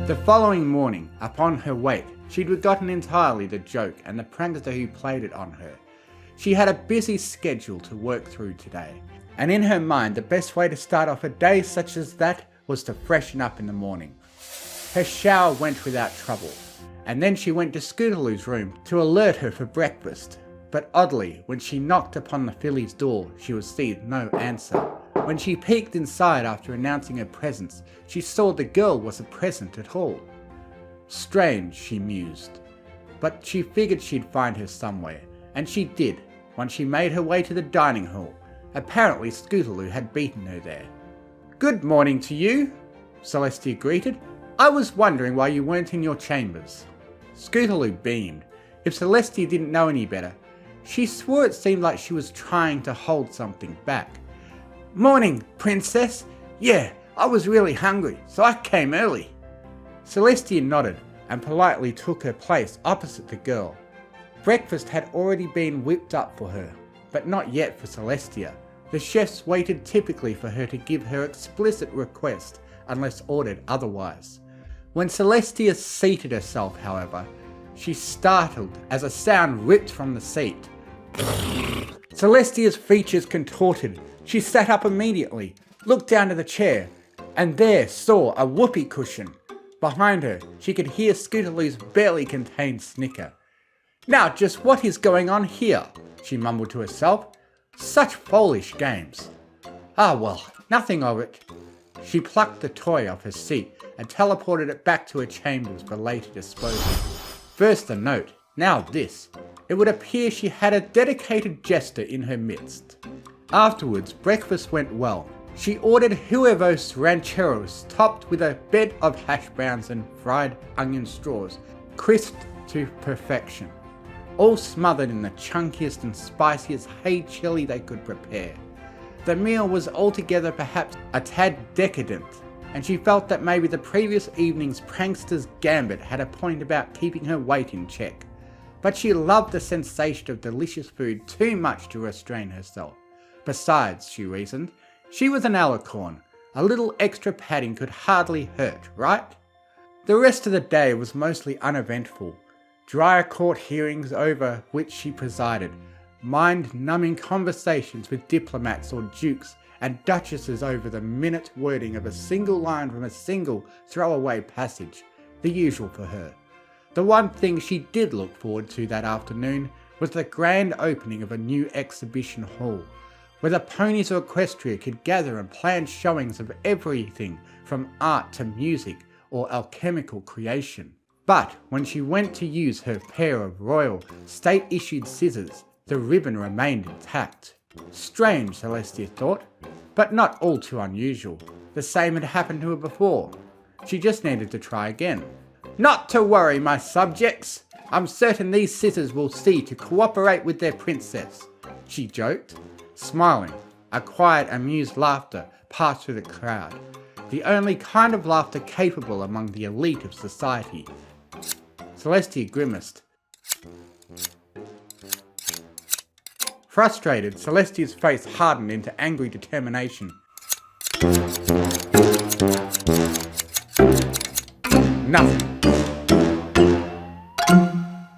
The following morning, upon her wake, she'd forgotten entirely the joke and the prankster who played it on her. She had a busy schedule to work through today, and in her mind the best way to start off a day such as that was to freshen up in the morning. Her shower went without trouble, and then she went to Scootaloo's room to alert her for breakfast. But oddly, when she knocked upon the filly's door, she received no answer. When she peeked inside after announcing her presence, she saw the girl wasn't present at all. Strange, she mused, but she figured she'd find her somewhere, and she did, once she made her way to the dining hall. Apparently Scootaloo had beaten her there. "Good morning to you," Celestia greeted. "I was wondering why you weren't in your chambers." Scootaloo beamed. If Celestia didn't know any better, she swore it seemed like she was trying to hold something back. "Morning, princess. Yeah, I was really hungry, so I came early." Celestia nodded and politely took her place opposite the girl. Breakfast had already been whipped up for her, but not yet for Celestia. The chefs waited typically for her to give her explicit request unless ordered otherwise. When Celestia seated herself, however, she startled as a sound ripped from the seat. Celestia's features contorted. She sat up immediately, looked down to the chair, and there saw a whoopee cushion. Behind her, she could hear Scootaloo's barely contained snicker. "Now just what is going on here?" she mumbled to herself. "Such foolish games. Ah well, nothing of it." She plucked the toy off her seat and teleported it back to her chambers for later disposal. First the note, now this. It would appear she had a dedicated jester in her midst. Afterwards, breakfast went well. She ordered huevos rancheros topped with a bed of hash browns and fried onion straws, crisped to perfection, all smothered in the chunkiest and spiciest hay chili they could prepare. The meal was altogether perhaps a tad decadent, and she felt that maybe the previous evening's prankster's gambit had a point about keeping her weight in check. But she loved the sensation of delicious food too much to restrain herself. Besides, she reasoned, she was an alicorn. A little extra padding could hardly hurt, right? The rest of the day was mostly uneventful. Dry court hearings over which she presided, mind-numbing conversations with diplomats or dukes and duchesses over the minute wording of a single line from a single throwaway passage, the usual for her. The one thing she did look forward to that afternoon was the grand opening of a new exhibition hall, where the ponies of Equestria could gather and plan showings of everything from art to music or alchemical creation. But when she went to use her pair of royal, state-issued scissors, the ribbon remained intact. Strange, Celestia thought, but not all too unusual. The same had happened to her before. She just needed to try again. Not to worry, my subjects. I'm certain these scissors will see to cooperate with their princess, she joked, smiling. A quiet, amused laughter passed through the crowd, the only kind of laughter capable among the elite of society. Celestia grimaced. Frustrated, Celestia's face hardened into angry determination. Nothing.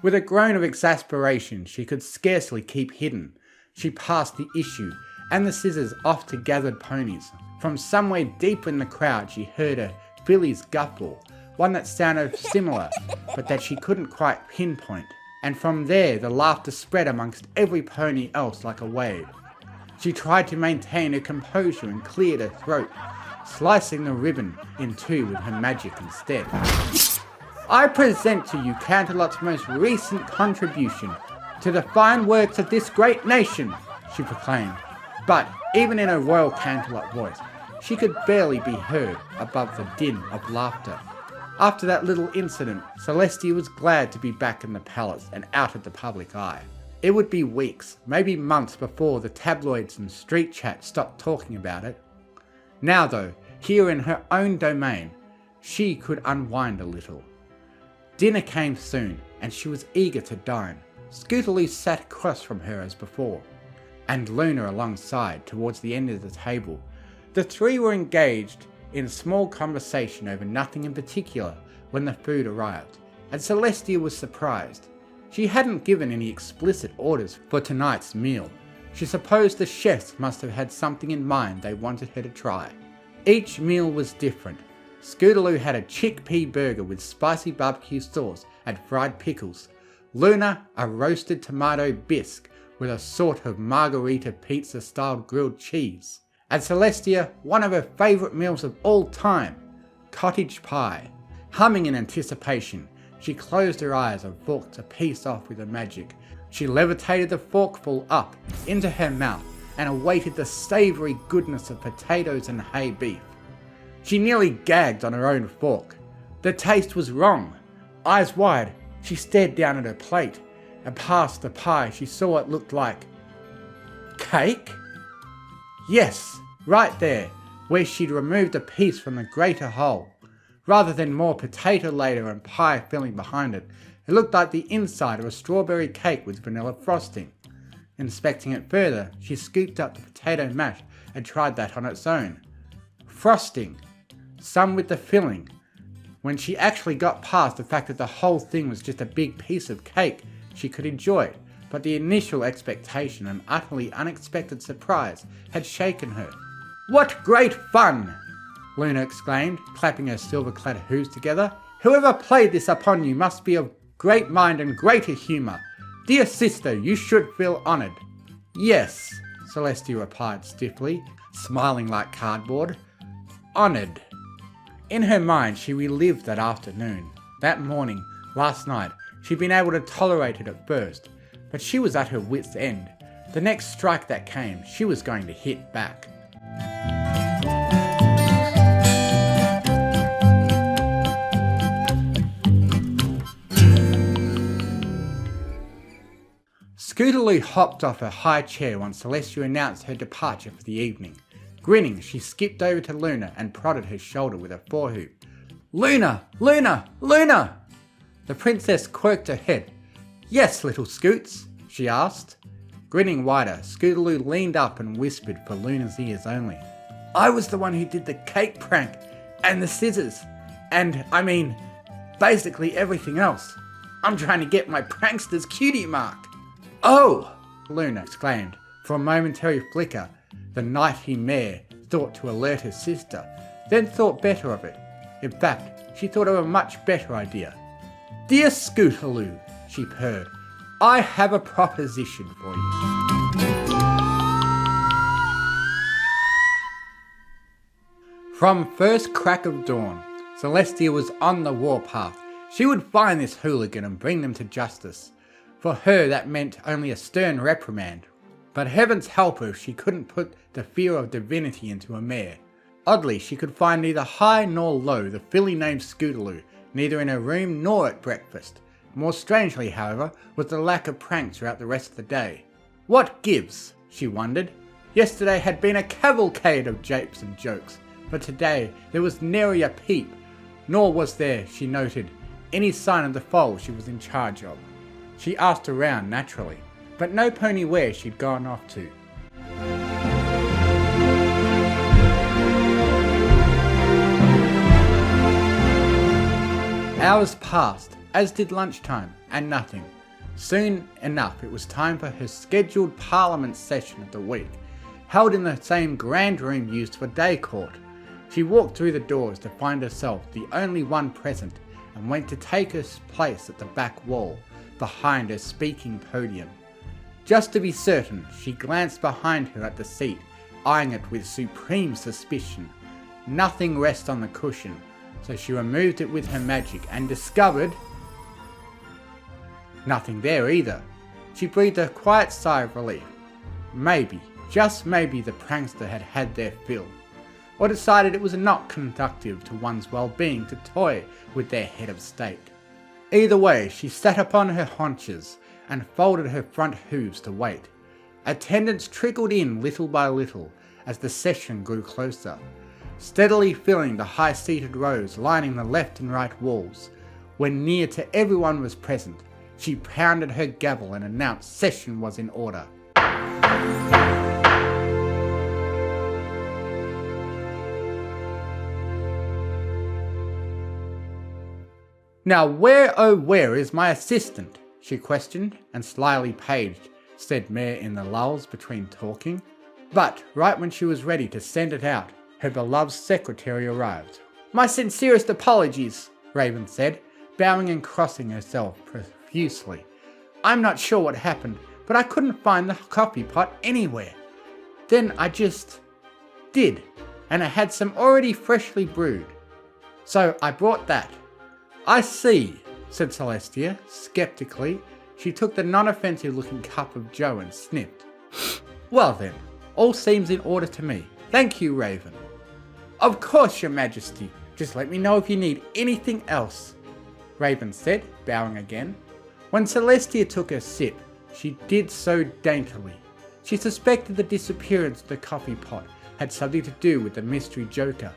With a groan of exasperation she could scarcely keep hidden, she passed the issue and the scissors off to gathered ponies. From somewhere deep in the crowd she heard a fillies guffaw, one that sounded similar but that she couldn't quite pinpoint, and from there the laughter spread amongst every pony else like a wave. She tried to maintain her composure and cleared her throat, slicing the ribbon in two with her magic instead. I present to you Canterlot's most recent contribution to the fine works of this great nation, she proclaimed, but even in her royal Canterlot voice, she could barely be heard above the din of laughter. After that little incident, Celestia was glad to be back in the palace and out of the public eye. It would be weeks, maybe months before the tabloids and street chat stopped talking about it. Now though, here in her own domain, she could unwind a little. Dinner came soon, and she was eager to dine. Scootaloo sat across from her as before, and Luna alongside towards the end of the table. The three were engaged in small conversation over nothing in particular when the food arrived, and Celestia was surprised. She hadn't given any explicit orders for tonight's meal. She supposed the chefs must have had something in mind they wanted her to try. Each meal was different. Scootaloo had a chickpea burger with spicy barbecue sauce and fried pickles. Luna a roasted tomato bisque with a sort of margarita pizza-style grilled cheese. And Celestia one of her favourite meals of all time, cottage pie. Humming in anticipation, she closed her eyes and forked a piece off with her magic. She levitated the forkful up into her mouth and awaited the savoury goodness of potatoes and hay beef. She nearly gagged on her own fork. The taste was wrong. Eyes wide, she stared down at her plate, and past the pie she saw what looked like cake? Yes, right there, where she'd removed a piece from the greater whole. Rather than more potato layer and pie filling behind it, it looked like the inside of a strawberry cake with vanilla frosting. Inspecting it further, she scooped up the potato mash and tried that on its own. Frosting, some with the filling. When she actually got past the fact that the whole thing was just a big piece of cake, she could enjoy it, but the initial expectation and utterly unexpected surprise had shaken her. What great fun! Luna exclaimed, clapping her silver-clad hooves together. Whoever played this upon you must be of great mind and greater humour. Dear sister, you should feel honoured. Yes, Celestia replied stiffly, smiling like cardboard. Honoured. In her mind, she relived that afternoon. That morning, last night, she'd been able to tolerate it at first, but she was at her wit's end. The next strike that came, she was going to hit back. Scootaloo hopped off her high chair once Celestia announced her departure for the evening. Grinning, she skipped over to Luna and prodded her shoulder with her forehoop. "Luna! Luna! Luna!" The princess quirked her head. "Yes, little Scoots?" she asked. Grinning wider, Scootaloo leaned up and whispered for Luna's ears only. "I was the one who did the cake prank, and the scissors, and, basically everything else. I'm trying to get my prankster's cutie mark." "Oh!" Luna exclaimed. For a momentary flicker, the nighty mare thought to alert her sister, then thought better of it. In fact, she thought of a much better idea. "Dear Scootaloo," she purred, "I have a proposition for you." From first crack of dawn, Celestia was on the warpath. She would find this hooligan and bring them to justice. For her, that meant only a stern reprimand. But heavens help her if she couldn't put the fear of divinity into a mare. Oddly, she could find neither high nor low the filly named Scootaloo, neither in her room nor at breakfast. More strangely, however, was the lack of pranks throughout the rest of the day. What gives? She wondered. Yesterday had been a cavalcade of japes and jokes, but today there was nary a peep, nor was there, she noted, any sign of the foal she was in charge of. She asked around naturally, but no pony where she'd gone off to. Hours passed, as did lunchtime, and nothing. Soon enough it was time for her scheduled Parliament session of the week, held in the same grand room used for day court. She walked through the doors to find herself the only one present and went to take her place at the back wall, behind her speaking podium. Just to be certain, she glanced behind her at the seat, eyeing it with supreme suspicion. Nothing rested on the cushion, so she removed it with her magic and discovered nothing there either. She breathed a quiet sigh of relief. Maybe, just maybe, the prankster had had their fill, or decided it was not conducive to one's well-being to toy with their head of state. Either way, she sat upon her haunches and folded her front hooves to wait. Attendants trickled in little by little as the session grew closer, steadily filling the high-seated rows lining the left and right walls. When near to everyone was present, she pounded her gavel and announced session was in order. "Now where, oh where is my assistant?" she questioned, and slyly paged said mare in the lulls between talking. But right when she was ready to send it out, her beloved secretary arrived. "My sincerest apologies," Raven said, bowing and crossing herself profusely. "I'm not sure what happened, but I couldn't find the coffee pot anywhere. Then I just did, and I had some already freshly brewed. So I brought that." "I see," said Celestia, skeptically. She took the non-offensive looking cup of joe and sniffed. "Well then, all seems in order to me. Thank you, Raven." "Of course, your majesty. Just let me know if you need anything else," Raven said, bowing again. When Celestia took her sip, she did so daintily. She suspected the disappearance of the coffee pot had something to do with the mystery joker,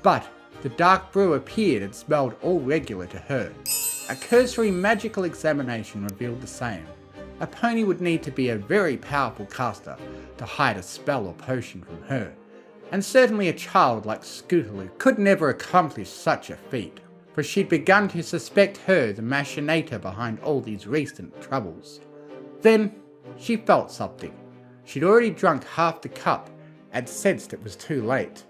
but the dark brew appeared and smelled all regular to her. A cursory magical examination revealed the same. A pony would need to be a very powerful caster to hide a spell or potion from her, and certainly a child like Scootaloo could never accomplish such a feat, for she'd begun to suspect her the machinator behind all these recent troubles. Then she felt something. She'd already drunk half the cup and sensed it was too late.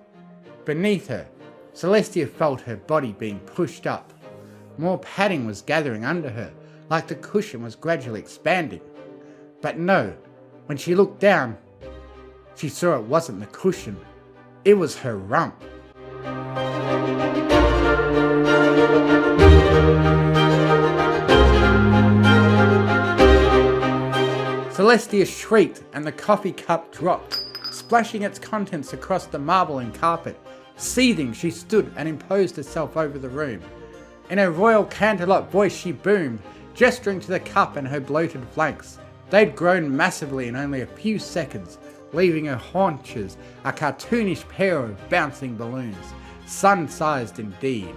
Beneath her, Celestia felt her body being pushed up. More padding was gathering under her, like the cushion was gradually expanding. But no, when she looked down, she saw it wasn't the cushion, it was her rump. Celestia shrieked and the coffee cup dropped, splashing its contents across the marble and carpet. Seething, she stood and imposed herself over the room. In her royal canterlot voice she boomed, gesturing to the cup and her bloated flanks. They'd grown massively in only a few seconds, leaving her haunches a cartoonish pair of bouncing balloons, sun-sized indeed.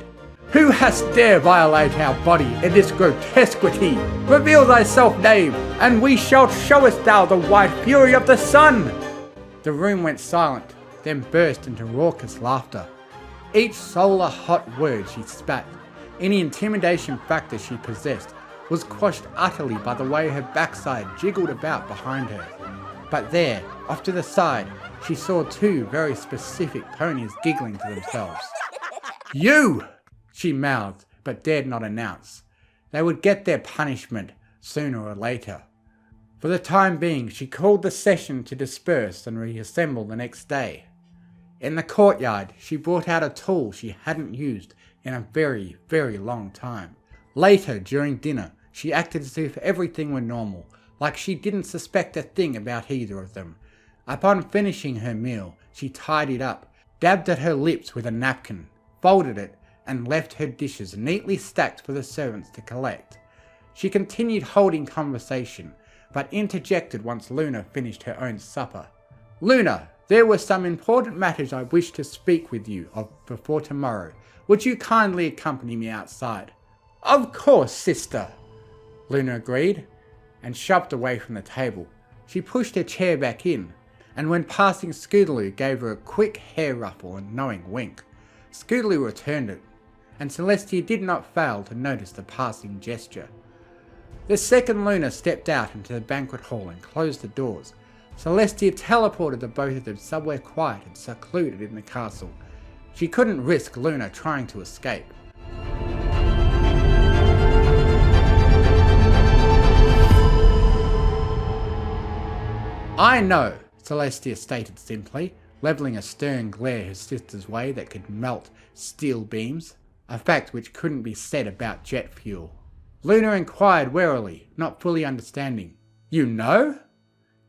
Who hast dare violate our body in this grotesquity? Reveal thyself, knave, and we shall showest thou the white fury of the sun! The room went silent, then burst into raucous laughter. Each solar hot word she spat, any intimidation factor she possessed, was quashed utterly by the way her backside jiggled about behind her. But there, off to the side, she saw two very specific ponies giggling to themselves. "You!" she mouthed, but dared not announce. They would get their punishment sooner or later. For the time being, she called the session to disperse and reassemble the next day. In the courtyard, she brought out a tool she hadn't used in a very, very long time. Later, during dinner, she acted as if everything were normal, like she didn't suspect a thing about either of them. Upon finishing her meal, she tidied up, dabbed at her lips with a napkin, folded it, and left her dishes neatly stacked for the servants to collect. She continued holding conversation, but interjected once Luna finished her own supper. "Luna, there were some important matters I wish to speak with you of before tomorrow. Would you kindly accompany me outside?" "Of course, sister," Luna agreed, and shoved away from the table. She pushed her chair back in, and when passing Scootaloo gave her a quick hair ruffle and knowing wink. Scootaloo returned it, and Celestia did not fail to notice the passing gesture. The second Luna stepped out into the banquet hall and closed the doors. Celestia teleported the both of them somewhere quiet and secluded in the castle. She couldn't risk Luna trying to escape. "I know," Celestia stated simply, levelling a stern glare her sister's way that could melt steel beams, a fact which couldn't be said about jet fuel. Luna inquired warily, not fully understanding. "You know?"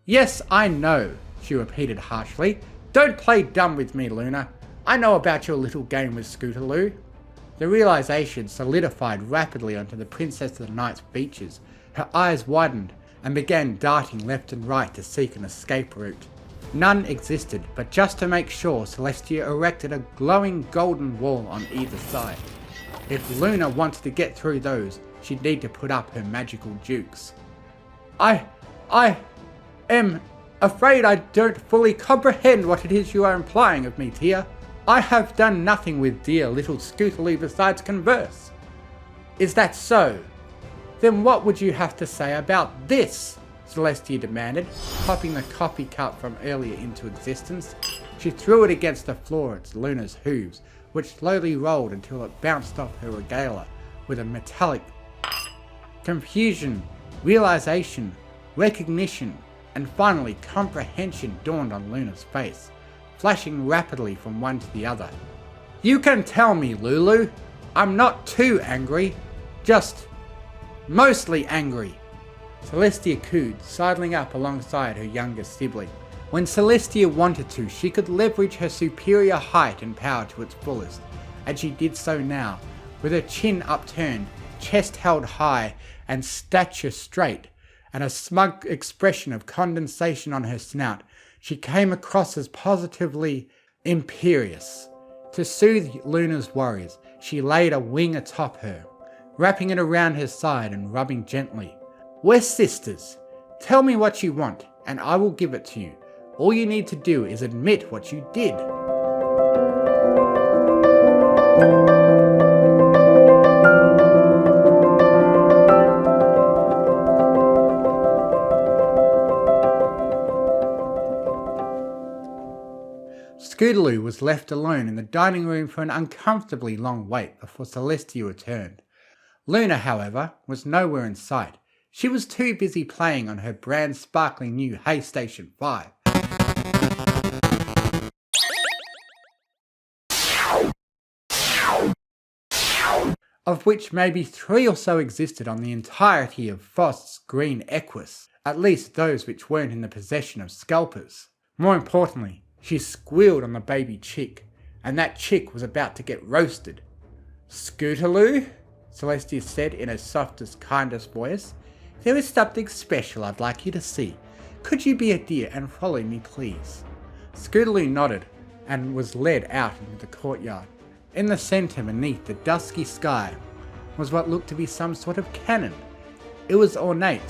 "Yes, I know," she repeated harshly. "Don't play dumb with me, Luna. I know about your little game with Scootaloo." The realization solidified rapidly onto the Princess of the Night's features. Her eyes widened and began darting left and right to seek an escape route. None existed, but just to make sure, Celestia erected a glowing golden wall on either side. If Luna wanted to get through those, she'd need to put up her magical dukes. I am afraid I don't fully comprehend what it is you are implying of me, Tia. I have done nothing with dear little Scootaloo besides converse." "Is that so? Then what would you have to say about this?" Celestia demanded, popping the coffee cup from earlier into existence. She threw it against the floor at Luna's hooves, which slowly rolled until it bounced off her regala with a metallic. Confusion, realization, recognition, and finally comprehension dawned on Luna's face, flashing rapidly from one to the other. "You can tell me, Lulu. I'm not too angry, just mostly angry," Celestia cooed, sidling up alongside her younger sibling. When Celestia wanted to, she could leverage her superior height and power to its fullest, and she did so now, with her chin upturned, chest held high, and stature straight, and a smug expression of condensation on her snout. She came across as positively imperious. To soothe Luna's worries, she laid a wing atop her, wrapping it around her side and rubbing gently. "We're sisters. Tell me what you want, and I will give it to you. All you need to do is admit what you did." Scootaloo was left alone in the dining room for an uncomfortably long wait before Celestia returned. Luna, however, was nowhere in sight. She was too busy playing on her brand sparkling new Haystation 5. Of which maybe 3 or so existed on the entirety of Frost's green equus, at least those which weren't in the possession of scalpers. More importantly, she squealed on the baby chick, and that chick was about to get roasted. "Scootaloo?" Celestia said in her softest, kindest voice. There is something special I'd like you to see. Could you be a dear and follow me, please? Scootaloo nodded and was led out into the courtyard. In the centre, beneath the dusky sky, was what looked to be some sort of cannon. It was ornate,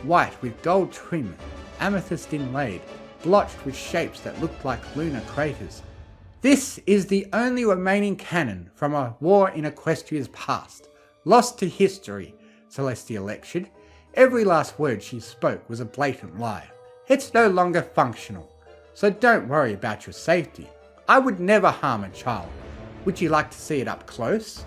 white with gold trim, amethyst inlaid, blotched with shapes that looked like lunar craters. This is the only remaining cannon from a war in Equestria's past, lost to history, Celestia lectured. Every last word she spoke was a blatant lie. It's no longer functional, so don't worry about your safety. I would never harm a child. Would you like to see it up close?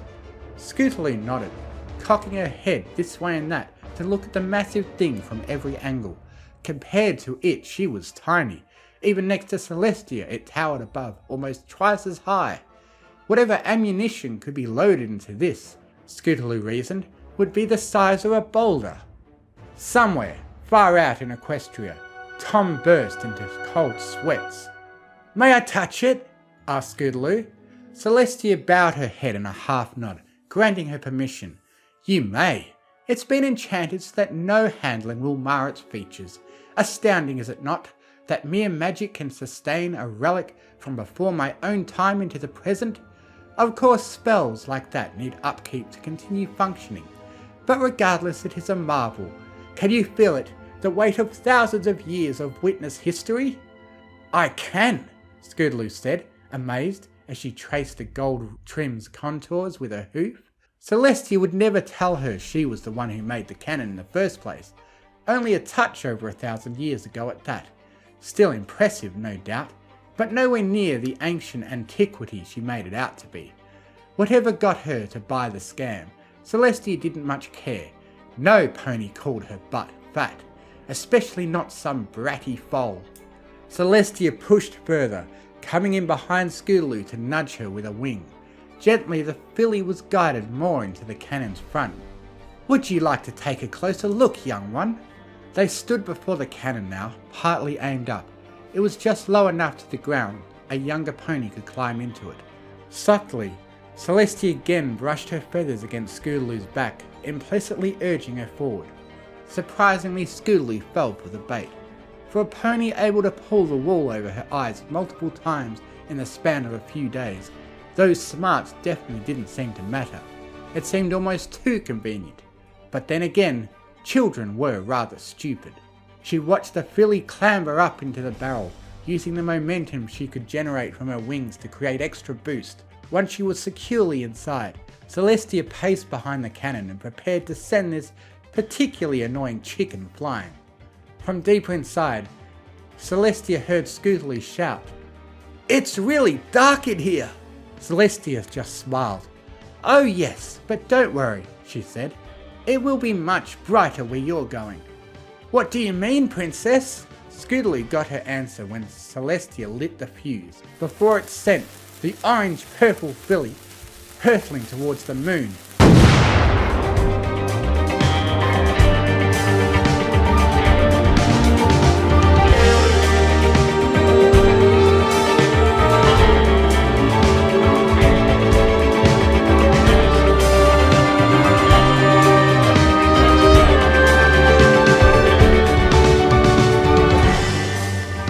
Scootaloo nodded, cocking her head this way and that to look at the massive thing from every angle. Compared to it, she was tiny. Even next to Celestia, it towered above, almost twice as high. Whatever ammunition could be loaded into this, Scootaloo reasoned, would be the size of a boulder. Somewhere, far out in Equestria, Tom burst into cold sweats. "May I touch it?" asked Scootaloo. Celestia bowed her head in a half nod, granting her permission. "You may. It's been enchanted so that no handling will mar its features. Astounding, is it not, that mere magic can sustain a relic from before my own time into the present? Of course, spells like that need upkeep to continue functioning. But regardless, it is a marvel. Can you feel it, the weight of thousands of years of witness history?" "I can," Scootaloo said, amazed, as she traced the gold trim's contours with her hoof. Celestia would never tell her she was the one who made the cannon in the first place. Only a touch over 1,000 years ago at that. Still impressive, no doubt, but nowhere near the ancient antiquity she made it out to be. Whatever got her to buy the scam, Celestia didn't much care. No pony called her butt fat, especially not some bratty foal. Celestia pushed further, coming in behind Scootaloo to nudge her with a wing. Gently, the filly was guided more into the cannon's front. "Would you like to take a closer look, young one?" They stood before the cannon now, partly aimed up. It was just low enough to the ground a younger pony could climb into it. Subtly, Celestia again brushed her feathers against Scootaloo's back, implicitly urging her forward. Surprisingly, Scootaloo fell for the bait. For a pony able to pull the wool over her eyes multiple times in the span of a few days, those smarts definitely didn't seem to matter. It seemed almost too convenient. But then again, children were rather stupid. She watched the filly clamber up into the barrel, using the momentum she could generate from her wings to create extra boost. Once she was securely inside, Celestia paced behind the cannon and prepared to send this particularly annoying chicken flying. From deeper inside, Celestia heard Scootaloo shout, "It's really dark in here!" Celestia just smiled. "Oh yes, but don't worry," she said. "It will be much brighter where you're going." "What do you mean, princess?" Scootaloo got her answer when Celestia lit the fuse, before it sent the orange-purple filly hurtling towards the moon.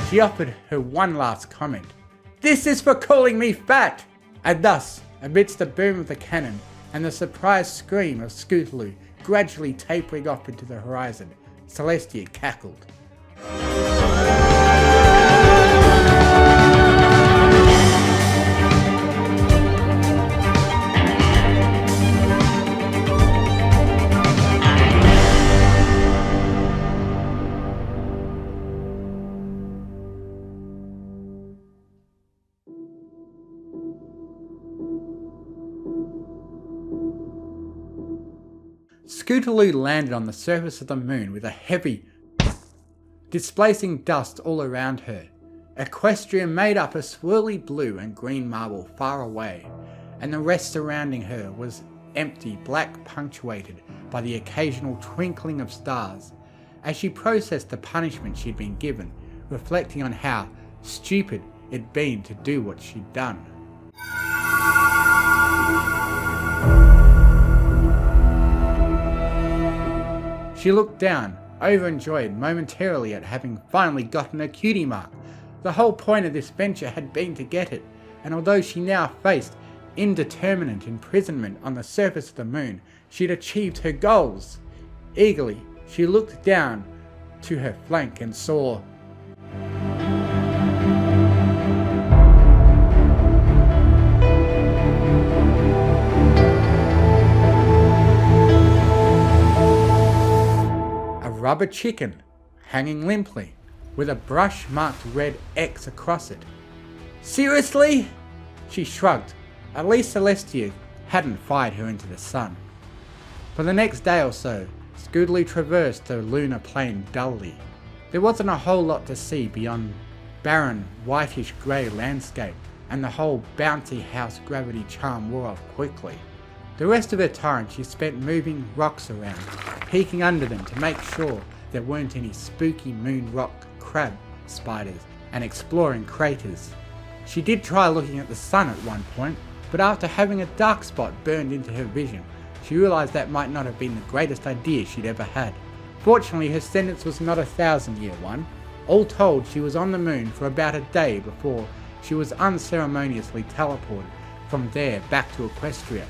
She offered her one last comment. "This is for calling me fat!" And thus, amidst the boom of the cannon and the surprised scream of Scootaloo gradually tapering off into the horizon, Celestia cackled. Scootaloo landed on the surface of the moon with a heavy, displacing dust all around her. Equestria made up a swirly blue and green marble far away, and the rest surrounding her was empty black, punctuated by the occasional twinkling of stars. As she processed the punishment she'd been given, reflecting on how stupid it'd been to do what she'd done. She looked down, overjoyed momentarily at having finally gotten her cutie mark. The whole point of this venture had been to get it, and although she now faced indeterminate imprisonment on the surface of the moon, she'd achieved her goals. Eagerly, she looked down to her flank and saw a rubber chicken hanging limply with a brush-marked red X across it. Seriously? She shrugged. At least Celestia hadn't fired her into the sun. For the next day or so, Scootaloo traversed the lunar plain dully. There wasn't a whole lot to see beyond barren, whitish-grey landscape, and the whole bouncy house gravity charm wore off quickly. The rest of her time she spent moving rocks around, peeking under them to make sure there weren't any spooky moon rock crab spiders, and exploring craters. She did try looking at the sun at one point, but after having a dark spot burned into her vision, she realised that might not have been the greatest idea she'd ever had. Fortunately, her sentence was not a 1,000-year one. All told, she was on the moon for about a day before she was unceremoniously teleported from there back to Equestria.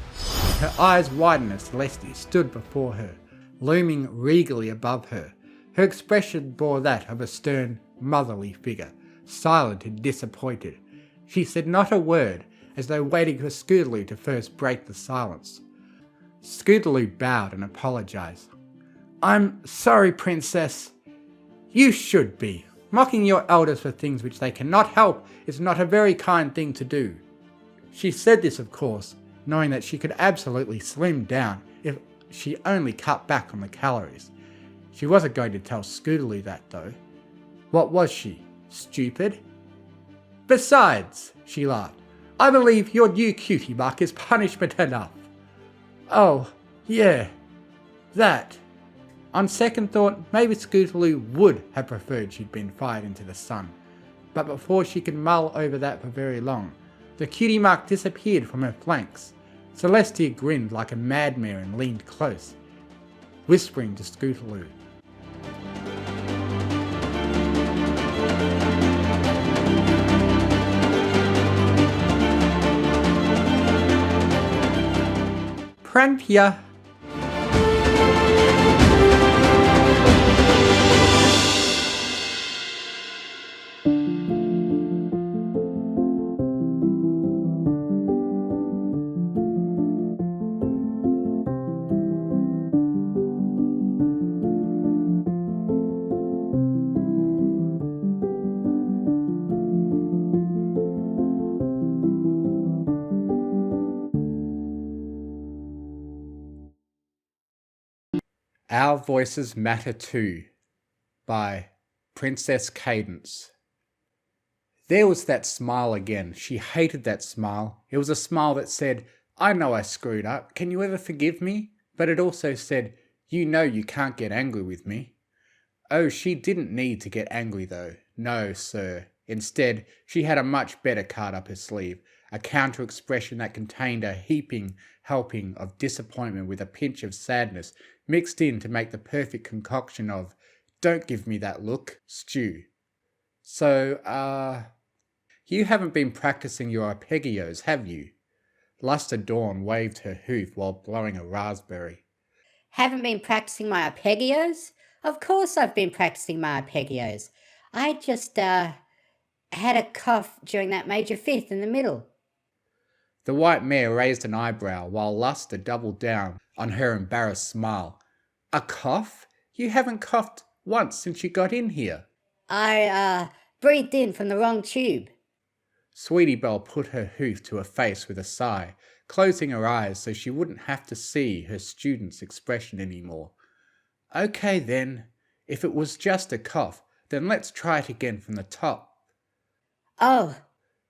Her eyes widened as Celestia stood before her, looming regally above her. Her expression bore that of a stern, motherly figure, silent and disappointed. She said not a word, as though waiting for Scootaloo to first break the silence. Scootaloo bowed and apologised. "I'm sorry, Princess. You should be. Mocking your elders for things which they cannot help is not a very kind thing to do." She said this, of course, knowing that she could absolutely slim down if she only cut back on the calories. She wasn't going to tell Scootaloo that, though. What was she? Stupid? "Besides," she laughed, "I believe your new cutie mark is punishment enough." "Oh, yeah, that." On second thought, maybe Scootaloo would have preferred she'd been fired into the sun. But before she could mull over that for very long, the cutie mark disappeared from her flanks. Celestia grinned like a madmare and leaned close, whispering to Scootaloo. Prankya. Our Voices Matter Too by Princess Cadence. There was that smile again. She hated that smile. It was a smile that said, "I know I screwed up. Can you ever forgive me?" But it also said, "You know you can't get angry with me." Oh, she didn't need to get angry though. No, sir. Instead, she had a much better card up her sleeve. A counter-expression that contained a heaping helping of disappointment with a pinch of sadness mixed in to make the perfect concoction of "don't give me that look" stew. So, you haven't been practicing your arpeggios, have you? Luster Dawn waved her hoof while blowing a raspberry. Haven't been practicing my arpeggios? Of course I've been practicing my arpeggios. I just, had a cough during that major fifth in the middle. The white mare raised an eyebrow while Luster doubled down on her embarrassed smile. A cough? You haven't coughed once since you got in here. I, breathed in from the wrong tube. Sweetie Belle put her hoof to her face with a sigh, closing her eyes so she wouldn't have to see her student's expression anymore. Okay then, if it was just a cough, then let's try it again from the top. Oh.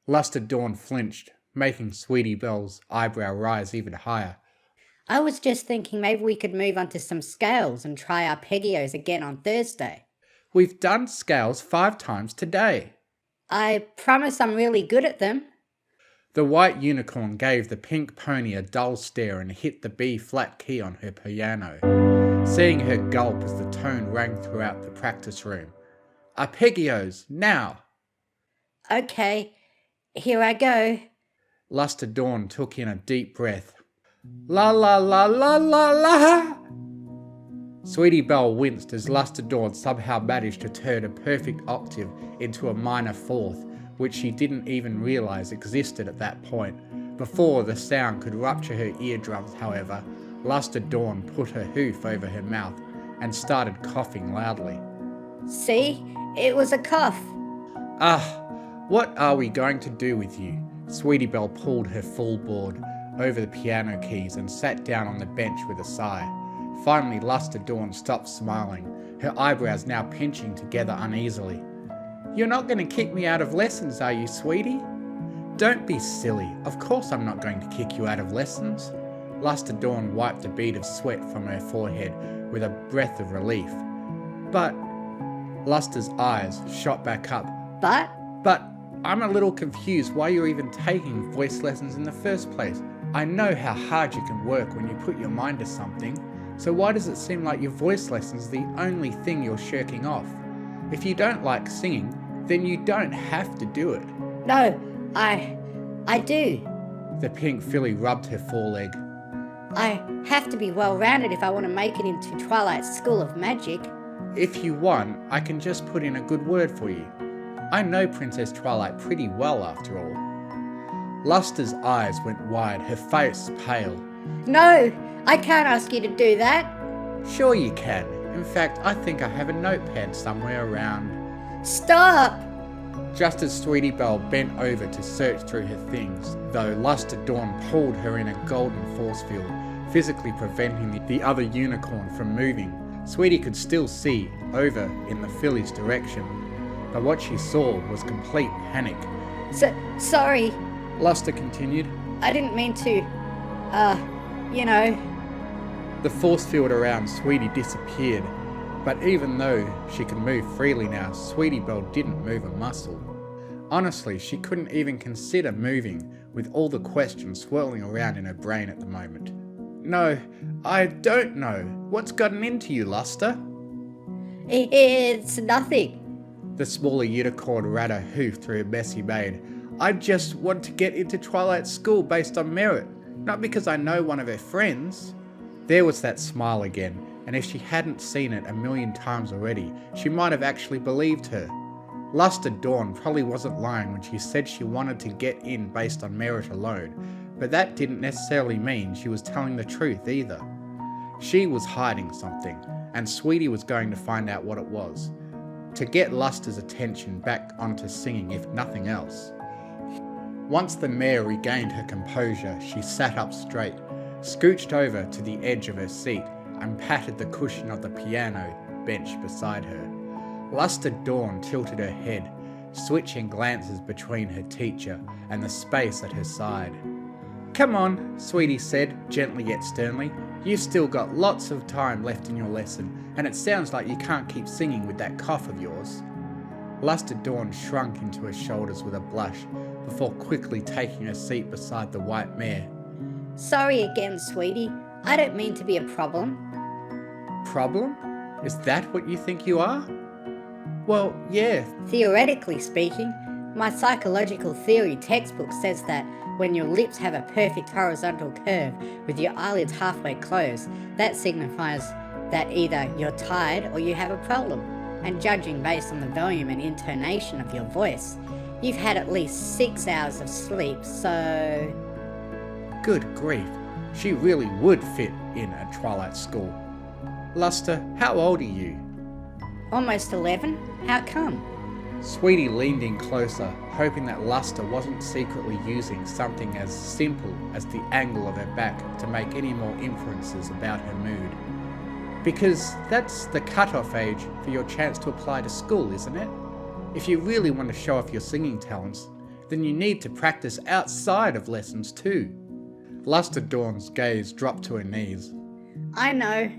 Luster Dawn flinched, making Sweetie Belle's eyebrow rise even higher. I was just thinking maybe we could move on to some scales and try arpeggios again on Thursday. We've done scales 5 times today. I promise I'm really good at them. The white unicorn gave the pink pony a dull stare and hit the B-flat key on her piano. seeing her gulp as the tone rang throughout the practice room. Arpeggios, now! Okay, here I go. Luster Dawn took in a deep breath. La la la la la la! Sweetie Belle winced as Luster Dawn somehow managed to turn a perfect octave into a minor fourth, which she didn't even realise existed at that point. Before the sound could rupture her eardrums, however, Luster Dawn put her hoof over her mouth and started coughing loudly. See? It was a cough. What are we going to do with you? Sweetie Belle pulled her full board over the piano keys and sat down on the bench with a sigh. Finally, Luster Dawn stopped smiling, her eyebrows now pinching together uneasily. You're not going to kick me out of lessons, are you, sweetie? Don't be silly. Of course I'm not going to kick you out of lessons. Luster Dawn wiped a bead of sweat from her forehead with a breath of relief. But Luster's eyes shot back up. But I'm a little confused why you're even taking voice lessons in the first place. I know how hard you can work when you put your mind to something, so why does it seem like your voice lessons are the only thing you're shirking off? If you don't like singing, then you don't have to do it. no, I do. The pink filly rubbed her foreleg. I have to be well-rounded if I want to make it into Twilight's School of Magic. If you want, I can just put in a good word for you. I know Princess Twilight pretty well, after all. Luster's eyes went wide, her face pale. No, I can't ask you to do that. Sure you can. In fact, I think I have a notepad somewhere around. Stop! Just as Sweetie Belle bent over to search through her things, though Luster Dawn pulled her in a golden force field, physically preventing the other unicorn from moving, Sweetie could still see over in the filly's direction, but what she saw was complete panic. Sorry, Luster continued. I didn't mean to, The force field around Sweetie disappeared, but even though she could move freely now, Sweetie Belle didn't move a muscle. Honestly, she couldn't even consider moving with all the questions swirling around in her brain at the moment. No, I don't know. What's gotten into you, Luster? It's nothing. The smaller unicorn ran a hoof through her messy mane. I just want to get into Twilight School based on merit, not because I know one of her friends. There was that smile again, and if she hadn't seen it a million times already, she might have actually believed her. Luster Dawn probably wasn't lying when she said she wanted to get in based on merit alone, but that didn't necessarily mean she was telling the truth either. She was hiding something, and Sweetie was going to find out what it was, to get Luster's attention back onto singing if nothing else. Once the mare regained her composure, she sat up straight, scooched over to the edge of her seat, and patted the cushion of the piano bench beside her. Luster Dawn tilted her head, switching glances between her teacher and the space at her side. Come on, Sweetie said, gently yet sternly. You've still got lots of time left in your lesson, and it sounds like you can't keep singing with that cough of yours. Luster Dawn shrunk into her shoulders with a blush, before quickly taking her seat beside the white mare. Sorry again, sweetie. I don't mean to be a problem. Problem? Is that what you think you are? Well, yeah. Theoretically speaking, my psychological theory textbook says that when your lips have a perfect horizontal curve with your eyelids halfway closed, that signifies that either you're tired or you have a problem. And judging based on the volume and intonation of your voice, you've had at least 6 hours of sleep, so... Good grief, she really would fit in a Twilight School. Luster, how old are you? Almost 11? How come? Sweetie leaned in closer, hoping that Luster wasn't secretly using something as simple as the angle of her back to make any more inferences about her mood. Because that's the cutoff age for your chance to apply to school, isn't it? If you really want to show off your singing talents, then you need to practice outside of lessons too. Luster Dawn's gaze dropped to her knees. I know.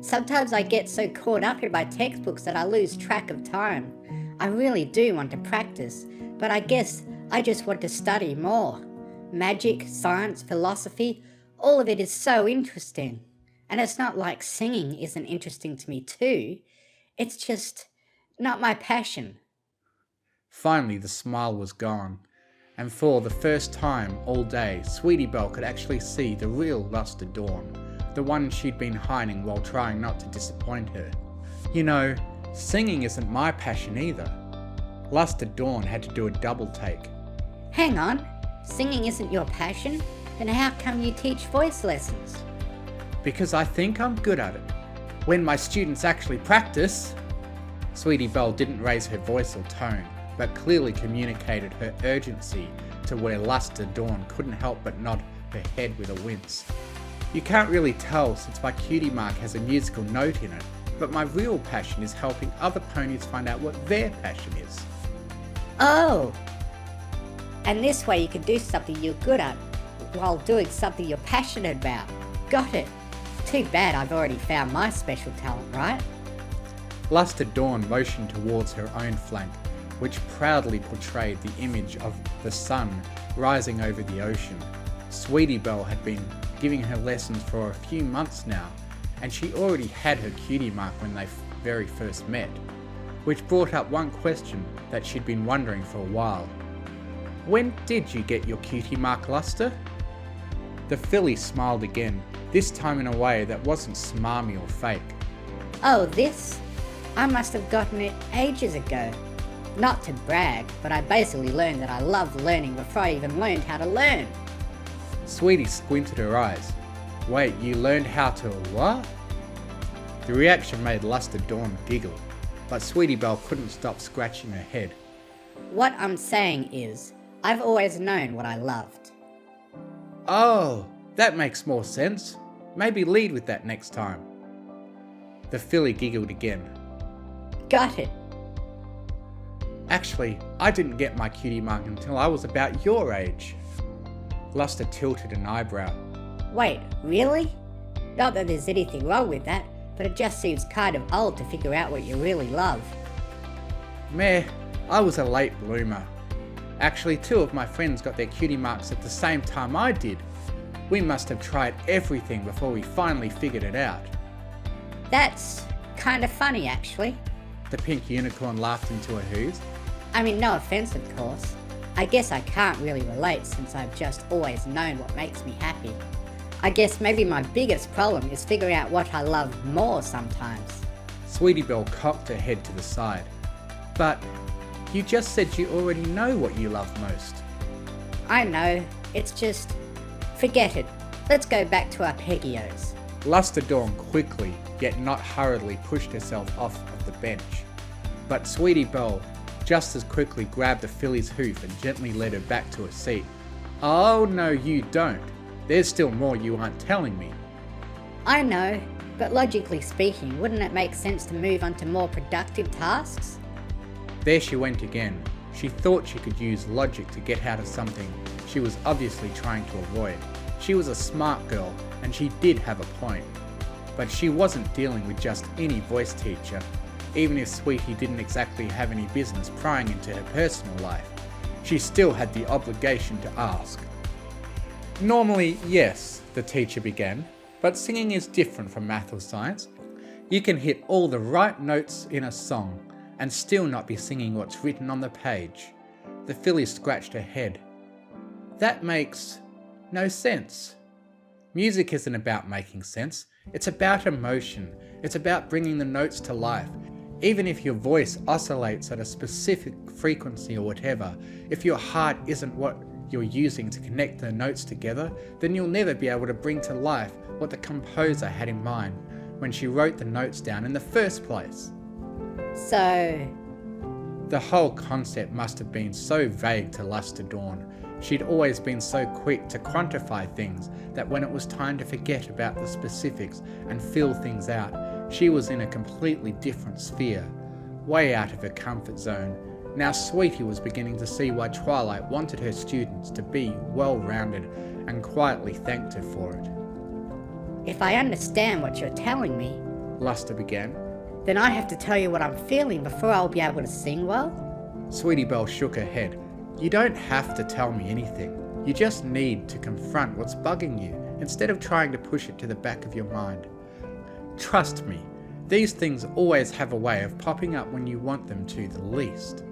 Sometimes I get so caught up in my textbooks that I lose track of time. I really do want to practice, but I guess I just want to study more. Magic, science, philosophy, all of it is so interesting. And it's not like singing isn't interesting to me too. It's just not my passion. Finally, the smile was gone, and for the first time all day, Sweetie Belle could actually see the real Luster Dawn, the one she'd been hiding while trying not to disappoint her. You know, singing isn't my passion either. Luster Dawn had to do a double take. Hang on, singing isn't your passion? Then how come you teach voice lessons? Because I think I'm good at it. When my students actually practice. Sweetie Belle didn't raise her voice or tone, but clearly communicated her urgency to where Luster Dawn couldn't help but nod her head with a wince. You can't really tell since my cutie mark has a musical note in it, but my real passion is helping other ponies find out what their passion is. Oh! And this way you can do something you're good at while doing something you're passionate about. Got it. Too bad I've already found my special talent, right? Luster Dawn motioned towards her own flank, which proudly portrayed the image of the sun rising over the ocean. Sweetie Belle had been giving her lessons for a few months now, and she already had her cutie mark when they very first met, which brought up one question that she'd been wondering for a while. When did you get your cutie mark, Luster? The filly smiled again, this time in a way that wasn't smarmy or fake. Oh, this? I must have gotten it ages ago. Not to brag, but I basically learned that I loved learning before I even learned how to learn. Sweetie squinted her eyes. Wait, you learned how to what? The reaction made Luster Dawn giggle, but Sweetie Belle couldn't stop scratching her head. What I'm saying is, I've always known what I loved. Oh, that makes more sense. Maybe lead with that next time. The filly giggled again. Got it. Actually, I didn't get my cutie mark until I was about your age. Luster tilted an eyebrow. Wait, really? Not that there's anything wrong with that, but it just seems kind of old to figure out what you really love. Meh, I was a late bloomer. Actually, 2 of my friends got their cutie marks at the same time I did. We must have tried everything before we finally figured it out. That's kind of funny, actually. The pink unicorn laughed into a whoos. I mean, no offense, of course. I guess I can't really relate since I've just always known what makes me happy. I guess maybe my biggest problem is figuring out what I love more sometimes. Sweetie Belle cocked her head to the side. But you just said you already know what you love most. I know, it's just... forget it. Let's go back to arpeggios. Luster Dawn quickly, yet not hurriedly, pushed herself off of the bench. But Sweetie Belle just as quickly grabbed the filly's hoof and gently led her back to a seat. Oh no, you don't. There's still more you aren't telling me. I know, but logically speaking, wouldn't it make sense to move on to more productive tasks? There she went again. She thought she could use logic to get out of something she was obviously trying to avoid. She was a smart girl, and she did have a point. But she wasn't dealing with just any voice teacher, even if Sweetie didn't exactly have any business prying into her personal life. She still had the obligation to ask. Normally, yes, the teacher began, but singing is different from math or science. You can hit all the right notes in a song and still not be singing what's written on the page. The filly scratched her head. That makes no sense. Music isn't about making sense. It's about emotion. It's about bringing the notes to life. Even if your voice oscillates at a specific frequency or whatever, if your heart isn't what you're using to connect the notes together, then you'll never be able to bring to life what the composer had in mind when she wrote the notes down in the first place. So... The whole concept must have been so vague to Luster Dawn. She'd always been so quick to quantify things that when it was time to forget about the specifics and feel things out, she was in a completely different sphere, way out of her comfort zone. Now Sweetie was beginning to see why Twilight wanted her students to be well-rounded and quietly thanked her for it. if I understand what you're telling me, Luster began. then I have to tell you what I'm feeling before I'll be able to sing well? Sweetie Belle shook her head. You don't have to tell me anything. You just need to confront what's bugging you, instead of trying to push it to the back of your mind. Trust me, these things always have a way of popping up when you want them to the least.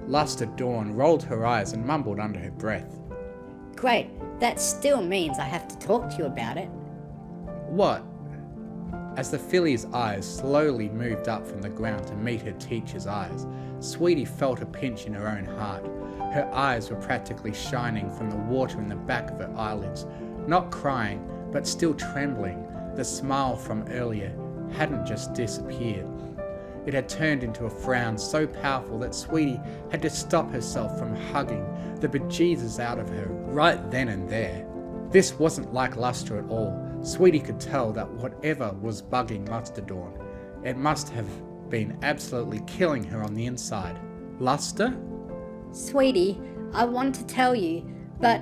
Luster Dawn rolled her eyes and mumbled under her breath. Great, that still means I have to talk to you about it. What? As the filly's eyes slowly moved up from the ground to meet her teacher's eyes, Sweetie felt a pinch in her own heart. Her eyes were practically shining from the water in the back of her eyelids. Not crying, but still trembling. The smile from earlier hadn't just disappeared. It had turned into a frown so powerful that Sweetie had to stop herself from hugging the bejesus out of her right then and there. This wasn't like Luster at all. Sweetie could tell that whatever was bugging Luster Dawn, it must have been absolutely killing her on the inside. Luster? Sweetie, I want to tell you, but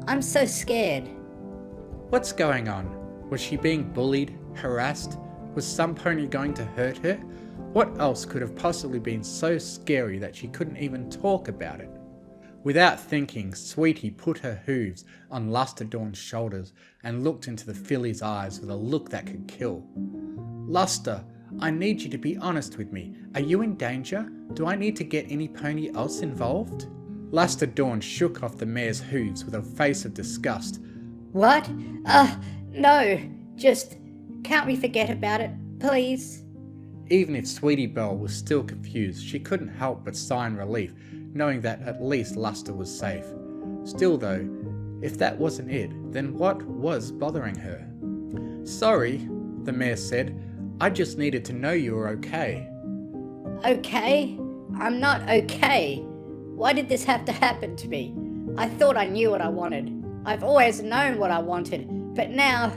I'm so scared. What's going on? Was she being bullied, harassed? Was some pony going to hurt her? What else could have possibly been so scary that she couldn't even talk about it? Without thinking, Sweetie put her hooves on Luster Dawn's shoulders and looked into the filly's eyes with a look that could kill. Luster, I need you to be honest with me. Are you in danger? Do I need to get any pony else involved? Luster Dawn shook off the mare's hooves with a face of disgust. What? No. Just, can't we forget about it, please? Even if Sweetie Belle was still confused, she couldn't help but sigh in relief, knowing that at least Luster was safe. Still though, if that wasn't it, then what was bothering her? Sorry, the mare said. I just needed to know you were okay. Okay? I'm not okay. Why did this have to happen to me? I thought I knew what I wanted. I've always known what I wanted, but now...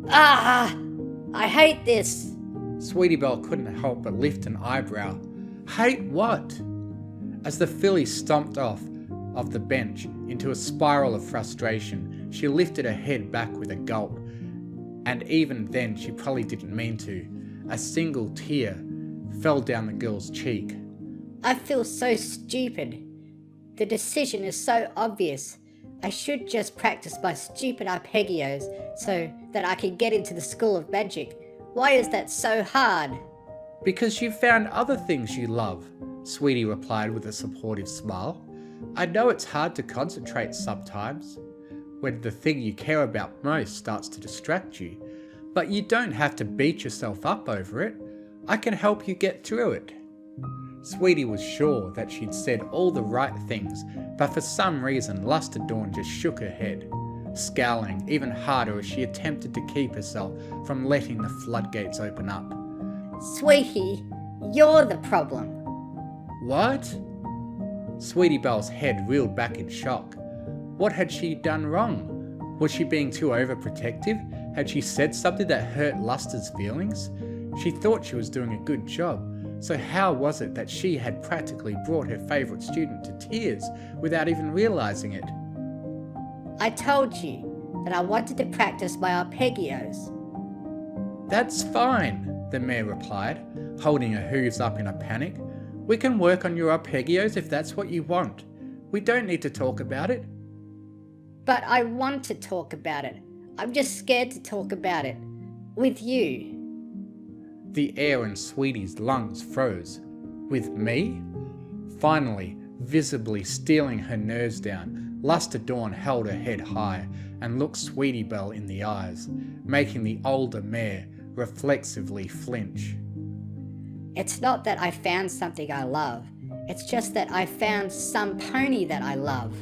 I hate this. Sweetie Belle couldn't help but lift an eyebrow. Hate what? As the filly stomped off of the bench into a spiral of frustration, she lifted her head back with a gulp. And even then she probably didn't mean to. A single tear fell down the girl's cheek. I feel so stupid. The decision is so obvious. I should just practice my stupid arpeggios so that I can get into the School of Magic. Why is that so hard? Because you've found other things you love, Sweetie replied with a supportive smile. I know it's hard to concentrate sometimes, when the thing you care about most starts to distract you, but you don't have to beat yourself up over it. I can help you get through it. Sweetie was sure that she'd said all the right things, but for some reason Luster Dawn just shook her head, scowling even harder as she attempted to keep herself from letting the floodgates open up. Sweetie, you're the problem. What? Sweetie Belle's head reeled back in shock. What had she done wrong? Was she being too overprotective? Had she said something that hurt Luster's feelings? She thought she was doing a good job, so how was it that she had practically brought her favourite student to tears without even realising it? I told you that I wanted to practice my arpeggios. That's fine, the mare replied, holding her hooves up in a panic. We can work on your arpeggios if that's what you want. We don't need to talk about it. But I want to talk about it. I'm just scared to talk about it. With you. The air in Sweetie's lungs froze. With me? Finally, visibly stealing her nerves down, Luster Dawn held her head high and looked Sweetie Belle in the eyes, making the older mare reflexively flinch. It's not that I found something I love. It's just that I found some pony that I love.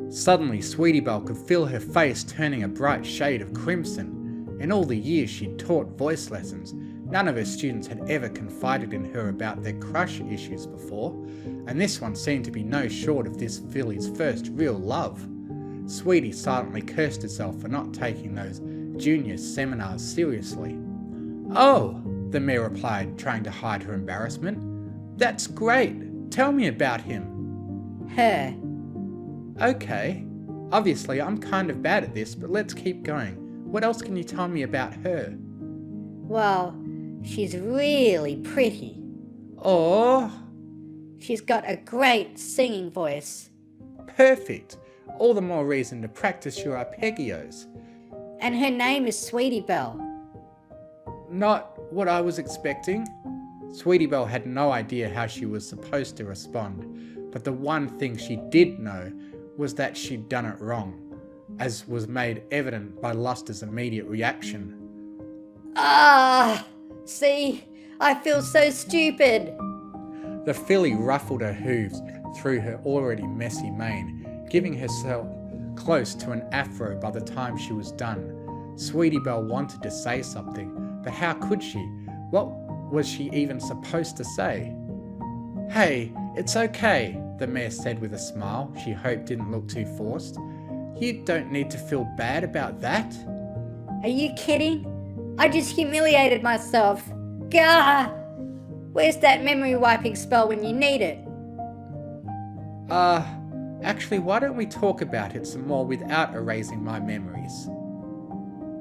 Suddenly, Sweetie Belle could feel her face turning a bright shade of crimson. In all the years she'd taught voice lessons, none of her students had ever confided in her about their crush issues before, and this one seemed to be no short of this filly's first real love. Sweetie silently cursed herself for not taking those junior seminars seriously. Oh, the mare replied, trying to hide her embarrassment. That's great. Tell me about him. Her. Okay. Obviously, I'm kind of bad at this, but let's keep going. What else can you tell me about her? Well, she's really pretty. Oh, She's got a great singing voice. perfect. All the more reason to practice your arpeggios. And her name is Sweetie Belle. not what I was expecting. Sweetie Belle had no idea how she was supposed to respond, but the one thing she did know was that she'd done it wrong, as was made evident by Luster's immediate reaction. See, I feel so stupid. The filly ruffled her hooves through her already messy mane, giving herself close to an afro by the time she was done. Sweetie Belle wanted to say something, but how could she? What was she even supposed to say? Hey, it's okay, the mare said with a smile she hoped didn't look too forced. You don't need to feel bad about that. Are you kidding? I just humiliated myself. Gah! Where's that memory wiping spell when you need it? Actually, why don't we talk about it some more without erasing my memories?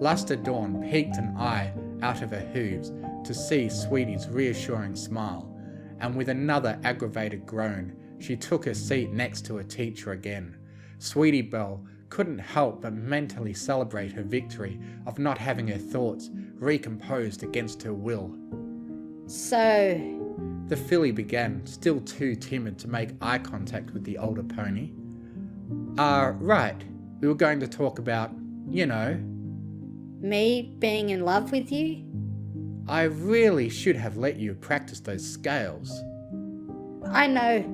Luster Dawn peeked an eye out of her hooves to see Sweetie's reassuring smile, and with another aggravated groan, she took her seat next to her teacher again. Sweetie Belle couldn't help but mentally celebrate her victory of not having her thoughts recomposed against her will. So, the filly began, still too timid to make eye contact with the older pony. Right, we were going to talk about, me being in love with you? I really should have let you practice those scales. I know,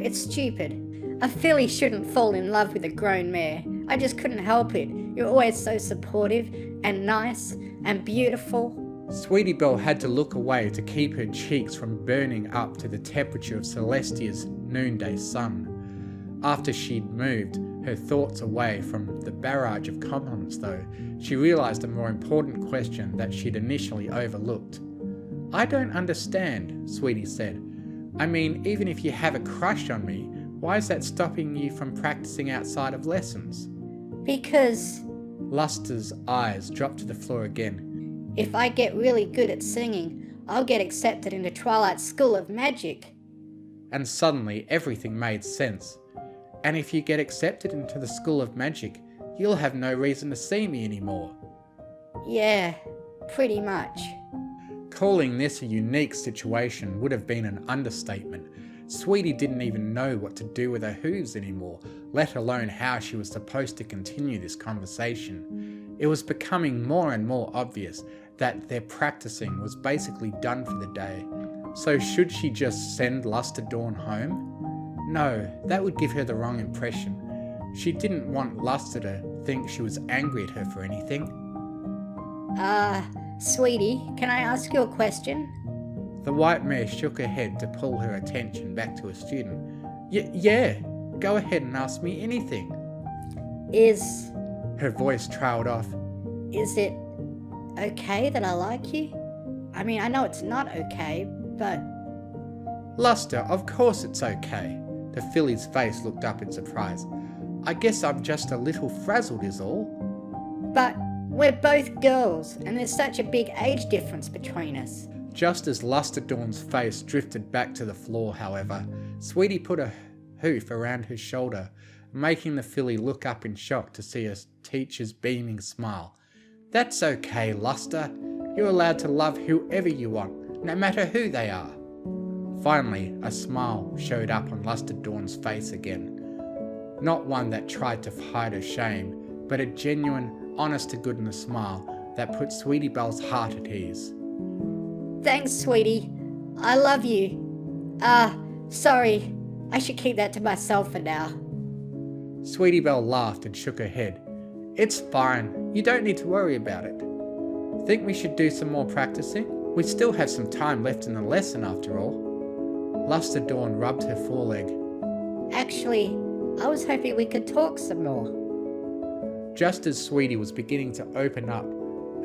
it's stupid. A filly shouldn't fall in love with a grown mare. I just couldn't help it. You're always so supportive and nice and beautiful. Sweetie Belle had to look away to keep her cheeks from burning up to the temperature of Celestia's noonday sun. After she'd moved her thoughts away from the barrage of compliments though, she realised a more important question that she'd initially overlooked. I don't understand, Sweetie said. I mean, even if you have a crush on me, why is that stopping you from practicing outside of lessons? Because Luster's eyes dropped to the floor again. If I get really good at singing, I'll get accepted into Twilight's School of Magic. And suddenly everything made sense. And if you get accepted into the School of Magic, you'll have no reason to see me anymore. Yeah, pretty much. Calling this a unique situation would have been an understatement. Sweetie didn't even know what to do with her hooves anymore, let alone how she was supposed to continue this conversation. It was becoming more and more obvious that their practicing was basically done for the day. So should she just send Luster Dawn home? No, that would give her the wrong impression. She didn't want Luster to think she was angry at her for anything. Sweetie, can I ask you a question? The white mare shook her head to pull her attention back to her student. Yeah, go ahead and ask me anything. Her voice trailed off. Is it okay that I like you? I mean, I know it's not okay, but... Luster, of course it's okay. The filly's face looked up in surprise. I guess I'm just a little frazzled is all. But we're both girls, and there's such a big age difference between us. Just as Luster Dawn's face drifted back to the floor, however, Sweetie put a hoof around her shoulder, making the filly look up in shock to see her teacher's beaming smile. That's okay, Luster. You're allowed to love whoever you want, no matter who they are. Finally, a smile showed up on Luster Dawn's face again. Not one that tried to hide her shame, but a genuine, honest-to-goodness smile that put Sweetie Belle's heart at ease. Thanks, sweetie. I love you. Sorry. I should keep that to myself for now. Sweetie Belle laughed and shook her head. It's fine. You don't need to worry about it. Think we should do some more practicing? We still have some time left in the lesson after all. Luster Dawn rubbed her foreleg. Actually, I was hoping we could talk some more. Just as Sweetie was beginning to open up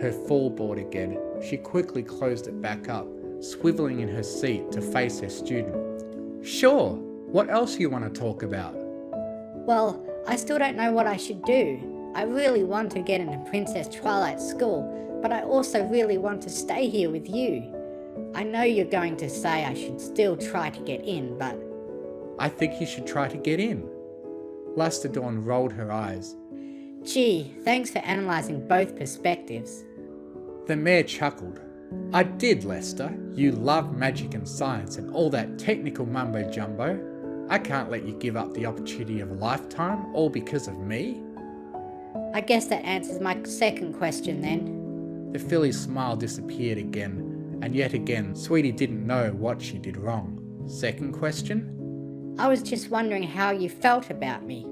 her fall board again, she quickly closed it back up, swiveling in her seat to face her student. Sure, what else you want to talk about? Well, I still don't know what I should do. I really want to get into Princess Twilight's school, but I also really want to stay here with you. I know you're going to say I should still try to get in, but... I think you should try to get in. Luster Dawn rolled her eyes. Gee, thanks for analysing both perspectives. The mare chuckled. I did, Lester. You love magic and science and all that technical mumbo jumbo. I can't let you give up the opportunity of a lifetime, all because of me. I guess that answers my second question then. The filly's smile disappeared again, and yet again, Sweetie didn't know what she did wrong. Second question? I was just wondering how you felt about me,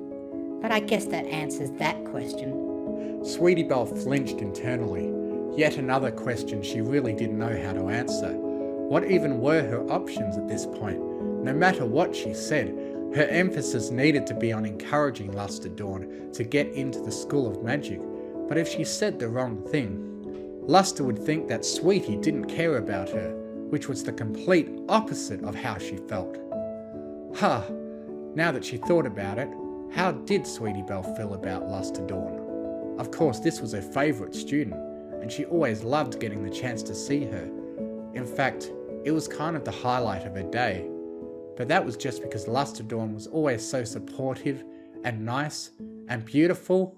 but I guess that answers that question. Sweetie Belle flinched internally. Yet another question she really didn't know how to answer. What even were her options at this point? No matter what she said, her emphasis needed to be on encouraging Luster Dawn to get into the School of Magic. But if she said the wrong thing, Luster would think that Sweetie didn't care about her, which was the complete opposite of how she felt. Now that she thought about it, how did Sweetie Belle feel about Luster Dawn? Of course, this was her favourite student, and she always loved getting the chance to see her. In fact, it was kind of the highlight of her day. But that was just because Luster Dawn was always so supportive and nice and beautiful.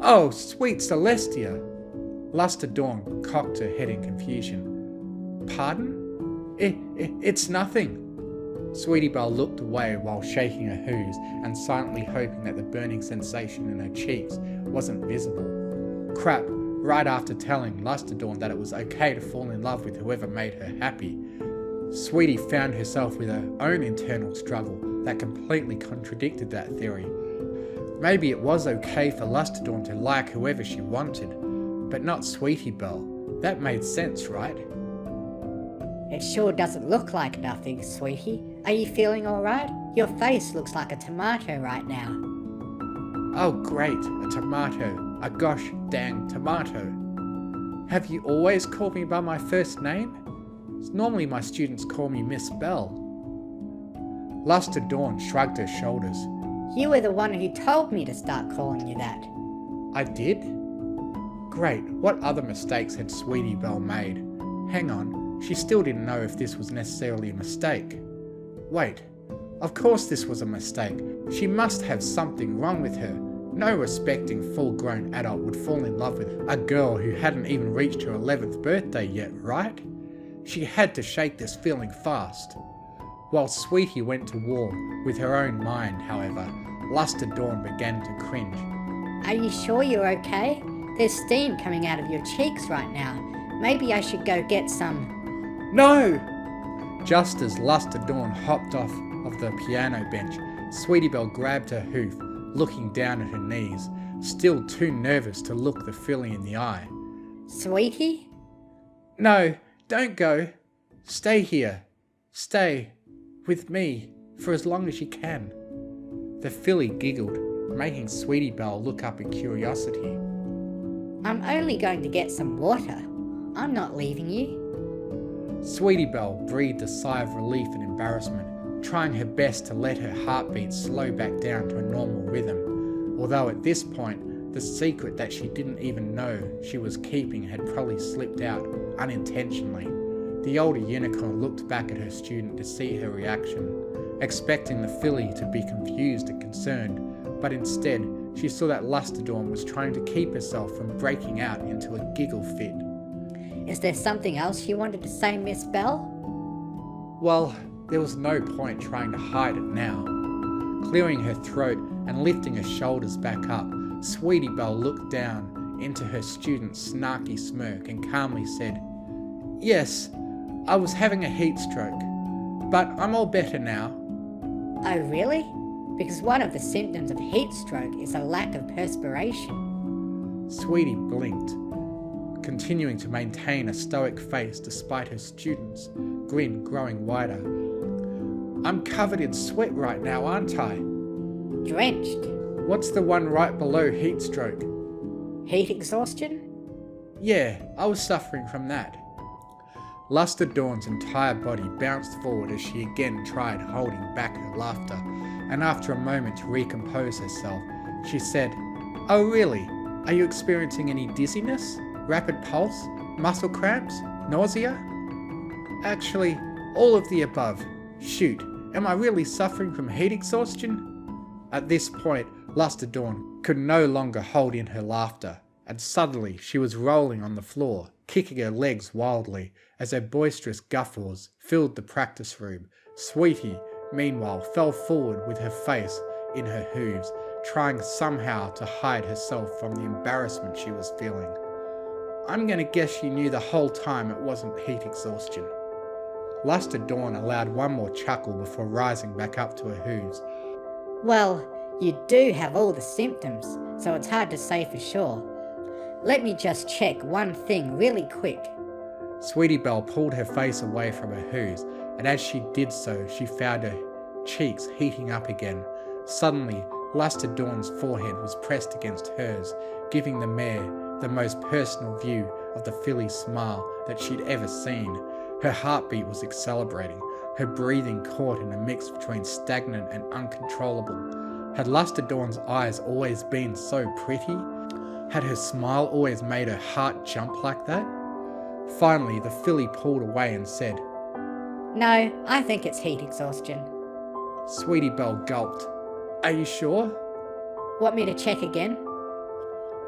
Oh, sweet Celestia! Luster Dawn cocked her head in confusion. Pardon? It's nothing. Sweetie Belle looked away while shaking her hooves and silently hoping that the burning sensation in her cheeks wasn't visible. Crap, right after telling Luster Dawn that it was okay to fall in love with whoever made her happy, Sweetie found herself with her own internal struggle that completely contradicted that theory. Maybe it was okay for Luster Dawn to like whoever she wanted, but not Sweetie Belle. That made sense, right? It sure doesn't look like nothing, sweetie. Are you feeling alright? Your face looks like a tomato right now. Oh great, a tomato. A gosh dang tomato. Have you always called me by my first name? Normally my students call me Miss Belle. Luster Dawn shrugged her shoulders. You were the one who told me to start calling you that. I did? Great, what other mistakes had Sweetie Belle made? Hang on, she still didn't know if this was necessarily a mistake. Wait, of course this was a mistake. She must have something wrong with her. No respecting full-grown adult would fall in love with a girl who hadn't even reached her 11th birthday yet, right? She had to shake this feeling fast. While Sweetie went to war with her own mind, however, Luster Dawn began to cringe. Are you sure you're okay? There's steam coming out of your cheeks right now. Maybe I should go get some. No! Just as Luster Dawn hopped off of the piano bench, Sweetie Belle grabbed her hoof, looking down at her knees, still too nervous to look the filly in the eye. Sweetie? No, don't go. Stay here. Stay. With me. For as long as you can. The filly giggled, making Sweetie Belle look up in curiosity. I'm only going to get some water. I'm not leaving you. Sweetie Belle breathed a sigh of relief and embarrassment, trying her best to let her heartbeat slow back down to a normal rhythm, although at this point, the secret that she didn't even know she was keeping had probably slipped out unintentionally. The older unicorn looked back at her student to see her reaction, expecting the filly to be confused and concerned, but instead, she saw that Luster Dawn was trying to keep herself from breaking out into a giggle fit. Is there something else you wanted to say, Miss Belle? Well, there was no point trying to hide it now. Clearing her throat and lifting her shoulders back up, Sweetie Belle looked down into her student's snarky smirk and calmly said, "Yes, I was having a heat stroke, but I'm all better now." Oh, really? Because one of the symptoms of heat stroke is a lack of perspiration. Sweetie blinked, continuing to maintain a stoic face despite her student's grin growing wider. "I'm covered in sweat right now, aren't I?" Drenched. What's the one right below heat stroke? Heat exhaustion? Yeah, I was suffering from that. Luster Dawn's entire body bounced forward as she again tried holding back her laughter, and after a moment to recompose herself, she said, "Oh really? Are you experiencing any dizziness? Rapid pulse? Muscle cramps? Nausea?" "Actually, all of the above. Shoot, am I really suffering from heat exhaustion?" At this point, Luster Dawn could no longer hold in her laughter. and suddenly she was rolling on the floor, kicking her legs wildly as her boisterous guffaws filled the practice room. Sweetie, meanwhile, fell forward with her face in her hooves, trying somehow to hide herself from the embarrassment she was feeling. I'm gonna guess she knew the whole time it wasn't heat exhaustion. Luster Dawn allowed one more chuckle before rising back up to her hooves. Well, you do have all the symptoms, so it's hard to say for sure. Let me just check one thing really quick. Sweetie Belle pulled her face away from her hooves, and as she did so, she found her cheeks heating up again. Suddenly, Luster Dawn's forehead was pressed against hers, giving the mare the most personal view of the filly smile that she'd ever seen. Her heartbeat was accelerating, her breathing caught in a mix between stagnant and uncontrollable. Had Luster Dawn's eyes always been so pretty? Had her smile always made her heart jump like that? Finally, the filly pulled away and said, No, I think it's heat exhaustion. Sweetie Belle gulped. Are you sure? Want me to check again?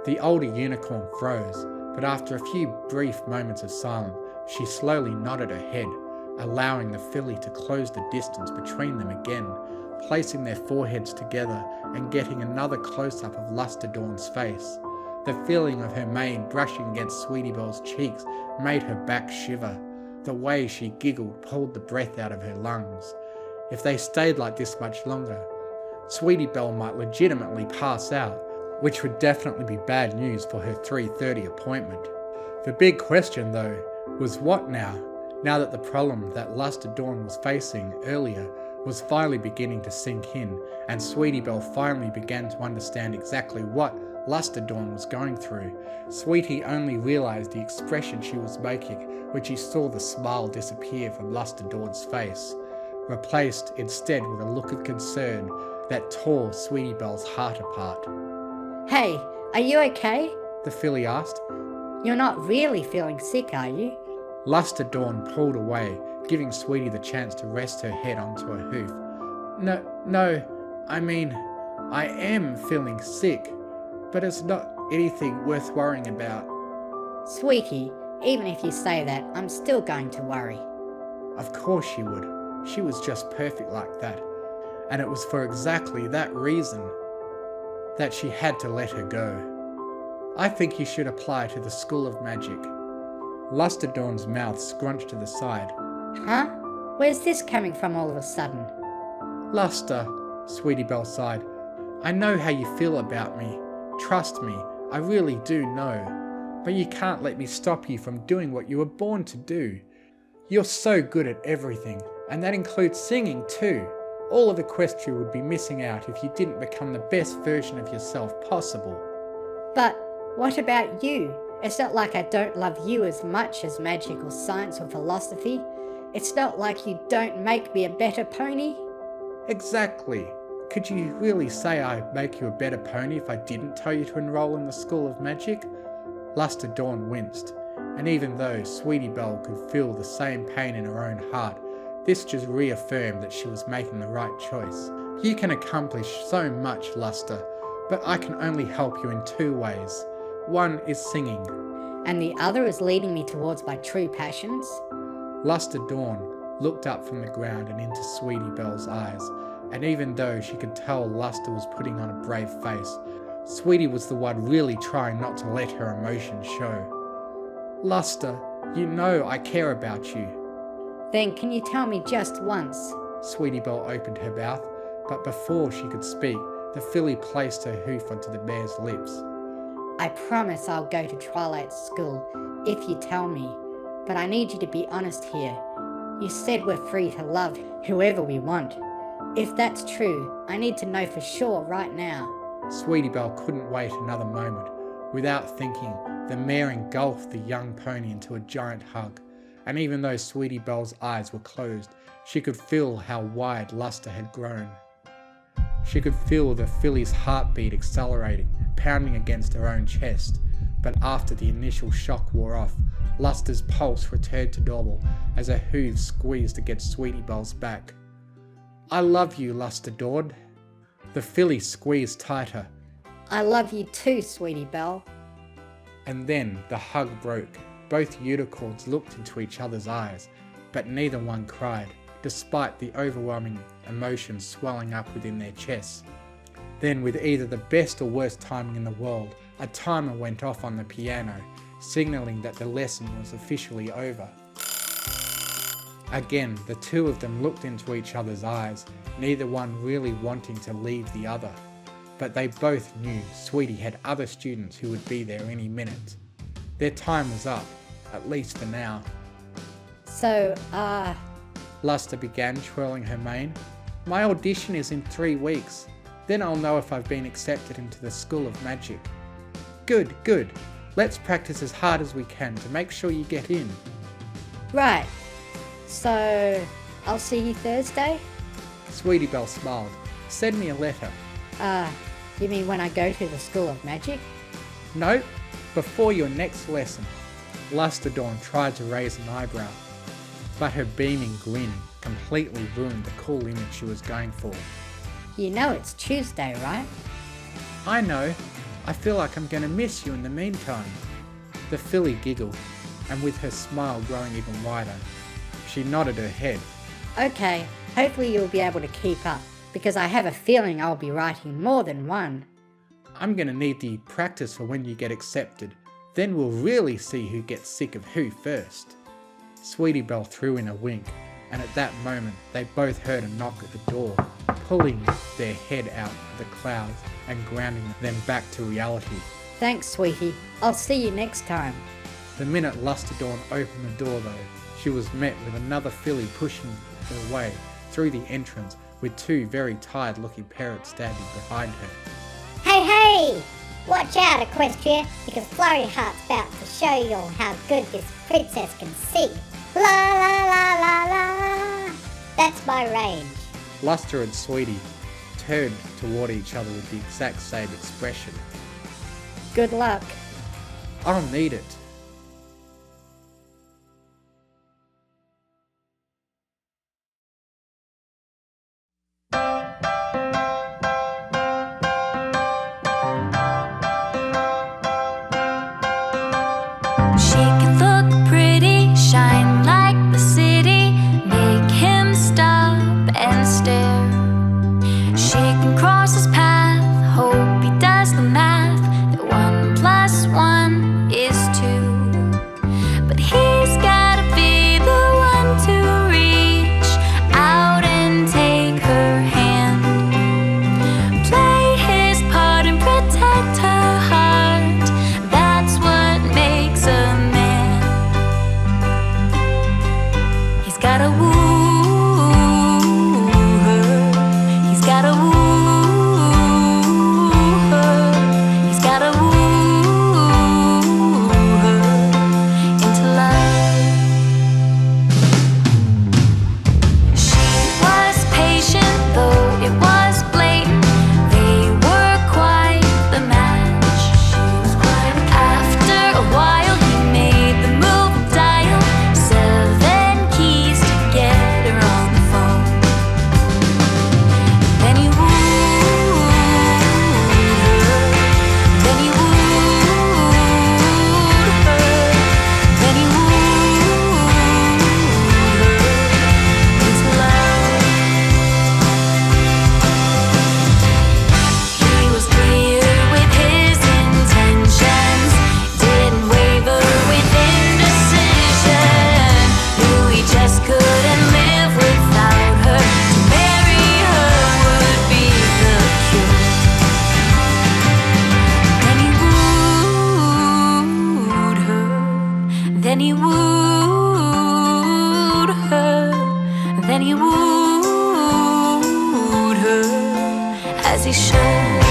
The older unicorn froze, but after a few brief moments of silence, she slowly nodded her head, allowing the filly to close the distance between them again, placing their foreheads together and getting another close-up of Luster Dawn's face. The feeling of her mane brushing against Sweetie Belle's cheeks made her back shiver. The way she giggled pulled the breath out of her lungs. If they stayed like this much longer, Sweetie Belle might legitimately pass out, which would definitely be bad news for her 3:30 appointment. The big question, though, was what now? Now that the problem that Luster Dawn was facing earlier was finally beginning to sink in, and Sweetie Belle finally began to understand exactly what Luster Dawn was going through. Sweetie only realised the expression she was making when she saw the smile disappear from Luster Dawn's face, replaced instead with a look of concern that tore Sweetie Belle's heart apart. Hey, are you okay? The filly asked. You're not really feeling sick, are you? Luster Dawn pulled away, giving Sweetie the chance to rest her head onto her hoof. No, I mean, I am feeling sick, but it's not anything worth worrying about. Sweetie, even if you say that, I'm still going to worry. Of course she would. She was just perfect like that. And it was for exactly that reason that she had to let her go. I think you should apply to the School of Magic. Luster Dawn's mouth scrunched to the side. Huh? Where's this coming from all of a sudden? Luster, Sweetie Belle sighed. I know how you feel about me. Trust me, I really do know. But you can't let me stop you from doing what you were born to do. You're so good at everything, and that includes singing too. All of Equestria would be missing out if you didn't become the best version of yourself possible. But what about you? It's not like I don't love you as much as magic or science or philosophy. It's not like you don't make me a better pony. Exactly. Could you really say I'd make you a better pony if I didn't tell you to enroll in the School of Magic? Luster Dawn winced, and even though Sweetie Belle could feel the same pain in her own heart, this just reaffirmed that she was making the right choice. You can accomplish so much, Luster, but I can only help you in two ways. One is singing. And the other is leading me towards my true passions? Luster Dawn looked up from the ground and into Sweetie Belle's eyes, and even though she could tell Luster was putting on a brave face, Sweetie was the one really trying not to let her emotions show. Luster, you know I care about you. Then can you tell me just once? Sweetie Belle opened her mouth, but before she could speak, the filly placed her hoof onto the mare's lips. I promise I'll go to Twilight School if you tell me, but I need you to be honest here. You said we're free to love whoever we want. If that's true, I need to know for sure right now. Sweetie Belle couldn't wait another moment. Without thinking, the mare engulfed the young pony into a giant hug, and even though Sweetie Belle's eyes were closed, she could feel how wide Luster had grown. She could feel the filly's heartbeat accelerating, pounding against her own chest, but after the initial shock wore off, Luster's pulse returned to normal as her hooves squeezed against Sweetie Belle's back. I love you, Luster Dawn. The filly squeezed tighter. I love you too, Sweetie Belle. And then the hug broke. Both unicorns looked into each other's eyes, but neither one cried, despite the overwhelming emotions swelling up within their chests. Then, with either the best or worst timing in the world, a timer went off on the piano, signalling that the lesson was officially over. Again, the two of them looked into each other's eyes, neither one really wanting to leave the other. But they both knew Sweetie had other students who would be there any minute. Their time was up, at least for now. So, Luster began, twirling her mane. My audition is in 3 weeks. Then I'll know if I've been accepted into the School of Magic. Good, good. Let's practice as hard as we can to make sure you get in. right. So, I'll see you Thursday? Sweetie Belle smiled. Send me a letter. You mean when I go to the School of Magic? No, before your next lesson. Lusterdorn tried to raise an eyebrow, but her beaming grin completely ruined the cool image she was going for. You know it's Tuesday, right? I know. I feel like I'm going to miss you in the meantime. The filly giggled, and with her smile growing even wider, she nodded her head. Okay, hopefully you'll be able to keep up, because I have a feeling I'll be writing more than one. I'm going to need the practice for when you get accepted. Then we'll really see who gets sick of who first. Sweetie Belle threw in a wink, and at that moment they both heard a knock at the door, pulling their head out of the clouds and grounding them back to reality. Thanks, sweetie. I'll see you next time. The minute Lusterdorn opened the door though, she was met with another filly pushing her way through the entrance with 2 very tired looking parrots standing behind her. Hey, hey! Watch out, Equestria, because Flurryheart's about to show you all how good this princess can sing. La la la la la! That's my range. Luster and Sweetie turned toward each other with the exact same expression. Good luck. I'll need it. She can look pretty, shine like the city, make him stop and stare. She can cross his path, hope he does the math, that 1 + 1 is 2. But he's gotta be the one to reach out and take her hand, play his part and protect her heart. That's what makes a man. He's gotta woo her. He's gotta woo her. He's gotta woo her into love. She was patient, though it was blatant. They were quite the match. After a while, he made the move and dial 7 keys to get her on the phone. Then he wooed her. Then he wooed her. Then he wooed her into love. He was clear with his intentions, didn't waver with indecision. Knew he just couldn't live without her. To marry her would be the cure. Then he wooed her. Then he wooed her. Then he wooed her as he should.